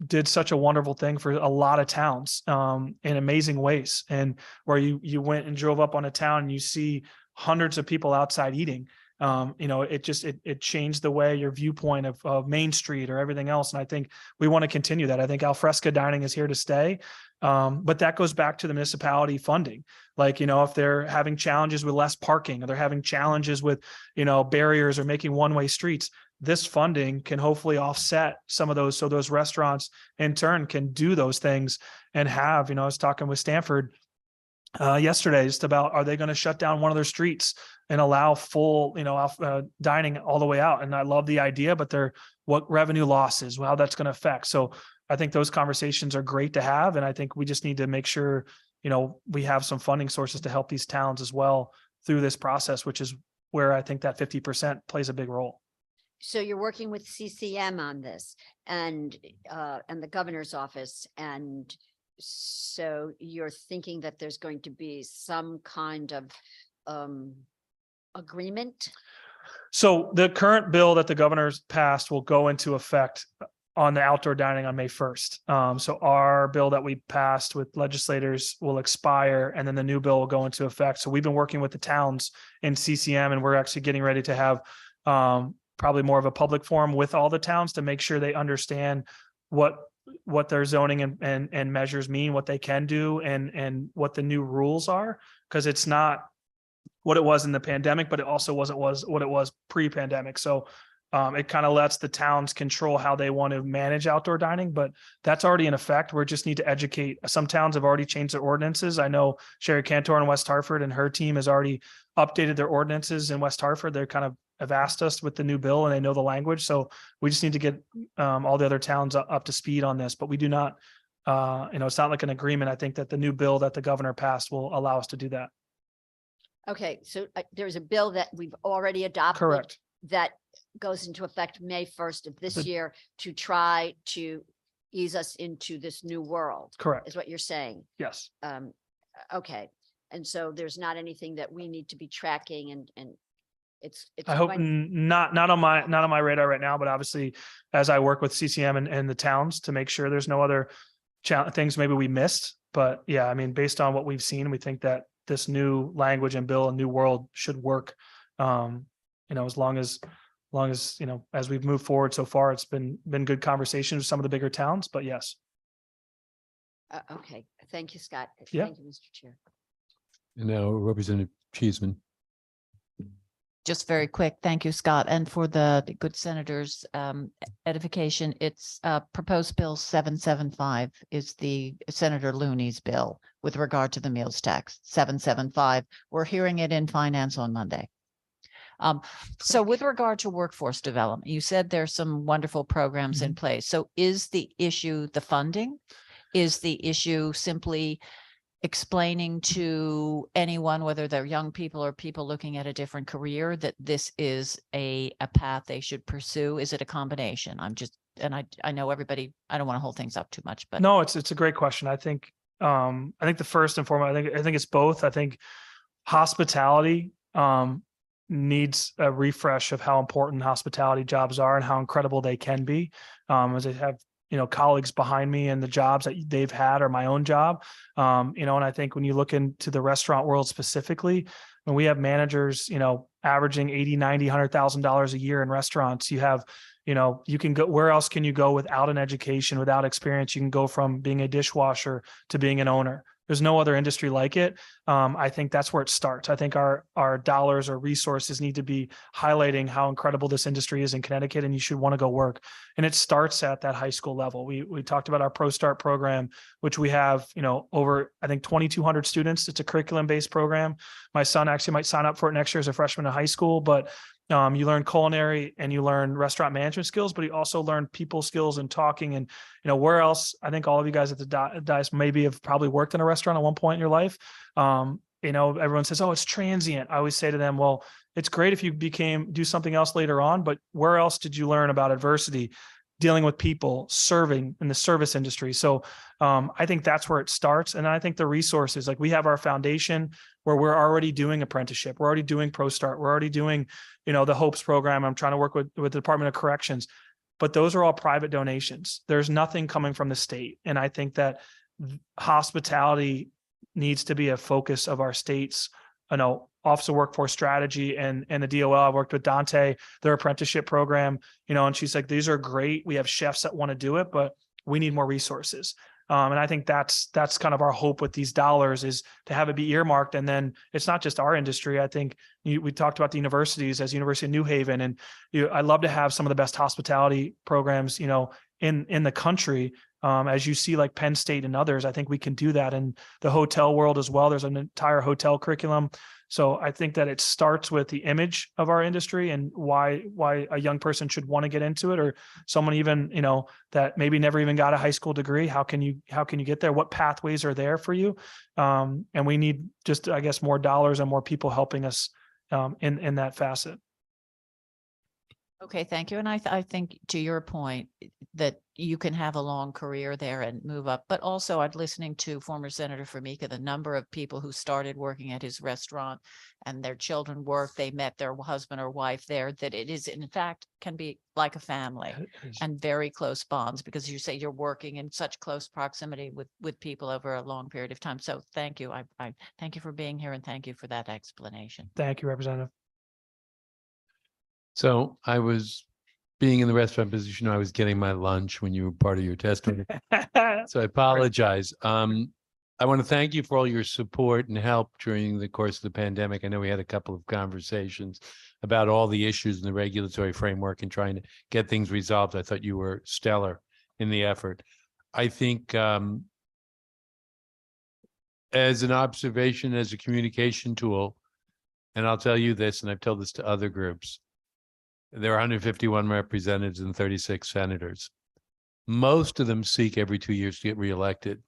did such a wonderful thing for a lot of towns in amazing ways. And where you went and drove up on a town and you see hundreds of people outside eating, it changed the way your viewpoint of Main Street or everything else. And I think we want to continue that. I think alfresco dining is here to stay. But that goes back to the municipality funding. Like, if they're having challenges with less parking, or they're having challenges with, barriers or making one-way streets, this funding can hopefully offset some of those. So those restaurants in turn can do those things and have, I was talking with Stanford yesterday just about, are they going to shut down one of their streets and allow full, dining all the way out? And I love the idea, but what revenue losses, how that's going to affect. So I think those conversations are great to have. And I think we just need to make sure, we have some funding sources to help these towns as well through this process, which is where I think that 50% plays a big role. So you're working with CCM on this and the governor's office. And so you're thinking that there's going to be some kind of agreement? So the current bill that the governor's passed will go into effect on the outdoor dining on May 1st. So our bill that we passed with legislators will expire, and then the new bill will go into effect. So we've been working with the towns in CCM, and we're actually getting ready to have probably more of a public forum with all the towns to make sure they understand what their zoning and measures mean, what they can do, and what the new rules are, because it's not what it was in the pandemic, but it also wasn't what it was pre-pandemic. So it kind of lets the towns control how they want to manage outdoor dining, but that's already in effect. We just need to educate. Some towns have already changed their ordinances. I know Sherry Cantor in West Hartford and her team has already updated their ordinances in West Hartford. They're kind of have asked us with the new bill, and they know the language. So we just need to get all the other towns up to speed on this, but we do not, it's not like an agreement. I think that the new bill that the governor passed will allow us to do that. Okay, so there's a bill that we've already adopted. Correct. That goes into effect May 1st of this year to try to ease us into this new world. Correct. Is what you're saying. Yes. Okay. And so there's not anything that we need to be tracking and it's. I hope going- not on my radar right now, but obviously as I work with CCM and the towns to make sure there's no other things maybe we missed. But yeah, I mean, based on what we've seen, we think that this new language and bill and new world should work. As long as, as we've moved forward so far, it's been good conversations with some of the bigger towns, but yes. Okay. Thank you, Scott. Yeah. Thank you, Mr. Chair. And now Representative Cheeseman. Just very quick. Thank you, Scott. And for the good senators' edification, it's proposed bill 775 is the Senator Looney's bill with regard to the meals tax, 775. We're hearing it in finance on Monday. So with regard to workforce development, you said there's some wonderful programs in place. So is the issue the funding? Is the issue simply explaining to anyone, whether they're young people or people looking at a different career, that this is a path they should pursue? Is it a combination? I know everybody, I don't want to hold things up too much, but. No, it's a great question. I think the first and foremost, I think it's both. I think hospitality needs a refresh of how important hospitality jobs are and how incredible they can be. As I have, colleagues behind me and the jobs that they've had or my own job, and I think when you look into the restaurant world specifically, when we have managers, averaging $80,000, $90,000, $100,000 a year in restaurants, you have, you can go, where else can you go without an education, without experience? You can go from being a dishwasher to being an owner. There's no other industry like it. I think that's where it starts. I think our dollars or resources need to be highlighting how incredible this industry is in Connecticut, and you should want to go work. And it starts at that high school level. We talked about our Pro Start program, which we have, over, I think, 2,200 students. It's a curriculum-based program. My son actually might sign up for it next year as a freshman in high school, but you learn culinary and you learn restaurant management skills, but you also learn people skills and talking. And, where else, I think all of you guys at the dais maybe have probably worked in a restaurant at one point in your life. Everyone says, oh, it's transient. I always say to them, well, it's great if you do something else later on, but where else did you learn about adversity, dealing with people, serving in the service industry? So I think that's where it starts. And I think the resources, like we have our foundation where we're already doing apprenticeship. We're already doing Pro Start. We're already doing, the HOPES program. I'm trying to work with the Department of Corrections, but those are all private donations. There's nothing coming from the state. And I think that hospitality needs to be a focus of our state's, Office of Workforce Strategy and the DOL. I worked with Dante, their apprenticeship program, and she's like, these are great. We have chefs that want to do it, but we need more resources. And I think that's kind of our hope with these dollars, is to have it be earmarked. And then it's not just our industry. I think we talked about the universities as University of New Haven, and I'd love to have some of the best hospitality programs, in the country. As you see, like Penn State and others, I think we can do that in the hotel world as well. There's an entire hotel curriculum. So I think that it starts with the image of our industry and why a young person should want to get into it, or someone even, that maybe never even got a high school degree. How can you get there? What pathways are there for you? And we need just, I guess, more dollars and more people helping us in that facet. Okay, thank you. And I think to your point that you can have a long career there and move up, but also I'm listening to former Senator Formica, the number of people who started working at his restaurant and their children work, they met their husband or wife there, that it is, in fact, can be like a family and very close bonds, because you say you're working in such close proximity with people over a long period of time. So thank you. I thank you for being here, and thank you for that explanation. Thank you, Representative. So I was being in the restaurant position. I was getting my lunch when you were part of your testimony. So I apologize. I want to thank you for all your support and help during the course of the pandemic. I know we had a couple of conversations about all the issues in the regulatory framework and trying to get things resolved. I thought you were stellar in the effort. I think as an observation, as a communication tool, and I'll tell you this, and I've told this to other groups, there are 151 representatives and 36 senators. Most of them seek every 2 years to get reelected.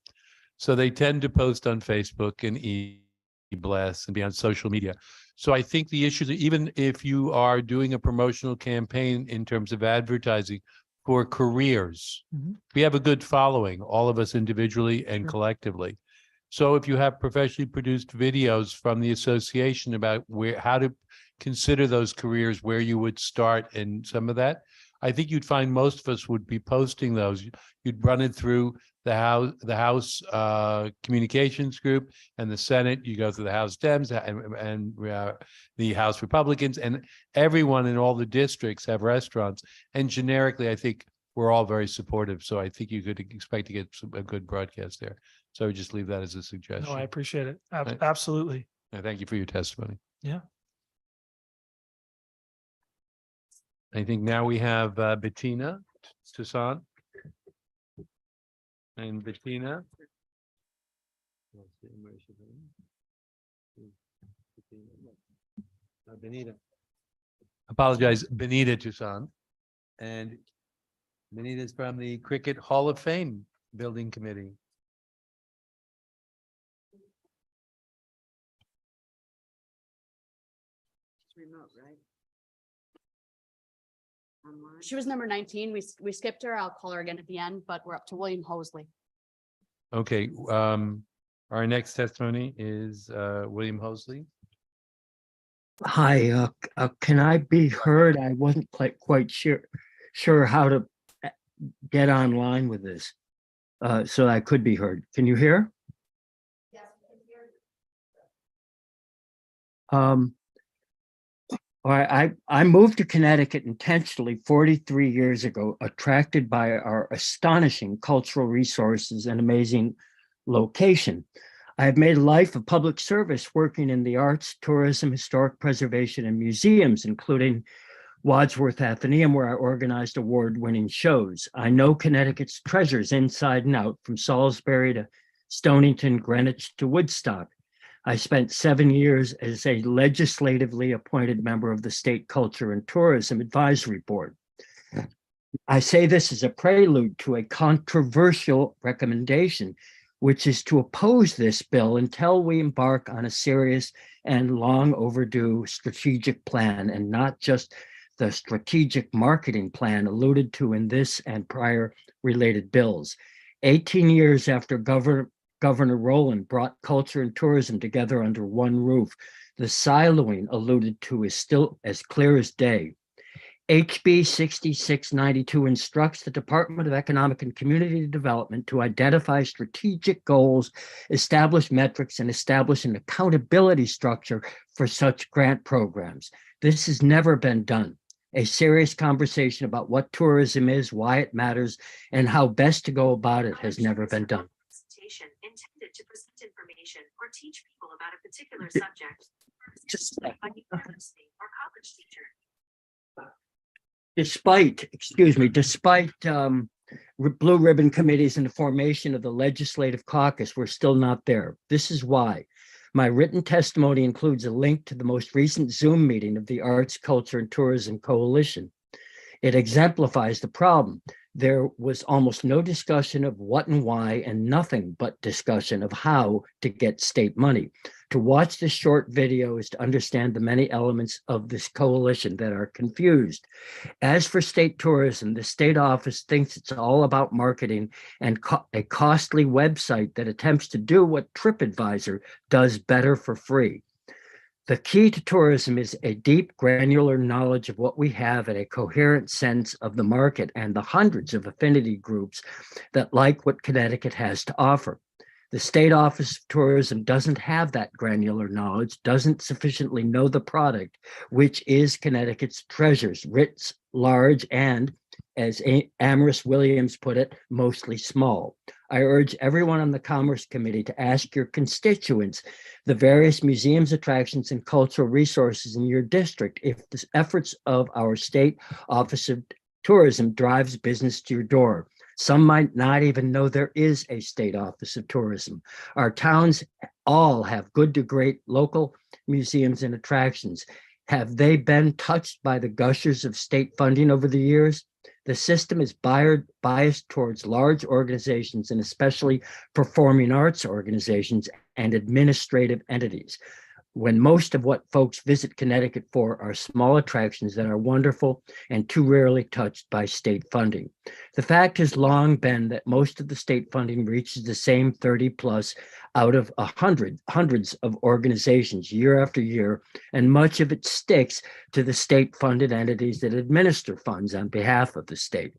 So they tend to post on Facebook and e-blast and be on social media. So I think the issue that even if you are doing a promotional campaign in terms of advertising for careers, we have a good following, all of us individually and collectively. So if you have professionally produced videos from the association about how to consider those careers, where you would start and some of that, I think you'd find most of us would be posting those. You'd run it through the House Communications Group and the Senate. You go through the House Dems and the House Republicans, and everyone in all the districts have restaurants. And generically, I think we're all very supportive. So I think you could expect to get a good broadcast there. So I would just leave that as a suggestion. No, I appreciate it. Absolutely. Thank you for your testimony. Yeah. I think now we have Bettina Toussaint. And Bettina. Benita. Apologize, Benita Toussaint. And Benita is from the Cricket Hall of Fame Building Committee. It's remote, right? She was number 19. We skipped her. I'll call her again at the end, but we're up to William Hosley. Okay, our next testimony is William Hosley. Hi, can I be heard? I wasn't quite sure how to get online with this, so I could be heard. Can you hear? Yes, we can hear. All right, I moved to Connecticut intentionally 43 years ago, attracted by our astonishing cultural resources and amazing location. I have made a life of public service working in the arts, tourism, historic preservation, and museums, including Wadsworth Atheneum, where I organized award-winning shows. I know Connecticut's treasures inside and out, from Salisbury to Stonington, Greenwich to Woodstock. I spent 7 years as a legislatively appointed member of the State Culture and Tourism Advisory Board. I say this as a prelude to a controversial recommendation, which is to oppose this bill until we embark on a serious and long overdue strategic plan, and not just the strategic marketing plan alluded to in this and prior related bills. 18 years after Governor Rowland brought culture and tourism together under one roof, the siloing alluded to is still as clear as day. HB 6692 instructs the Department of Economic and Community Development to identify strategic goals, establish metrics, and establish an accountability structure for such grant programs. This has never been done. A serious conversation about what tourism is, why it matters, and how best to go about it has never been done. Intended to present information or teach people about a particular subject. Just by a university or college teacher. Despite blue ribbon committees and the formation of the legislative caucus, we're still not there. This is why. My written testimony includes a link to the most recent Zoom meeting of the Arts, Culture, and Tourism Coalition. It exemplifies the problem. There was almost no discussion of what and why, and nothing but discussion of how to get state money. To watch this short video is to understand the many elements of this coalition that are confused. As for state tourism, the state office thinks it's all about marketing and a costly website that attempts to do what TripAdvisor does better for free. The key to tourism is a deep, granular knowledge of what we have and a coherent sense of the market and the hundreds of affinity groups that like what Connecticut has to offer. The State Office of Tourism doesn't have that granular knowledge, doesn't sufficiently know the product, which is Connecticut's treasures, rich, large, and, as Amaris Williams put it, mostly small. I urge everyone on the Commerce Committee to ask your constituents, the various museums, attractions, and cultural resources in your district, if the efforts of our State Office of Tourism drives business to your door. Some might not even know there is a State Office of Tourism. Our towns all have good to great local museums and attractions. Have they been touched by the gushers of state funding over the years? The system is biased towards large organizations, and especially performing arts organizations and administrative entities, when most of what folks visit Connecticut for are small attractions that are wonderful and too rarely touched by state funding. The fact has long been that most of the state funding reaches the same 30 plus out of hundreds of organizations year after year, and much of it sticks to the state-funded entities that administer funds on behalf of the state.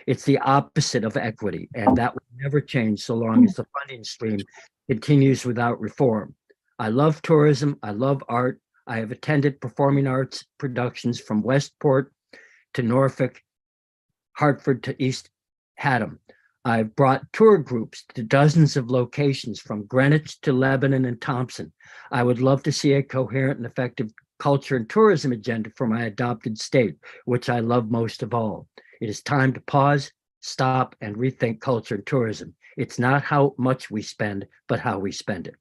It's the opposite of equity, and that will never change so long as the funding stream continues without reform. I love tourism. I love art. I have attended performing arts productions from Westport to Norfolk, Hartford to East Haddam. I've brought tour groups to dozens of locations from Greenwich to Lebanon and Thompson. I would love to see a coherent and effective culture and tourism agenda for my adopted state, which I love most of all. It is time to pause, stop, and rethink culture and tourism. It's not how much we spend, but how we spend it.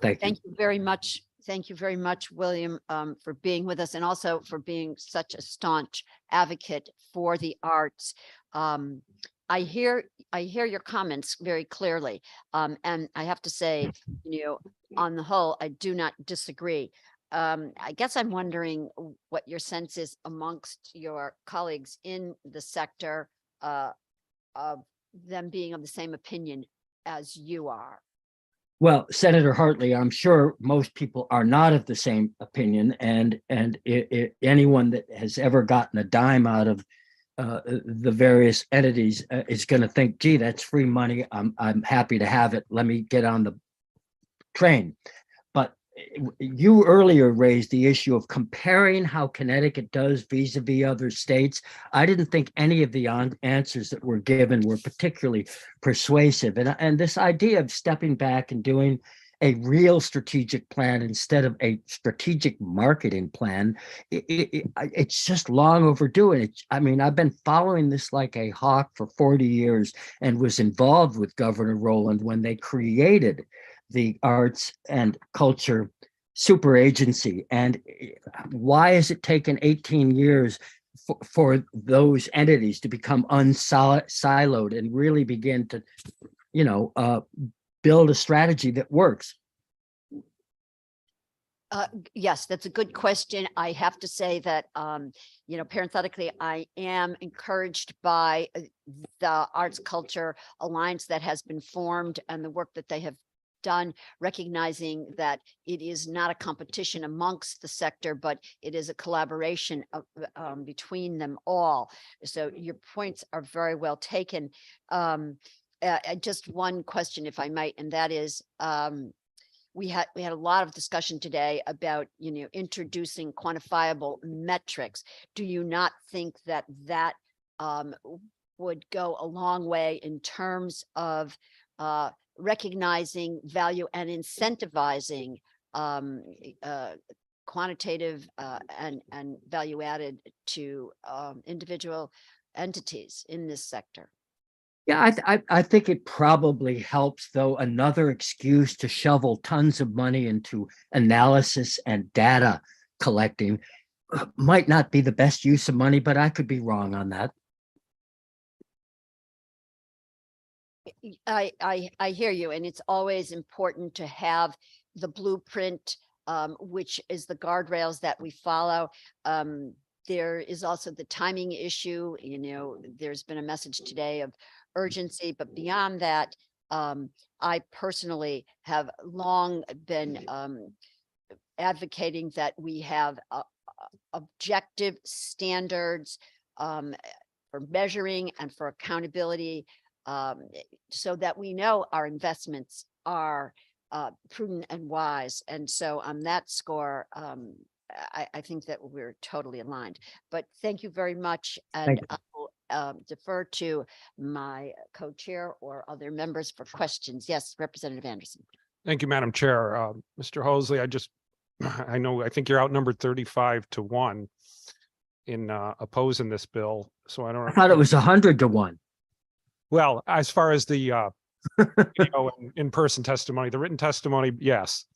Thank you. Thank you very much. Thank you very much, William, for being with us, and also for being such a staunch advocate for the arts. I hear your comments very clearly. And I have to say, on the whole, I do not disagree. I guess I'm wondering what your sense is amongst your colleagues in the sector of them being of the same opinion as you are. Well, Senator Hartley, I'm sure most people are not of the same opinion, and anyone that has ever gotten a dime out of the various entities is going to think, gee, that's free money. I'm happy to have it. Let me get on the train. But you earlier raised the issue of comparing how Connecticut does vis-a-vis other states. I didn't think any of the answers that were given were particularly persuasive. And this idea of stepping back and doing a real strategic plan instead of a strategic marketing plan, it's just long overdue. And I mean, I've been following this like a hawk for 40 years and was involved with Governor Rowland when they created the Arts and Culture Super Agency. And why has it taken 18 years for those entities to become unsiloed and really begin to, build a strategy that works? Yes, that's a good question. I have to say that, parenthetically, I am encouraged by the Arts Culture Alliance that has been formed and the work that they have done, recognizing that it is not a competition amongst the sector, but it is a collaboration between them all. So your points are very well taken. Just one question, if I might, and that is, we had a lot of discussion today about, introducing quantifiable metrics. Do you not think that would go a long way in terms of recognizing value and incentivizing quantitative and value added to individual entities in this sector? Yeah, I think it probably helps, though. Another excuse to shovel tons of money into analysis and data collecting might not be the best use of money, but I could be wrong on that. I hear you, and it's always important to have the blueprint, which is the guardrails that we follow. There is also the timing issue. There's been a message today of urgency, but beyond that, I personally have long been advocating that we have objective standards for measuring and for accountability, so that we know our investments are prudent and wise. And so on that score, I think that we're totally aligned. But thank you very much. And I will defer to my co-chair or other members for questions. Yes, Representative Anderson. Thank you, Madam Chair. Mr. Hosley, I think you're outnumbered 35-1 in opposing this bill. So I thought it was 100-1. Well, as far as the in-person testimony, the written testimony, yes.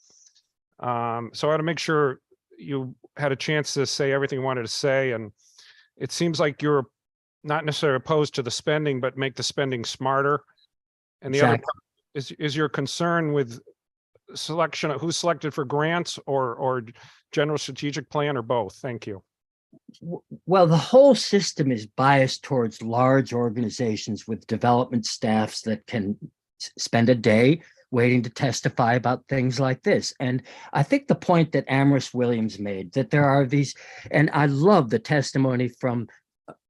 So I want to make sure you had a chance to say everything you wanted to say. And it seems like you're not necessarily opposed to the spending, but make the spending smarter. And the other part is your concern with selection of who's selected for grants or general strategic plan, or both? Thank you. Well, the whole system is biased towards large organizations with development staffs that can spend a day waiting to testify about things like this. And I think the point that Amherst Williams made, that there are these, and I love the testimony from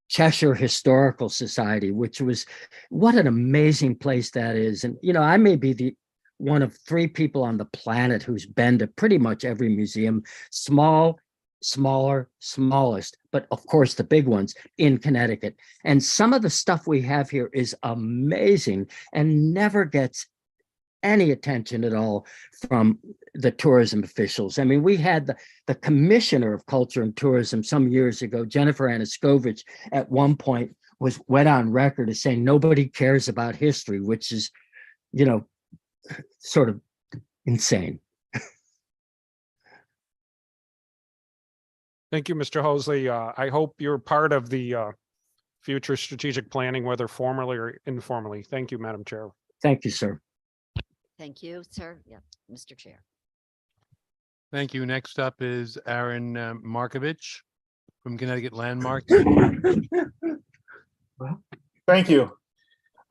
Cheshire Historical Society, which was, what an amazing place that is. And, I may be one of 3 people on the planet who's been to pretty much every museum, small, smaller, smallest, but of course the big ones in Connecticut. And some of the stuff we have here is amazing and never gets any attention at all from the tourism officials. I mean, we had the Commissioner of Culture and Tourism some years ago, Jennifer Anaskovich, at one point went on record as saying nobody cares about history, which is, sort of insane. Thank you, Mr. Hosley. I hope you're part of the future strategic planning, whether formally or informally. Thank you, Madam Chair. Thank you, sir. Thank you, sir. Yeah, Mr. Chair. Thank you. Next up is Aaron Markovich from Connecticut Landmarks. Thank you.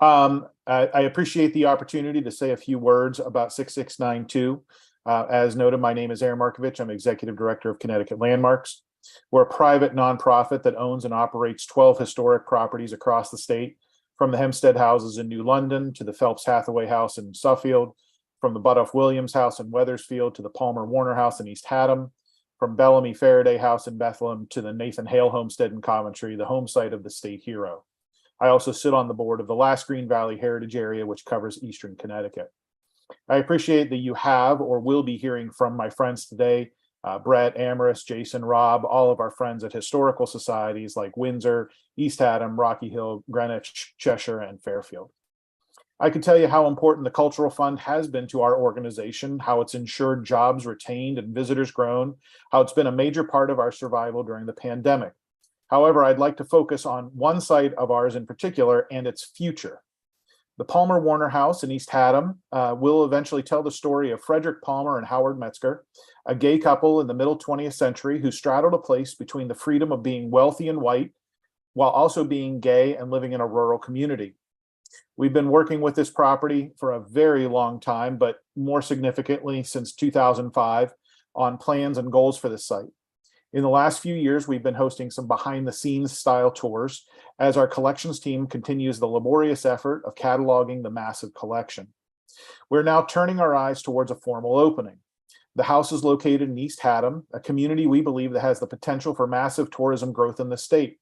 I appreciate the opportunity to say a few words about 6692. As noted, my name is Aaron Markovich. I'm Executive Director of Connecticut Landmarks. We're a private nonprofit that owns and operates 12 historic properties across the state, from the Hempstead houses in New London to the Phelps Hathaway House in Suffield, from the Butoff Williams House in Wethersfield to the Palmer Warner House in East Haddam, from Bellamy Faraday House in Bethlehem to the Nathan Hale Homestead in Coventry, the home site of the state hero. I also sit on the board of the Last Green Valley Heritage Area, which covers Eastern Connecticut. I appreciate that you have or will be hearing from my friends today, Brett, Amaris, Jason, Rob, all of our friends at historical societies like Windsor, East Haddam, Rocky Hill, Greenwich, Cheshire, and Fairfield. I can tell you how important the Cultural Fund has been to our organization, how it's ensured jobs retained and visitors grown, how it's been a major part of our survival during the pandemic. However, I'd like to focus on one site of ours in particular and its future. The Palmer Warner House in East Haddam will eventually tell the story of Frederick Palmer and Howard Metzger, a gay couple in the middle 20th century who straddled a place between the freedom of being wealthy and white while also being gay and living in a rural community. We've been working with this property for a very long time, but more significantly since 2005 on plans and goals for this site. In the last few years, we've been hosting some behind-the-scenes style tours as our collections team continues the laborious effort of cataloging the massive collection. We're now turning our eyes towards a formal opening. The house is located in East Haddam, a community we believe that has the potential for massive tourism growth in the state.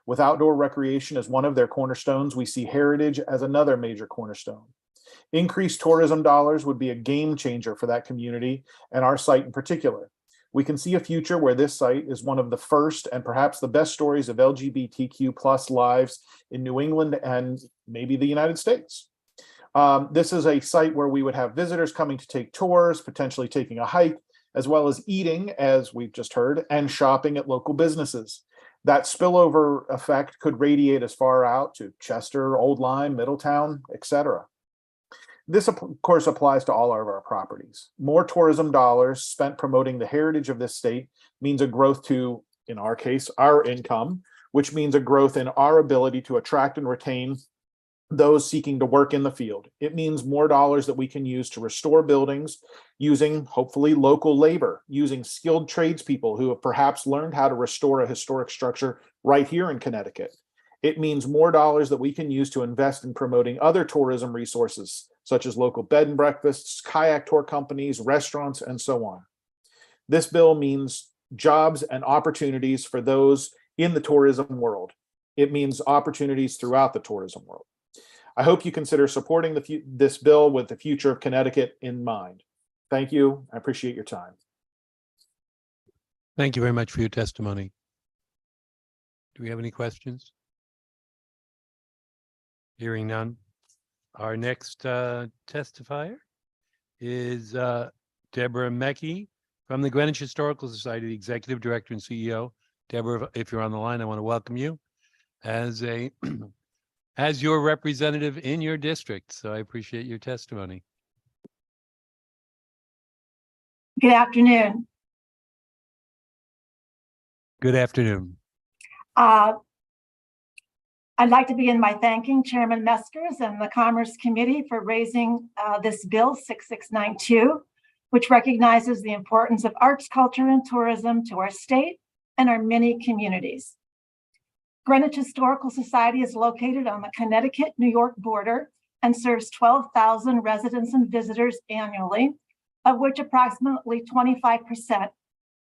With outdoor recreation as one of their cornerstones, we see heritage as another major cornerstone. Increased tourism dollars would be a game changer for that community and our site in particular. We can see a future where this site is one of the first and perhaps the best stories of LGBTQ+ lives in New England and maybe the United States. This is a site where we would have visitors coming to take tours, potentially taking a hike, as well as eating, as we've just heard, and shopping at local businesses. That spillover effect could radiate as far out to Chester, Old Lyme, Middletown, etc. This, of course, applies to all of our properties. More tourism dollars spent promoting the heritage of this state means a growth to, in our case, our income, which means a growth in our ability to attract and retain those seeking to work in the field. It means more dollars that we can use to restore buildings using, hopefully, local labor, using skilled tradespeople who have perhaps learned how to restore a historic structure right here in Connecticut. It means more dollars that we can use to invest in promoting other tourism resources, such as local bed and breakfasts, kayak tour companies, restaurants, and so on. This bill means jobs and opportunities for those in the tourism world. It means opportunities throughout the tourism world. I hope you consider supporting this bill with the future of Connecticut in mind. Thank you. I appreciate your time. Thank you very much for your testimony. Do we have any questions? Hearing none. Our next testifier is Deborah Mecke from the Greenwich Historical Society, the Executive Director and CEO. Deborah, if you're on the line, I want to welcome you as a as your representative in your district. So I appreciate your testimony. Good afternoon. Good afternoon. I'd like to begin by thanking Chairman Meskers and the Commerce Committee for raising this bill 6692, which recognizes the importance of arts, culture, and tourism to our state and our many communities. Greenwich Historical Society is located on the Connecticut-New York border and serves 12,000 residents and visitors annually, of which approximately 25%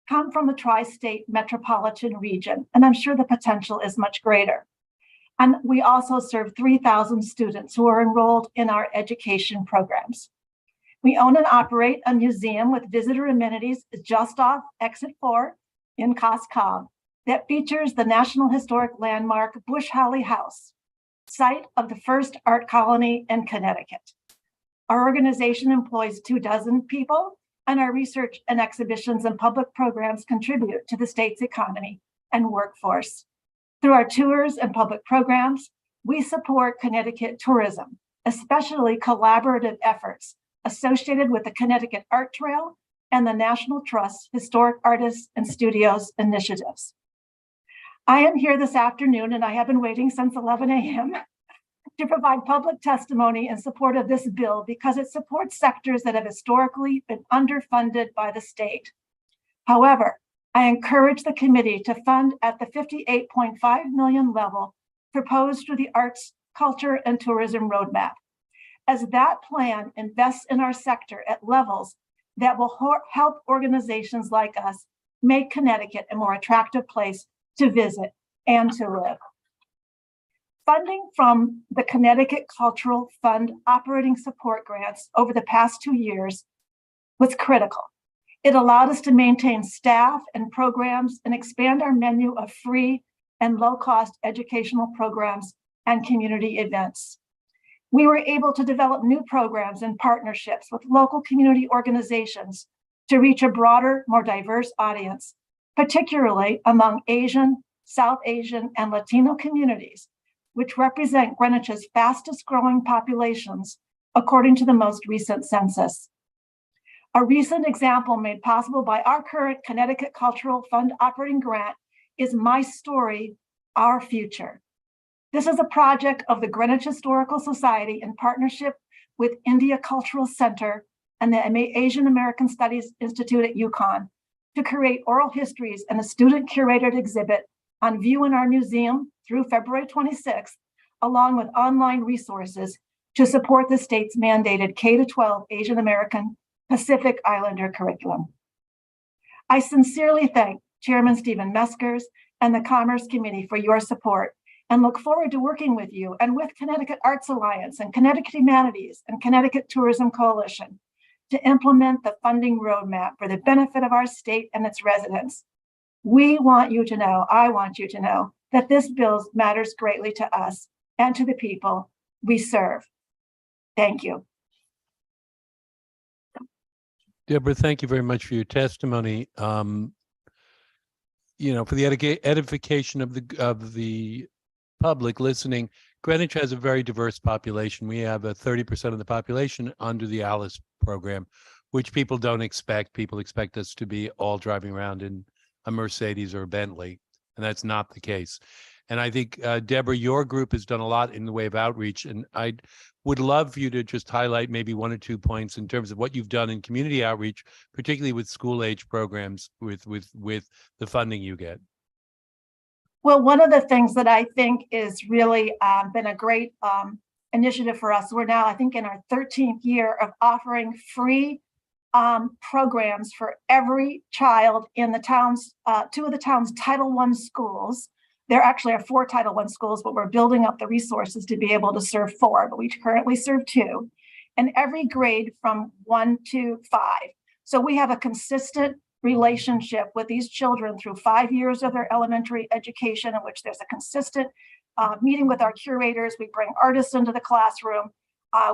come from the tri-state metropolitan region, and I'm sure the potential is much greater. And we also serve 3,000 students who are enrolled in our education programs. We own and operate a museum with visitor amenities just off Exit 4 in Coscob that features the National Historic Landmark Bush Holly House, site of the first art colony in Connecticut. Our organization employs 24 people, and our research and exhibitions and public programs contribute to the state's economy and workforce. Through our tours and public programs, we support Connecticut tourism, especially collaborative efforts associated with the Connecticut Art Trail and the National Trust Historic Artists and Studios initiatives. I am here this afternoon, and I have been waiting since 11 a.m. to provide public testimony in support of this bill because it supports sectors that have historically been underfunded by the state. However, I encourage the committee to fund at the $58.5 million level proposed through the Arts, Culture, and Tourism Roadmap, as that plan invests in our sector at levels that will help organizations like us make Connecticut a more attractive place to visit and to live. Funding from the Connecticut Cultural Fund operating support grants over the past 2 years was critical. It allowed us to maintain staff and programs and expand our menu of free and low-cost educational programs and community events. We were able to develop new programs and partnerships with local community organizations to reach a broader, more diverse audience, particularly among Asian, South Asian, and Latino communities, which represent Greenwich's fastest growing populations, according to the most recent census. A recent example made possible by our current Connecticut Cultural Fund operating grant is My Story, Our Future. This is a project of the Greenwich Historical Society in partnership with India Cultural Center and the Asian American Studies Institute at UConn to create oral histories and a student-curated exhibit on view in our museum through February 26th, along with online resources to support the state's mandated K-12 Asian American Pacific Islander curriculum. I sincerely thank Chairman Stephen Meskers and the Commerce Committee for your support and look forward to working with you and with Connecticut Arts Alliance and Connecticut Humanities and Connecticut Tourism Coalition to implement the funding roadmap for the benefit of our state and its residents. We want you to know, I want you to know, that this bill matters greatly to us and to the people we serve. Thank you. Deborah, thank you very much for your testimony. For the edification of the public listening, Greenwich has a very diverse population. We have 30% of the population under the ALICE program, which people don't expect. People expect us to be all driving around in a Mercedes or a Bentley, and that's not the case. And I think, Deborah, your group has done a lot in the way of outreach, and I would love for you to just highlight maybe 1 or 2 points in terms of what you've done in community outreach, particularly with school-age programs with the funding you get. Well, one of the things that I think is really been a great initiative for us, we're now, I think, in our 13th year of offering free programs for every child in the town's, 2 of the town's Title I schools. There actually are 4 Title I schools, but we're building up the resources to be able to serve 4, but we currently serve 2, and every grade from 1 to 5. So we have a consistent relationship with these children through 5 years of their elementary education, in which there's a consistent meeting with our curators. We bring artists into the classroom.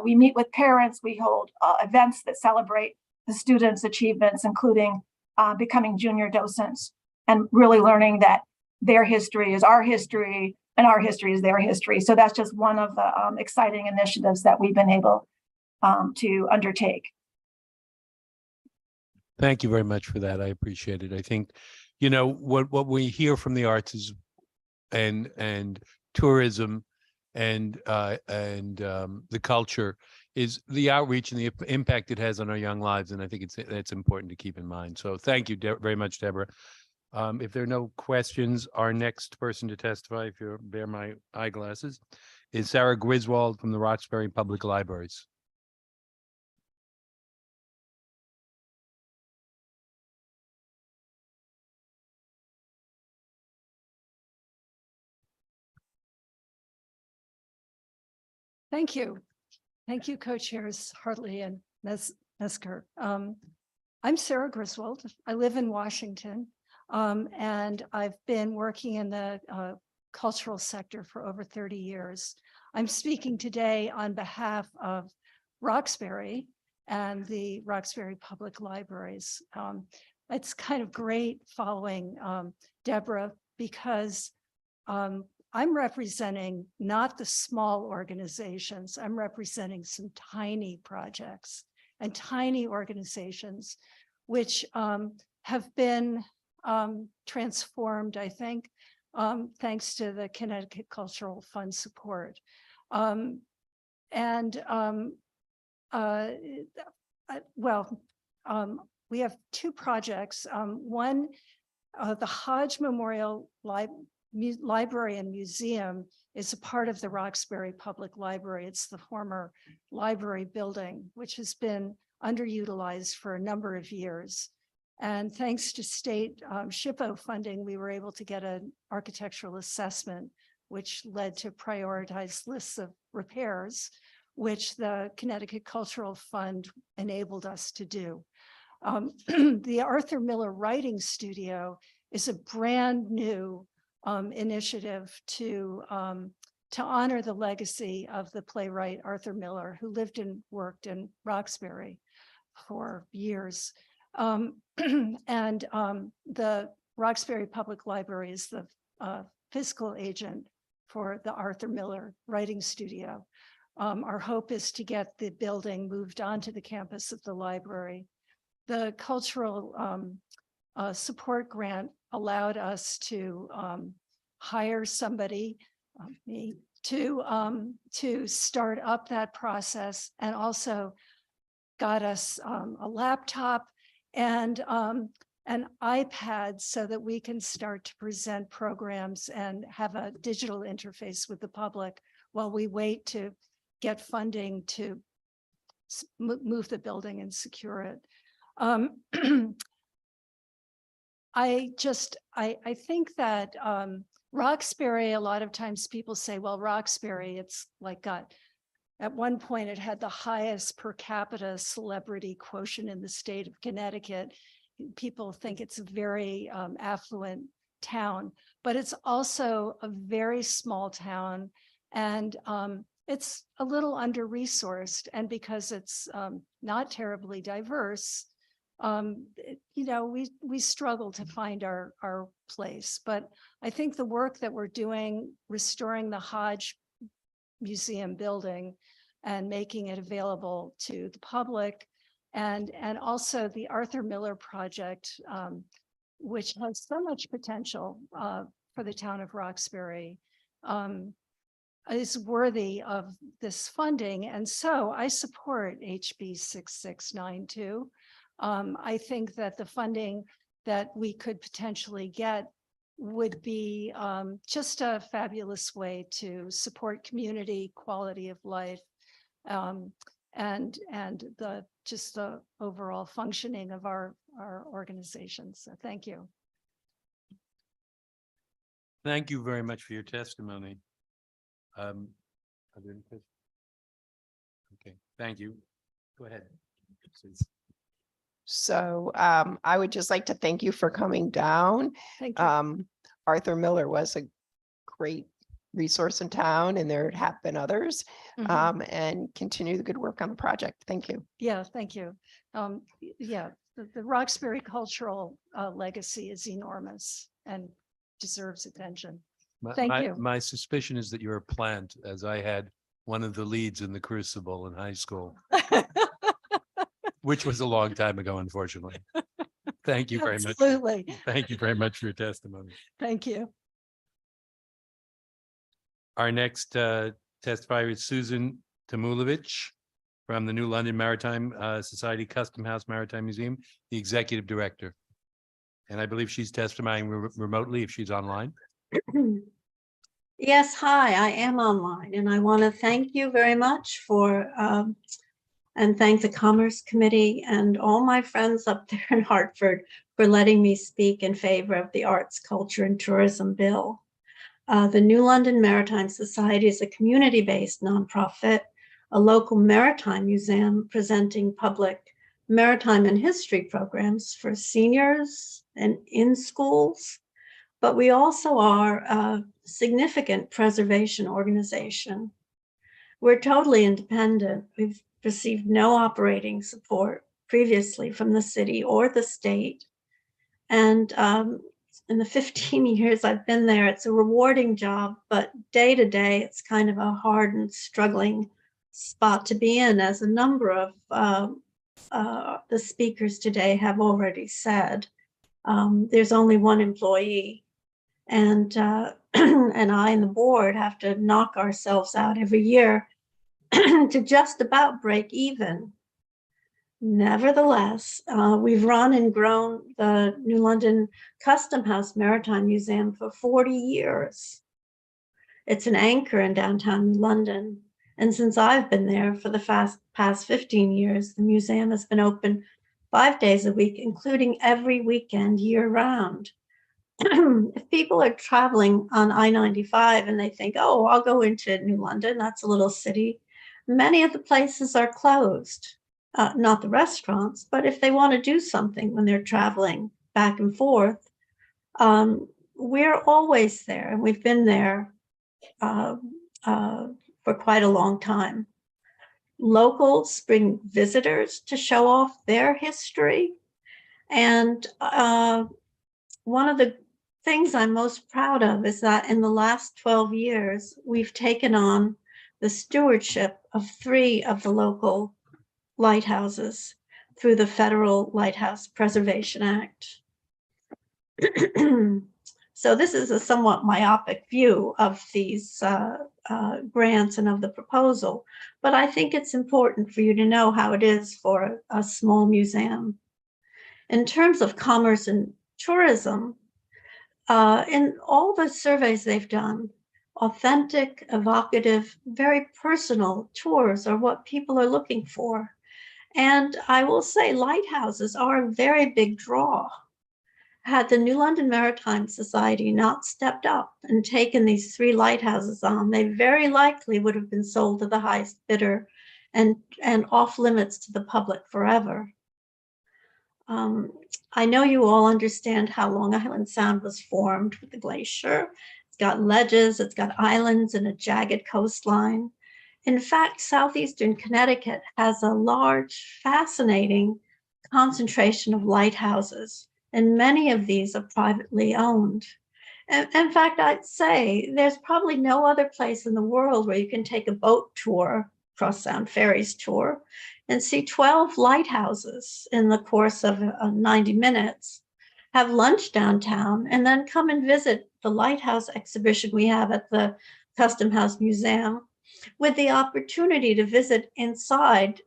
We meet with parents. We hold events that celebrate the students' achievements, including becoming junior docents and really learning that their history is our history and our history is their history. So that's just one of the exciting initiatives that we've been able to undertake. Thank you very much for that. I appreciate it. I think, what we hear from the arts is and tourism and the culture is the outreach and the impact it has on our young lives. And I think it's important to keep in mind. So thank you very much, Deborah. If there are no questions, our next person to testify, if you bear my eyeglasses, is Sarah Griswold from the Roxbury Public Libraries. Thank you. Thank you, co-chairs Hartley and Mesker. I'm Sarah Griswold. I live in Washington, and I've been working in the cultural sector for over 30 years. I'm speaking today on behalf of Roxbury and the Roxbury Public Libraries. It's kind of great following Deborah, because I'm representing not the small organizations. I'm representing some tiny projects and tiny organizations, which have been transformed, I think, thanks to the Connecticut Cultural Fund support. We have 2 projects. One, the Hodge Memorial Library and Museum is a part of the Roxbury Public Library. It's the former library building, which has been underutilized for a number of years. And thanks to state SHPO funding, we were able to get an architectural assessment which led to prioritized lists of repairs, which the Connecticut Cultural Fund enabled us to do. The Arthur Miller Writing Studio is a brand new initiative to honor the legacy of the playwright Arthur Miller, who lived and worked in Roxbury for years. The Roxbury Public Library is the fiscal agent for the Arthur Miller Writing Studio. Our hope is to get the building moved onto the campus of the library. The cultural support grant allowed us to hire somebody, me, to start up that process, and also got us a laptop and an iPad so that we can start to present programs and have a digital interface with the public while we wait to get funding to move the building and secure it. I think that Roxbury, a lot of times people say, well, Roxbury, it's like at one point it had the highest per capita celebrity quotient in the state of Connecticut. People think it's a very affluent town, but it's also a very small town, and it's a little under-resourced. And because it's not terribly diverse, we struggle to find our place. But I think the work that we're doing, restoring the Hodge Museum building and making it available to the public, and also the Arthur Miller project, which has so much potential for the town of Roxbury, is worthy of this funding. And so I support HB 6692. I think that the funding that we could potentially get would be just a fabulous way to support community quality of life, and the overall functioning of our organization. So thank you. Thank you very much for your testimony. Are there any questions? Okay, thank you. Go ahead. Please. So I would just like to thank you for coming down. Thank you. Arthur Miller was a great resource in town, and there have been others, and continue the good work on the project. Thank you. Yeah, thank you. Yeah, the Roxbury cultural legacy is enormous and deserves attention. Thank you. My suspicion is that you're a plant, as I had one of the leads in the Crucible in high school, which was a long time ago, unfortunately. Thank you very much. Absolutely. Thank you very much for your testimony. Thank you. Our next testifier is Susan Tamulovich from the New London Maritime Society Custom House Maritime Museum, the executive director. And I believe she's testifying remotely if she's online. Yes, hi, I am online, and I want to thank you very much for and thank the Commerce Committee and all my friends up there in Hartford for letting me speak in favor of the Arts, Culture, and Tourism Bill. The New London Maritime Society is a community-based nonprofit, a local maritime museum presenting public maritime and history programs for seniors and in schools. But we also are a significant preservation organization. We're totally independent. We've received no operating support previously from the city or the state. And in the 15 years I've been there, it's a rewarding job, but day to day, it's kind of a hard and struggling spot to be in, as a number of the speakers today have already said. There's only one employee, and and I and the board have to knock ourselves out every year to just about break even. Nevertheless, we've run and grown the New London Custom House Maritime Museum for 40 years. It's an anchor in downtown London. And since I've been there for the past 15 years, the museum has been open 5 days a week, including every weekend year round. if people are traveling on I-95 and they think, oh, I'll go into New London, that's a little city, many of the places are closed, not the restaurants, but if they want to do something when they're traveling back and forth, we're always there, and we've been there for quite a long time. Locals bring visitors to show off their history. And one of the things I'm most proud of is that in the last 12 years, we've taken on the stewardship of 3 of the local lighthouses through the Federal Lighthouse Preservation Act. So this is a somewhat myopic view of these grants and of the proposal, but I think it's important for you to know how it is for a small museum. In terms of commerce and tourism, in all the surveys they've done, authentic, evocative, very personal tours are what people are looking for. And I will say lighthouses are a very big draw. Had the New London Maritime Society not stepped up and taken these 3 lighthouses on, they very likely would have been sold to the highest bidder and off limits to the public forever. I know you all understand how Long Island Sound was formed with the glacier. It's got ledges, it's got islands and a jagged coastline. In fact, southeastern Connecticut has a large, fascinating concentration of lighthouses, and many of these are privately owned. In fact, I'd say there's probably no other place in the world where you can take a boat tour, Cross Sound Ferries tour, and see 12 lighthouses in the course of 90 minutes, have lunch downtown, and then come and visit the lighthouse exhibition we have at the Custom House Museum, with the opportunity to visit inside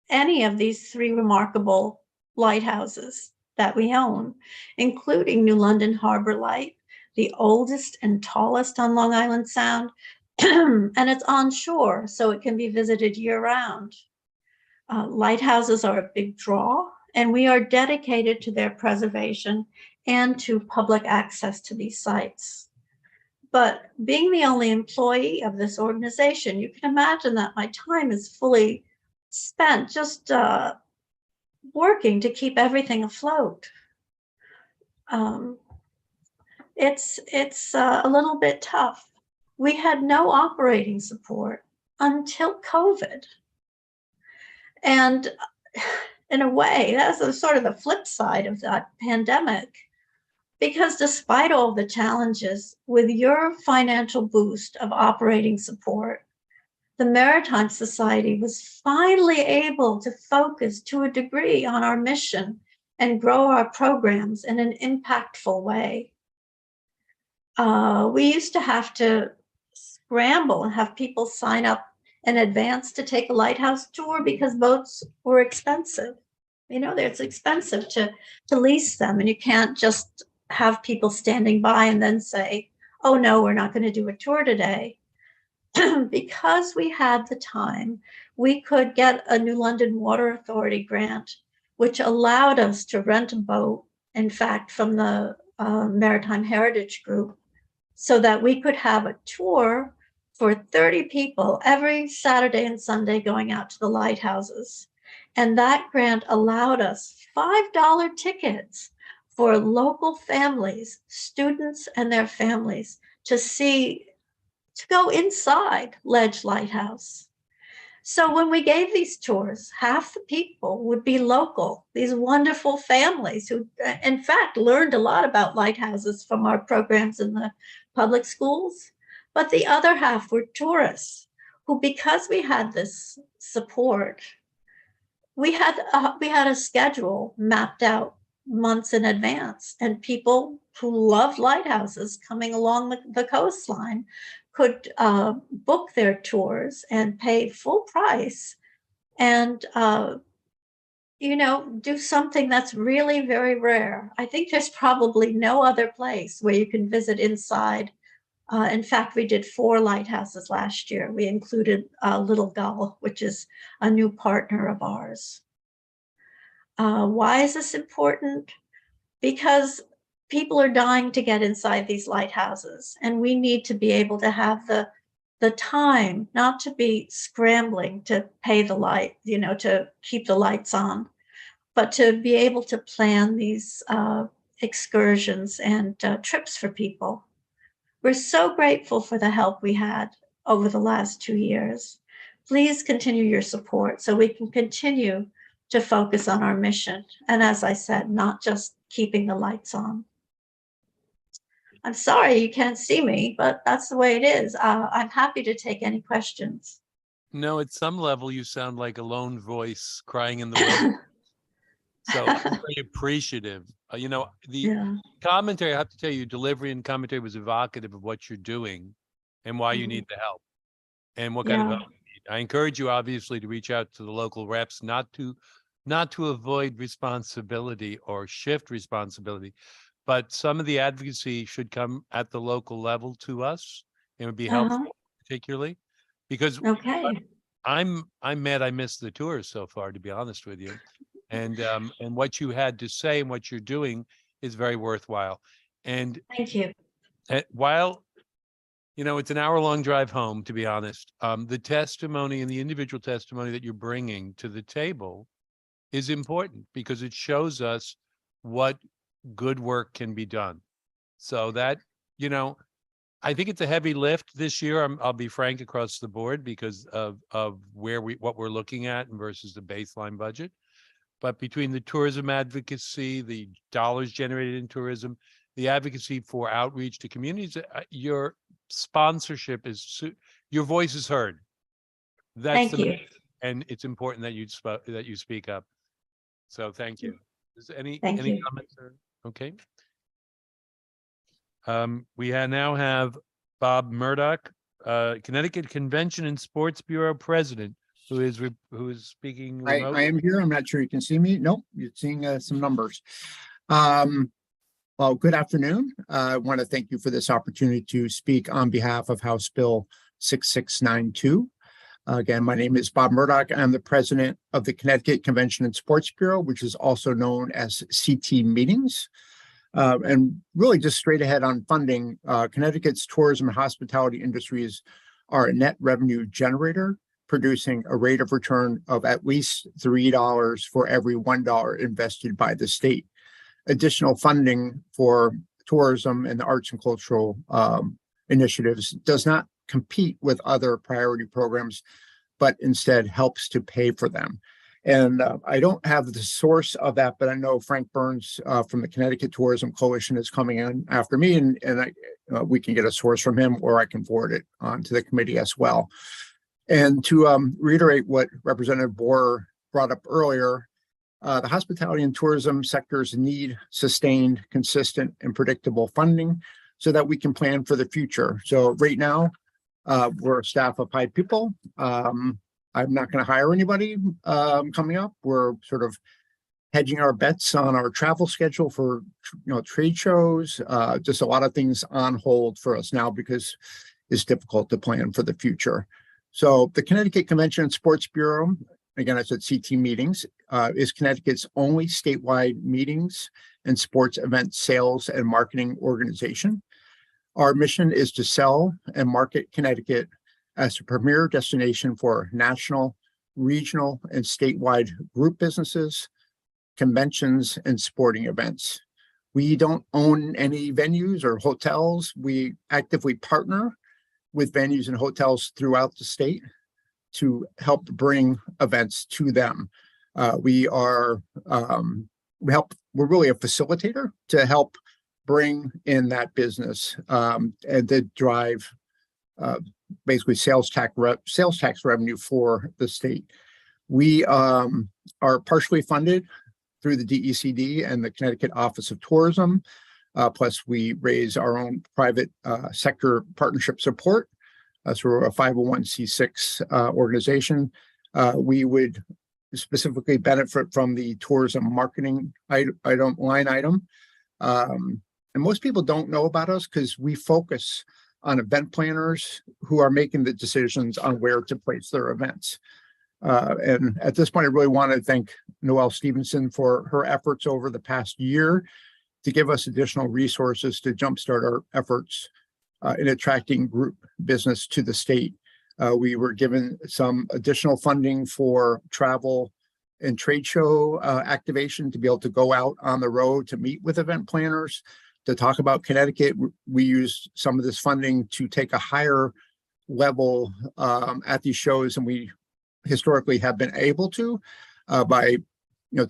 any of these 3 remarkable lighthouses that we own, including New London Harbor Light, the oldest and tallest on Long Island Sound, and it's on shore, so it can be visited year-round. Lighthouses are a big draw, and we are dedicated to their preservation and to public access to these sites. But being the only employee of this organization, you can imagine that my time is fully spent just working to keep everything afloat. It's a little bit tough. We had no operating support until COVID. And in a way, that's sort of the flip side of that pandemic, because despite all the challenges, with your financial boost of operating support, the Maritime Society was finally able to focus to a degree on our mission and grow our programs in an impactful way. We used to have to scramble and have people sign up in advance to take a lighthouse tour because boats were expensive. You know, it's expensive to lease them, and you can't just have people standing by and then say, oh no, we're not going to do a tour today. Because we had the time, we could get a New London Water Authority grant, which allowed us to rent a boat, in fact, from the Maritime Heritage Group, so that we could have a tour for 30 people every Saturday and Sunday going out to the lighthouses. And that grant allowed us $5 tickets for local families, students and their families, to go inside Ledge Lighthouse. So when we gave these tours, half the people would be local, these wonderful families who, in fact, learned a lot about lighthouses from our programs in the public schools. But the other half were tourists who, because we had this support, we had a schedule mapped out months in advance, and people who loved lighthouses coming along the coastline could book their tours and pay full price and do something that's really very rare. I think there's probably no other place where you can visit inside. In fact, we did 4 lighthouses last year. We included Little Gull, which is a new partner of ours. Why is this important? Because people are dying to get inside these lighthouses, and we need to be able to have the time not to be scrambling to pay the light, to keep the lights on, but to be able to plan these excursions and trips for people. We're so grateful for the help we had over the last 2 years. Please continue your support so we can continue to focus on our mission. And as I said, not just keeping the lights on. I'm sorry you can't see me, but that's the way it is. I'm happy to take any questions. No, at some level, you sound like a lone voice crying in the wind. So I'm very appreciative. The commentary, I have to tell you, delivery and commentary was evocative of what you're doing and why you need the help and what kind of help you need. I encourage you, obviously, to reach out to the local reps, not to avoid responsibility or shift responsibility, but some of the advocacy should come at the local level to us. It would be helpful, particularly because I'm mad I missed the tour so far, to be honest with you. And what you had to say and what you're doing is very worthwhile. And thank you. While it's an hour-long drive home, to be honest, the testimony and the individual testimony that you're bringing to the table is important because it shows us what good work can be done. So that, I think it's a heavy lift this year. I'll be frank across the board because of what we're looking at versus the baseline budget. But between the tourism advocacy, the dollars generated in tourism, the advocacy for outreach to communities, your sponsorship your voice is heard. That's thank you. And it's important that you speak up. So thank you. Is there any you. comments? Okay. We now have Bob Murdoch, Connecticut Convention and Sports Bureau President, who is speaking remotely. I am here. I'm not sure you can see me. Nope, you're seeing some numbers. Well, good afternoon. I want to thank you for this opportunity to speak on behalf of House Bill 6692. Again, my name is Bob Murdoch. I'm the president of the Connecticut Convention and Sports Bureau, which is also known as CT Meetings. And really just straight ahead on funding, Connecticut's tourism and hospitality industries are a net revenue generator, producing a rate of return of at least $3 for every $1 invested by the state. Additional funding for tourism and the arts and cultural initiatives does not compete with other priority programs, but instead helps to pay for them. And I don't have the source of that, but I know Frank Burns from the Connecticut Tourism Coalition is coming in after me, and we can get a source from him, or I can forward it on to the committee as well. And to reiterate what Representative Borer brought up earlier, the hospitality and tourism sectors need sustained, consistent, and predictable funding so that we can plan for the future. So right now, we're a staff of 5 people. I'm not going to hire anybody coming up. We're sort of hedging our bets on our travel schedule for trade shows. Just a lot of things on hold for us now because it's difficult to plan for the future. So the Connecticut Convention and Sports Bureau, again, I said CT Meetings, is Connecticut's only statewide meetings and sports event sales and marketing organization. Our mission is to sell and market Connecticut as a premier destination for national, regional, and statewide group businesses, conventions, and sporting events. We don't own any venues or hotels. We actively partner with venues and hotels throughout the state to help bring events to them. We're really a facilitator to help bring in that business and to drive basically sales tax revenue for the state. We are partially funded through the DECD and the Connecticut Office of Tourism. Plus, we raise our own private sector partnership support. So we're a 501c6 organization. We would specifically benefit from the tourism marketing line item. And most people don't know about us because we focus on event planners who are making the decisions on where to place their events. And at this point, I really want to thank Noelle Stevenson for her efforts over the past year to give us additional resources to jumpstart our efforts in attracting group business to the state. We were given some additional funding for travel and trade show activation to be able to go out on the road to meet with event planners, to talk about Connecticut. We used some of this funding to take a higher level at these shows, and we historically have been able to by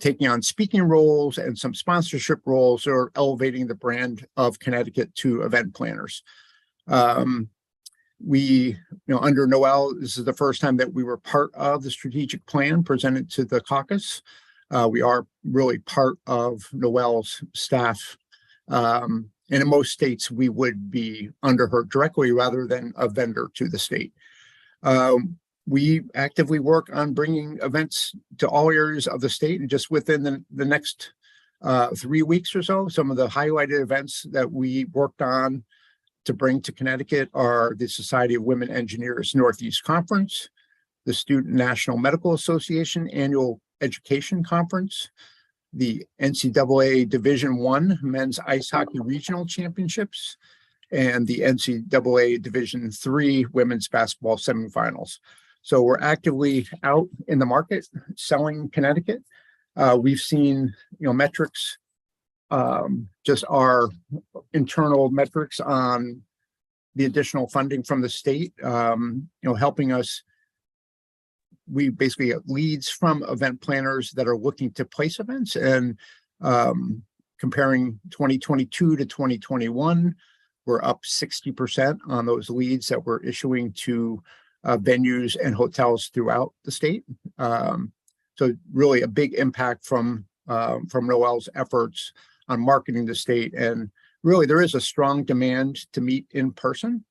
taking on speaking roles and some sponsorship roles, or elevating the brand of Connecticut to event planners. We, under Noel, this is the first time that we were part of the strategic plan presented to the caucus. We are really part of Noel's staff. And in most states, we would be under her directly rather than a vendor to the state. We actively work on bringing events to all areas of the state, and just within the next 3 weeks or so, some of the highlighted events that we worked on to bring to Connecticut are the Society of Women Engineers Northeast Conference, the Student National Medical Association Annual Education Conference, the NCAA Division I Men's Ice Hockey Regional Championships, and the NCAA Division III Women's Basketball Semifinals. So we're actively out in the market selling Connecticut. We've seen, metrics, just our internal metrics on the additional funding from the state, helping us. We basically get leads from event planners that are looking to place events, and comparing 2022 to 2021, we're up 60% on those leads that we're issuing to venues and hotels throughout the state. So really a big impact from Noel's efforts on marketing the state. And really there is a strong demand to meet in person.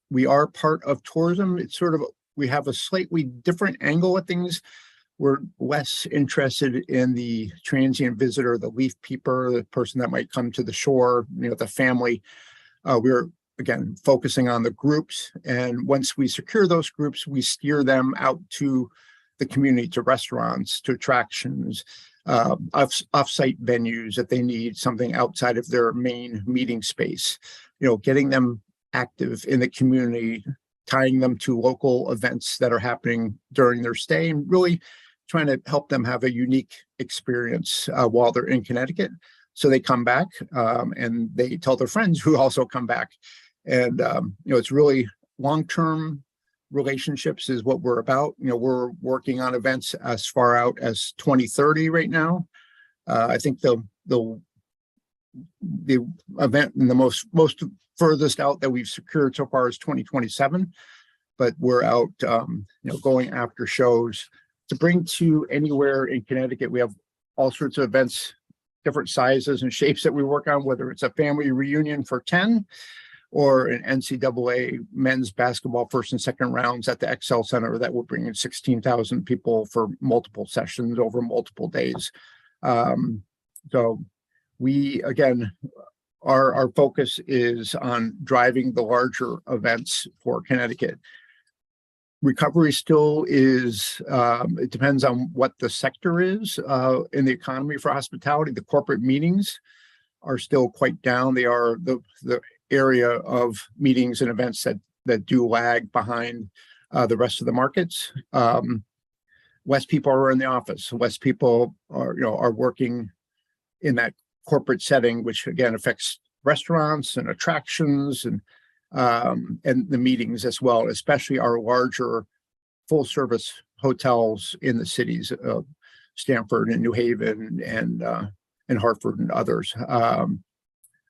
We are part of tourism. It's sort of, we have a slightly different angle at things. We're less interested in the transient visitor, the leaf peeper, the person that might come to the shore, the family. We're, again, focusing on the groups. And once we secure those groups, we steer them out to the community, to restaurants, to attractions, off-site venues if they need something outside of their main meeting space, getting them active in the community, tying them to local events that are happening during their stay, and really trying to help them have a unique experience while they're in Connecticut. So they come back and they tell their friends who also come back. And, it's really long-term relationships is what we're about. We're working on events as far out as 2030 right now. I think the event and the most furthest out that we've secured so far is 2027, but we're out, going after shows to bring to anywhere in Connecticut. We have all sorts of events, different sizes and shapes that we work on, whether it's a family reunion for 10 or an NCAA men's basketball first and second rounds at the XL Center that will bring in 16,000 people for multiple sessions over multiple days. So we, again, our focus is on driving the larger events for Connecticut. Recovery still is, it depends on what the sector is in the economy for hospitality. The corporate meetings are still quite down. They are the area of meetings and events that do lag behind the rest of the markets. Less people are in the office. Less people are working in that corporate setting, which again affects restaurants and attractions and the meetings as well, especially our larger full service hotels in the cities of Stamford and New Haven and Hartford and others.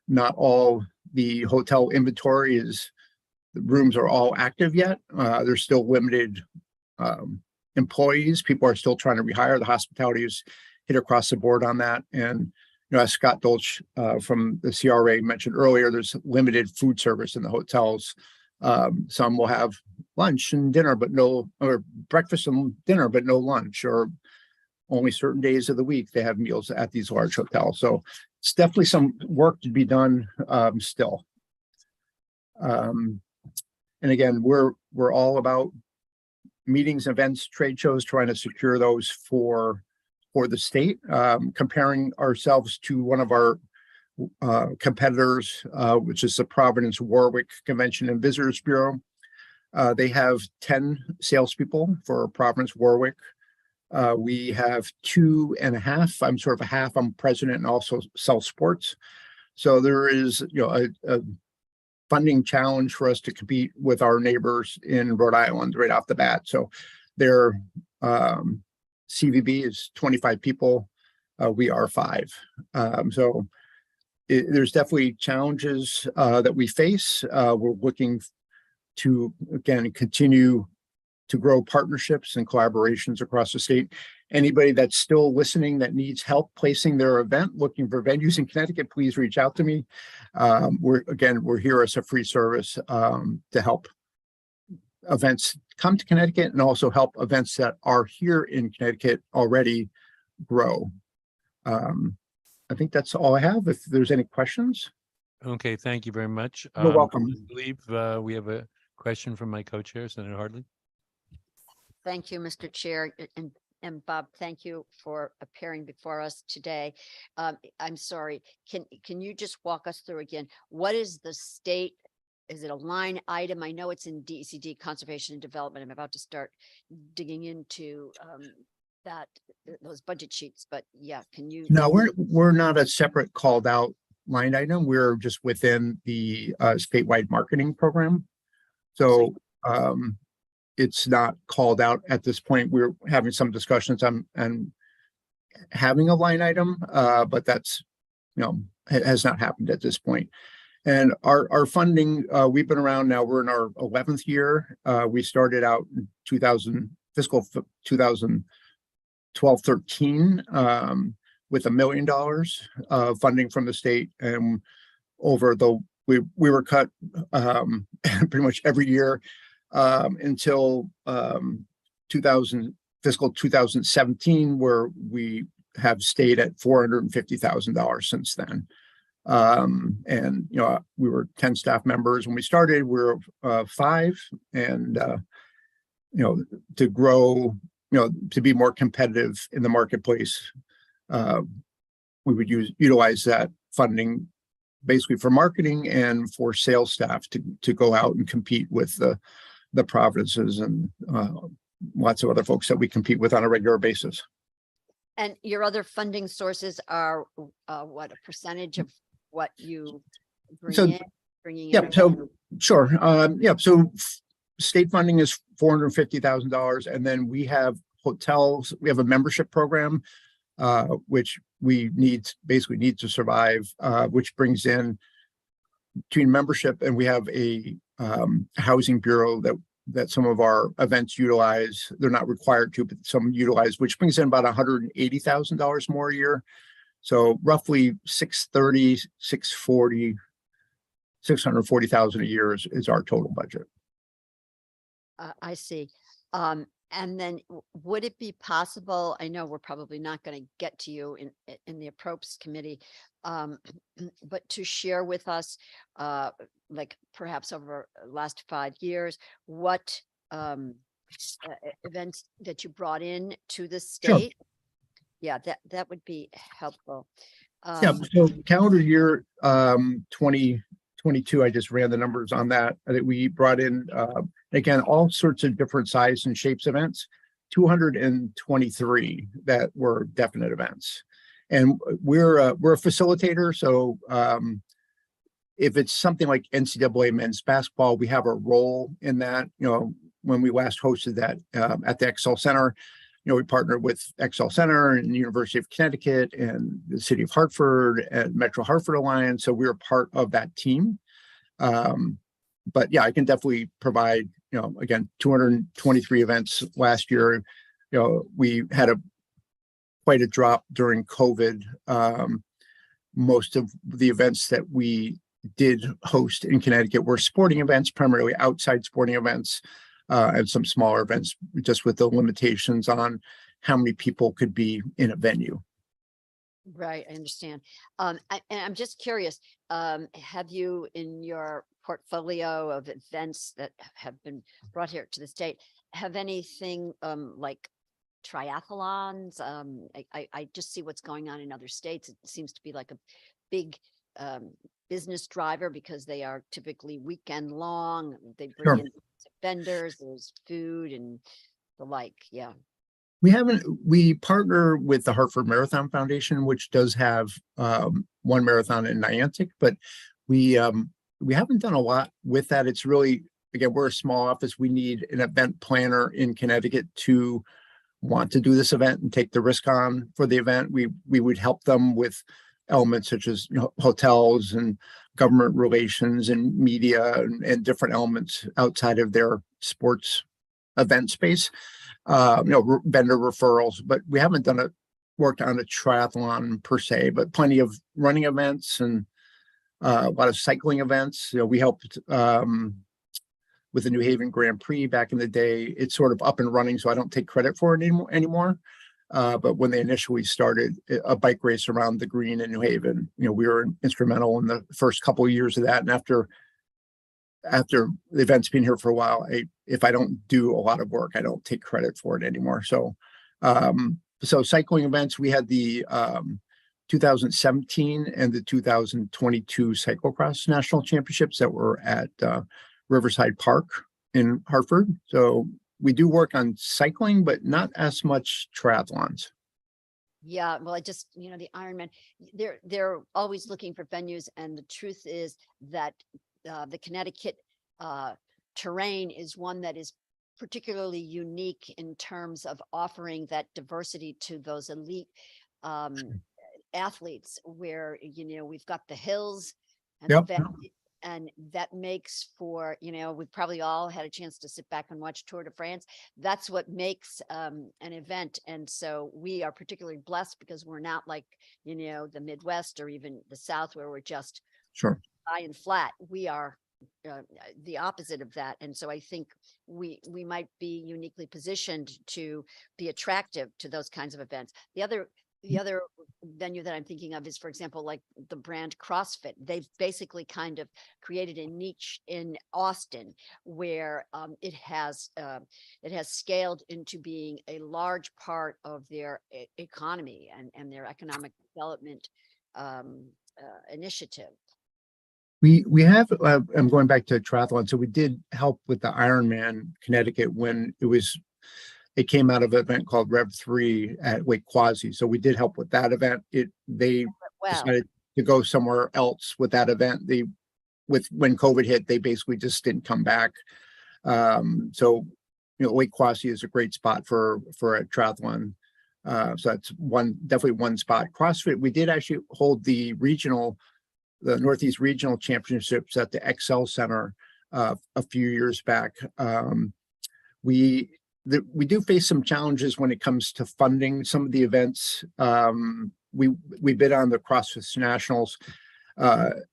Not all the hotel inventory the rooms are all active yet. There's still limited employees. People are still trying to rehire. The hospitality is hit across the board on that. And as Scott Dolch from the CRA mentioned earlier, there's limited food service in the hotels. Some will have lunch and dinner, or breakfast and dinner, but no lunch, or only certain days of the week they have meals at these large hotels. So it's definitely some work to be done still. And again, we're all about meetings, events, trade shows, trying to secure those for for the state, comparing ourselves to one of our competitors, which is the Providence Warwick Convention and Visitors Bureau. They have 10 salespeople for Providence Warwick. We have 2.5. I'm sort of a half. I'm president and also sell sports. So there is, a funding challenge for us to compete with our neighbors in Rhode Island right off the bat. So their CVB is 25 people. We are 5. So there's definitely challenges that we face. We're looking to, again, continue to grow partnerships and collaborations across the state. Anybody that's still listening that needs help placing their event, looking for venues in Connecticut, please reach out to me. We're here as a free service to help events come to Connecticut and also help events that are here in Connecticut already grow. I think that's all I have. If there's any questions. Okay, thank you very much. You're welcome. I believe we have a question from my co-chair, Senator Hartley. Thank you, Mr. Chair. And Bob, thank you for appearing before us today. I'm sorry, can you just walk us through again? What is the state? Is it a line item? I know it's in DCD Conservation and Development. I'm about to start digging into those budget sheets, but yeah, can you? No, we're not a separate called out line item. We're just within the statewide marketing program. So it's not called out at this point. We're having some discussions on having a line item, but that's, has not happened at this point. And our funding, we've been around now, we're in our 11th year. We started out in fiscal 2012-13 with $1 million of funding from the state. And we were cut pretty much every year until fiscal 2017, where we have stayed at $450,000 since then. And we were 10 staff members when we started. We were 5, and to grow, to be more competitive in the marketplace, we would utilize that funding basically for marketing and for sales staff to go out and compete with the Providences and lots of other folks that we compete with on a regular basis. And your other funding sources are what, a percentage of what you bringing in? So sure. So state funding is $450,000, and then we have hotels. We have a membership program, which we need to survive, which brings in between membership, and we have a housing bureau that some of our events utilize. They're not required to, but some utilize, which brings in about $180,000 more a year. So roughly $640,000 a year is our total budget. I see. And then would it be possible, I know we're probably not going to get to you in the Approps Committee, but to share with us, like perhaps over the last 5 years, what events that you brought in to the state? Sure. Yeah, that would be helpful. So calendar year 2022, I just ran the numbers on that we brought in, again, all sorts of different size and shapes events, 223 that were definite events. And we're a facilitator. So if it's something like NCAA men's basketball, we have a role in that. When we last hosted that at the XL Center, we partnered with XL Center and the University of Connecticut and the City of Hartford and Metro Hartford Alliance. So we're part of that team. But yeah, I can definitely provide, again, 223 events last year. We had quite a drop during COVID. Most of the events that we did host in Connecticut were sporting events, primarily outside sporting events, and some smaller events, just with the limitations on how many people could be in a venue. Right, I understand. And I'm just curious, have you in your portfolio of events that have been brought here to the state, have anything like triathlons. I just see what's going on in other states. It seems to be like a big business driver because they are typically weekend long. They bring Sure. in vendors, there's food and the like. Yeah. We partner with the Hartford Marathon Foundation, which does have one marathon in Niantic, but we haven't done a lot with that. It's really, again, we're a small office. We need an event planner in Connecticut to want to do this event and take the risk on for the event. We would help them with elements such as, you know, hotels and government relations and media and different elements outside of their sports event space. Vendor referrals, but we haven't worked on a triathlon per se, but plenty of running events and a lot of cycling events. We helped with the New Haven Grand Prix back in the day. It's sort of up and running, so I don't take credit for it anymore. But when they initially started a bike race around the green in New Haven, we were instrumental in the first couple of years of that. And after the event's been here for a while, if I don't do a lot of work, I don't take credit for it anymore. So cycling events, we had the 2017 and the 2022 cyclocross national championships that were at Riverside Park in Hartford. So we do work on cycling, but not as much triathlons. Yeah, well, the Ironman, they're always looking for venues, and the truth is that the Connecticut terrain is one that is particularly unique in terms of offering that diversity to those elite athletes, where we've got the hills and the valleys, and that makes for, we've probably all had a chance to sit back and watch Tour de France. That's what makes an event. And so we are particularly blessed because we're not like, the Midwest or even the South, where we're just Sure. high and flat. We are the opposite of that. And so I think we might be uniquely positioned to be attractive to those kinds of events. The other venue that I'm thinking of is, for example, like the brand CrossFit. They've basically kind of created a niche in Austin where it has scaled into being a large part of their economy and their economic development initiative. We have, I'm going back to triathlon. So we did help with the Ironman Connecticut when it came out of an event called Rev 3 at Lake Quasi. So we did help with that event. They decided to go somewhere else with that event. When COVID hit, they basically just didn't come back. Lake Quasi is a great spot for a triathlon. So that's definitely one spot. CrossFit, we did actually hold the Northeast Regional Championships at the Excel Center a few years back. We do face some challenges when it comes to funding some of the events. We bid on the CrossFit Nationals,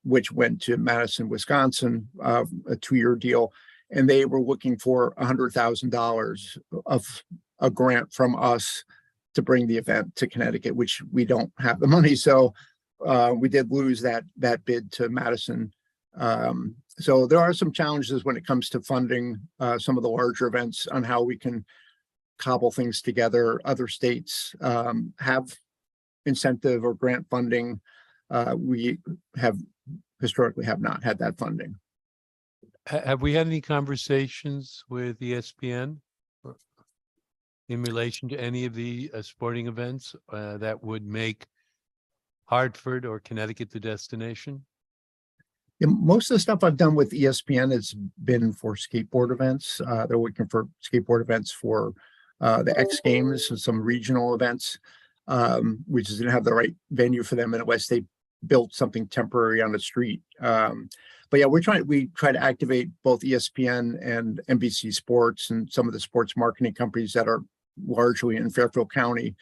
which went to Madison, Wisconsin, a 2-year deal, and they were looking for $100,000 of a grant from us to bring the event to Connecticut, which we don't have the money. So we did lose that bid to Madison. So there are some challenges when it comes to funding some of the larger events on how we can cobble things together. Other states have incentive or grant funding. We have historically have not had that funding. Have we had any conversations with ESPN in relation to any of the sporting events that would make Hartford or Connecticut the destination? Yeah, most of the stuff I've done with ESPN has been for skateboard events. They're looking for skateboard events for the X Games and some regional events. We just didn't have the right venue for them unless they built something temporary on the street. But yeah, we try to activate both ESPN and NBC Sports and some of the sports marketing companies that are largely in Fairfield County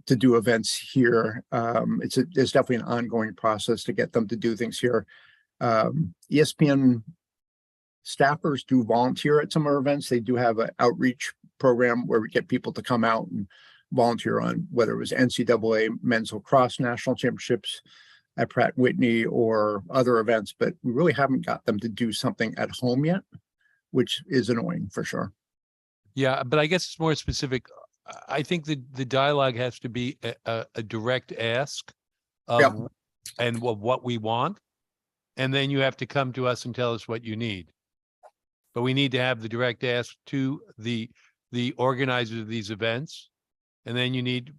to do events here. There's definitely an ongoing process to get them to do things here. ESPN staffers do volunteer at some of our events. They do have an outreach program where we get people to come out and volunteer on whether it was NCAA men's lacrosse national championships at Pratt Whitney or other events, but we really haven't got them to do something at home yet, which is annoying for sure. Yeah, but I guess it's more specific. I think the dialogue has to be a direct ask Yeah. of and what we want. And then you have to come to us and tell us what you need. But we need to have the direct ask to the organizers of these events. And then you need,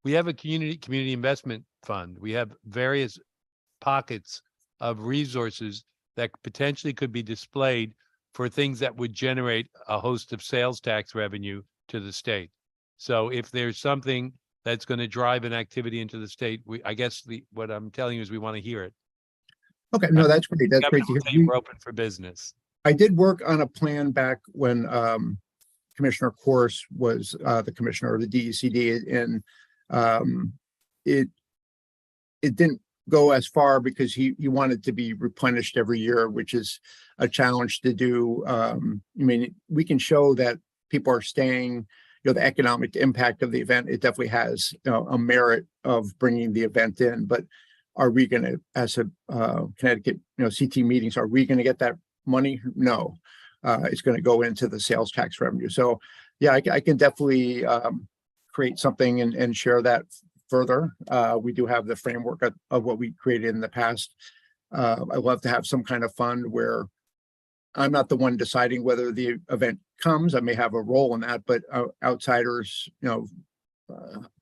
we have a community investment fund. We have various pockets of resources that potentially could be displayed for things that would generate a host of sales tax revenue to the state. So if there's something that's going to drive an activity into the state, I guess what I'm telling you is we want to hear it. Okay, no, that's great. That's great to hear. We're open for business. I did work on a plan back when Commissioner Corse was the commissioner of the DECD, and it didn't go as far because he wanted to be replenished every year, which is a challenge to do. I mean, we can show that people are staying, the economic impact of the event, it definitely has a merit of bringing the event in, but are we going to, as a Connecticut, CT meetings, are we going to get that money? No, it's going to go into the sales tax revenue. So yeah, I can definitely create something and share that further. We do have the framework of what we created in the past. I love to have some kind of fund where I'm not the one deciding whether the event comes. I may have a role in that, but outsiders,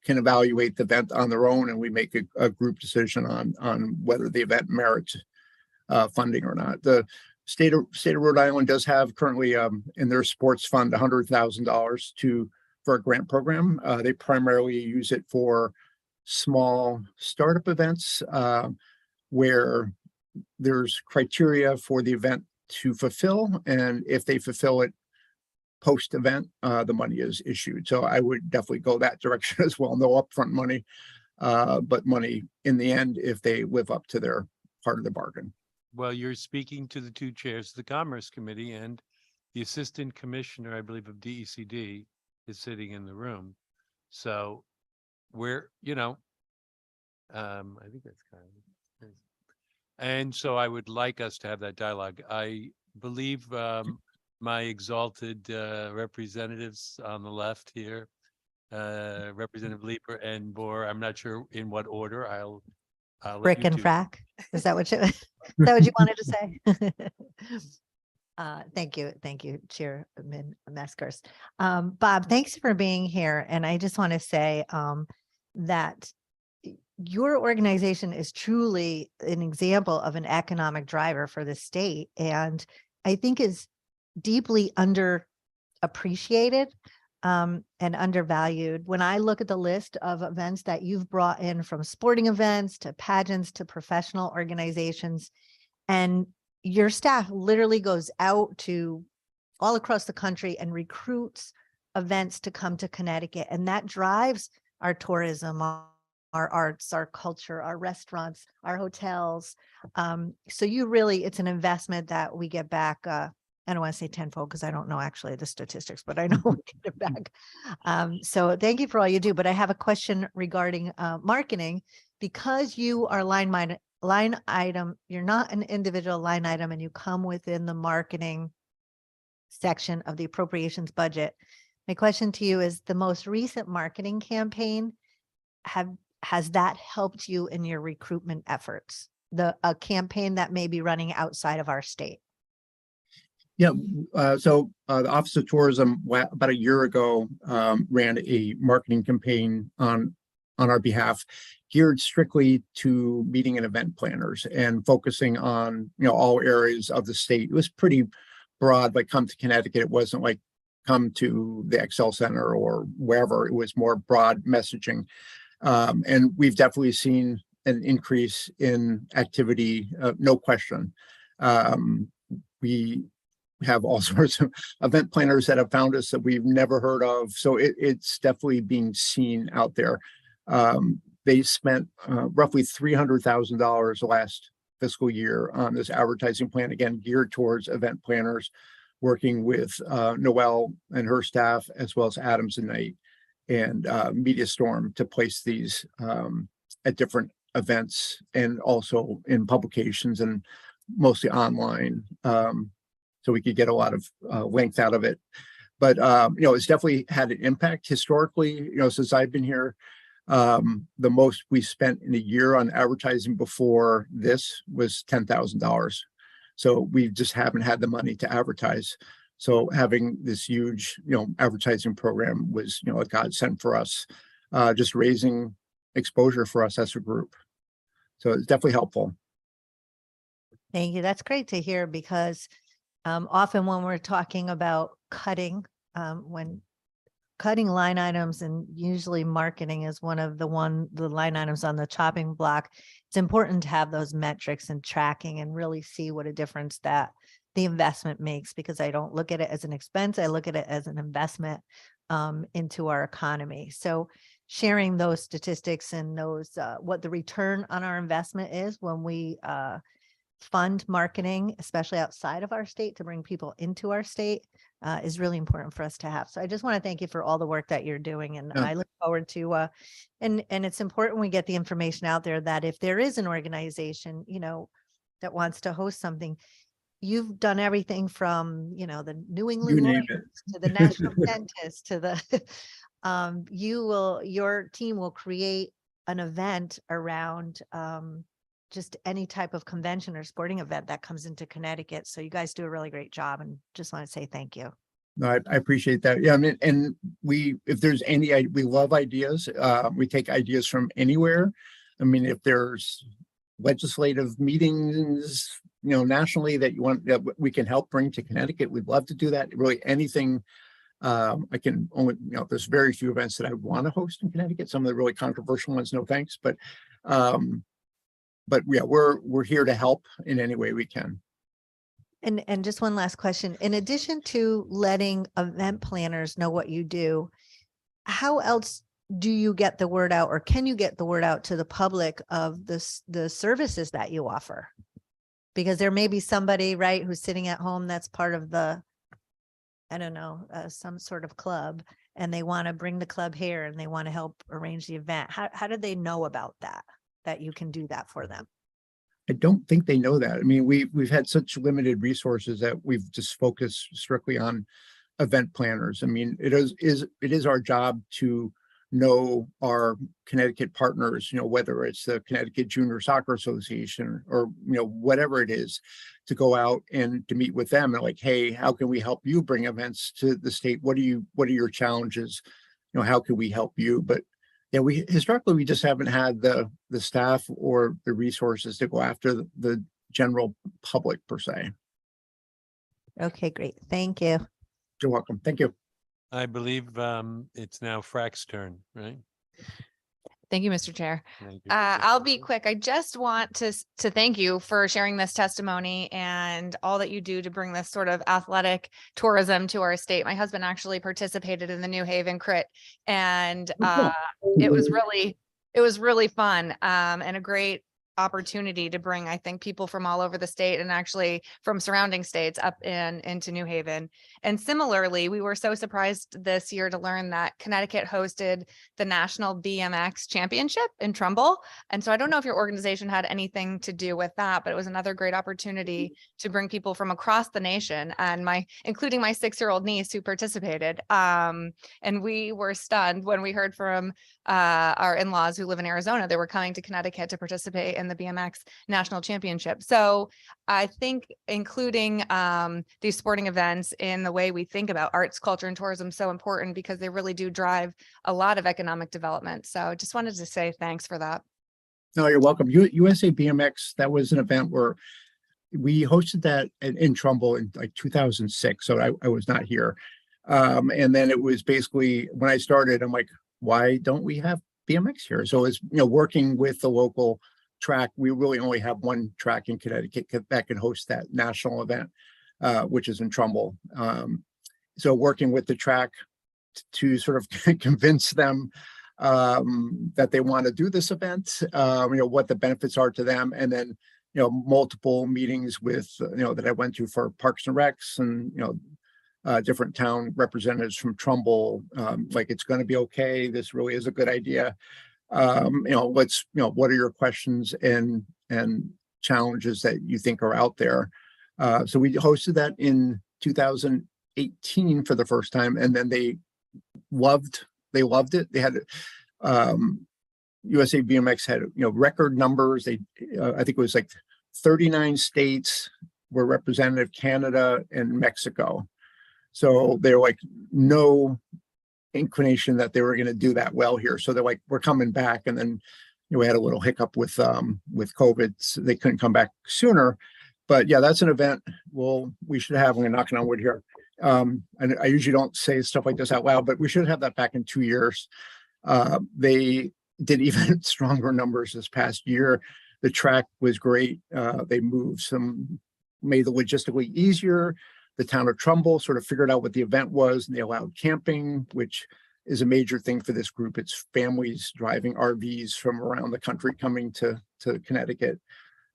can evaluate the event on their own, and we make a group decision on whether the event merits funding or not. The state of Rhode Island does have currently in their sports fund $100,000 for a grant program. They primarily use it for small startup events where there's criteria for the event to fulfill, and if they fulfill it post-event, the money is issued. So I would definitely go that direction as well. No upfront money, but money in the end if they live up to their part of the bargain. Well, you're speaking to the two chairs of the Commerce Committee, and the Assistant Commissioner, I believe, of DECD is sitting in the room. So we're, I think that's kind of, and so I would like us to have that dialogue. I believe my exalted representatives on the left here, Representative Leeper and Boer, I'm not sure in what order. I'll let Brick you and two- frack. Is that what you, is that what you wanted to say? Thank you, Chairman Meskers. Bob, thanks for being here. And I just want to say that your organization is truly an example of an economic driver for the state, and I think is deeply underappreciated and undervalued. When I look at the list of events that you've brought in, from sporting events to pageants to professional organizations, and your staff literally goes out to all across the country and recruits events to come to Connecticut, and that drives our tourism, our arts, our culture, our restaurants, our hotels. So it's an investment that we get back. I don't want to say tenfold because I don't know actually the statistics, but I know we get it back. So thank you for all you do. But I have a question regarding marketing, because you are line item. You're not an individual line item, and you come within the marketing section of the appropriations budget. My question to you is, the most recent marketing campaign, has that helped you in your recruitment efforts? A campaign that may be running outside of our state? Yeah, so the Office of Tourism about a year ago ran a marketing campaign on our behalf, geared strictly to meeting and event planners and focusing on all areas of the state. It was pretty broad, like come to Connecticut. It wasn't like come to the Excel Center or wherever. It was more broad messaging. And we've definitely seen an increase in activity, no question. We have all sorts of event planners that have found us that we've never heard of. So it's definitely being seen out there. They spent roughly $300,000 the last fiscal year on this advertising plan, again, geared towards event planners, working with Noelle and her staff, as well as Adams and Knight and Media Storm, to place these at different events and also in publications and mostly online. So we could get a lot of length out of it. But it's definitely had an impact historically, since I've been here. The most we spent in a year on advertising before this was $10,000. So we just haven't had the money to advertise. So having this huge, advertising program was, a godsend for us, just raising exposure for us as a group. So it's definitely helpful. Thank you. That's great to hear because often when we're talking about cutting, when cutting line items, and usually marketing is one of the line items on the chopping block, it's important to have those metrics and tracking and really see what a difference that the investment makes, because I don't look at it as an expense. I look at it as an investment into our economy. So sharing those statistics and those what the return on our investment is when we fund marketing, especially outside of our state, to bring people into our state is really important for us to have. So I just want to thank you for all the work that you're doing. And I look forward to, and it's important we get the information out there that if there is an organization, that wants to host something, you've done everything from, the New England Lawyers to the National Dentist to the, your team will create an event around just any type of convention or sporting event that comes into Connecticut. So you guys do a really great job, and just want to say thank you. No, I appreciate that. Yeah, I mean, and if there's we love ideas. We take ideas from anywhere. I mean, if there's legislative meetings, nationally that you want, that we can help bring to Connecticut, we'd love to do that. Really anything. I can only, there's very few events that I want to host in Connecticut. Some of the really controversial ones, no thanks. But yeah, we're here to help in any way we can. And just one last question. In addition to letting event planners know what you do, how else do you get the word out, or can you get the word out to the public of the services that you offer? Because there may be somebody, right, who's sitting at home that's part of the, I don't know, some sort of club, and they want to bring the club here and they want to help arrange the event. How do they know about that you can do that for them? I don't think they know that. I mean, we've had such limited resources that we've just focused strictly on event planners. I mean, it is our job to know our Connecticut partners, whether it's the Connecticut Junior Soccer Association or, whatever it is, to go out and to meet with them and like, hey, how can we help you bring events to the state? What are your challenges? How can we help you? But yeah, we just haven't had the staff or the resources to go after the general public per se. Okay, great. Thank you. You're welcome. Thank you. I believe it's now Frack's turn, right? Thank you, Mr. Chair. Thank you. I'll be quick. I just want to thank you for sharing this testimony and all that you do to bring this sort of athletic tourism to our state. My husband actually participated in the New Haven Crit, and it was really fun and a great opportunity to bring, I think, people from all over the state and actually from surrounding states up into New Haven. And similarly, we were so surprised this year to learn that Connecticut hosted the National BMX Championship in Trumbull. And so I don't know if your organization had anything to do with that, but it was another great opportunity to bring people from across the nation, and including my 6-year-old niece who participated. And we were stunned when we heard from our in-laws who live in Arizona. They were coming to Connecticut to participate in the BMX National Championship. So I think including these sporting events in the way we think about arts, culture, and tourism is so important, because they really do drive a lot of economic development. So just wanted to say thanks for that. No, you're welcome. USA BMX, that was an event where we hosted that in Trumbull in like 2006. So I was not here. And then it was basically when I started, I'm like, why don't we have BMX here? So it's, working with the local track. We really only have one track in Connecticut that can host that national event, which is in Trumbull. So working with the track to sort of convince them that they want to do this event, what the benefits are to them. And then, multiple meetings with, that I went to for Parks and Recs and, different town representatives from Trumbull, like, it's going to be okay. This really is a good idea. What are your questions and challenges that you think are out there? So we hosted that in 2018 for the first time, and then they loved it. They had USA BMX had record numbers. They I think it was like 39 states were represented, Canada and Mexico. So they're like no inclination that they were going to do that well here. So they're like, we're coming back. And then we had a little hiccup with COVID. So they couldn't come back sooner. But yeah, that's an event we should have. We're knocking on wood here. And I usually don't say stuff like this out loud, but we should have that back in 2 years. They did even stronger numbers this past year. The track was great. They made the logistically easier. The town of Trumbull sort of figured out what the event was, and they allowed camping, which is a major thing for this group. It's families driving RVs from around the country coming to Connecticut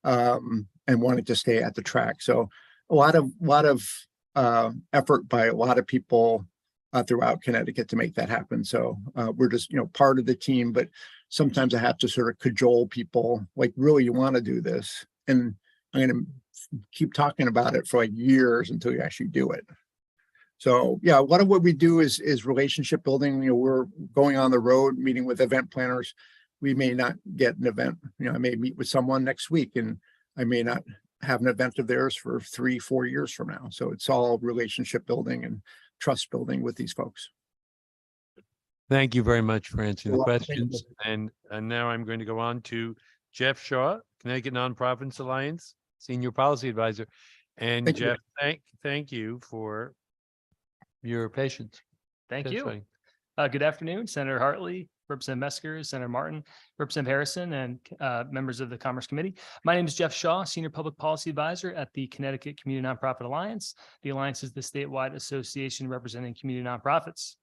and wanting to stay at the track. So a lot of effort by a lot of people throughout Connecticut to make that happen. So we're just part of the team, but sometimes I have to sort of cajole people, like, really, you want to do this, and I'm going to keep talking about it for like years until you actually do it. So yeah, a lot of what we do is relationship building. We're going on the road, meeting with event planners. We may not get an event. I may meet with someone next week, and I may not have an event of theirs for 3-4 years from now. So it's all relationship building and trust building with these folks. Thank you very much for answering the You're welcome. Thank you. questions. And now I'm going to go on to Jeff Shaw, Connecticut Nonprofits Alliance, Senior Policy Advisor. And Thank you. Jeff, thank you for your patience. Thank That's you. fine. Good afternoon, Senator Hartley, Representative Meskers, Senator Martin, Representative Harrison, and members of the Commerce Committee. My name is Jeff Shaw, Senior Public Policy Advisor at the Connecticut Community Nonprofit Alliance. The Alliance is the statewide association representing community nonprofits.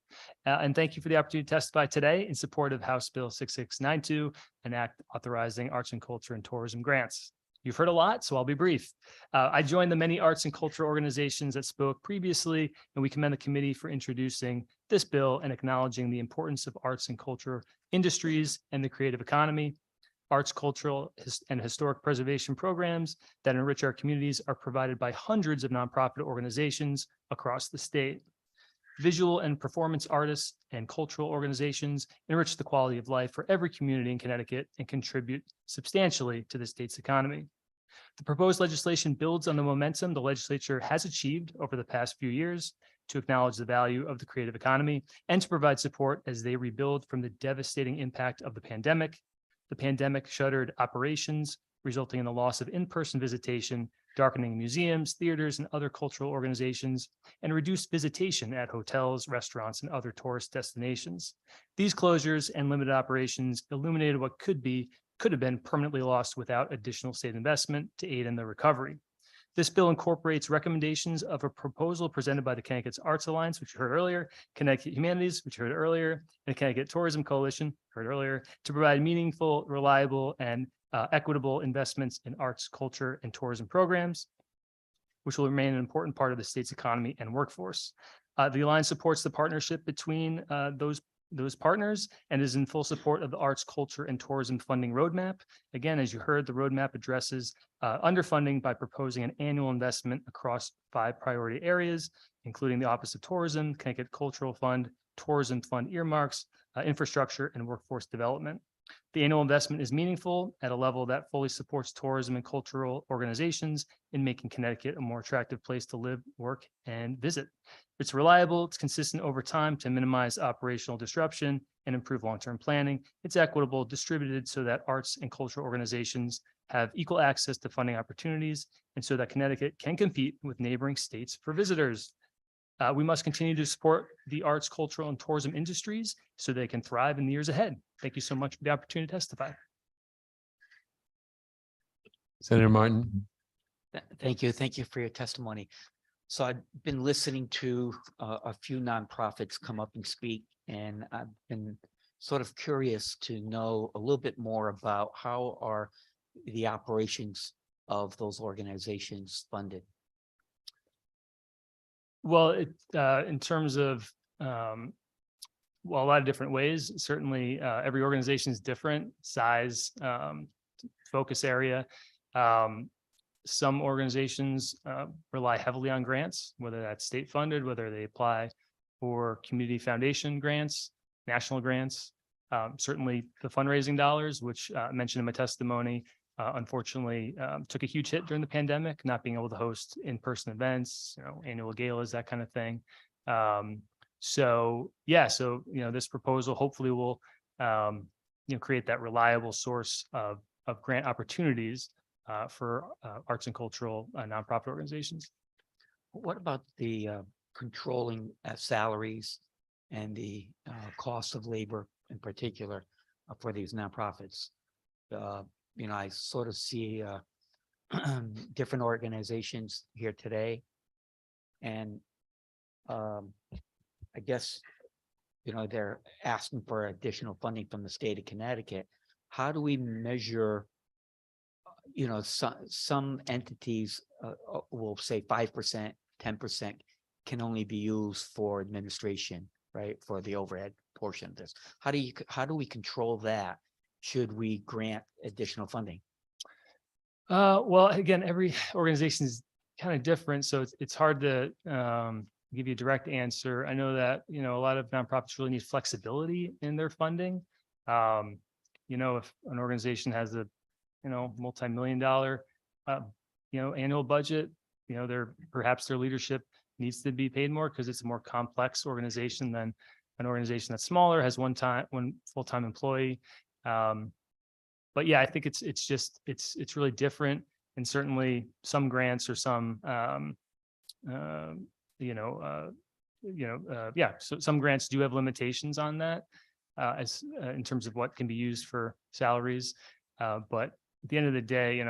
And thank you for the opportunity to testify today in support of House Bill 6692, an act authorizing arts and culture and tourism grants. You've heard a lot, so I'll be brief. I joined the many arts and culture organizations that spoke previously, and we commend the committee for introducing this bill and acknowledging the importance of arts and culture industries and the creative economy. Arts, cultural, and historic preservation programs that enrich our communities are provided by hundreds of nonprofit organizations across the state. Visual and performance artists and cultural organizations enrich the quality of life for every community in Connecticut and contribute substantially to the state's economy. The proposed legislation builds on the momentum the legislature has achieved over the past few years to acknowledge the value of the creative economy and to provide support as they rebuild from the devastating impact of the pandemic. The pandemic shuttered operations, resulting in the loss of in-person visitation, darkening museums, theaters, and other cultural organizations, and reduced visitation at hotels, restaurants, and other tourist destinations. These closures and limited operations illuminated what could have been permanently lost without additional state investment to aid in the recovery. This bill incorporates recommendations of a proposal presented by the Connecticut's Arts Alliance, which you heard earlier, Connecticut Humanities, which you heard earlier, and Connecticut Tourism Coalition, heard earlier, to provide meaningful, reliable, and equitable investments in arts, culture, and tourism programs, which will remain an important part of the state's economy and workforce. The Alliance supports the partnership between those partners and is in full support of the arts, culture, and tourism funding roadmap. Again, as you heard, the roadmap addresses underfunding by proposing an annual investment across 5 priority areas, including the Office of Tourism, Connecticut Cultural Fund, Tourism Fund earmarks, infrastructure, and workforce development. The annual investment is meaningful at a level that fully supports tourism and cultural organizations in making Connecticut a more attractive place to live, work, and visit. It's reliable, it's consistent over time to minimize operational disruption and improve long-term planning. It's equitable, distributed so that arts and cultural organizations have equal access to funding opportunities and so that Connecticut can compete with neighboring states for visitors. We must continue to support the arts, cultural, and tourism industries so they can thrive in the years ahead. Thank you so much for the opportunity to testify. Senator Martin. Thank you. Thank you for your testimony. So I've been listening to a few nonprofits come up and speak, and I've been sort of curious to know a little bit more about how are the operations of those organizations funded. Well, in terms of, well, a lot of different ways. Certainly, every organization is different, size, focus area. some organizations rely heavily on grants, whether that's state funded, whether they apply for community foundation grants, national grants. Certainly the fundraising dollars, which I mentioned in my testimony, unfortunately took a huge hit during the pandemic, not being able to host in-person events, annual galas, that kind of thing. So this proposal hopefully will create that reliable source of grant opportunities for arts and cultural nonprofit organizations. What about the controlling salaries and the cost of labor in particular for these nonprofits? I sort of see different organizations here today, and I guess they're asking for additional funding from the state of Connecticut. How do we measure? Some entities will say 5%, 10% can only be used for administration, right? For the overhead portion of this. How do we control that? Should we grant additional funding? Well, again, every organization is kind of different, so it's hard to give you a direct answer. I know that a lot of nonprofits really need flexibility in their funding. If an organization has a multi-million-dollar annual budget, perhaps their leadership needs to be paid more because it's a more complex organization than an organization that's smaller, has one full-time employee. But yeah, I think it's really different, and certainly some grants or some so some grants do have limitations on that as in terms of what can be used for salaries. But at the end of the day,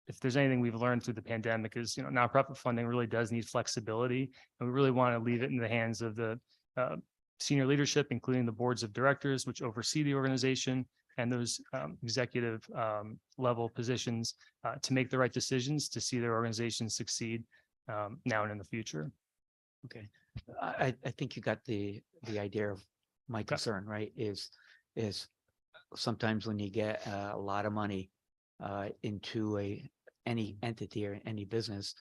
if there's anything we've learned through the pandemic is, nonprofit funding really does need flexibility, and we really want to leave it in the hands of the senior leadership, including the boards of directors, which oversee the organization, and those executive level positions to make the right decisions to see their organization succeed now and in the future. Okay, I think you got the idea of my concern, right? Is sometimes when you get a lot of money into any entity or any business,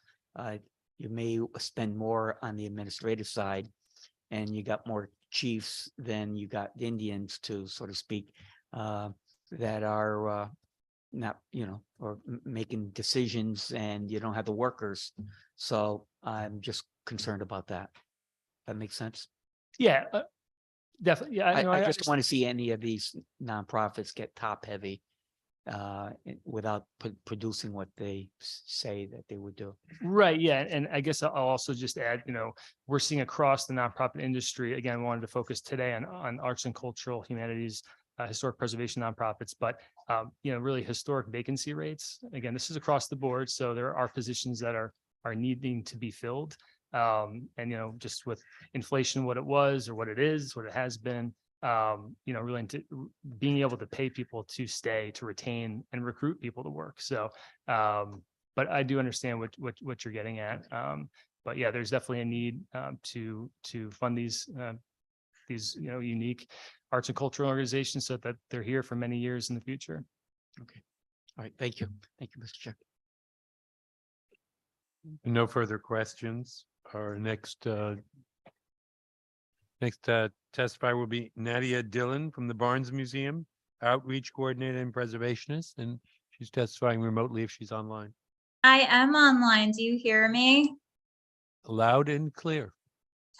you may spend more on the administrative side, and you got more chiefs than you got Indians, to so to speak, that are not, or making decisions, and you don't have the workers. So I'm just concerned about that. That makes sense? Yeah, definitely. Yeah, I just want to see any of these nonprofits get top heavy without producing what they say that they would do. Right. Yeah. And I guess I'll also just add, we're seeing across the nonprofit industry, again, wanted to focus today on arts and cultural humanities, historic preservation nonprofits, but, really historic vacancy rates. Again, this is across the board. So there are positions that are needing to be filled. And, just with inflation, what it was or what it is, what it has been, really being able to pay people to stay, to retain and recruit people to work. So, but I do understand what you're getting at. But yeah, there's definitely a need to fund these unique arts and cultural organizations so that they're here for many years in the future. Okay. All right. Thank you. Thank you, Mr. Chair. No further questions. Our next testifier will be Nadia Dillon from the Barnes Museum, Outreach Coordinator and Preservationist, and she's testifying remotely if she's online. I am online. Do you hear me? Loud and clear.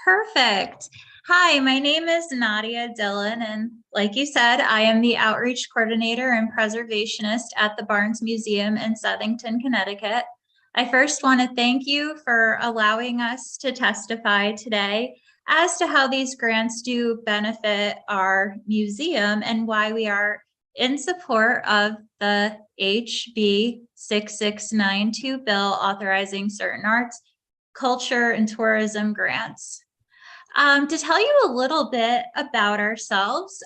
Perfect. Hi, my name is Nadia Dillon, and like you said, I am the Outreach Coordinator and Preservationist at the Barnes Museum in Southington, Connecticut. I first want to thank you for allowing us to testify today as to how these grants do benefit our museum and why we are in support of the HB 6692 bill authorizing certain arts, culture, and tourism grants. To tell you a little bit about ourselves,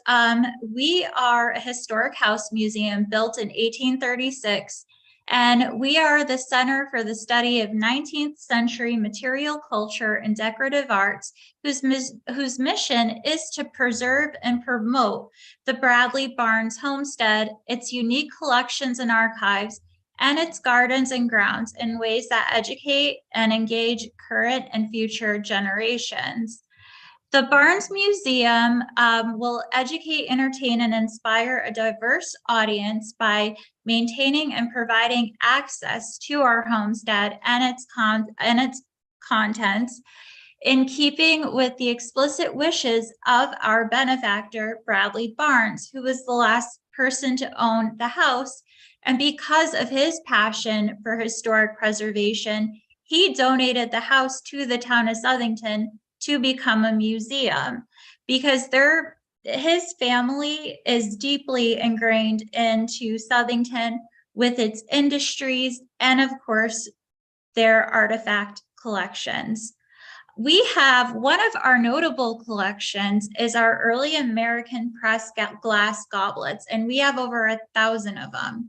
we are a historic house museum built in 1836. And we are the Center for the Study of 19th Century Material Culture and Decorative Arts, whose mission is to preserve and promote the Bradley Barnes homestead, its unique collections and archives, and its gardens and grounds in ways that educate and engage current and future generations. The Barnes Museum will educate, entertain, and inspire a diverse audience by maintaining and providing access to our homestead and its contents, in keeping with the explicit wishes of our benefactor, Bradley Barnes, who was the last person to own the house. And because of his passion for historic preservation, he donated the house to the town of Southington to become a museum, because his family is deeply ingrained into Southington with its industries and, of course, their artifact collections. We have one of our notable collections is our early American press glass goblets, and we have over 1,000 of them.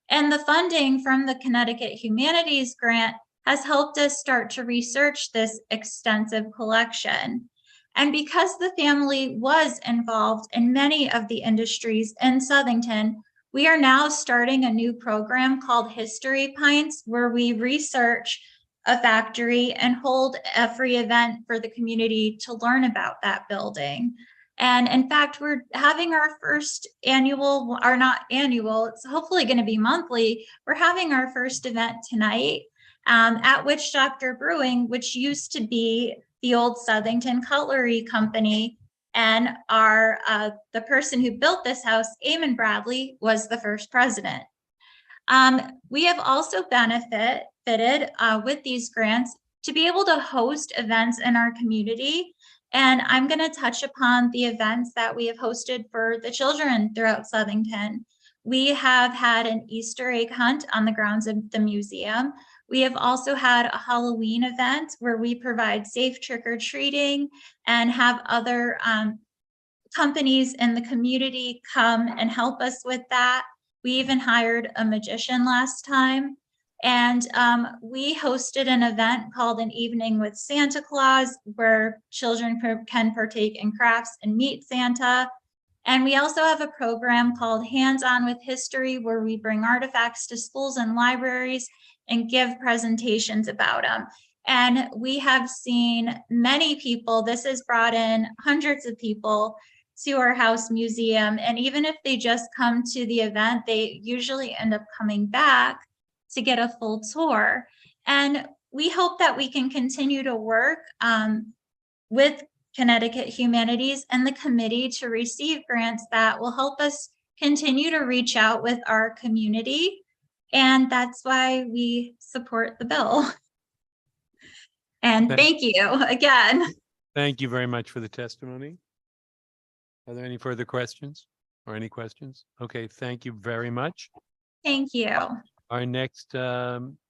And the funding from the Connecticut Humanities Grant has helped us start to research this extensive collection. And because the family was involved in many of the industries in Southington, we are now starting a new program called History Pints, where we research a factory and hold a free event for the community to learn about that building. And in fact, we're having our first annual, or not annual, it's hopefully going to be monthly. We're having our first event tonight at Witch Doctor Brewing, which used to be the old Southington Cutlery Company. And the person who built this house, Eamon Bradley, was the first president. We have also benefited with these grants to be able to host events in our community. And I'm going to touch upon the events that we have hosted for the children throughout Southington. We have had an Easter egg hunt on the grounds of the museum. We have also had a Halloween event where we provide safe trick-or-treating and have other companies in the community come and help us with that. We even hired a magician last time. And we hosted an event called An Evening with Santa Claus, where children can partake in crafts and meet Santa. And we also have a program called Hands On with History, where we bring artifacts to schools and libraries and give presentations about them. And we have seen many people, this has brought in hundreds of people to our house museum. And even if they just come to the event, they usually end up coming back to get a full tour. And we hope that we can continue to work with Connecticut Humanities and the committee to receive grants that will help us continue to reach out with our community. And that's why we support the bill. And thank you again. Thank you very much for the testimony. Are there any further questions or any questions? Okay, thank you very much. Thank you. Our next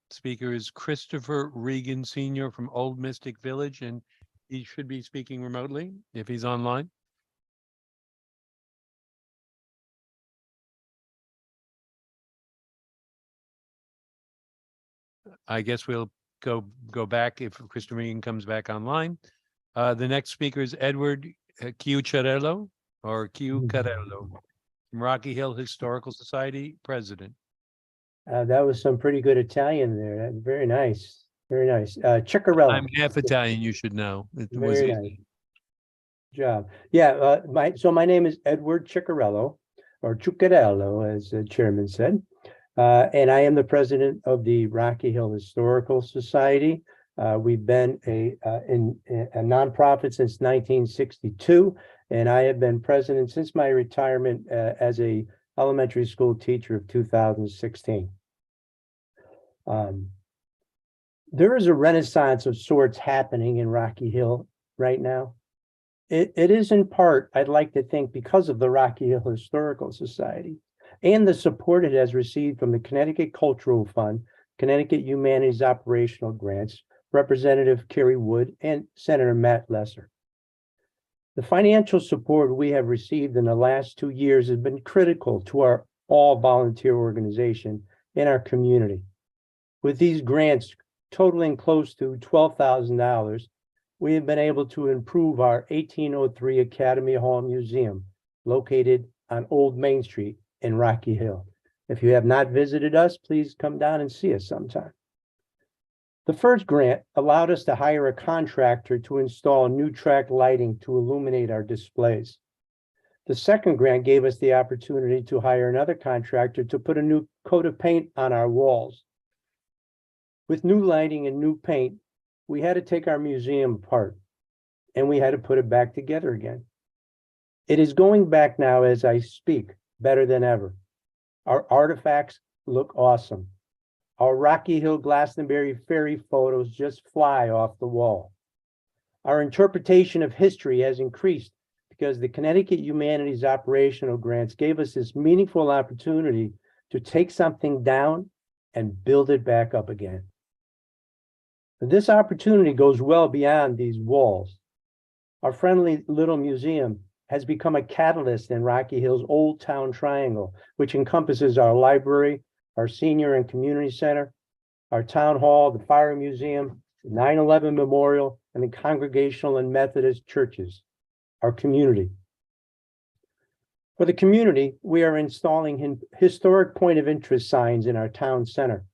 speaker is Christopher Regan Sr. from Old Mystic Village, and he should be speaking remotely if he's online. I guess we'll go back if Christopher Regan comes back online. The next speaker is Edward Chiucciarello from Rocky Hill Historical Society, President. That was some pretty good Italian there. Very nice. Very nice. Ciccarello. I'm half Italian, you should know. It was Very easy. nice. Good job. Yeah, my name is Edward Ciccarello, or Ciuccarello, as the chairman said. And I am the president of the Rocky Hill Historical Society. We've been a nonprofit since 1962, and I have been president since my retirement as a elementary school teacher of 2016. There is a renaissance of sorts happening in Rocky Hill right now. It is in part, I'd like to think, because of the Rocky Hill Historical Society and the support it has received from the Connecticut Cultural Fund, Connecticut Humanities Operational Grants, Representative Kerry Wood, and Senator Matt Lesser. The financial support we have received in the last 2 years has been critical to our all-volunteer organization in our community. With these grants totaling close to $12,000, we have been able to improve our 1803 Academy Hall Museum, located on Old Main Street in Rocky Hill. If you have not visited us, please come down and see us sometime. The first grant allowed us to hire a contractor to install new track lighting to illuminate our displays. The second grant gave us the opportunity to hire another contractor to put a new coat of paint on our walls. With new lighting and new paint, we had to take our museum apart and we had to put it back together again. It is going back now as I speak, better than ever. Our artifacts look awesome. Our Rocky Hill Glastonbury Ferry photos just fly off the wall. Our interpretation of history has increased because the Connecticut Humanities Operational Grants gave us this meaningful opportunity to take something down and build it back up again. This opportunity goes well beyond these walls. Our friendly little museum has become a catalyst in Rocky Hill's Old Town Triangle, which encompasses our library, our senior and community center, our town hall, the fire museum, the 9/11 memorial, and the Congregational and Methodist churches, our community. For the community, we are installing historic point of interest signs in our town center.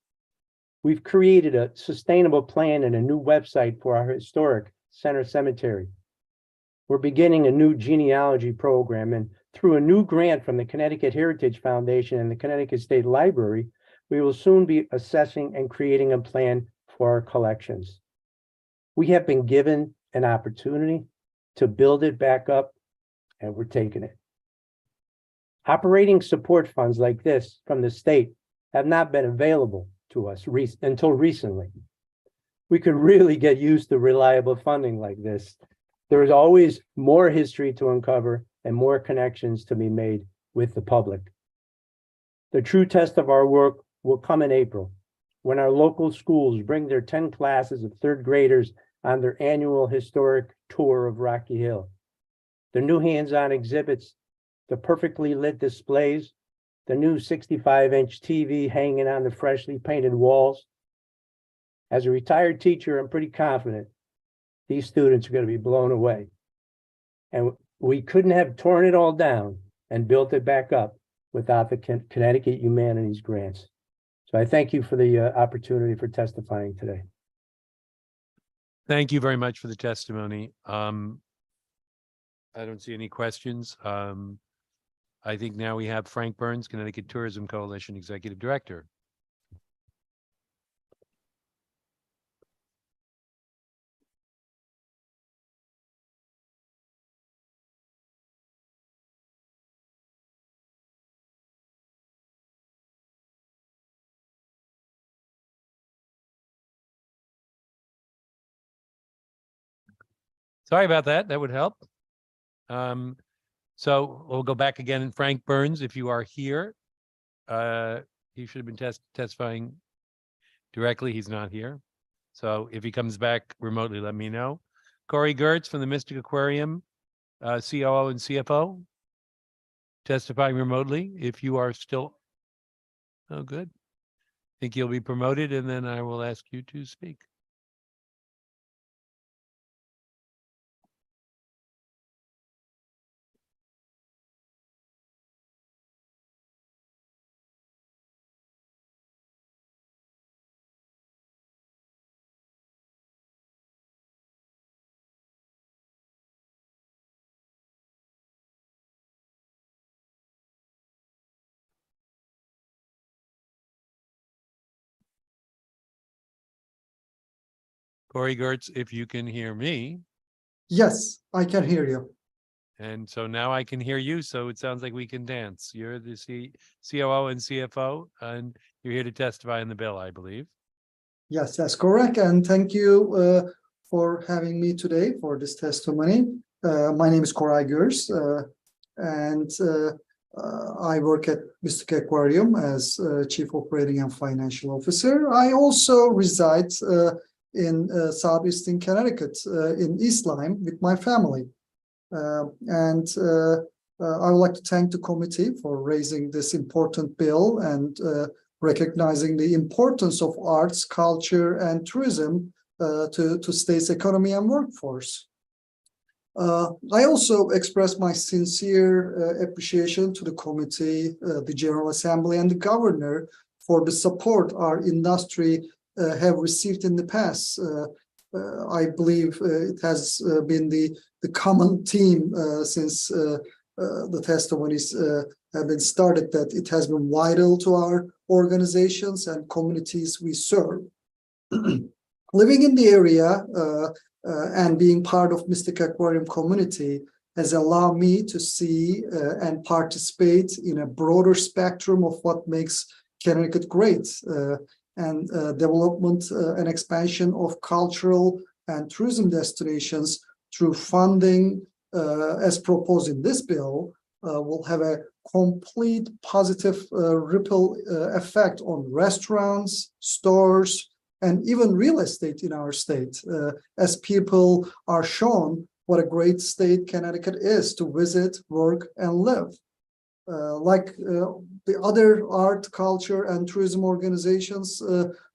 We've created a sustainable plan and a new website for our historic center cemetery. We're beginning a new genealogy program, and through a new grant from the Connecticut Heritage Foundation and the Connecticut State Library, we will soon be assessing and creating a plan for our collections. We have been given an opportunity to build it back up, and we're taking it. Operating support funds like this from the state have not been available to us until recently. We could really get used to reliable funding like this. There is always more history to uncover and more connections to be made with the public. The true test of our work will come in April, when our local schools bring their 10 classes of third graders on their annual historic tour of Rocky Hill. The new hands-on exhibits, the perfectly lit displays, the new 65-inch TV hanging on the freshly painted walls. As a retired teacher, I'm pretty confident these students are going to be blown away. And we couldn't have torn it all down and built it back up without the Connecticut Humanities Grants. So I thank you for the opportunity for testifying today. Thank you very much for the testimony. I don't see any questions. I think now we have Frank Burns, Connecticut Tourism Coalition Executive Director. Sorry about that. That would help. So we'll go back again. And Frank Burns, if you are here, he should have been testifying directly. He's not here. So if he comes back remotely, let me know. Corey Gertz from the Mystic Aquarium, COO and CFO, testifying remotely. If you are still, oh, good. Think you'll be promoted, and then I will ask you to speak. Corey Gertz, if you can hear me. Yes, I can hear you. And so now I can hear you. So it sounds like we can dance. You're the COO and CFO, and you're here to testify in the bill, I believe. Yes, that's correct. And thank you for having me today for this testimony. My name is Koray Gürs, and I work at Mystic Aquarium as Chief Operating and Financial Officer. I also reside in southeastern Connecticut, in East Lyme, with my family. I would like to thank the committee for raising this important bill and recognizing the importance of arts, culture, and tourism to state's economy and workforce. I also express my sincere appreciation to the committee, the General Assembly, and the governor for the support our industry have received in the past. I believe it has been the common theme since the testimonies have been started, that it has been vital to our organizations and communities we serve. Living in the area and being part of Mystic Aquarium community has allowed me to see and participate in a broader spectrum of what makes Connecticut great, and development and expansion of cultural and tourism destinations through funding as proposed in this bill will have a complete positive ripple effect on restaurants, stores, and even real estate in our state, as people are shown what a great state Connecticut is to visit, work, and live. Like the other art, culture, and tourism organizations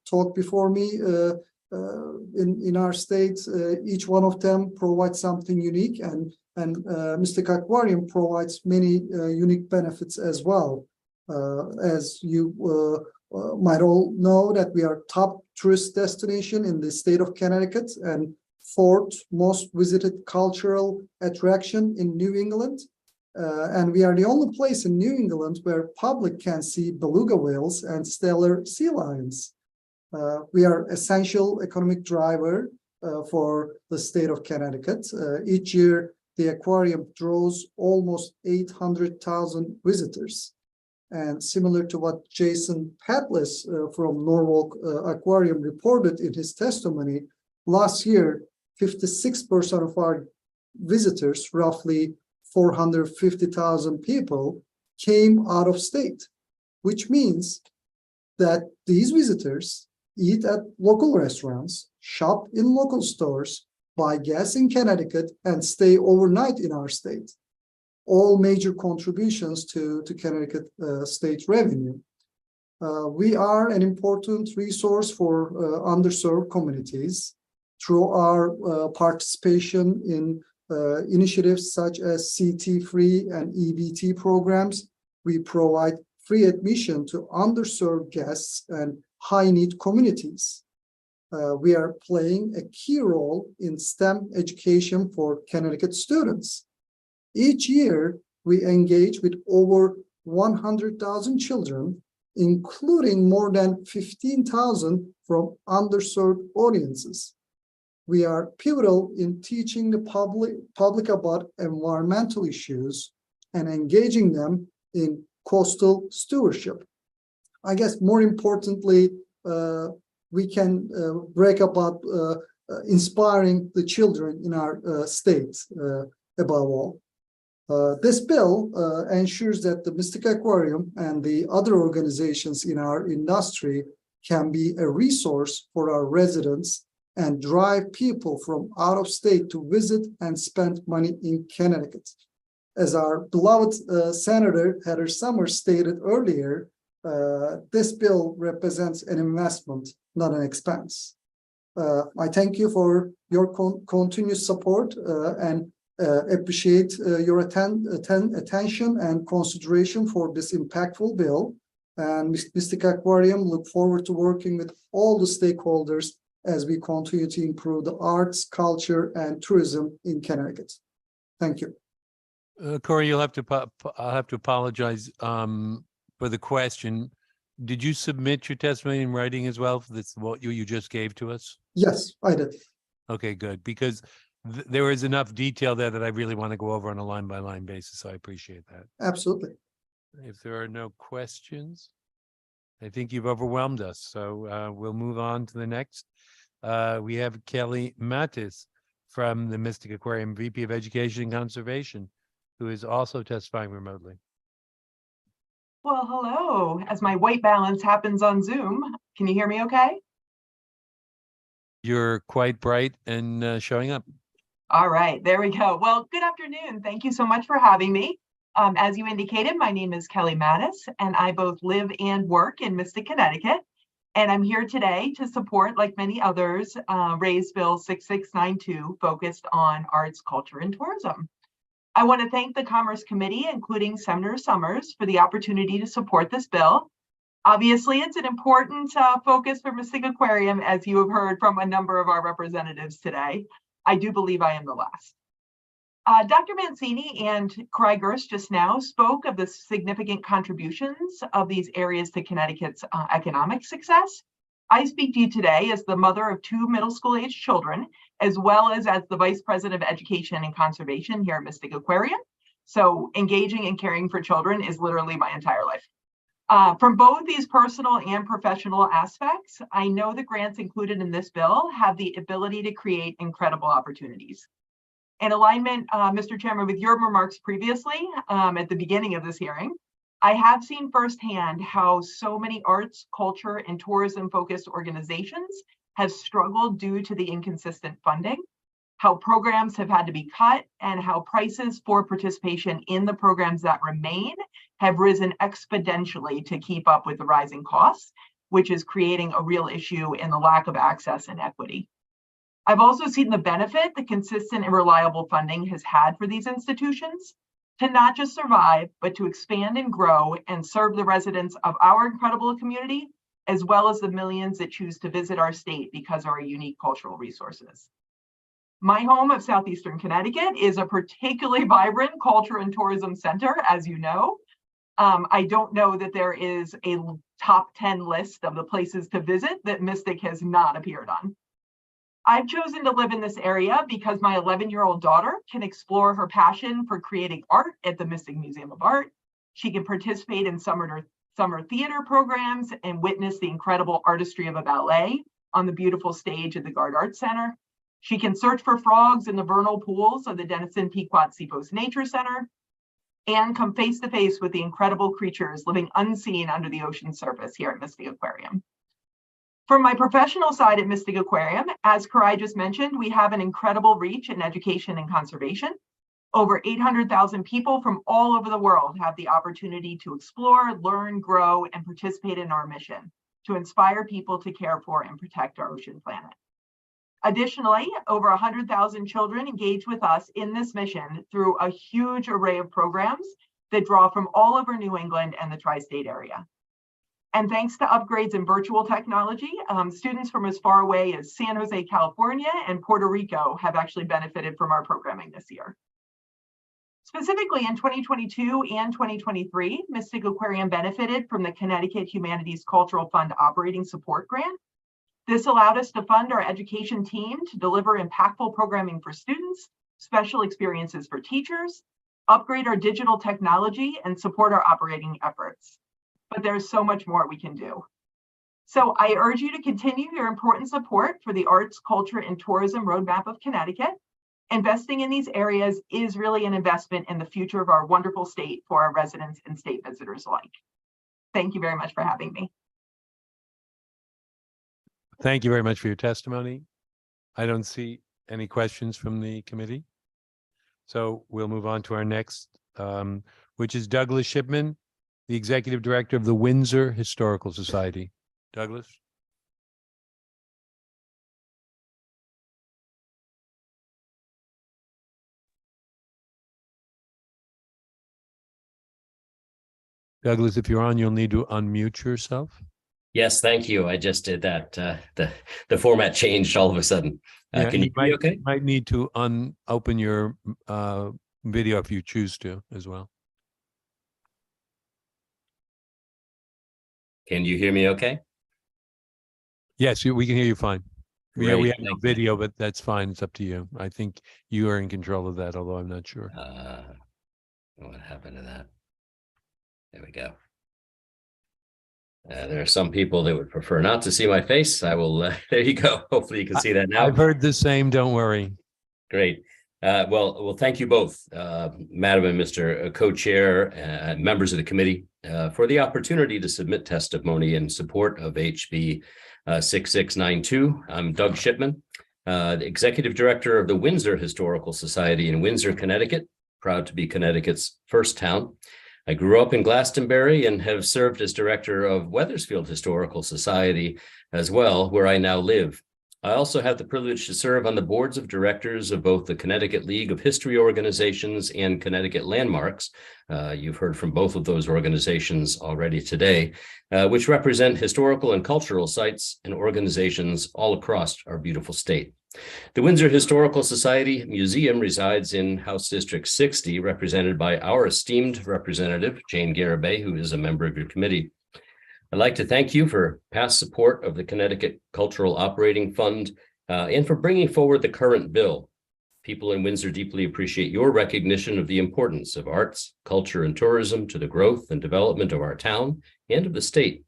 talked before me, in our state, each one of them provides something unique, and Mystic Aquarium provides many unique benefits as well. As you might all know, that we are top tourist destination in the state of Connecticut and fourth most visited cultural attraction in New England. And we are the only place in New England where public can see beluga whales and stellar sea lions. We are essential economic driver for the state of Connecticut. Each year, the aquarium draws almost 800,000 visitors. And similar to what Jason Patlis from Norwalk Aquarium reported in his testimony, last year, 56% of our visitors, roughly 450,000 people, came out of state, which means that these visitors eat at local restaurants, shop in local stores, buy gas in Connecticut, and stay overnight in our state. All major contributions to Connecticut state revenue. We are an important resource for underserved communities through our participation in initiatives such as CT free and EBT programs. We provide free admission to underserved guests and high-need communities. We are playing a key role in STEM education for Connecticut students. Each year, we engage with over 100,000 children, including more than 15,000 from underserved audiences. We are pivotal in teaching the public about environmental issues and engaging them in coastal stewardship. I guess more importantly, we can break about inspiring the children in our state above all. This bill ensures that the Mystic Aquarium and the other organizations in our industry can be a resource for our residents and drive people from out of state to visit and spend money in Connecticut. As our beloved Senator Heather Summers stated earlier, this bill represents an investment, not an expense. I thank you for your continuous support and appreciate your attention and consideration for this impactful bill. And Mystic Aquarium look forward to working with all the stakeholders as we continue to improve the arts, culture, and tourism in Connecticut. Thank you. Corey, I'll have to apologize for the question. Did you submit your testimony in writing as well for this, what you just gave to us? Yes, I did. Okay, good, because there is enough detail there that I really want to go over on a line-by-line basis, so I appreciate that. Absolutely. If there are no questions, I think you've overwhelmed us, so we'll move on to the next. We have Kelly Mattis from the Mystic Aquarium, VP of Education and Conservation, who is also testifying remotely. Well, hello. As my white balance happens on Zoom, can you hear me okay? You're quite bright and showing up. All right, there we go. Well, good afternoon. Thank you so much for having me. As you indicated, my name is Kelly Mattis, and I both live and work in Mystic, Connecticut. And I'm here today to support, like many others, Raise Bill 6692 focused on arts, culture, and tourism. I want to thank the Commerce Committee, including Senator Summers, for the opportunity to support this bill. Obviously, it's an important focus for Mystic Aquarium, as you have heard from a number of our representatives today. I do believe I am the last. Dr. Mancini and Craig Gerst just now spoke of the significant contributions of these areas to Connecticut's economic success. I speak to you today as the mother of 2 middle school age children, as well as the Vice President of Education and Conservation here at Mystic Aquarium. So engaging and caring for children is literally my entire life. From both these personal and professional aspects, I know the grants included in this bill have the ability to create incredible opportunities. In alignment, Mr. Chairman, with your remarks previously at the beginning of this hearing, I have seen firsthand how so many arts, culture, and tourism-focused organizations have struggled due to the inconsistent funding, how programs have had to be cut, and how prices for participation in the programs that remain have risen exponentially to keep up with the rising costs, which is creating a real issue in the lack of access and equity. I've also seen the benefit the consistent and reliable funding has had for these institutions to not just survive, but to expand and grow and serve the residents of our incredible community, as well as the millions that choose to visit our state because of our unique cultural resources. My home of Southeastern Connecticut is a particularly vibrant culture and tourism center, as you know. I don't know that there is a top 10 list of the places to visit that Mystic has not appeared on. I've chosen to live in this area because my 11-year-old daughter can explore her passion for creating art at the Mystic Museum of Art. She can participate in summer theater programs and witness the incredible artistry of a ballet on the beautiful stage at the Gard Arts Center. She can search for frogs in the vernal pools of the Denison Pequot Seapost Nature Center and come face to face with the incredible creatures living unseen under the ocean surface here at Mystic Aquarium. From my professional side at Mystic Aquarium, as Karai just mentioned, we have an incredible reach in education and conservation. Over 800,000 people from all over the world have the opportunity to explore, learn, grow, and participate in our mission to inspire people to care for and protect our ocean planet. Additionally, over 100,000 children engage with us in this mission through a huge array of programs that draw from all over New England and the tri-state area. And thanks to upgrades in virtual technology, students from as far away as San Jose, California and Puerto Rico have actually benefited from our programming this year. Specifically in 2022 and 2023, Mystic Aquarium benefited from the Connecticut Humanities Cultural Fund Operating Support Grant. This allowed us to fund our education team to deliver impactful programming for students, special experiences for teachers, upgrade our digital technology, and support our operating efforts. But there's so much more we can do. So I urge you to continue your important support for the Arts, Culture, and Tourism Roadmap of Connecticut. Investing in these areas is really an investment in the future of our wonderful state for our residents and state visitors alike. Thank you very much for having me. Thank you very much for your testimony. I don't see any questions from the committee. So we'll move on to our next, which is Douglas Shipman, the Executive Director of the Windsor Historical Society. Douglas? Douglas, if you're on, you'll need to unmute yourself. Yes, thank you. I just did that. The format changed all of a sudden. Can you hear me okay? You might need to open your video if you choose to as well. Can you hear me okay? Yes, we can hear you fine. Great, we have no video, but that's fine. It's up to you. I think you are in control of that, although I'm not sure. What happened to that? There we go. There are some people that would prefer not to see my face. I will, there you go. Hopefully you can see that now. I've heard the same, don't worry. Great. Well, thank you both, Madam and Mr. Co-Chair and members of the committee for the opportunity to submit testimony in support of HB 6692. I'm Doug Shipman, the Executive Director of the Windsor Historical Society in Windsor, Connecticut, proud to be Connecticut's first town I grew up in Glastonbury and have served as director of Wethersfield Historical Society as well, where I now live. I also have the privilege to serve on the boards of directors of both the Connecticut League of History Organizations and Connecticut Landmarks. You've heard from both of those organizations already today, which represent historical and cultural sites and organizations all across our beautiful state. The Windsor Historical Society Museum resides in House District 60, represented by our esteemed representative, Jane Garibay, who is a member of your committee. I'd like to thank you for past support of the Connecticut Cultural Operating Fund and for bringing forward the current bill. People in Windsor deeply appreciate your recognition of the importance of arts, culture, and tourism to the growth and development of our town and of the state.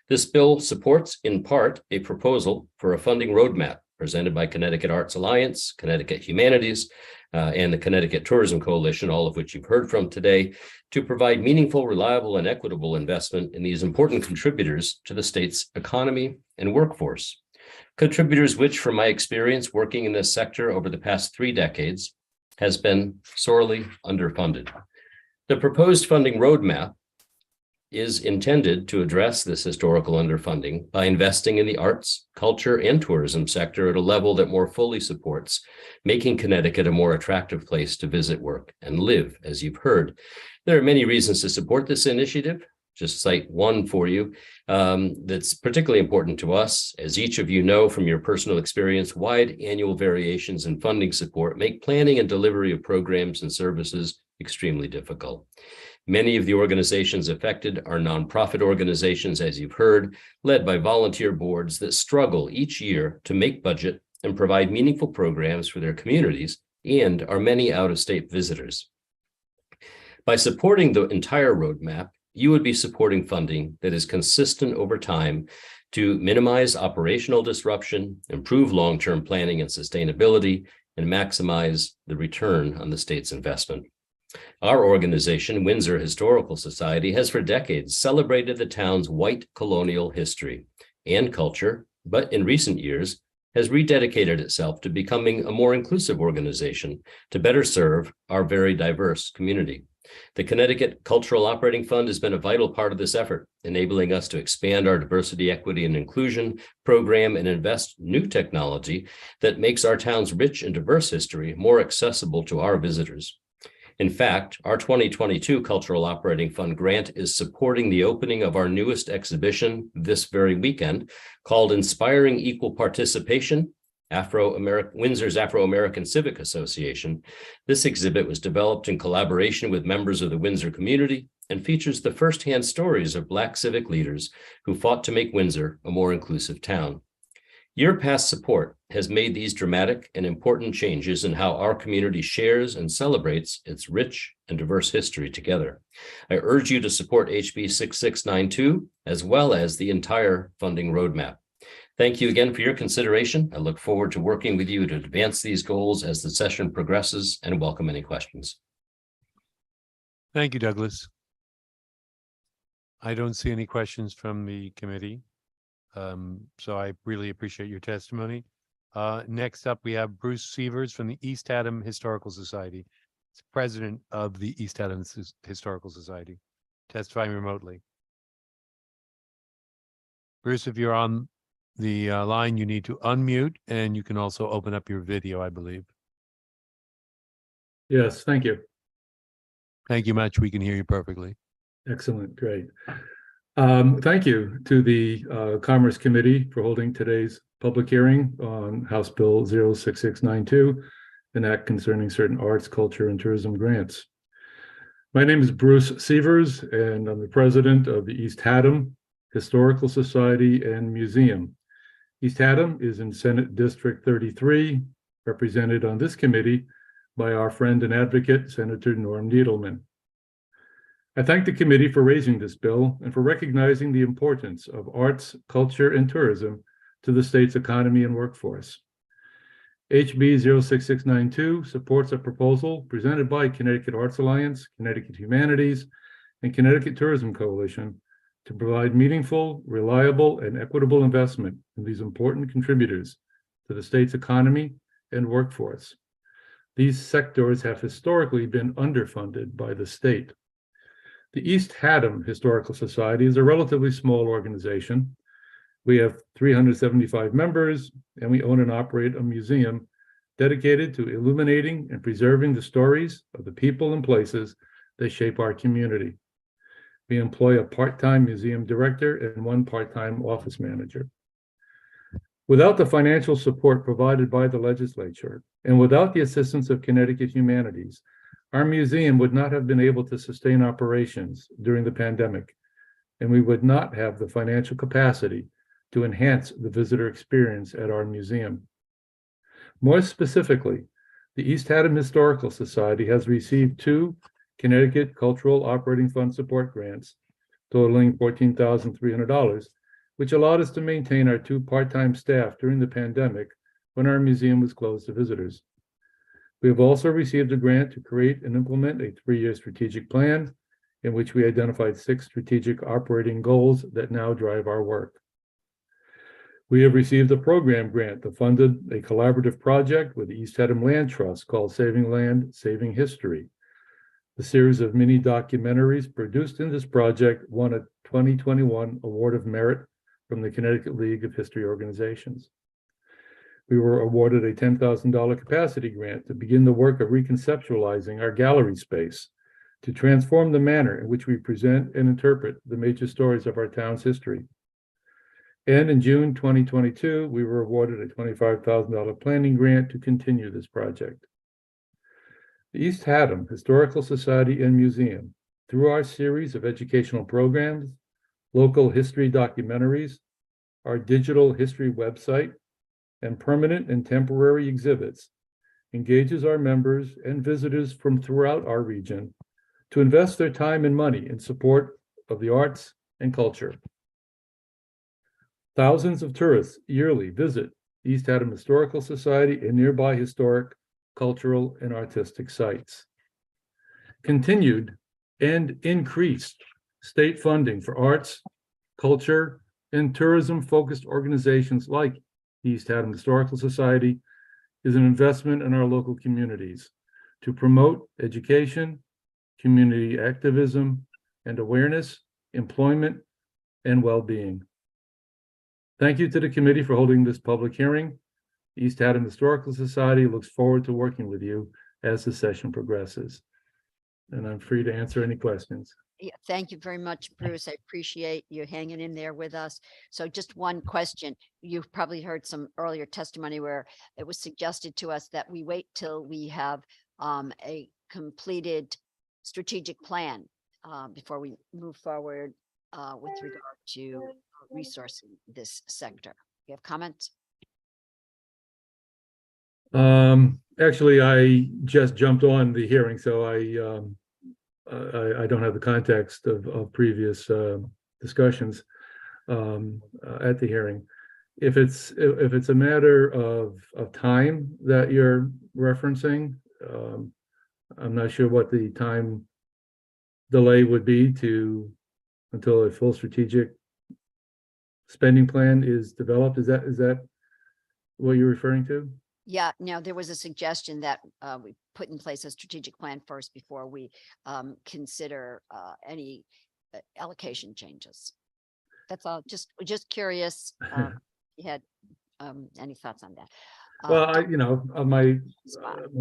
This bill supports, in part, a proposal for a funding roadmap presented by Connecticut Arts Alliance, Connecticut Humanities, and the Connecticut Tourism Coalition, all of which you've heard from today, to provide meaningful, reliable, and equitable investment in these important contributors to the state's economy and workforce. Contributors which, from my experience working in this sector over the past 3 decades, has been sorely underfunded. The proposed funding roadmap is intended to address this historical underfunding by investing in the arts, culture, and tourism sector at a level that more fully supports making Connecticut a more attractive place to visit, work, and live, as you've heard. There are many reasons to support this initiative. Just cite one for you that's particularly important to us. As each of you know from your personal experience, wide annual variations in funding support make planning and delivery of programs and services extremely difficult. Many of the organizations affected are nonprofit organizations, as you've heard, led by volunteer boards that struggle each year to make budget and provide meaningful programs for their communities and are many out-of-state visitors. By supporting the entire roadmap, you would be supporting funding that is consistent over time to minimize operational disruption, improve long-term planning and sustainability, and maximize the return on the state's investment. Our organization, Windsor Historical Society, has for decades celebrated the town's white colonial history and culture, but in recent years has rededicated itself to becoming a more inclusive organization to better serve our very diverse community. The Connecticut Cultural Operating Fund has been a vital part of this effort, enabling us to expand our diversity, equity, and inclusion program and invest new technology that makes our town's rich and diverse history more accessible to our visitors. In fact, our 2022 Cultural Operating Fund grant is supporting the opening of our newest exhibition this very weekend called Inspiring Equal Participation, Windsor's Afro-American Civic Association. This exhibit was developed in collaboration with members of the Windsor community and features the firsthand stories of Black civic leaders who fought to make Windsor a more inclusive town. Your past support has made these dramatic and important changes in how our community shares and celebrates its rich and diverse history together. I urge you to support HB 6692 as well as the entire funding roadmap. Thank you again for your consideration. I look forward to working with you to advance these goals as the session progresses and welcome any questions. Thank you, Douglas. I don't see any questions from the committee. So I really appreciate your testimony. Next up, we have Bruce Sievers from the East Haddam Historical Society. He's president of the East Haddam Historical Society, testifying remotely. Bruce, if you're on the line, you need to unmute, and you can also open up your video, I believe. Yes, thank you. Thank you much. We can hear you perfectly. Excellent, great. Thank you to the Commerce Committee for holding today's public hearing on House Bill 06692, an act concerning certain arts, culture, and tourism grants. My name is Bruce Sievers, and I'm the president of the East Haddam Historical Society and Museum. East Haddam is in Senate District 33, represented on this committee by our friend and advocate, Senator Norm Needleman. I thank the committee for raising this bill and for recognizing the importance of arts, culture, and tourism to the state's economy and workforce. HB 06692 supports a proposal presented by Connecticut Arts Alliance, Connecticut Humanities, and Connecticut Tourism Coalition to provide meaningful, reliable, and equitable investment in these important contributors to the state's economy and workforce. These sectors have historically been underfunded by the state. The East Haddam Historical Society is a relatively small organization. We have 375 members, and we own and operate a museum dedicated to illuminating and preserving the stories of the people and places that shape our community. We employ a part-time museum director and one part-time office manager. Without the financial support provided by the legislature, and without the assistance of Connecticut Humanities, our museum would not have been able to sustain operations during the pandemic, and we would not have the financial capacity to enhance the visitor experience at our museum. More specifically, the East Haddam Historical Society has received 2 Connecticut Cultural Operating Fund support grants totaling $14,300, which allowed us to maintain our 2 part-time staff during the pandemic when our museum was closed to visitors. We have also received a grant to create and implement a 3-year strategic plan in which we identified 6 strategic operating goals that now drive our work. We have received a program grant that funded a collaborative project with the East Haddam Land Trust called Saving Land, Saving History. The series of mini documentaries produced in this project won a 2021 Award of Merit from the Connecticut League of History Organizations. We were awarded a $10,000 capacity grant to begin the work of reconceptualizing our gallery space to transform the manner in which we present and interpret the major stories of our town's history. And in June 2022, we were awarded a $25,000 planning grant to continue this project. The East Haddam Historical Society and Museum, through our series of educational programs, local history documentaries, our digital history website, and permanent and temporary exhibits, engages our members and visitors from throughout our region to invest their time and money in support of the arts and culture. Thousands of tourists yearly visit East Haddam Historical Society and nearby historic, cultural, and artistic sites. Continued and increased state funding for arts, culture, and tourism-focused organizations like the East Haddam Historical Society is an investment in our local communities to promote education, community activism, and awareness, employment, and well-being. Thank you to the committee for holding this public hearing. East Haddam Historical Society looks forward to working with you as the session progresses. And I'm free to answer any questions. Yeah, thank you very much, Bruce. I appreciate you hanging in there with us. So just one question. You've probably heard some earlier testimony where it was suggested to us that we wait till we have a completed strategic plan before we move forward with regard to resourcing this sector. You have comments? Actually, I just jumped on the hearing, so I don't have the context of previous discussions at the hearing. If it's a matter of time that you're referencing, I'm not sure what the time delay would be until a full strategic spending plan is developed. Is that what you're referring to? Yeah, now there was a suggestion that we put in place a strategic plan first before we consider any allocation changes. That's all. Just curious. You had any thoughts on that? Well, my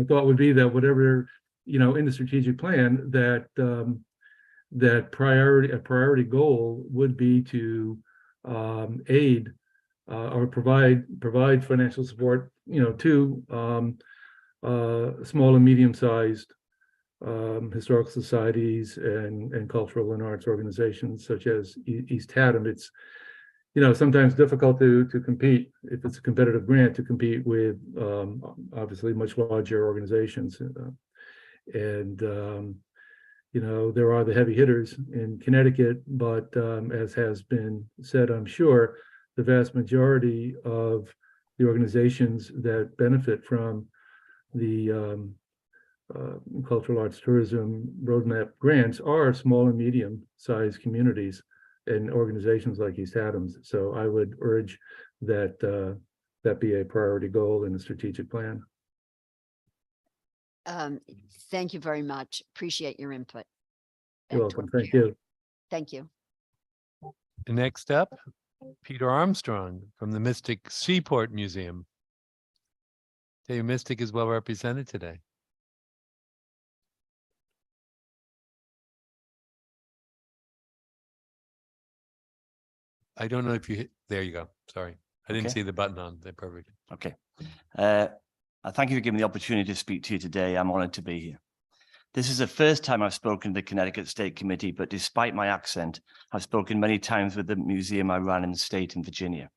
thought would be that whatever in the strategic plan, that a priority goal would be to aid or provide financial support, to small and medium-sized historical societies and cultural and arts organizations such as East Haddam. It's sometimes difficult to compete if it's a competitive grant to compete with obviously much larger organizations, and there are the heavy hitters in Connecticut, but as has been said, I'm sure the vast majority of the organizations that benefit from the cultural arts tourism roadmap grants are small and medium-sized communities and organizations like East Haddam's. So I would urge that that be a priority goal in the strategic plan. Thank you very much. Appreciate your input. You're welcome. Thank you. Thank you. Next up, Peter Armstrong from the Mystic Seaport Museum. Dave Mystic is well represented today. I don't know if you hit, there you go. Sorry. I didn't Okay. see the button on there. Perfect. Okay. Thank you for giving me the opportunity to speak to you today. I'm honored to be here. This is the first time I've spoken to the Connecticut State Committee, but despite my accent, I've spoken many times with the museum I ran in the state in Virginia.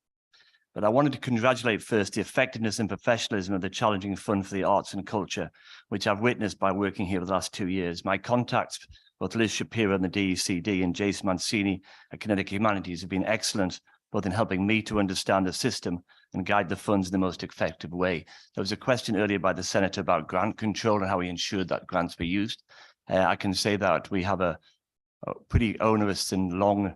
But I wanted to congratulate first the effectiveness and professionalism of the Challenging Fund for the Arts and Culture, which I've witnessed by working here for the last 2 years. My contacts, both Liz Shapiro and the DECD and Jason Mancini at Connecticut Humanities, have been excellent, both in helping me to understand the system and guide the funds in the most effective way. There was a question earlier by the Senator about grant control and how we ensured that grants were used. I can say that we have a pretty onerous and long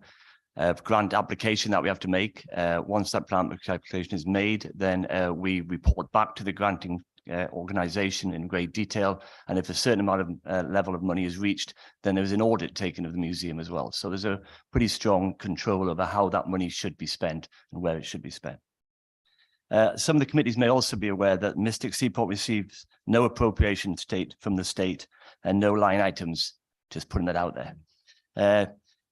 grant application that we have to make. Once that grant application is made, then we report back to the granting organization in great detail. And if a certain amount of level of money is reached, then there's an audit taken of the museum as well. So there's a pretty strong control over how that money should be spent and where it should be spent. Some of the committees may also be aware that Mystic Seaport receives no appropriation from the state and no line items, just putting that out there.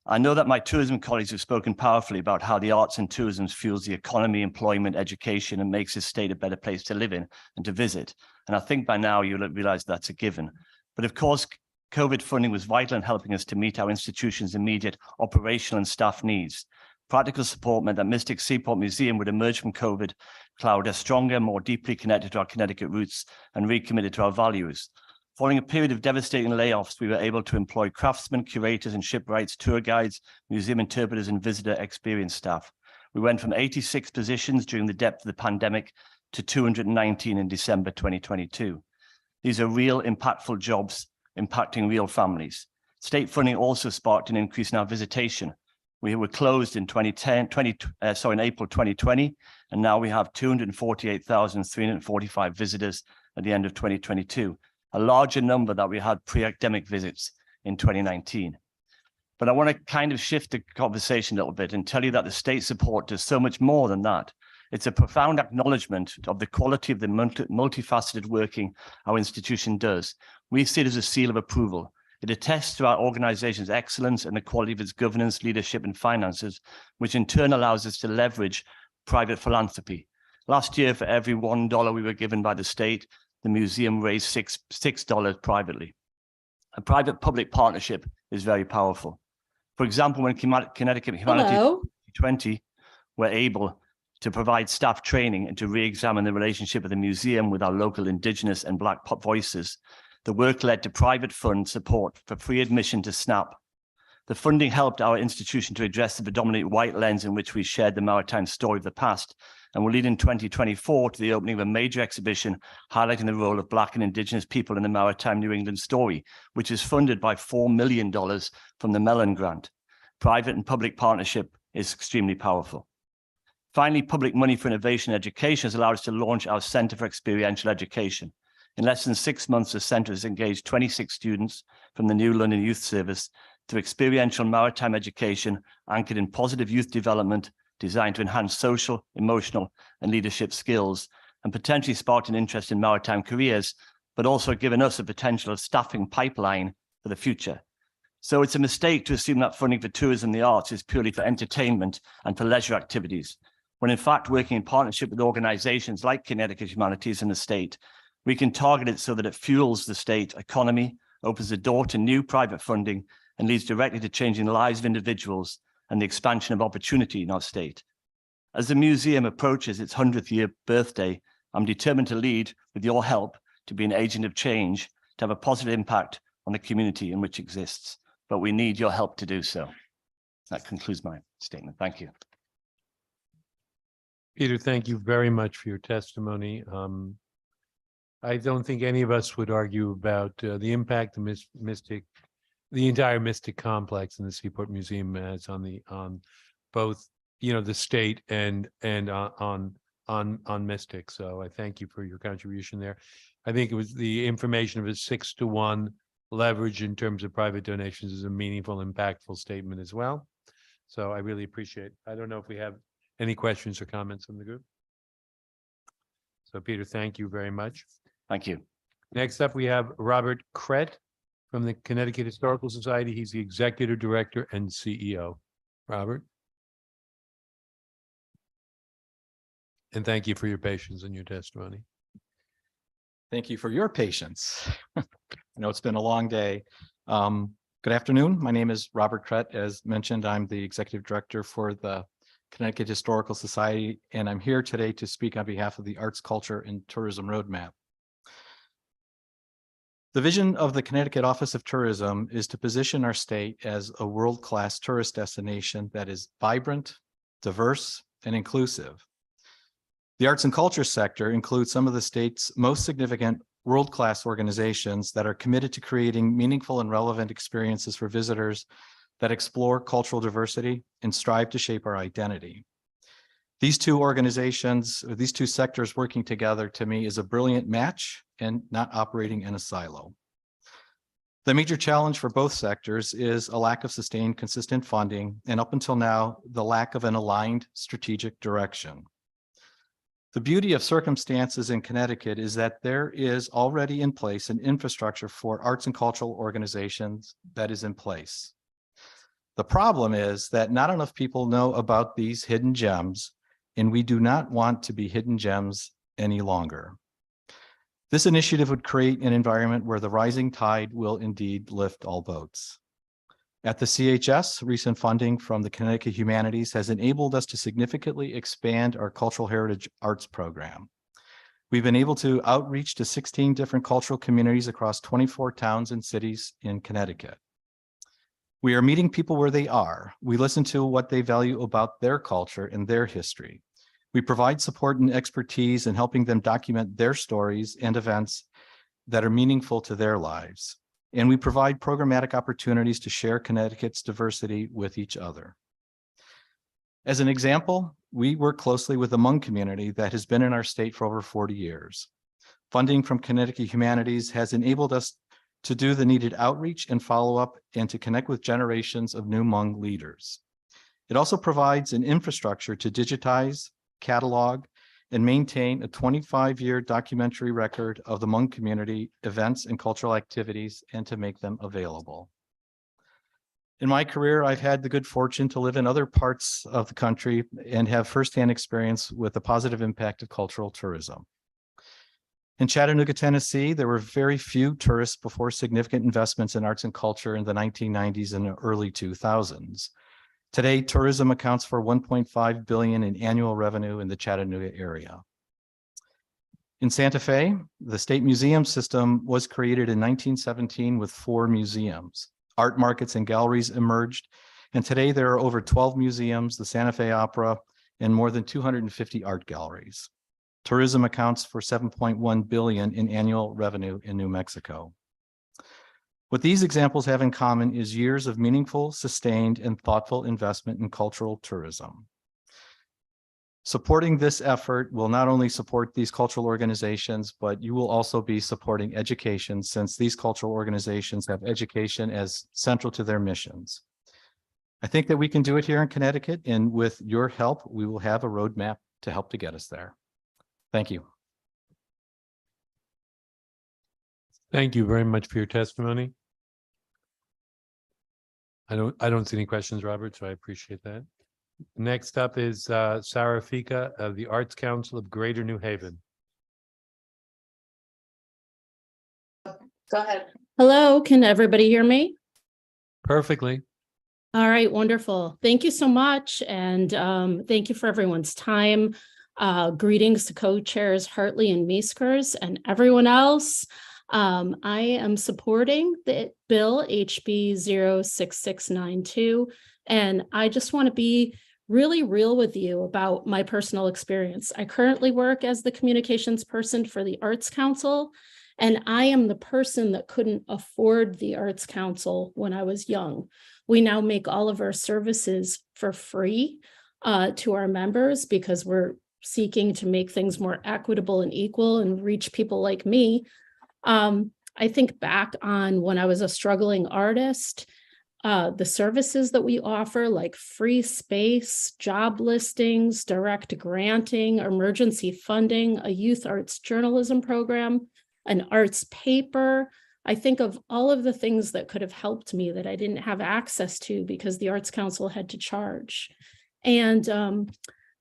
I know that my tourism colleagues have spoken powerfully about how the arts and tourism fuels the economy, employment, education, and makes this state a better place to live in and to visit. And I think by now you'll realize that's a given. But of course, COVID funding was vital in helping us to meet our institution's immediate operational and staff needs. Practical support meant that Mystic Seaport Museum would emerge from COVID cloud as stronger, more deeply connected to our Connecticut roots and recommitted to our values. Following a period of devastating layoffs, we were able to employ craftsmen, curators, and shipwrights, tour guides, museum interpreters, and visitor experience staff. We went from 86 positions during the depth of the pandemic to 219 in December 2022. These are real impactful jobs impacting real families. State funding also sparked an increase in our visitation. We were closed in April 2020, and now we have 248,345 visitors at the end of 2022, a larger number that we had pre-academic visits in 2019. But I want to kind of shift the conversation a little bit and tell you that the state support does so much more than that. It's a profound acknowledgement of the quality of the multifaceted working our institution does. We see it as a seal of approval. It attests to our organization's excellence and the quality of its governance, leadership, and finances, which in turn allows us to leverage private philanthropy. Last year, for every $1 we were given by the state, the museum raised $6 privately. A private-public partnership is very powerful. For example, when Connecticut Humanities 2020 were able to provide staff training and to re-examine the relationship of the museum with our local Indigenous and Black voices, the work led to private fund support for free admission to SNAP. The funding helped our institution to address the predominantly white lens in which we shared the maritime story of the past, and will lead in 2024 to the opening of a major exhibition highlighting the role of Black and Indigenous people in the maritime New England story, which is funded by $4 million from the Mellon Grant. Private and public partnership is extremely powerful. Finally, public money for innovation and education has allowed us to launch our Center for Experiential Education. In less than 6 months, the center has engaged 26 students from the New London Youth Service through experiential maritime education anchored in positive youth development designed to enhance social, emotional, and leadership skills, and potentially sparked an interest in maritime careers, but also given us a potential staffing pipeline for the future. So it's a mistake to assume that funding for tourism and the arts is purely for entertainment and for leisure activities, when in fact working in partnership with organizations like Connecticut Humanities and the state, we can target it so that it fuels the state economy, opens the door to new private funding, and leads directly to changing the lives of individuals and the expansion of opportunity in our state. As the museum approaches its 100th year birthday, I'm determined to lead with your help to be an agent of change, to have a positive impact on the community in which it exists. But we need your help to do so. That concludes my statement. Thank you. Peter, thank you very much for your testimony. I don't think any of us would argue about the impact the entire Mystic complex and the Seaport Museum has on both, the state and on Mystic. So I thank you for your contribution there. I think it was the information of a 6-to-1 leverage in terms of private donations is a meaningful, impactful statement as well. So I really appreciate. I don't know if we have any questions or comments from the group. So Peter, thank you very much. Thank you. Next up, we have Robert Krett from the Connecticut Historical Society. He's the Executive Director and CEO. Robert. And thank you for your patience and your testimony. Thank you for your patience. I know it's been a long day. Good afternoon. My name is Robert Krett. As mentioned, I'm the Executive Director for the Connecticut Historical Society, and I'm here today to speak on behalf of the Arts, Culture, and Tourism Roadmap. The vision of the Connecticut Office of Tourism is to position our state as a world-class tourist destination that is vibrant, diverse, and inclusive. The arts and culture sector includes some of the state's most significant world-class organizations that are committed to creating meaningful and relevant experiences for visitors that explore cultural diversity and strive to shape our identity. These two organizations, or these two sectors working together, to me, is a brilliant match and not operating in a silo. The major challenge for both sectors is a lack of sustained, consistent funding, and up until now, the lack of an aligned strategic direction. The beauty of circumstances in Connecticut is that there is already in place an infrastructure for arts and cultural organizations that is in place. The problem is that not enough people know about these hidden gems, and we do not want to be hidden gems any longer. This initiative would create an environment where the rising tide will indeed lift all boats. At the CHS, recent funding from the Connecticut Humanities has enabled us to significantly expand our cultural heritage arts program. We've been able to outreach to 16 different cultural communities across 24 towns and cities in Connecticut. We are meeting people where they are. We listen to what they value about their culture and their history. We provide support and expertise in helping them document their stories and events that are meaningful to their lives. And we provide programmatic opportunities to share Connecticut's diversity with each other. As an example, we work closely with the Hmong community that has been in our state for over 40 years. Funding from Connecticut Humanities has enabled us to do the needed outreach and follow-up and to connect with generations of new Hmong leaders. It also provides an infrastructure to digitize, catalog, and maintain a 25-year documentary record of the Hmong community events and cultural activities and to make them available. In my career, I've had the good fortune to live in other parts of the country and have firsthand experience with the positive impact of cultural tourism. In Chattanooga, Tennessee, there were very few tourists before significant investments in arts and culture in the 1990s and early 2000s. Today, tourism accounts for $1.5 billion in annual revenue in the Chattanooga area. In Santa Fe, the state museum system was created in 1917 with 4 museums. Art markets and galleries emerged, and today there are over 12 museums, the Santa Fe Opera, and more than 250 art galleries. Tourism accounts for $7.1 billion in annual revenue in New Mexico. What these examples have in common is years of meaningful, sustained, and thoughtful investment in cultural tourism. Supporting this effort will not only support these cultural organizations, but you will also be supporting education, since these cultural organizations have education as central to their missions. I think that we can do it here in Connecticut, and with your help, we will have a roadmap to help to get us there. Thank you. Thank you very much for your testimony. I don't see any questions, Robert, so I appreciate that. Next up is Sarah Fika of the Arts Council of Greater New Haven. Go ahead. Hello, can everybody hear me? Perfectly. All right, wonderful. Thank you so much. And thank you for everyone's time. Greetings to co-chairs Hartley and Meeskers and everyone else. I am supporting the bill HB 06692, and I just want to be really real with you about my personal experience. I currently work as the communications person for the Arts Council, and I am the person that couldn't afford the Arts Council when I was young. We now make all of our services for free to our members because we're seeking to make things more equitable and equal and reach people like me. I think back on when I was a struggling artist, the services that we offer, like free space, job listings, direct granting, emergency funding, a youth arts journalism program, an arts paper. I think of all of the things that could have helped me that I didn't have access to because the Arts Council had to charge. And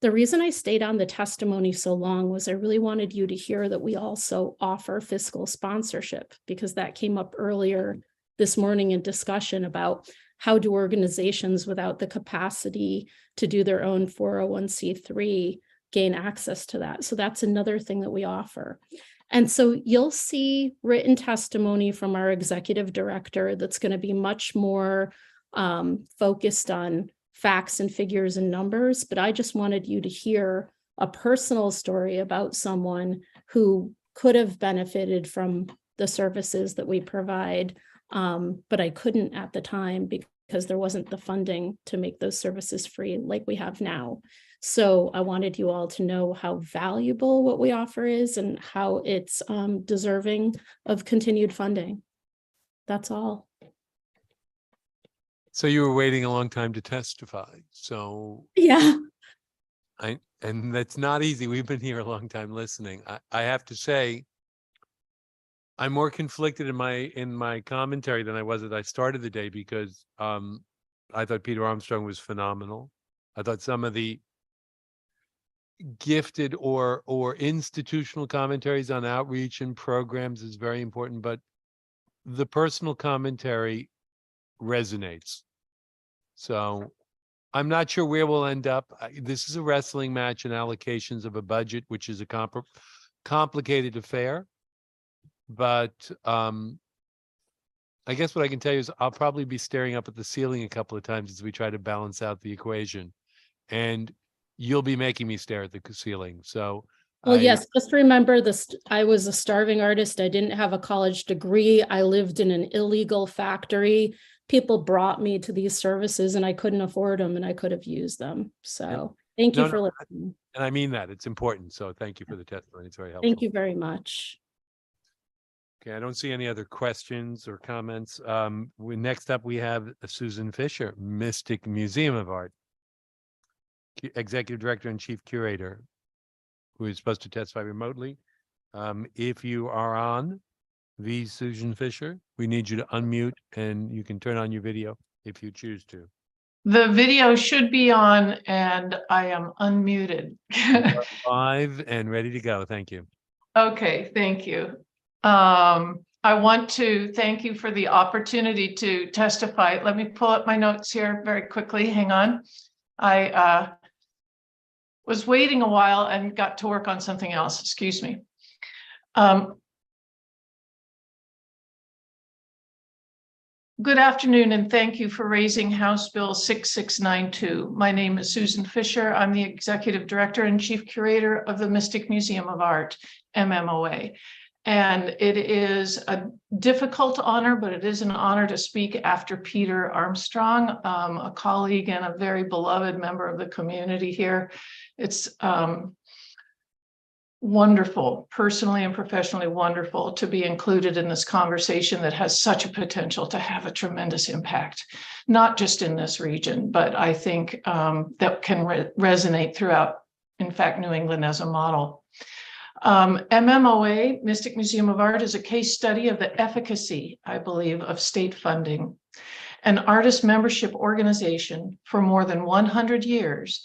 the reason I stayed on the testimony so long was I really wanted you to hear that we also offer fiscal sponsorship, because that came up earlier this morning in discussion about how do organizations without the capacity to do their own 401c3 gain access to that. So that's another thing that we offer. And so you'll see written testimony from our executive director that's going to be much more focused on facts and figures and numbers. But I just wanted you to hear a personal story about someone who could have benefited from the services that we provide, but I couldn't at the time because there wasn't the funding to make those services free like we have now. So I wanted you all to know how valuable what we offer is and how it's deserving of continued funding. That's all. So you were waiting a long time to testify. So yeah, and that's not easy. We've been here a long time listening. I have to say, I'm more conflicted in my commentary than I was as I started the day, because I thought Peter Armstrong was phenomenal. I thought some of the gifted or institutional commentaries on outreach and programs is very important, but the personal commentary resonates. So I'm not sure where we'll end up. This is a wrestling match in allocations of a budget, which is a complicated affair. But I guess what I can tell you is I'll probably be staring up at the ceiling a couple of times as we try to balance out the equation. And you'll be making me stare at the ceiling. So well, yes, just remember this. I was a starving artist. I didn't have a college degree. I lived in an illegal factory. People brought me to these services and I couldn't afford them and I could have used them. So thank you for listening. And I mean that. It's important. So thank you for the testimony. It's very helpful. Thank you very much. Okay, I don't see any other questions or comments. Next up, we have Susan Fisher, Mystic Museum of Art, Executive Director and Chief Curator, who is supposed to testify remotely. If you are on the Susan Fisher, we need you to unmute and you can turn on your video if you choose to. The video should be on and I am unmuted. Live and ready to go. Thank you. Okay, thank you. I want to thank you for the opportunity to testify. Let me pull up my notes here very quickly. Hang on. I was waiting a while and got to work on something else. Excuse me. Good afternoon, and thank you for raising House Bill 6692. My name is Susan Fisher. I'm the Executive Director and Chief Curator of the Mystic Museum of Art, MMOA. And it is a difficult honor, but it is an honor to speak after Peter Armstrong, a colleague and a very beloved member of the community here. It's wonderful, personally and professionally wonderful to be included in this conversation that has such a potential to have a tremendous impact, not just in this region, but I think that can resonate throughout, in fact, New England as a model. MMOA, Mystic Museum of Art, is a case study of the efficacy, I believe, of state funding. An artist membership organization for more than 100 years,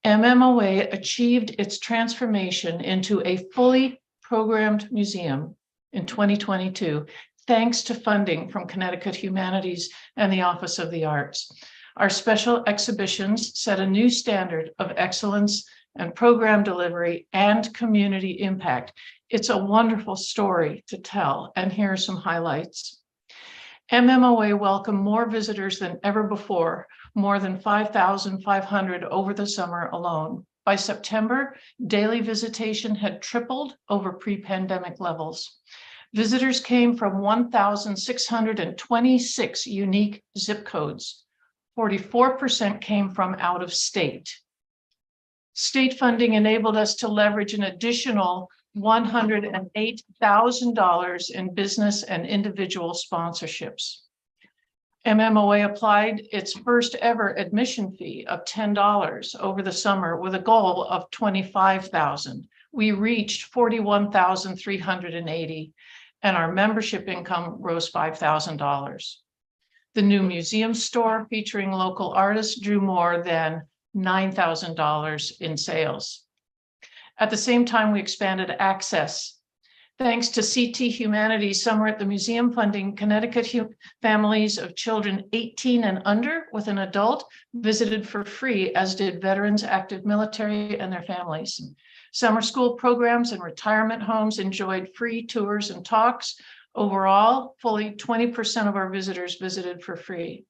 MMOA achieved its transformation into a fully programmed museum in 2022, thanks to funding from Connecticut Humanities and the Office of the Arts. Our special exhibitions set a new standard of excellence and program delivery and community impact. It's a wonderful story to tell, and here are some highlights. MMOA welcomed more visitors than ever before, more than 5,500 over the summer alone. By September, daily visitation had tripled over pre-pandemic levels. Visitors came from 1,626 unique zip codes. 44% came from out of state. State funding enabled us to leverage an additional $108,000 in business and individual sponsorships. MMOA applied its first ever admission fee of $10 over the summer with a goal of $25,000. We reached 41,380, and our membership income rose $5,000. The new museum store featuring local artists drew more than $9,000 in sales. At the same time, we expanded access. Thanks to CT Humanities Summer at the Museum funding, Connecticut families of children 18 and under with an adult visited for free, as did veterans, active military, and their families. Summer school programs and retirement homes enjoyed free tours and talks. Overall, fully 20% of our visitors visited for free.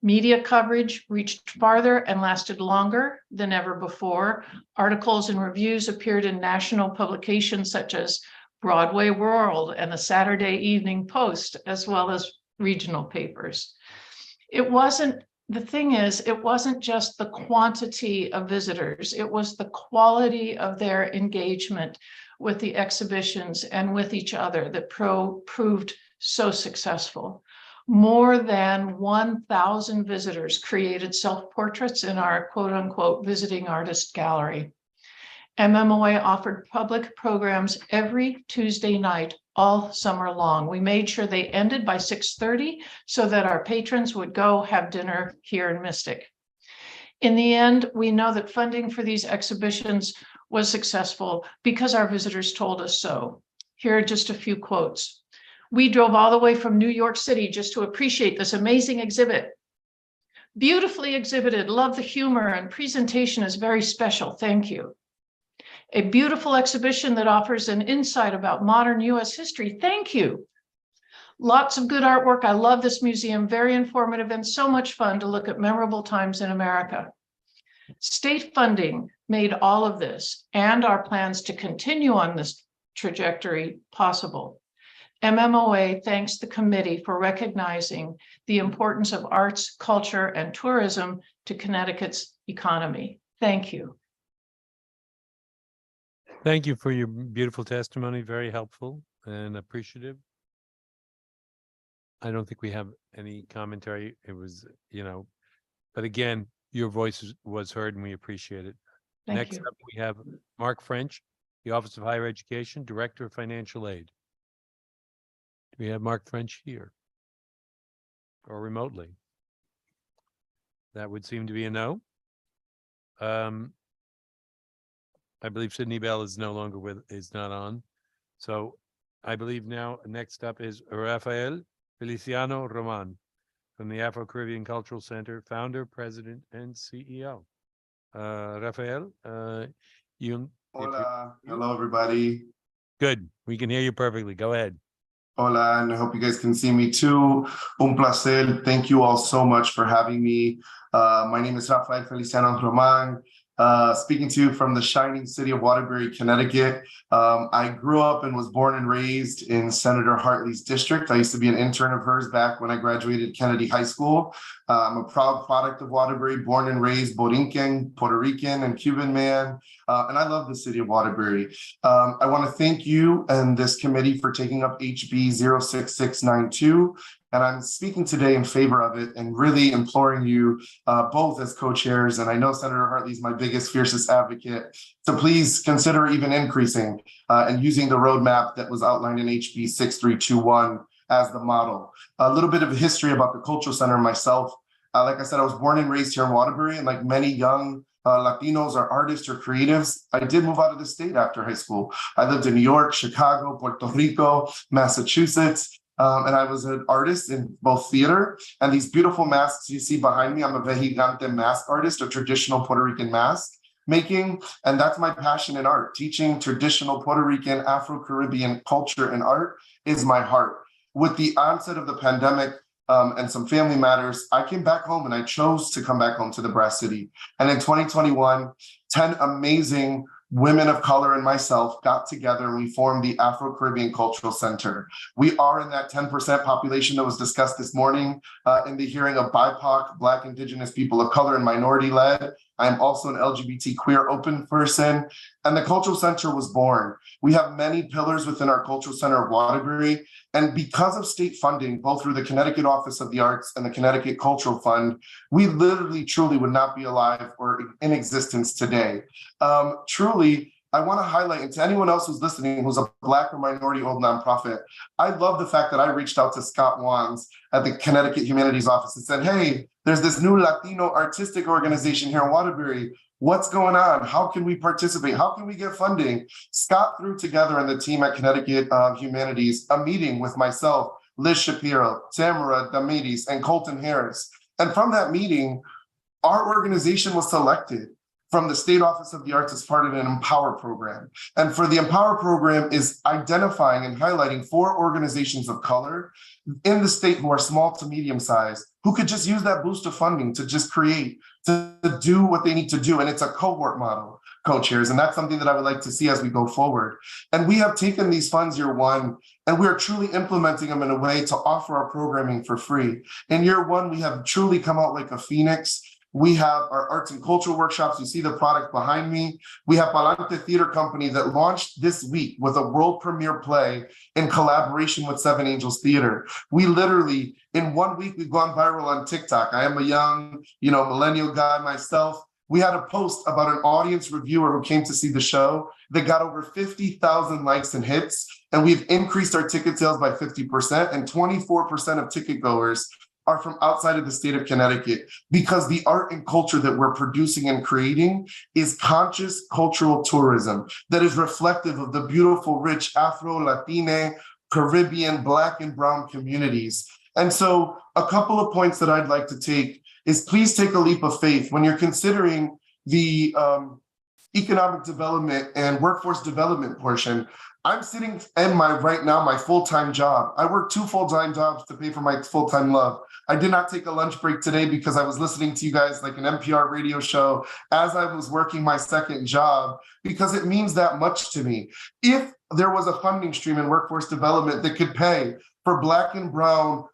Media coverage reached farther and lasted longer than ever before. Articles and reviews appeared in national publications such as Broadway World and the Saturday Evening Post, as well as regional papers. The thing is, it wasn't just the quantity of visitors, it was the quality of their engagement with the exhibitions and with each other that proved so successful. More than 1,000 visitors created self-portraits in our quote unquote visiting artist gallery. MMOA offered public programs every Tuesday night all summer long. We made sure they ended by 6:30 so that our patrons would go have dinner here in Mystic. In the end, we know that funding for these exhibitions was successful because our visitors told us so. Here are just a few quotes. We drove all the way from New York City just to appreciate this amazing exhibit. Beautifully exhibited, love the humor, and presentation is very special. Thank you. A beautiful exhibition that offers an insight about modern US history. Thank you. Lots of good artwork. I love this museum, very informative and so much fun to look at memorable times in America. State funding made all of this and our plans to continue on this trajectory possible. MMOA thanks the committee for recognizing the importance of arts, culture, and tourism to Connecticut's economy. Thank you. Thank you for your beautiful testimony. Very helpful and appreciative. I don't think we have any commentary. It was, but again, your voice was heard and we appreciate it. Next up, we have Mark French, the Office of Higher Education, Director of Financial Aid. Do we have Mark French here or remotely? That would seem to be a no. I believe Sydney Bell is no longer is not on. So I believe now next up is Rafael Feliciano Roman from the Afro-Caribbean Cultural Center, founder, president, and CEO. Rafael, Hola, hello everybody. Good, we can hear you perfectly. Go ahead. Hola, and I hope you guys can see me too. Un placer. Thank you all so much for having me. My name is Rafael Feliciano Roman. Speaking to you from the shining city of Waterbury, Connecticut. I grew up and was born and raised in Senator Hartley's district. I used to be an intern of hers back when I graduated Kennedy High School. I'm a proud product of Waterbury, born and raised Borinquen, Puerto Rican, and Cuban man. And I love the city of Waterbury. I want to thank you and this committee for taking up HB 06692. And I'm speaking today in favor of it and really imploring you both as co-chairs, and I know Senator Hartley is my biggest, fiercest advocate, to please consider even increasing and using the roadmap that was outlined in HB 6321 as the model. A little bit of history about the Cultural Center myself. Like I said, I was born and raised here in Waterbury, and like many young Latinos or artists or creatives, I did move out of the state after high school. I lived in New York, Chicago, Puerto Rico, Massachusetts. And I was an artist in both theater and these beautiful masks you see behind me. I'm a vejigante mask artist, a traditional Puerto Rican mask making. And that's my passion in art. Teaching traditional Puerto Rican, Afro-Caribbean culture and art is my heart. With the onset of the pandemic and some family matters, I came back home and I chose to come back home to the Brass City. And in 2021, 10 amazing women of color and myself got together and we formed the Afro-Caribbean Cultural Center. We are in that 10% population that was discussed this morning in the hearing of BIPOC, Black, Indigenous people of color, and minority-led. I'm also an LGBT queer open person, and the Cultural Center was born. We have many pillars within our Cultural Center of Waterbury, and because of state funding, both through the Connecticut Office of the Arts and the Connecticut Cultural Fund, we literally, truly would not be alive or in existence today. Truly, I want to highlight, and to anyone else who's listening who's a Black or minority-owned nonprofit, I love the fact that I reached out to Scott Wands at the Connecticut Humanities Office and said, hey, there's this new Latino artistic organization here in Waterbury. What's going on? How can we participate? How can we get funding? Scott threw together and the team at Connecticut Humanities a meeting with myself, Liz Shapiro, Tamara Damides, and Colton Harris. And from that meeting, our organization was selected from the State Office of the Arts as part of an Empower program. And for the Empower program is identifying and highlighting 4 organizations of color in the state who are small to medium sized, who could just use that boost of funding to just create, to do what they need to do. And it's a cohort model, co-chairs. And that's something that I would like to see as we go forward. And we have taken these funds year 1, and we are truly implementing them in a way to offer our programming for free. In year 1, we have truly come out like a phoenix. We have our arts and cultural workshops. You see the product behind me. We have Palante Theater Company that launched this week with a world premiere play in collaboration with Seven Angels Theater. We literally, in 1 week, we've gone viral on TikTok. I am a young, millennial guy myself. We had a post about an audience reviewer who came to see the show that got over 50,000 likes and hits. And we've increased our ticket sales by 50%, and 24% of ticket goers are from outside of the state of Connecticut, because the art and culture that we're producing and creating is conscious cultural tourism that is reflective of the beautiful, rich Afro, Latine, Caribbean, Black and Brown communities. And so a couple of points that I'd like to take is, please take a leap of faith when you're considering the economic development and workforce development portion. I'm sitting in my full-time job. I work 2 full-time jobs to pay for my full-time love. I did not take a lunch break today because I was listening to you guys like an NPR radio show as I was working my second job, because it means that much to me. If there was a funding stream in workforce development that could pay for Black and Brown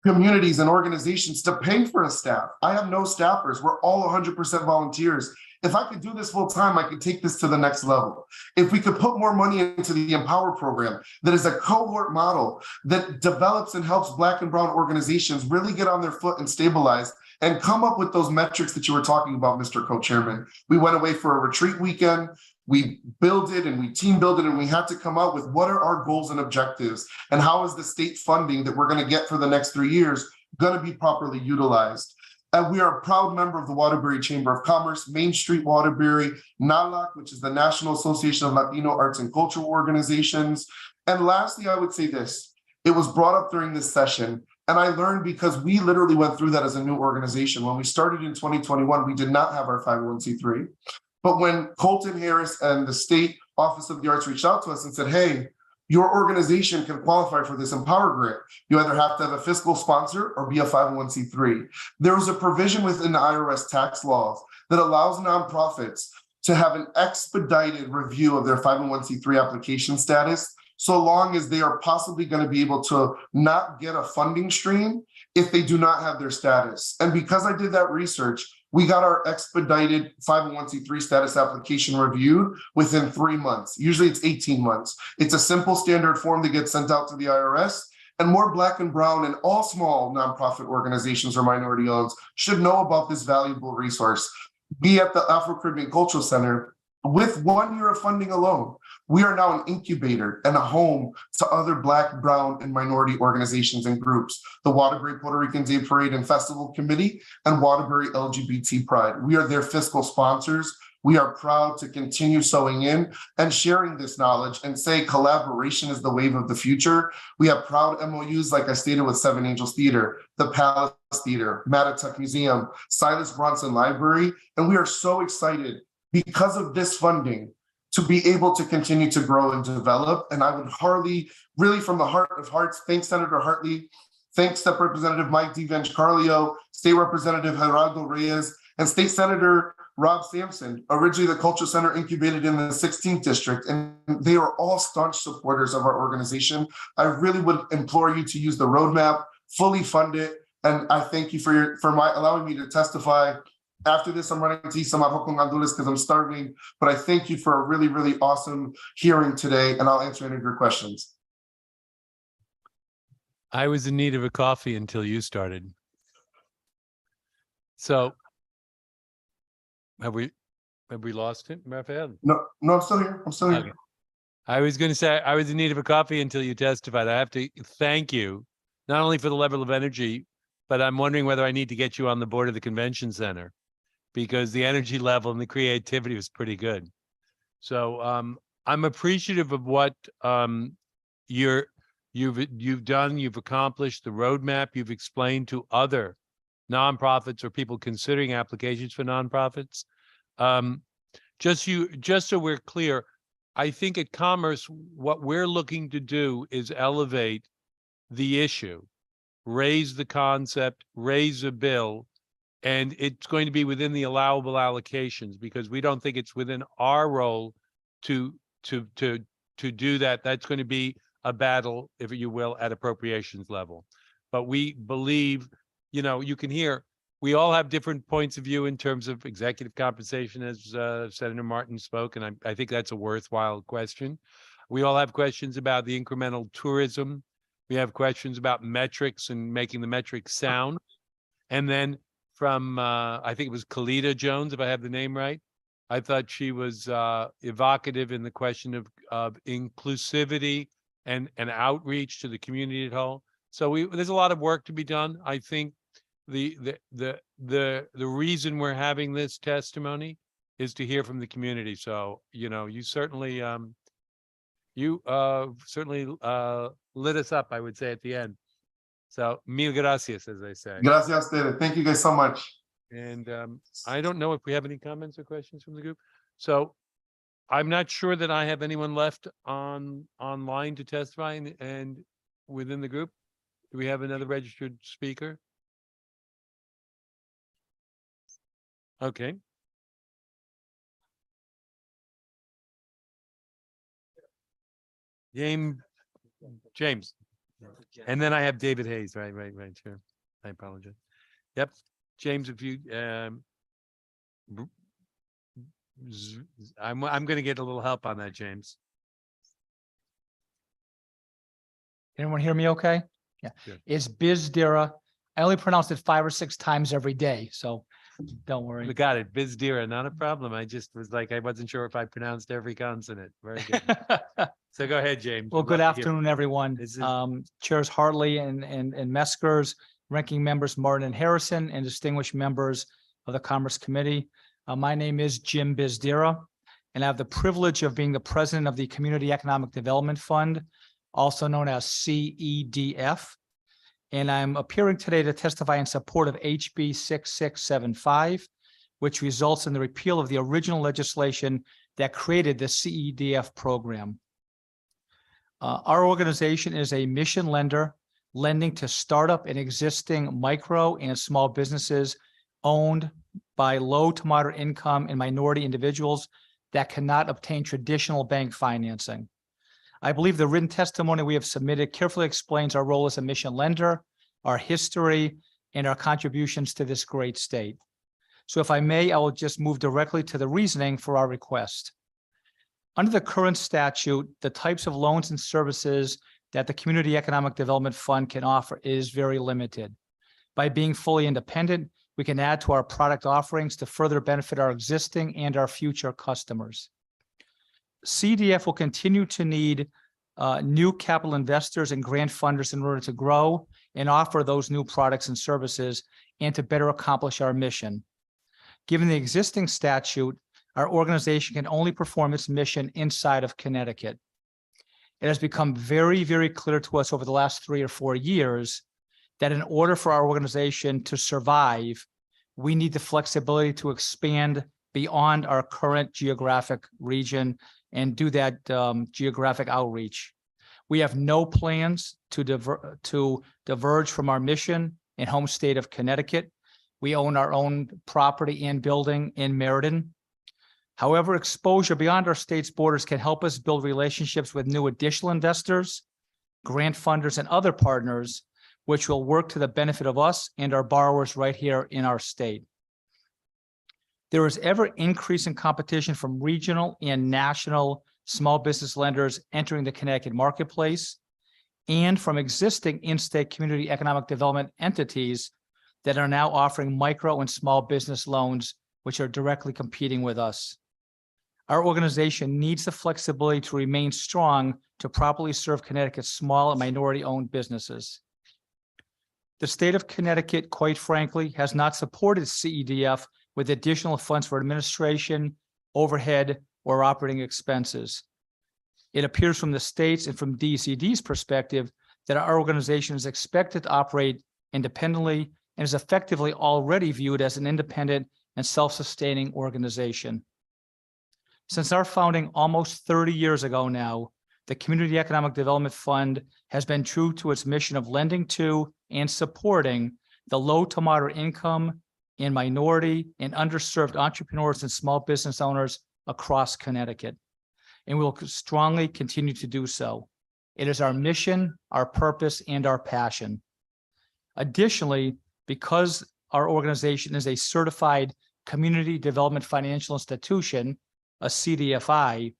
communities and organizations to pay for a staff. I have no staffers. We're all 100% volunteers. If I could do this full time, I could take this to the next level. If we could put more money into the Empower program, that is a cohort model that develops and helps Black and Brown organizations really get on their foot and stabilize and come up with those metrics that you were talking about, Mr. Co-Chairman. We went away for a retreat weekend. We built it and we team built it, and we had to come up with what are our goals and objectives, and how is the state funding that we're going to get for the next 3 years going to be properly utilized. And we are a proud member of the Waterbury Chamber of Commerce, Main Street Waterbury, NALAC, which is the National Association of Latino Arts and Cultural Organizations. And lastly, I would say this, it was brought up during this session, and I learned because we literally went through that as a new organization. When we started in 2021, we did not have our 501c3. But when Colton Harris and the State Office of the Arts reached out to us and said, hey, your organization can qualify for this Empower grant. You either have to have a fiscal sponsor or be a 501c3. There was a provision within the IRS tax laws that allows nonprofits to have an expedited review of their 501c3 application status, so long as they are possibly going to be able to not get a funding stream if they do not have their status. And because I did that research, we got our expedited 501c3 status application reviewed within 3 months. Usually it's 18 months. It's a simple standard form that gets sent out to the IRS, and more Black and Brown and all small nonprofit organizations or minority owned should know about this valuable resource. Be at the Afro-Caribbean Cultural Center, with 1 year of funding alone, we are now an incubator and a home to other Black, Brown, and minority organizations and groups. The Waterbury Puerto Rican Day Parade and Festival Committee and Waterbury LGBT Pride. We are their fiscal sponsors. We are proud to continue sewing in and sharing this knowledge and say collaboration is the wave of the future. We have proud MOUs, like I stated, with Seven Angels Theater, the Palace Theater, Mattituck Museum, Silas Bronson Library, and we are so excited because of this funding to be able to continue to grow and develop. And I would really from the heart of hearts, thank Senator Hartley, thank Step Representative Mike DeVancarlio, State Representative Gerardo Reyes, and State Senator Rob Sampson. Originally, the Culture Center incubated in the 16th district, and they are all staunch supporters of our organization. I really would implore you to use the roadmap, fully fund it. And I thank you for allowing me to testify After this, I'm running to some arroz con gandules because I'm starving. But I thank you for a really, really awesome hearing today, and I'll answer any of your questions. I was in need of a coffee until you started. So have we lost him, Rafael? No, I'm still here. I'm still here. Okay. I was going to say I was in need of a coffee until you testified. I have to thank you, not only for the level of energy, but I'm wondering whether I need to get you on the board of the convention center, because the energy level and the creativity was pretty good. So I'm appreciative of what you've done, you've accomplished, the roadmap you've explained to other nonprofits or people considering applications for nonprofits. Just so we're clear, I think at Commerce, what we're looking to do is elevate the issue, raise the concept, raise a bill, and it's going to be within the allowable allocations, because we don't think it's within our role to do that. That's going to be a battle, if you will, at appropriations level. But we believe, you can hear, we all have different points of view in terms of executive compensation, as Senator Martin spoke, and I think that's a worthwhile question. We all have questions about the incremental tourism. We have questions about metrics and making the metrics sound. And then from, I think it was Kalita Jones, if I have the name right, I thought she was evocative in the question of inclusivity and outreach to the community at whole. So there's a lot of work to be done. I think the reason we're having this testimony is to hear from the community. So, you certainly lit us up, I would say, at the end. So mil gracias, as I say. Gracias, Tere. Thank you guys so much. And I don't know if we have any comments or questions from the group. So I'm not sure that I have anyone left online to testify and within the group. Do we have another registered speaker? Okay. James. And then I have David Hayes. Right, sure. I apologize. Yep. James, if you I'm going to get a little help on that, James. Anyone hear me okay? Yeah. Sure. It's Bizdira. I only pronounce it 5 or 6 times every day, so don't worry. We got it. Bizdira, not a problem. I just was like, I wasn't sure if I pronounced every consonant. Very good. So go ahead, James. Well, We'd good love to hear afternoon, everyone. Chairs Hartley and Meskers, ranking members Martin and Harrison, and distinguished members of the Commerce Committee. My name is Jim Bizdira, and I have the privilege of being the president of the Community Economic Development Fund, also known as CEDF. And I'm appearing today to testify in support of HB 6675, which results in the repeal of the original legislation that created the CEDF program. Our organization is a mission lender, lending to startup and existing micro and small businesses owned by low to moderate income and minority individuals that cannot obtain traditional bank financing. I believe the written testimony we have submitted carefully explains our role as a mission lender, our history, and our contributions to this great state. So if I may, I will just move directly to the reasoning for our request. Under the current statute, the types of loans and services that the Community Economic Development Fund can offer is very limited. By being fully independent, we can add to our product offerings to further benefit our existing and our future customers. CDF will continue to need new capital investors and grant funders in order to grow and offer those new products and services and to better accomplish our mission. Given the existing statute, our organization can only perform its mission inside of Connecticut. It has become very, very clear to us over the last 3 or 4 years that in order for our organization to survive, we need the flexibility to expand beyond our current geographic region and do that geographic outreach. We have no plans to diverge from our mission and home state of Connecticut. We own our own property and building in Meriden. However, exposure beyond our state's borders can help us build relationships with new additional investors, grant funders, and other partners, which will work to the benefit of us and our borrowers right here in our state. There is ever increasing competition from regional and national small business lenders entering the Connecticut marketplace and from existing in-state community economic development entities that are now offering micro and small business loans, which are directly competing with us. Our organization needs the flexibility to remain strong to properly serve Connecticut's small and minority-owned businesses. The state of Connecticut, quite frankly, has not supported CEDF with additional funds for administration, overhead, or operating expenses. It appears from the state's and from DCD's perspective that our organization is expected to operate independently and is effectively already viewed as an independent and self-sustaining organization. Since our founding almost 30 years ago now, the Community Economic Development Fund has been true to its mission of lending to and supporting the low to moderate income and minority and underserved entrepreneurs and small business owners across Connecticut. And we will strongly continue to do so. It is our mission, our purpose, and our passion. Additionally, because our organization is a certified community development financial institution, a CDFI,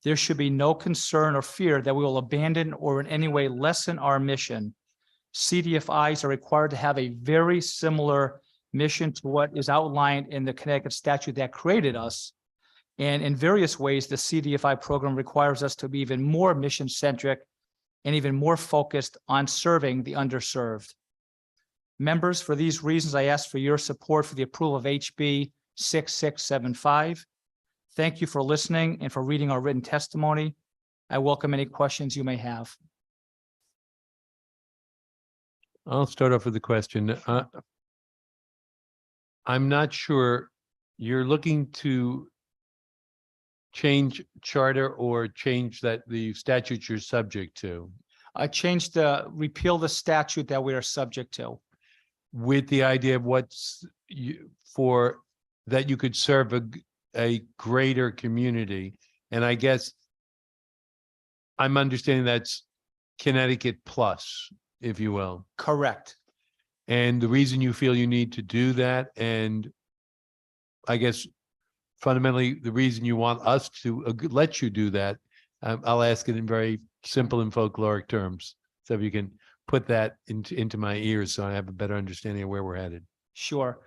there should be no concern or fear that we will abandon or in any way lessen our mission. CDFIs are required to have a very similar mission to what is outlined in the Connecticut statute that created us. And in various ways, the CDFI program requires us to be even more mission-centric and even more focused on serving the underserved. Members, for these reasons, I ask for your support for the approval of HB 6675. Thank you for listening and for reading our written testimony. I welcome any questions you may have. I'll start off with a question. I'm not sure, you're looking to change charter or change the statute you're subject to? I repeal the statute that we are subject to. With the idea of that you could serve a greater community. And I guess I'm understanding that's Connecticut plus, if you will. Correct. And the reason you feel you need to do that, and I guess fundamentally the reason you want us to let you do that, I'll ask it in very simple and folkloric terms. So if you can put that into my ears so I have a better understanding of where we're headed. Sure.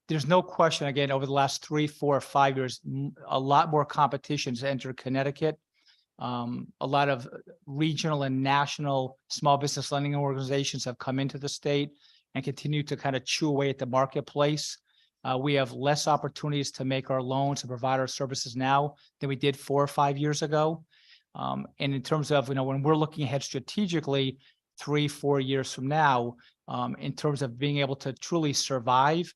There's no question, again, over the last 3, 4, 5 years, a lot more competition has entered Connecticut. A lot of regional and national small business lending organizations have come into the state and continue to kind of chew away at the marketplace. We have less opportunities to make our loans and provide our services now than we did 4 or 5 years ago. And in terms of, when we're looking ahead strategically 3, 4 years from now, in terms of being able to truly survive,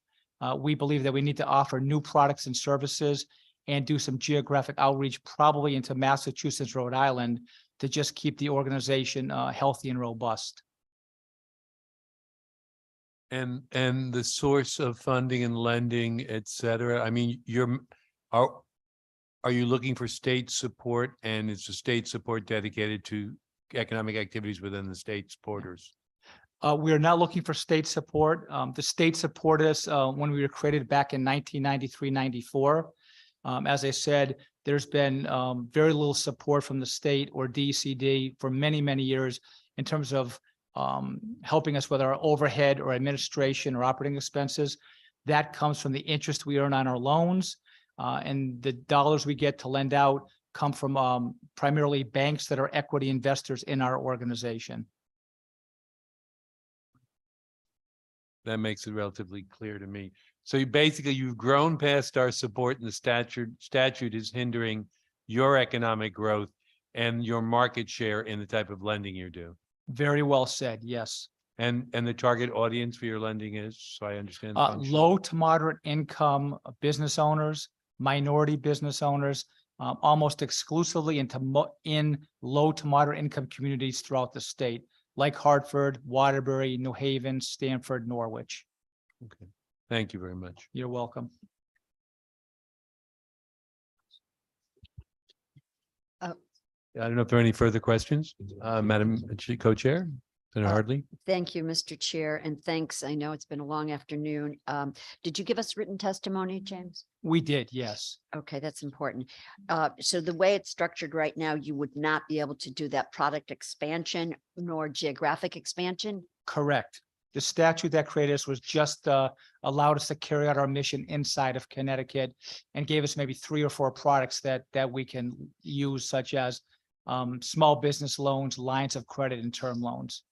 we believe that we need to offer new products and services and do some geographic outreach, probably into Massachusetts, Rhode Island, to just keep the organization healthy and robust. And the source of funding and lending, et cetera. I mean, are you looking for state support, and is the state support dedicated to economic activities within the state's borders? We are not looking for state support. The state supported us when we were created back in 1993-94. As I said, there's been very little support from the state or DCD for many, many years in terms of helping us with our overhead or administration or operating expenses. That comes from the interest we earn on our loans, and the dollars we get to lend out come from primarily banks that are equity investors in our organization. That makes it relatively clear to me. So you've grown past our support, and the statute is hindering your economic growth and your market share in the type of lending you do. Very well said. Yes. And the target audience for your lending is, so I understand. the function. Low to moderate income business owners, minority business owners, almost exclusively in low to moderate income communities throughout the state, like Hartford, Waterbury, New Haven, Stamford, Norwich. Okay. Thank you very much. You're welcome. I don't know if there are any further questions, Madam Co-Chair. Senator Hartley? Thank you, Mr. Chair, and thanks. I know it's been a long afternoon. Did you give us written testimony, James? We did, yes. Okay, that's important. So the way it's structured right now, you would not be able to do that product expansion nor geographic expansion? Correct. The statute that created us was just allowed us to carry out our mission inside of Connecticut and gave us maybe 3 or 4 products that we can use, such as small business loans, lines of credit, and term loans.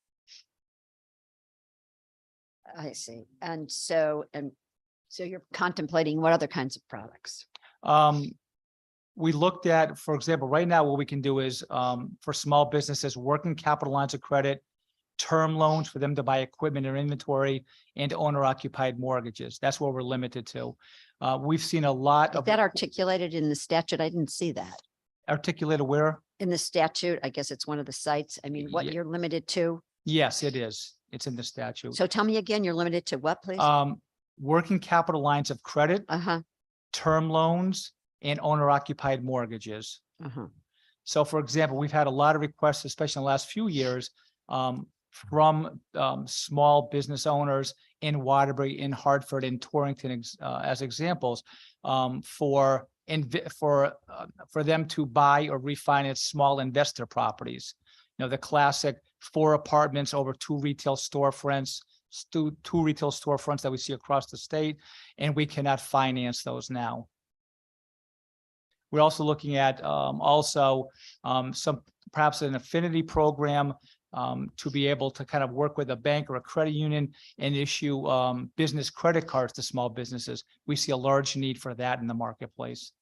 I see. And so you're contemplating what other kinds of products? We looked at, for example, right now, what we can do is for small businesses, working capital lines of credit, term loans for them to buy equipment or inventory, and owner occupied mortgages. That's what we're limited to. We've seen a lot Is of that articulated in the statute? I didn't see that. articulated where? In the statute, I guess it's one of the sites. I mean, what Ye- you're limited to? Yes, it is. It's in the statute. So tell me again, you're limited to what, please? Working capital lines of credit, Uh-huh, term loans, and owner occupied mortgages. uh-huh. So for example, we've had a lot of requests, especially in the last few years, from small business owners in Waterbury, in Hartford, in Torrington, as examples, for them to buy or refinance small investor properties. You know, the classic 4 apartments over 2 retail storefronts, two retail storefronts that we see across the state, and we cannot finance those now. We're also looking at some perhaps an affinity program to be able to kind of work with a bank or a credit union and issue business credit cards to small businesses. We see a large need for that in the marketplace.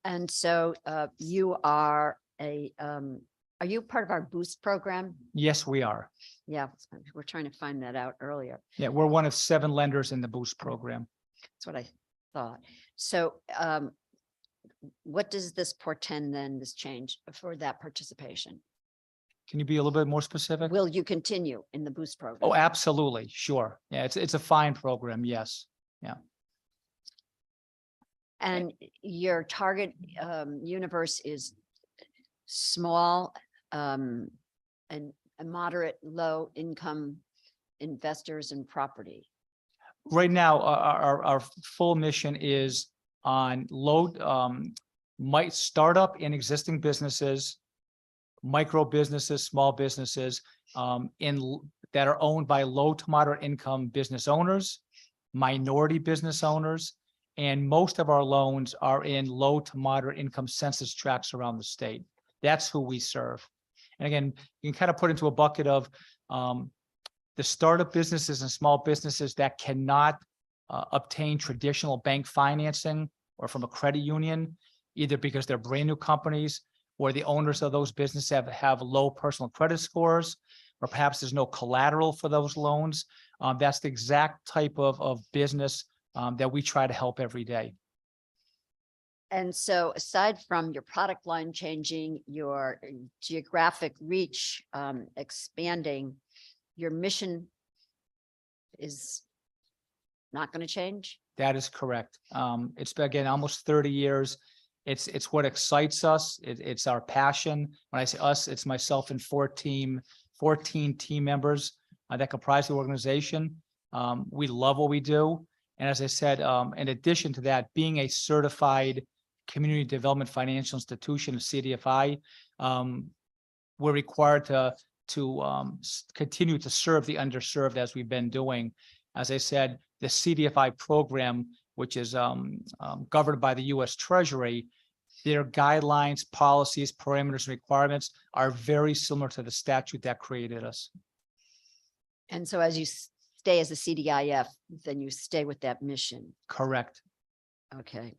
And so you are are you part of our Boost program? Yes, we are. Yeah, we're trying to find that out earlier. Yeah, we're one of 7 lenders in the Boost program. That's what I thought. So what does this portend then, this change for that participation? Can you be a little bit more specific? Will you continue in the Boost program? Oh, absolutely. Sure. Yeah, it's a fine program. Yes. Yeah. And your target universe is small and moderate, low income investors in property. Right now, our full mission is on might startup in existing businesses, micro businesses, small businesses that are owned by low to moderate income business owners, minority business owners, and most of our loans are in low to moderate income census tracts around the state. That's who we serve. And again, you can kind of put into a bucket of the startup businesses and small businesses that cannot obtain traditional bank financing or from a credit union, either because they're brand new companies or the owners of those businesses have low personal credit scores, or perhaps there's no collateral for those loans. That's the exact type of business that we try to help every day. And so aside from your product line changing, your geographic reach expanding, your mission is not going to change? That is correct. It's been, again, almost 30 years. It's what excites us. It's our passion. When I say us, it's myself and 14 team members that comprise the organization. We love what we do. And as I said, in addition to that, being a certified community development financial institution, CDFI, we're required to continue to serve the underserved as we've been doing. As I said, the CDFI program, which is governed by the U.S. Treasury, their guidelines, policies, parameters, and requirements are very similar to the statute that created us. And so as you stay as a CDIF, then you stay with that mission. Correct. Okay.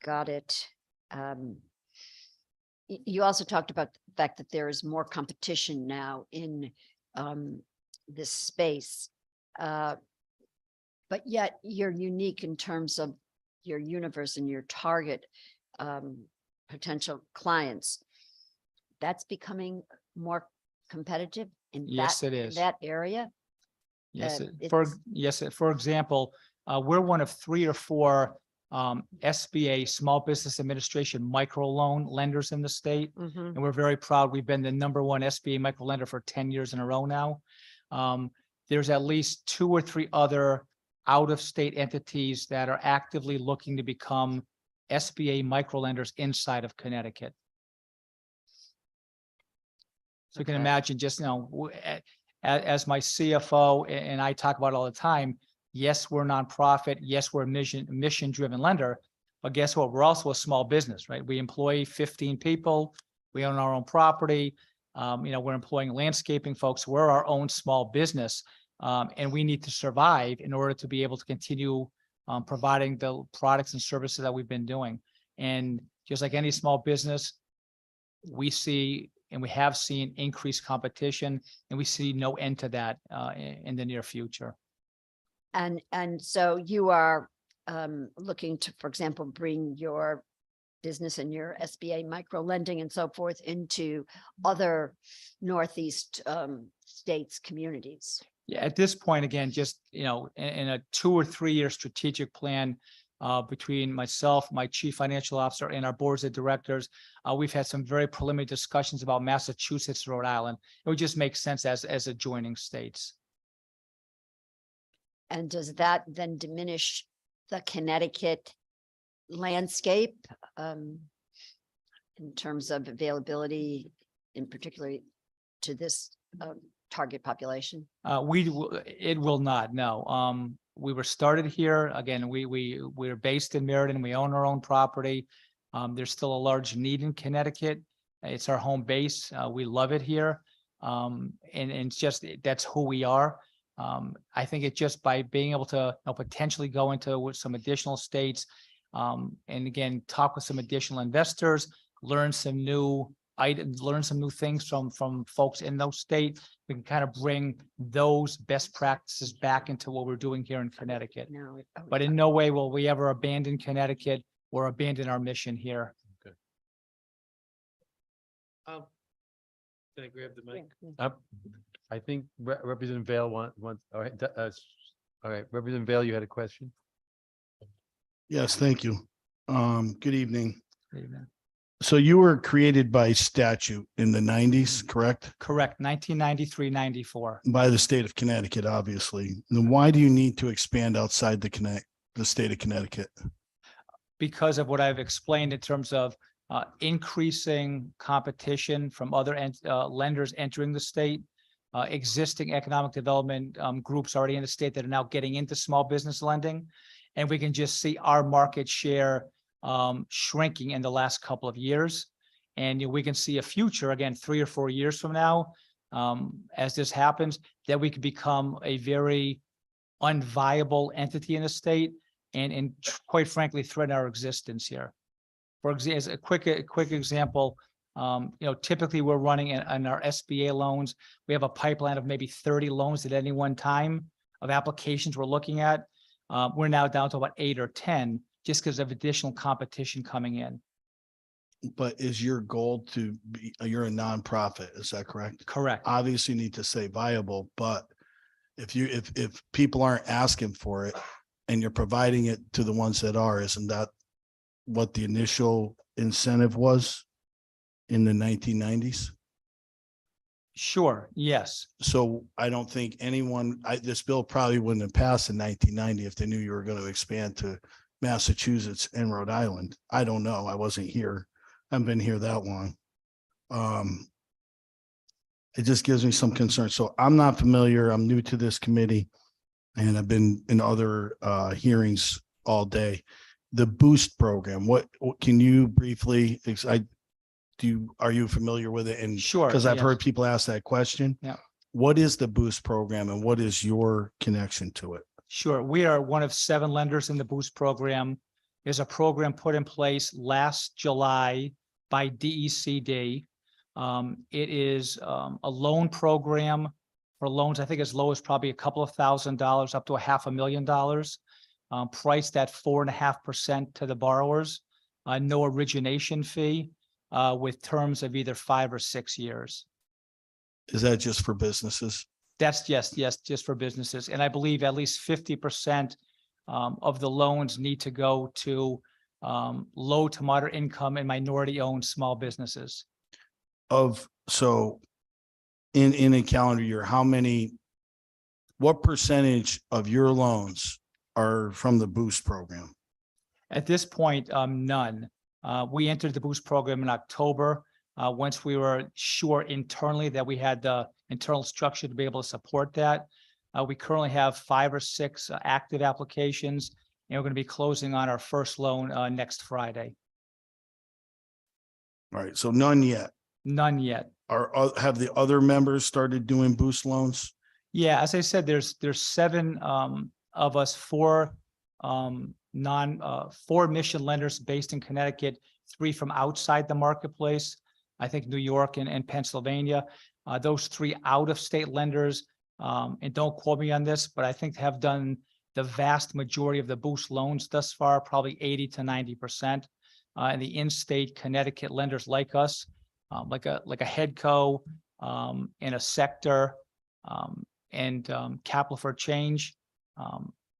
Got it. You also talked about the fact that there is more competition now in this space. But yet you're unique in terms of your universe and your target potential clients. That's becoming more competitive in Yes, it is. that area. Yes, it's- for example, we're one of 3 or 4 SBA, Small Business Administration microloan lenders in the state. Mhm. And we're very proud. We've been the #1 SBA micro lender for 10 years in a row now. There's at least 2 or 3 other out-of-state entities that are actively looking to become SBA micro lenders inside of Connecticut. So you can Okay. imagine just, as my CFO and I talk about all the time, yes, we're a nonprofit. Yes, we're a mission-driven lender, but guess what? We're also a small business, right? We employ 15 people. We own our own property. We're employing landscaping folks. We're our own small business. And we need to survive in order to be able to continue providing the products and services that we've been doing. And just like any small business, we see and we have seen increased competition, and we see no end to that in the near future. And so you are looking to, for example, bring your business and your SBA micro lending and so forth into other Northeast states, communities. Yeah, at this point, again, just, in a 2 or 3 year strategic plan between myself, my chief financial officer, and our boards of directors, we've had some very preliminary discussions about Massachusetts, Rhode Island. It would just make sense as adjoining states. And does that then diminish the Connecticut landscape in terms of availability, in particular to this target population? It will not, no. We were started here. Again, we're based in Meriden. We own our own property. There's still a large need in Connecticut. It's our home base. We love it here. And it's just, that's who we are. I think it just by being able to potentially go into some additional states, and again, talk with some additional investors, learn some new items, learn some new things from folks in those states. We can kind of bring those best practices back into what we're doing here in Connecticut. No, But in no way will we ever abandon Connecticut or abandon our mission here. Can I grab the mic? I think Representative Vale wants, all right, all right, Representative Vale, you had a question? Yes, thank you. Good evening. Amen. So you were created by statute in the 90s, correct? Correct, 1993, 94. By the state of Connecticut, obviously. Then why do you need to expand outside the state of Connecticut? Because of what I've explained in terms of increasing competition from other lenders entering the state, existing economic development groups already in the state that are now getting into small business lending. And we can just see our market share shrinking in the last couple of years. And we can see a future, again, 3 or 4 years from now, as this happens, that we could become a very unviable entity in the state and quite frankly, threaten our existence here. For example, as a quick example, typically we're running in our SBA loans. We have a pipeline of maybe 30 loans at any one time of applications we're looking at. We're now down to about 8 or 10 just because of additional competition coming in. But is your goal to be, you're a nonprofit, is that correct? Correct. Obviously you need to say viable, but if people aren't asking for it and you're providing it to the ones that are, isn't that what the initial incentive was in the 1990s? Sure, yes. So I don't think this bill probably wouldn't have passed in 1990 if they knew you were going to expand to Massachusetts and Rhode Island. I don't know. I wasn't here. I haven't been here that long. It just gives me some concern. So I'm not familiar. I'm new to this committee and I've been in other hearings all day. The Boost program, what can you briefly, are you familiar with it? And sure, because I've yes. heard people ask that question. Yeah. What is the Boost program and what is your connection to it? Sure. We are one of 7 lenders in the Boost program. There's a program put in place last July by DECD. It is a loan program for loans, I think as low as probably a couple of $1,000 up to $500,000, priced at 4.5% to the borrowers, no origination fee, with terms of either 5 or 6 years. Is that just for businesses? That's yes, just for businesses. And I believe at least 50% of the loans need to go to low to moderate income and minority owned small businesses. So in a calendar year, what percentage of your loans are from the Boost program? At this point, none. We entered the Boost program in October. Once we were sure internally that we had the internal structure to be able to support that. We currently have 5 or 6 active applications, and we're going to be closing on our first loan next Friday. All right, so none yet. None yet. Have the other members started doing Boost loans? Yeah, as I said, there's 7 of us, 4 mission lenders based in Connecticut, 3 from outside the marketplace. I think New York and Pennsylvania. Those 3 out-of-state lenders, and don't quote me on this, but I think have done the vast majority of the Boost loans thus far, probably 80 to 90%. And the in-state Connecticut lenders like us, like a Headco, and a Sector, and Capital for Change.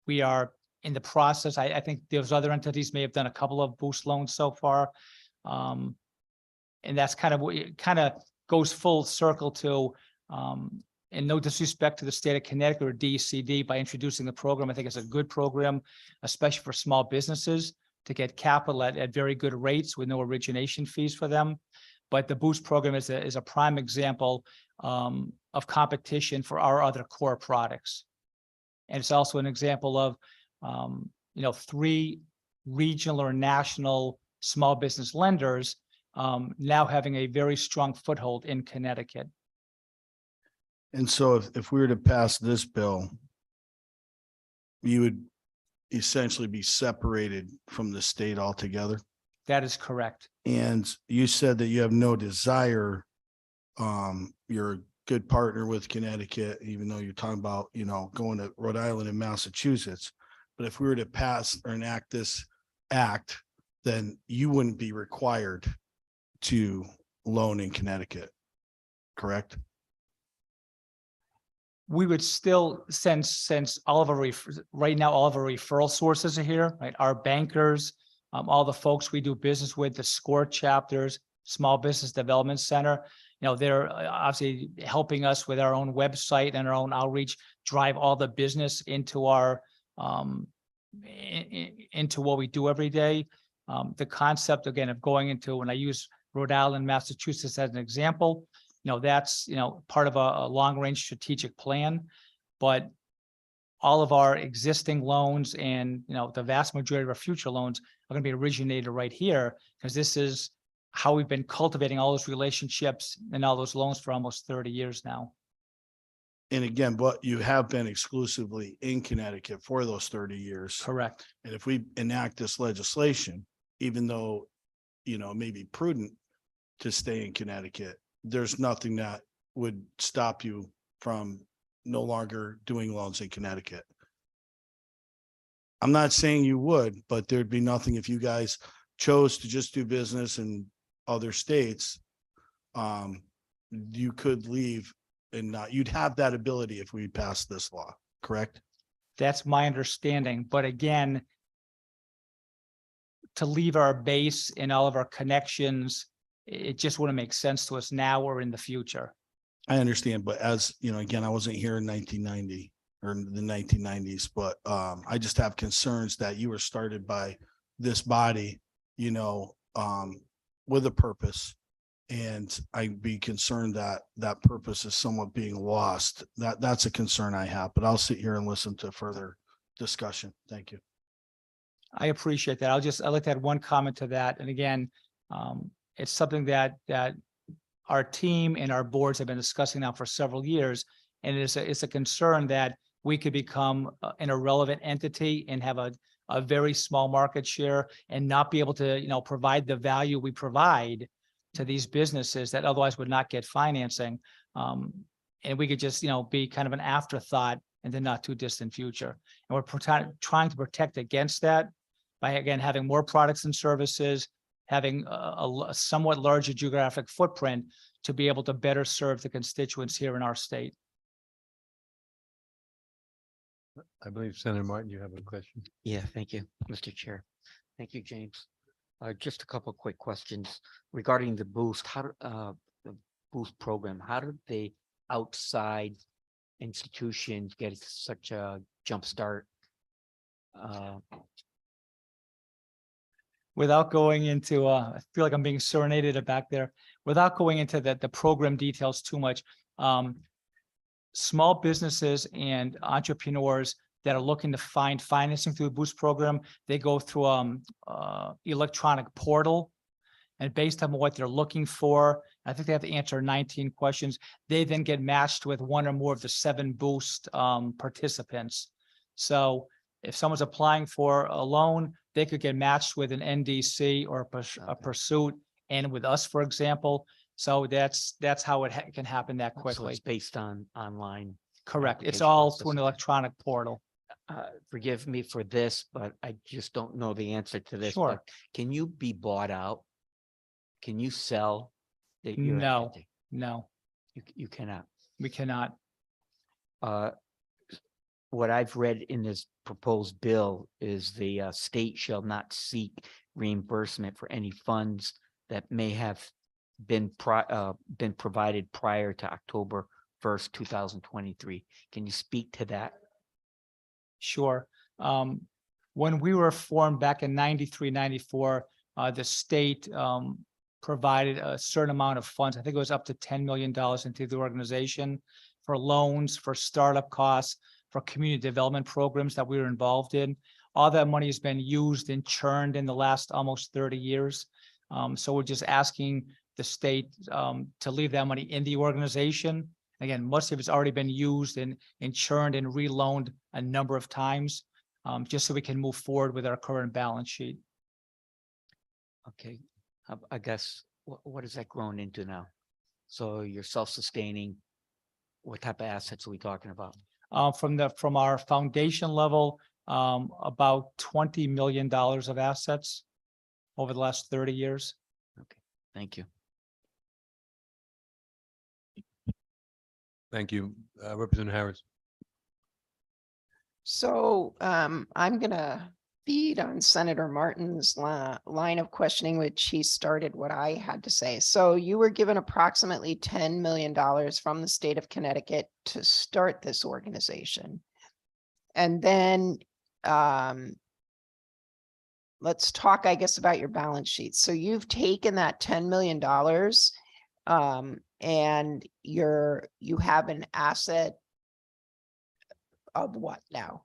We are in the process. I think those other entities may have done a couple of Boost loans so far. And that's kind of what it kind of goes full circle to, and no disrespect to the state of Connecticut or DCD by introducing the program. I think it's a good program, especially for small businesses to get capital at very good rates with no origination fees for them. But the Boost program is a prime example of competition for our other core products. And it's also an example of, 3 regional or national small business lenders now having a very strong foothold in Connecticut. And so if we were to pass this bill, you would essentially be separated from the state altogether. That is correct. And you said that you have no desire, you're a good partner with Connecticut, even though you're talking about, going to Rhode Island and Massachusetts. But if we were to pass or enact this act, then you wouldn't be required to loan in Connecticut, correct? We would still, since all of our right now, all of our referral sources are here, right? Our bankers, all the folks we do business with, the SCORE chapters, Small Business Development Center, they're obviously helping us with our own website and our own outreach, drive all the business into our into what we do every day. The concept again of going into, when I use Rhode Island, Massachusetts as an example, that's part of a long-range strategic plan. But all of our existing loans and the vast majority of our future loans are going to be originated right here, because this is how we've been cultivating all those relationships and all those loans for almost 30 years now. And again, but you have been exclusively in Connecticut for those 30 years. Correct. And if we enact this legislation, even though, it may be prudent to stay in Connecticut, there's nothing that would stop you from no longer doing loans in Connecticut. I'm not saying you would, but there'd be nothing if you guys chose to just do business in other states. You could leave and you'd have that ability if we passed this law, correct? That's my understanding. But again, to leave our base and all of our connections, it just wouldn't make sense to us now or in the future. I understand, but as again, I wasn't here in 1990 or the 1990s, but I just have concerns that you were started by this body, with a purpose. And I'd be concerned that that purpose is somewhat being lost. That's a concern I have, but I'll sit here and listen to further discussion. Thank you. I appreciate that. I'd like to add one comment to that. And again, it's something that our team and our boards have been discussing now for several years. And it's a concern that we could become an irrelevant entity and have a very small market share and not be able to, provide the value we provide to these businesses that otherwise would not get financing. And we could just, be kind of an afterthought in the not too distant future. And we're trying to protect against that by, again, having more products and services, having a somewhat larger geographic footprint to be able to better serve the constituents here in our state. I believe Senator Martin, you have a question. Yeah, thank you, Mr. Chair. Thank you, James. Just a couple of quick questions regarding the boost. The boost program, how did the outside institutions get such a jump start? Without going into, I feel like I'm being serenaded back there, without going into the program details too much. Small businesses and entrepreneurs that are looking to find financing through the Boost program, they go through electronic portal. And based on what they're looking for, I think they have to answer 19 questions. They then get matched with one or more of the 7 Boost participants. So if someone's applying for a loan, they could get matched with an NDC or a Pursuit, and with us, for example. So that's how it can happen that So quickly. it's based on online. Correct. It's application all process. through an electronic portal. Forgive me for this, but I just don't know the answer to this. Sure. but Can you be bought out? Can you sell? your No, entity? no, You cannot. we cannot. What I've read in this proposed bill is the state shall not seek reimbursement for any funds that may have been provided prior to October 1st, 2023. Can you speak to that? Sure. When we were formed back in 93, 94, the state provided a certain amount of funds. I think it was up to $10 million into the organization for loans, for startup costs, for community development programs that we were involved in. All that money has been used and churned in the last almost 30 years. So we're just asking the state to leave that money in the organization. Again, most of it's already been used and churned and reloaned a number of times, just so we can move forward with our current balance sheet. Okay, I guess, what has that grown into now? So you're self-sustaining. What type of assets are we talking about? From our foundation level, about $20 million of assets over the last 30 years. Okay, thank you. Thank you. Representative Harris. So I'm gonna feed on Senator Martin's line of questioning, which he started what I had to say. So you were given approximately $10 million from the state of Connecticut to start this organization. And then let's talk, I guess, about your balance sheet. So you've taken that $10 million and you have an asset of what now?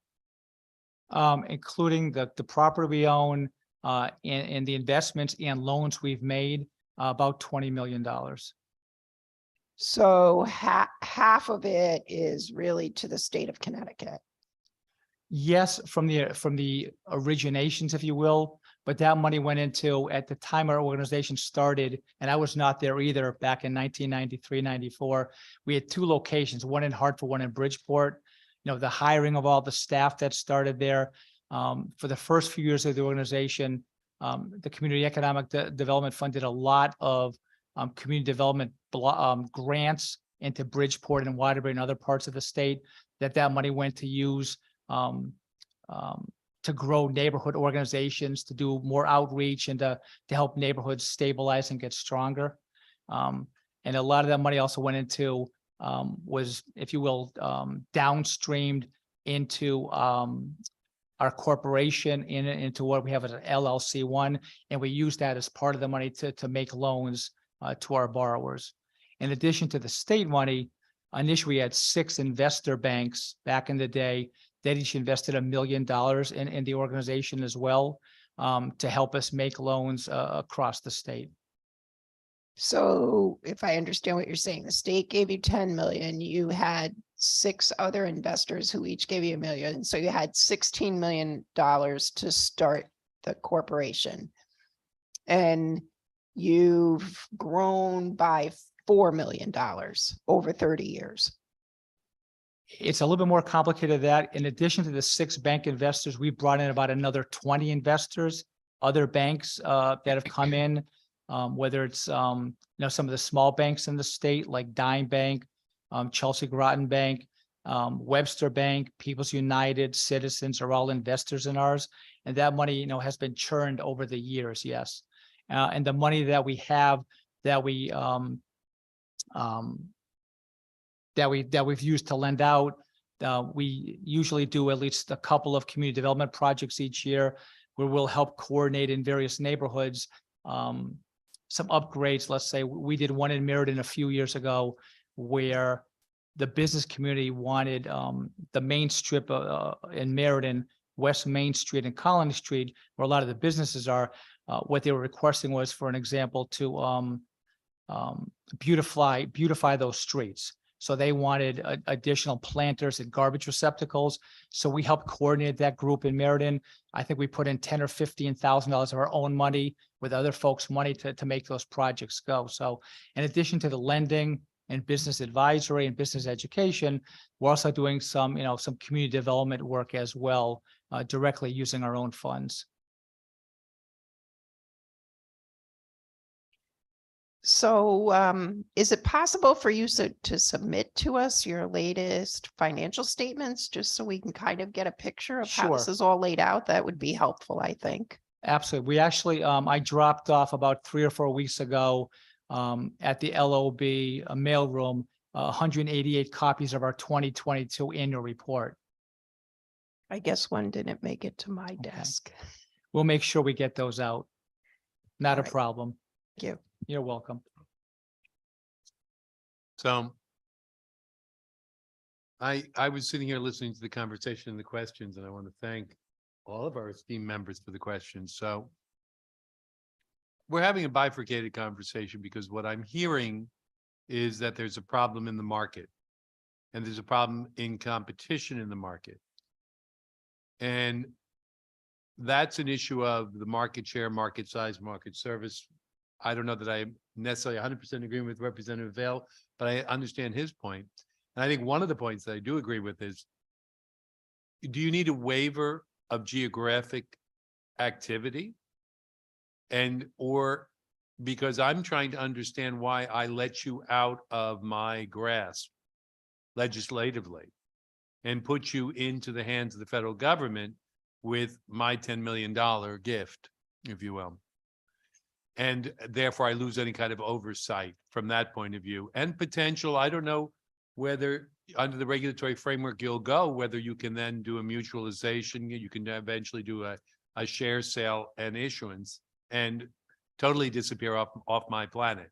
Including the property we own, and the investments and loans we've made, about $20 million. So half of it is really to the state of Connecticut. Yes, from the originations, if you will, but that money went into, at the time our organization started, and I was not there either, back in 1993, 94, we had 2 locations, one in Hartford, one in Bridgeport. You know, the hiring of all the staff that started there. For the first few years of the organization, the Community Economic Development Fund did a lot of community development grants into Bridgeport and Waterbury and other parts of the state, that money went to use to grow neighborhood organizations, to do more outreach, and to help neighborhoods stabilize and get stronger. And a lot of that money also went into was, if you will, downstreamed into our corporation, into what we have as an LLC1, and we use that as part of the money to make loans to our borrowers. In addition to the state money, initially we had 6 investor banks back in the day that each invested $1 million in the organization as well, to help us make loans across the state. So if I understand what you're saying, the state gave you 10 million, you had 6 other investors who each gave you $1 million. So you had $16 million to start the corporation. And you've grown by $4 million over 30 years. It's a little bit more complicated than that. In addition to the 6 bank investors, we brought in about another 20 investors, other banks that have come in. Whether it's some of the small banks in the state like Dime Bank, Chelsea Groton Bank, Webster Bank, People's United, Citizens are all investors in ours. And that money, you know, has been churned over the years, yes. And the money that we have that we've used to lend out, we usually do at least a couple of community development projects each year where we'll help coordinate in various neighborhoods some upgrades. Let's say we did one in Meriden a few years ago where the business community wanted the main strip in Meriden, West Main Street and Colony Street, where a lot of the businesses are. What they were requesting was, for an example, to beautify those streets. So they wanted additional planters and garbage receptacles. So we helped coordinate that group in Meriden. I think we put in $10,000 or $15,000 of our own money with other folks' money to make those projects go. So in addition to the lending and business advisory and business education, we're also doing some, you know, some community development work as well, directly using our own funds. So is it possible for you to submit to us your latest financial statements, just so we can kind of get a picture of how this Sure. is all laid out? That would be helpful, I think. Absolutely. We actually, I dropped off about 3 or 4 weeks ago at the LOB mailroom, 188 copies of our 2022 annual report. I guess one didn't make it to my desk. We'll make sure we get those out. Not a All right. problem. Thank you. You're welcome. So I was sitting here listening to the conversation and the questions, and I want to thank all of our esteemed members for the questions. So we're having a bifurcated conversation because what I'm hearing is that there's a problem in the market and there's a problem in competition in the market. And that's an issue of the market share, market size, market service. I don't know that I'm necessarily 100% agreeing with Representative Vail, but I understand his point. And I think one of the points that I do agree with is, do you need a waiver of geographic activity? And, or because I'm trying to understand why I let you out of my grasp legislatively and put you into the hands of the federal government with my $10 million gift, if you will. And therefore I lose any kind of oversight from that point of view and potential. I don't know whether under the regulatory framework you'll go, whether you can then do a mutualization, you can eventually do a share sale and issuance and totally disappear off my planet.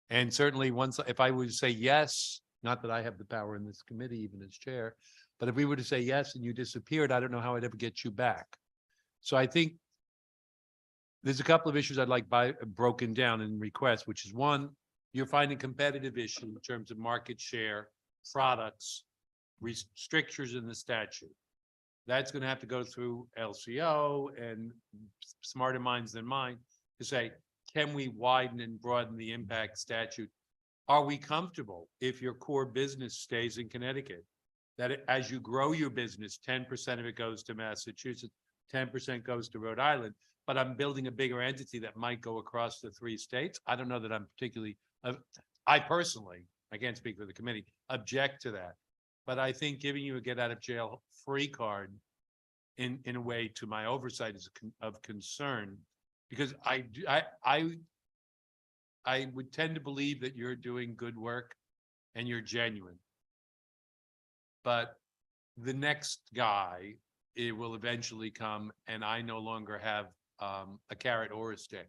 And certainly once, if I would say yes, not that I have the power in this committee, even as chair, but if we were to say yes and you disappeared, I don't know how I'd ever get you back. So I think there's a couple of issues I'd like broken down in request, which is one, you're finding competitive issue in terms of market share, products, restrictions in the statute. That's going to have to go through LCO and smarter minds than mine to say, can we widen and broaden the impact statute? Are we comfortable if your core business stays in Connecticut, that as you grow your business, 10% of it goes to Massachusetts, 10% goes to Rhode Island, but I'm building a bigger entity that might go across the 3 states? I don't know that I'm particularly, I personally, I can't speak for the committee, object to that. But I think giving you a get out of jail free card in a way to my oversight is of concern, because I would tend to believe that you're doing good work and you're genuine. But the next guy, it will eventually come and I no longer have a carrot or a stick.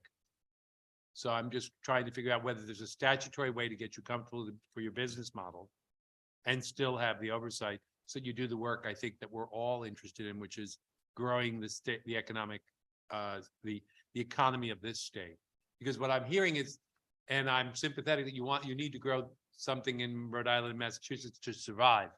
So I'm just trying to figure out whether there's a statutory way to get you comfortable for your business model and still have the oversight so you do the work I think that we're all interested in, which is growing the state, the economic, the economy of this state. Because what I'm hearing is, and I'm sympathetic that you need to grow something in Rhode Island and Massachusetts to survive.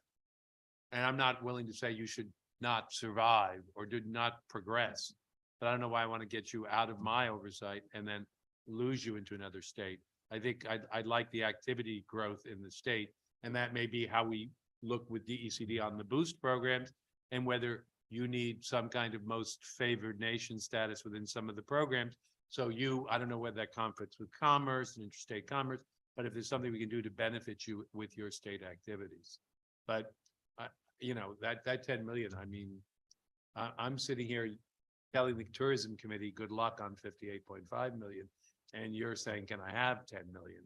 And I'm not willing to say you should not survive or do not progress. But I don't know why I want to get you out of my oversight and then lose you into another state. I think I'd like the activity growth in the state. And that may be how we look with DECD on the boost programs and whether you need some kind of most favored nation status within some of the programs. So I don't know whether that conflicts with commerce and interstate commerce, but if there's something we can do to benefit you with your state activities. But you know, that 10 million, I mean, I'm sitting here telling the tourism committee, good luck on 58.5 million. And you're saying, can I have 10 million?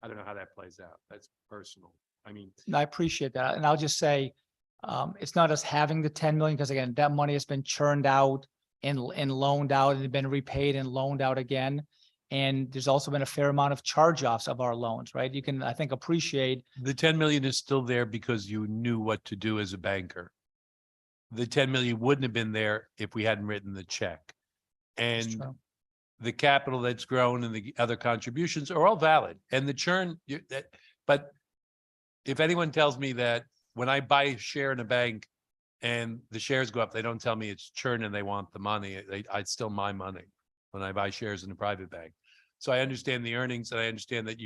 I don't know how that plays out. That's personal. I mean, And I appreciate that. And I'll just say, it's not us having the 10 million, because again, that money has been churned out and loaned out and been repaid and loaned out again. And there's also been a fair amount of charge-offs of our loans, right? You can, I think, appreciate. the 10 million is still there because you knew what to do as a banker. The 10 million wouldn't have been there if we hadn't written the check. And true. the capital that's grown and the other contributions are all valid. And the churn, but if anyone tells me that when I buy a share in a bank and the shares go up, they don't tell me it's churn and they want the money. It's still my money when I buy shares in a private bank. So I understand the earnings and I understand that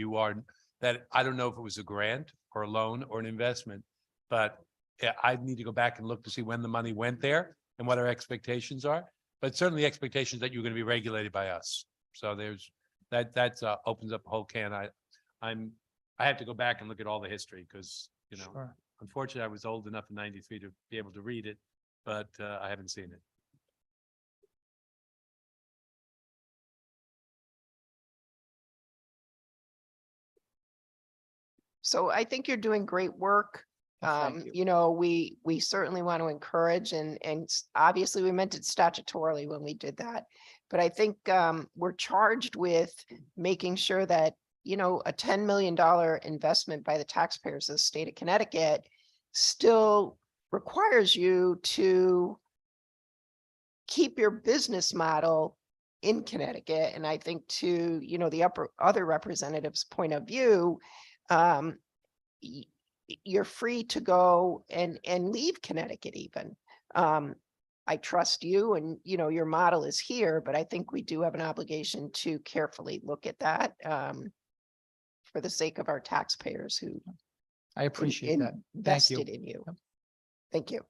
that I don't know if it was a grant or a loan or an investment, but I need to go back and look to see when the money went there and what our expectations are. But certainly the expectations that you're going to be regulated by us. So there's that opens up a whole can. I have to go back and look at all the history because, you know, Sure. unfortunately I was old enough in 93 to be able to read it, but I haven't seen it. So I think you're doing great work. Thank you. You know, we certainly want to encourage and obviously we meant it statutorily when we did that. But I think we're charged with making sure that, you know, a $10 million investment by the taxpayers of the state of Connecticut still requires you to keep your business model in Connecticut. And I think to, you know, the other representatives' point of view, you're free to go and leave Connecticut even. I trust you and, you know, your model is here, but I think we do have an obligation to carefully look at that for the sake of our taxpayers who I appreciate that. Thank you. invested in you. Thank you.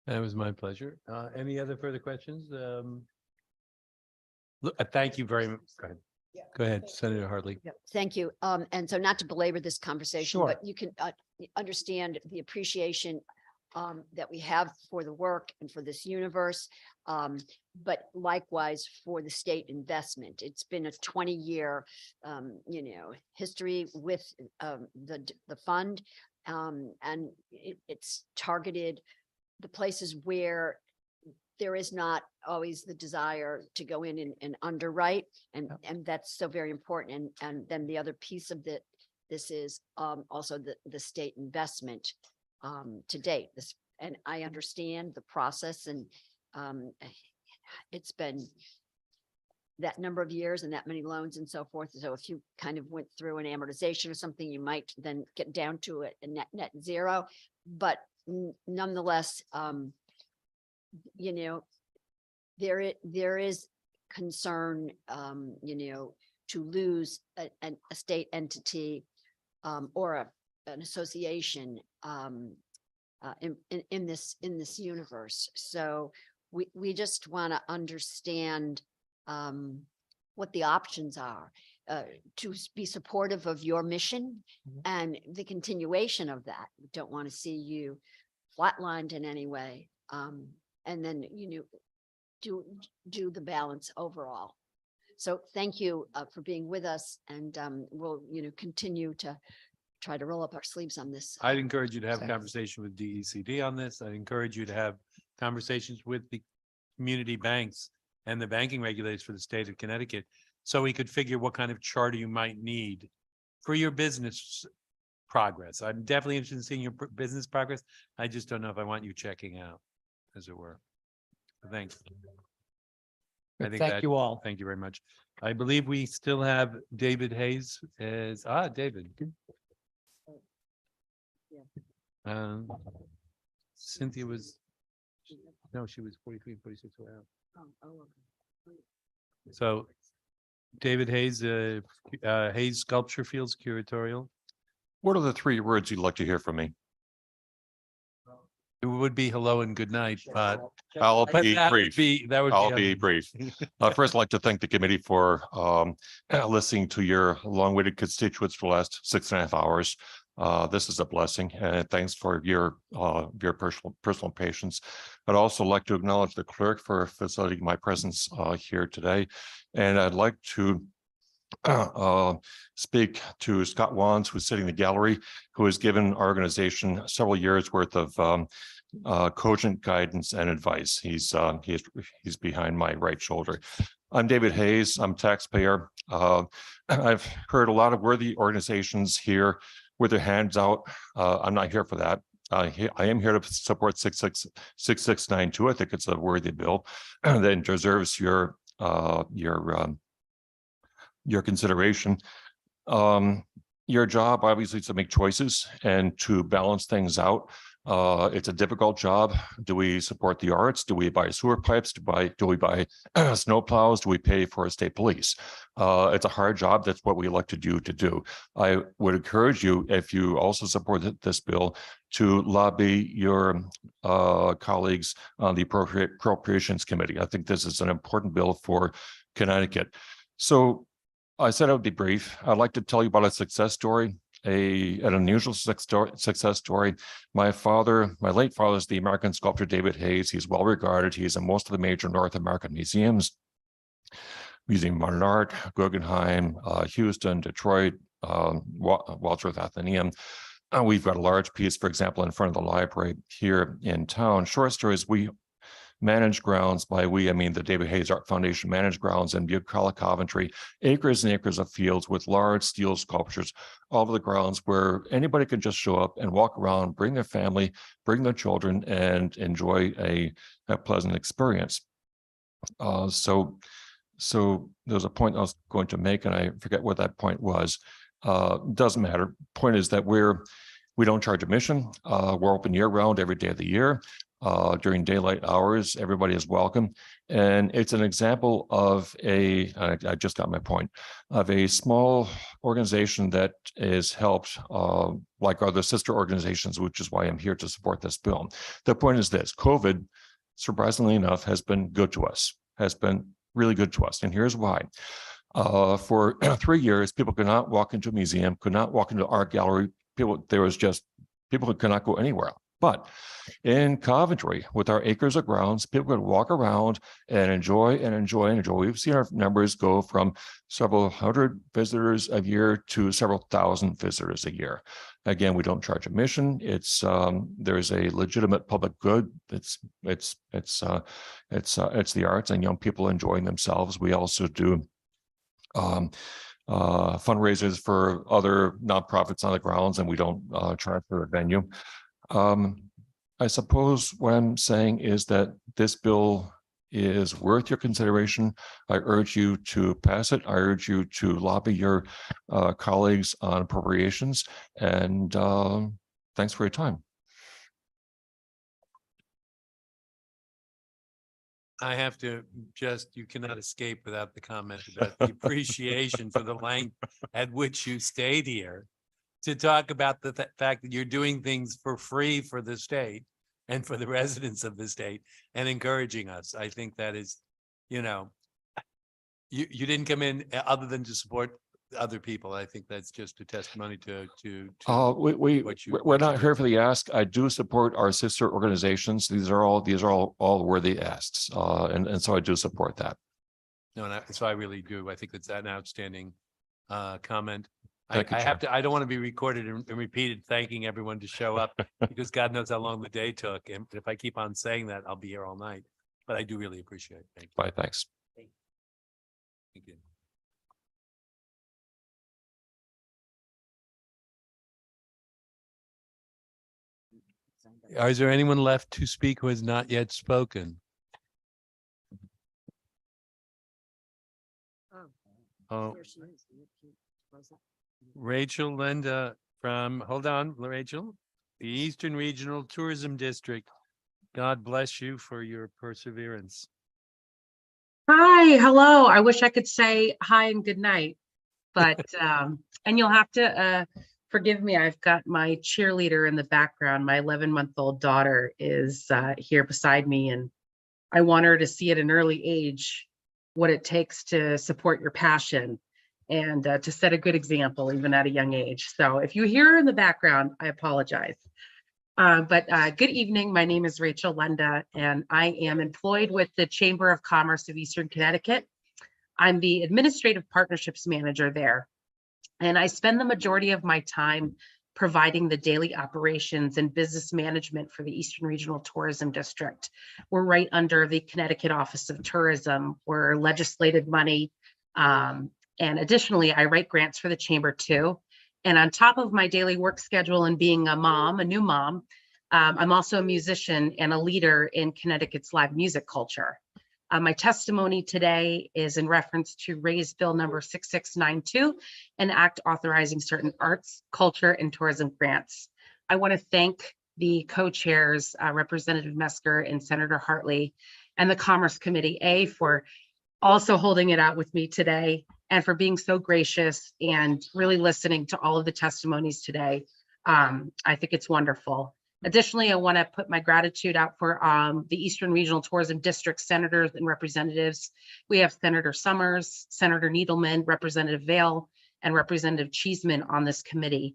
That was my pleasure. Any other further questions? Look, thank you very much. Go ahead. Go ahead, Senator Hartley. Yeah, thank you. And so not to belabor this conversation, Sure. but you can understand the appreciation that we have for the work and for this universe, but likewise for the state investment. It's been a 20-year, you know, history with the fund, and it's targeted the places where there is not always the desire to go in and underwrite, and that's so very important. And then the other piece of this is also the state investment to date. And I understand the process, and it's been that number of years and that many loans and so forth. So if you kind of went through an amortization or something, you might then get down to a net zero. But nonetheless, you know, there is concern, you know, to lose a state entity or an association in this universe. So we just want to understand what the options are to be supportive of your mission and the continuation of that. We don't want to see you flatlined in any way. And then, you know, do the balance overall. So thank you for being with us, and we'll, you know, continue to try to roll up our sleeves on this. I'd encourage you to have a conversation with DECD on this. I'd encourage you to have conversations with the community banks and the banking regulators for the state of Connecticut, so we could figure what kind of charter you might need for your business progress. I'm definitely interested in seeing your business progress. I just don't know if I want you checking out, as it were. Thanks. Thank you all. Thank you very much. I believe we still have David Hayes as, David. Cynthia was, no, she was 43, 46. So David Hayes, Hayes Sculpture Fields Curatorial. What are the 3 words you'd like to hear from me? It would be hello and good night, but I'll but be that would brief. be, that would I'll be. be brief. First, I'd like to thank the committee for listening to your long-winded constituents for the last 6.5 hours. This is a blessing, and thanks for your personal patience. I'd also like to acknowledge the clerk for facilitating my presence here today, and I'd like to speak to Scott Wands, who's sitting in the gallery, who has given our organization several years worth of cogent guidance and advice. He's behind my right shoulder. I'm David Hayes. I'm a taxpayer. I've heard a lot of worthy organizations here with their hands out. I'm not here for that. I am here to support 6692. I think it's a worthy bill that deserves your consideration. Your job obviously is to make choices and to balance things out. It's a difficult job. Do we support the arts? Do we buy sewer pipes? Do we buy snow plows? Do we pay for a state police? It's a hard job. That's what we elect to do. I would encourage you, if you also support this bill, to lobby your colleagues on the Appropriations Committee. I think this is an important bill for Connecticut. So I said I would be brief. I'd like to tell you about a success story, an unusual success story. My late father is the American sculptor David Hayes. He's well regarded. He's in most of the major North American museums, Museum of Modern Art, Guggenheim, Houston, Detroit, Wadsworth Atheneum. We've got a large piece, for example, in front of the library here in town. Short stories, we manage grounds. By we, I mean the David Hayes Art Foundation managed grounds in Bucolic, Coventry, acres and acres of fields with large steel sculptures all over the grounds where anybody can just show up and walk around, bring their family, bring their children, and enjoy a pleasant experience. So there's a point I was going to make, and I forget what that point was. Doesn't matter. Point is that we don't charge admission. We're open year round, every day of the year. During daylight hours, everybody is welcome. And it's an example of I just got my point, of a small organization that is helped like other sister organizations, which is why I'm here to support this bill. The point is this: COVID, surprisingly enough, has been good to us, has been really good to us. And here's why. For 3 years, people could not walk into a museum, could not walk into an art gallery. People who could not go anywhere. But in Coventry, with our acres of grounds, people could walk around and enjoy. We've seen our numbers go from several hundred visitors a year to several thousand visitors a year. Again, we don't charge admission. It's there's a legitimate public good. It's the arts and young people enjoying themselves. We also do fundraisers for other nonprofits on the grounds, and we don't charge for a venue. I suppose what I'm saying is that this bill is worth your consideration. I urge you to pass it. I urge you to lobby your colleagues on appropriations, and thanks for your time. I have to you cannot escape without the comment about the appreciation for the length at which you stayed here to talk about the fact that you're doing things for free for the state and for the residents of the state and encouraging us. I think that is, you didn't come in other than to support other people. I think that's just a testimony to we're not here for the ask. I do support our sister organizations. These are all worthy asks, and so I do support that. No, so I really do. I think that's an outstanding comment. Thank you, Chair. I don't want to be recorded and repeated thanking everyone to show up because God knows how long the day took. And if I keep on saying that, I'll be here all night. But I do really appreciate it. Thank you. Bye. Thanks. Thank you. Is there anyone left to speak who has not yet spoken? Oh, Rachel Linda hold on, Rachel, the Eastern Regional Tourism District. God bless you for your perseverance. Hi, hello. I wish I could say hi and good night, but and you'll have to forgive me, I've got my cheerleader in the background. My 11-month-old daughter is here beside me, and I want her to see at an early age what it takes to support your passion and to set a good example even at a young age. So if you hear her in the background, I apologize. But good evening. My name is Rachel Lenda, and I am employed with the Chamber of Commerce of Eastern Connecticut. I'm the Administrative Partnerships Manager there, and I spend the majority of my time providing the daily operations and business management for the Eastern Regional Tourism District. We're right under the Connecticut Office of Tourism. We're legislated money. And additionally, I write grants for the Chamber too. And on top of my daily work schedule and being a mom, a new mom, I'm also a musician and a leader in Connecticut's live music culture. My testimony today is in reference to Raise Bill number 6692, an act authorizing certain arts, culture, and tourism grants. I want to thank the co-chairs, Representative Mesker and Senator Hartley, and the Commerce Committee for also holding it out with me today and for being so gracious and really listening to all of the testimonies today. I think it's wonderful. Additionally, I want to put my gratitude out for the Eastern Regional Tourism District senators and representatives. We have Senator Summers, Senator Needleman, Representative Vail, and Representative Cheeseman on this committee.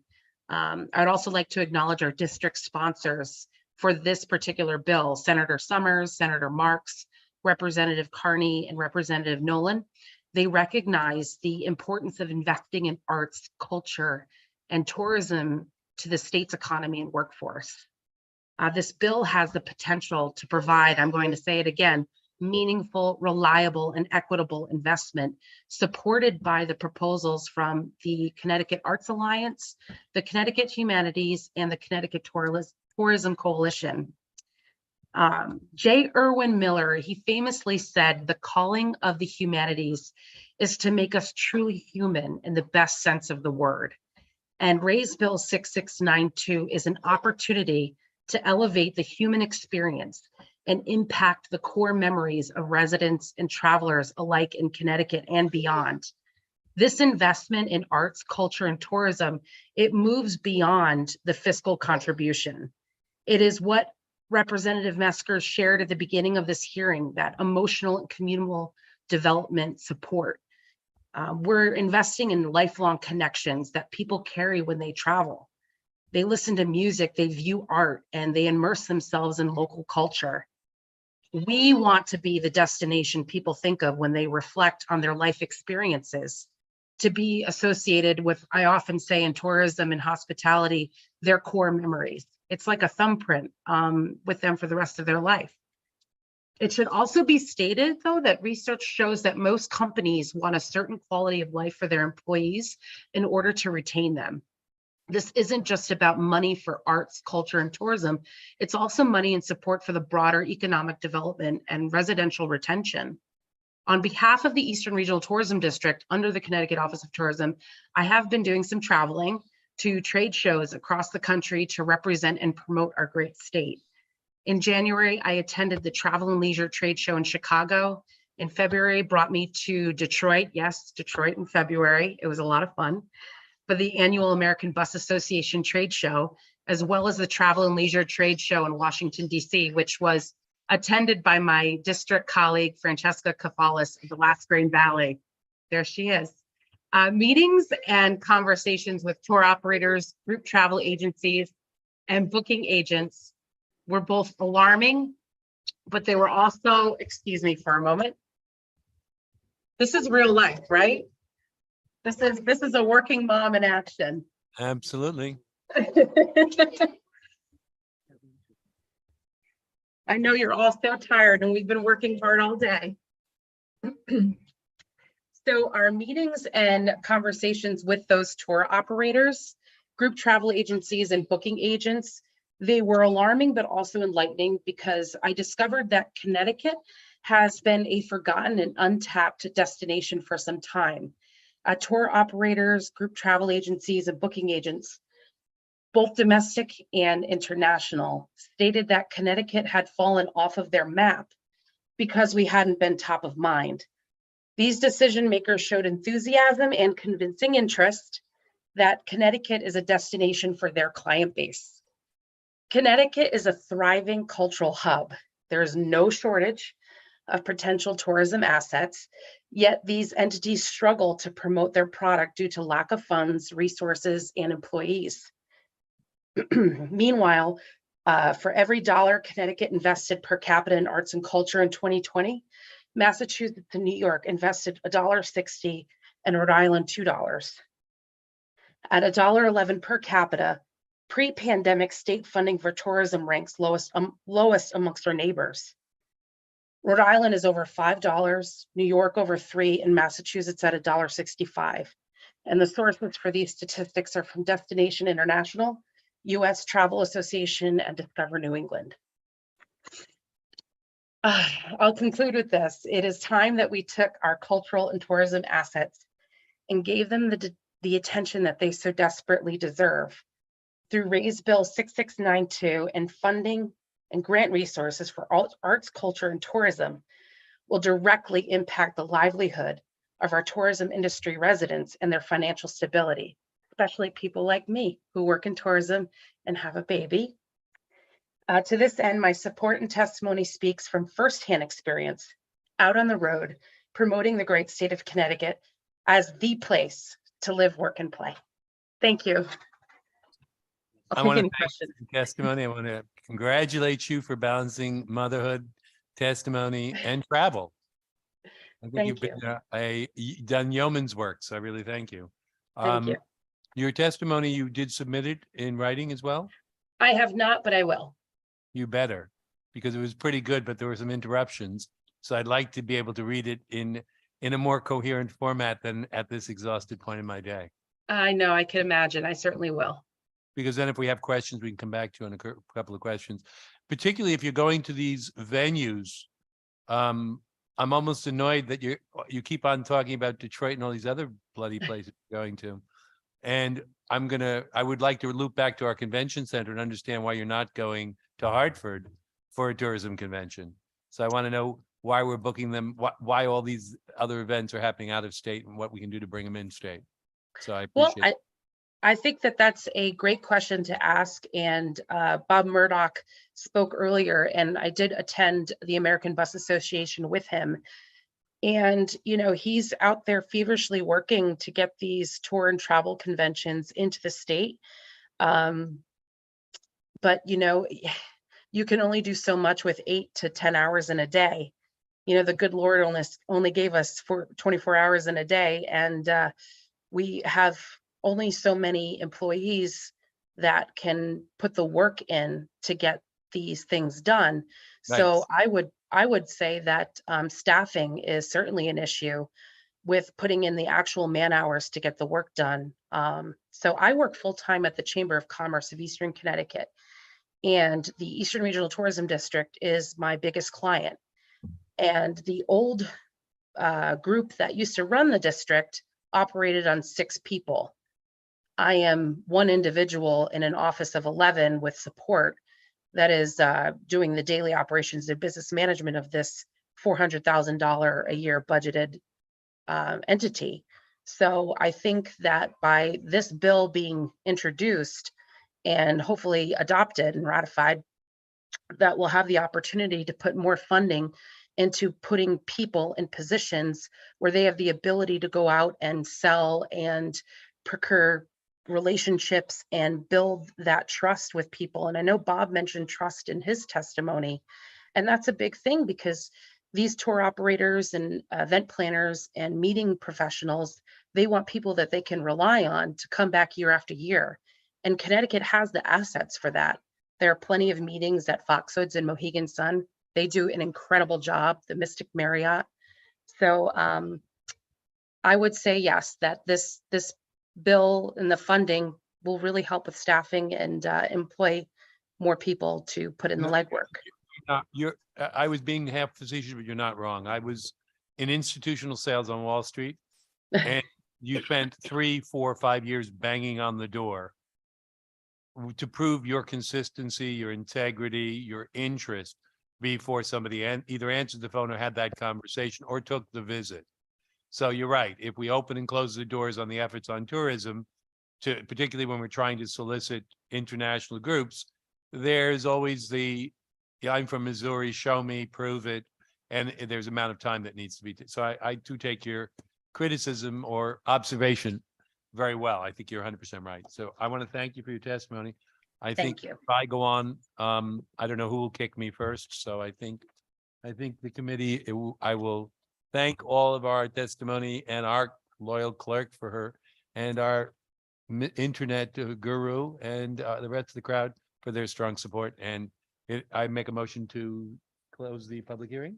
I'd also like to acknowledge our district sponsors for this particular bill, Senator Summers, Senator Marks, Representative Carney, and Representative Nolan. They recognize the importance of investing in arts, culture, and tourism to the state's economy and workforce. This bill has the potential to provide, I'm going to say it again, meaningful, reliable, and equitable investment supported by the proposals from the Connecticut Arts Alliance, the Connecticut Humanities, and the Connecticut Tourism Coalition. J. Irwin Miller, he famously said, the calling of the humanities is to make us truly human in the best sense of the word. And Raise Bill 6692 is an opportunity to elevate the human experience and impact the core memories of residents and travelers alike in Connecticut and beyond. This investment in arts, culture, and tourism, it moves beyond the fiscal contribution. It is what Representative Mesker shared at the beginning of this hearing, that emotional and communal development support. We're investing in lifelong connections that people carry when they travel. They listen to music, they view art, and they immerse themselves in local culture. We want to be the destination people think of when they reflect on their life experiences, to be associated with, I often say in tourism and hospitality, their core memories. It's like a thumbprint with them for the rest of their life. It should also be stated, though, that research shows that most companies want a certain quality of life for their employees in order to retain them. This isn't just about money for arts, culture, and tourism. It's also money and support for the broader economic development and residential retention. On behalf of the Eastern Regional Tourism District under the Connecticut Office of Tourism, I have been doing some traveling to trade shows across the country to represent and promote our great state. In January, I attended the Travel and Leisure Trade Show in Chicago. In February, brought me to Detroit. Yes, Detroit in February. It was a lot of fun. For the annual American Bus Association Trade Show, as well as the Travel and Leisure Trade Show in Washington, D.C., which was attended by my district colleague, Francesca Kafalis of the Last Grain Valley. There she is. Meetings and conversations with tour operators, group travel agencies, and booking agents were both alarming, but they were also, excuse me for a moment. This is real life, right? This is a working mom in action. Absolutely. I know you're all so tired and we've been working hard all day. So our meetings and conversations with those tour operators, group travel agencies, and booking agents, they were alarming, but also enlightening, because I discovered that Connecticut has been a forgotten and untapped destination for some time. Tour operators, group travel agencies, and booking agents, both domestic and international, stated that Connecticut had fallen off of their map because we hadn't been top of mind. These decision makers showed enthusiasm and convincing interest. that Connecticut is a destination for their client base. Connecticut is a thriving cultural hub. There is no shortage of potential tourism assets, yet these entities struggle to promote their product due to lack of funds, resources, and employees. Meanwhile, for every dollar Connecticut invested per capita in arts and culture in 2020, Massachusetts and New York invested $1.60 and Rhode Island $2. At $1.11 per capita, pre-pandemic state funding for tourism ranks lowest amongst our neighbors. Rhode Island is over $5, New York over $3, and Massachusetts at $1.65. And the sources for these statistics are from Destination International, U.S. Travel Association, and Discover New England. I'll conclude with this. It is time that we took our cultural and tourism assets and gave them the attention that they so desperately deserve. Through Raise Bill 6692 and funding and grant resources for arts, culture, and tourism will directly impact the livelihood of our tourism industry residents and their financial stability, especially people like me who work in tourism and have a baby. To this end, my support and testimony speaks from firsthand experience out on the road, promoting the great state of Connecticut as the place to live, work, and play. Thank you. I want to testimony. I want to congratulate you for balancing motherhood, testimony, and travel. I think you've done yeoman's work, so I really thank you. Thank you. Your testimony, you did submit it in writing as well? I have not, but I will. You better, because it was pretty good, but there were some interruptions. So I'd like to be able to read it in a more coherent format than at this exhausted point in my day. I know, I can imagine. I certainly will. Because then if we have questions, we can come back to you on a couple of questions, particularly if you're going to these venues. I'm almost annoyed that you keep on talking about Detroit and all these other bloody places you're going to. And I would like to loop back to our convention center and understand why you're not going to Hartford for a tourism convention. So I want to know why we're booking them, why all these other events are happening out of state and what we can do to bring them in state. So I appreciate it. I think that that's a great question to ask. And Bob Murdoch spoke earlier, and I did attend the American Bus Association with him. And, you know, he's out there feverishly working to get these tour and travel conventions into the state. But, you know, you can only do so much with 8 to 10 hours in a day. You know, the good Lord only gave us 24 hours in a day. And we have only so many employees that can put the work in to get these things done. Nice. So I would say that staffing is certainly an issue with putting in the actual man hours to get the work done. So I work full-time at the Chamber of Commerce of Eastern Connecticut, and the Eastern Regional Tourism District is my biggest client. And the old group that used to run the district operated on 6 people. I am one individual in an office of 11 with support that is doing the daily operations and business management of this $400,000 a year budgeted entity. So I think that by this bill being introduced and hopefully adopted and ratified, that we'll have the opportunity to put more funding into putting people in positions where they have the ability to go out and sell and procure relationships and build that trust with people. And I know Bob mentioned trust in his testimony, and that's a big thing because these tour operators and event planners and meeting professionals, they want people that they can rely on to come back year after year. And Connecticut has the assets for that. There are plenty of meetings at Foxwoods and Mohegan Sun. They do an incredible job, the Mystic Marriott. So I would say yes, that this bill and the funding will really help with staffing and employ more people to put in the legwork. I was being half facetious, but you're not wrong. I was in institutional sales on Wall Street, and you spent 3, 4, 5 years banging on the door to prove your consistency, your integrity, your interest before somebody either answered the phone or had that conversation or took the visit. So you're right. If we open and close the doors on the efforts on tourism, to, particularly when we're trying to solicit international groups, there's always the, yeah, I'm from Missouri, show me, prove it. And there's amount of time that needs to be, so I do take your criticism or observation very well. I think you're 100% right. So I want to thank you for your testimony. I think Thank you. if I go on, I don't know who will kick me first. So I think the committee, I will thank all of our testimony and our loyal clerk for her and our internet guru and the rest of the crowd for their strong support. And I make a motion to close the public hearing.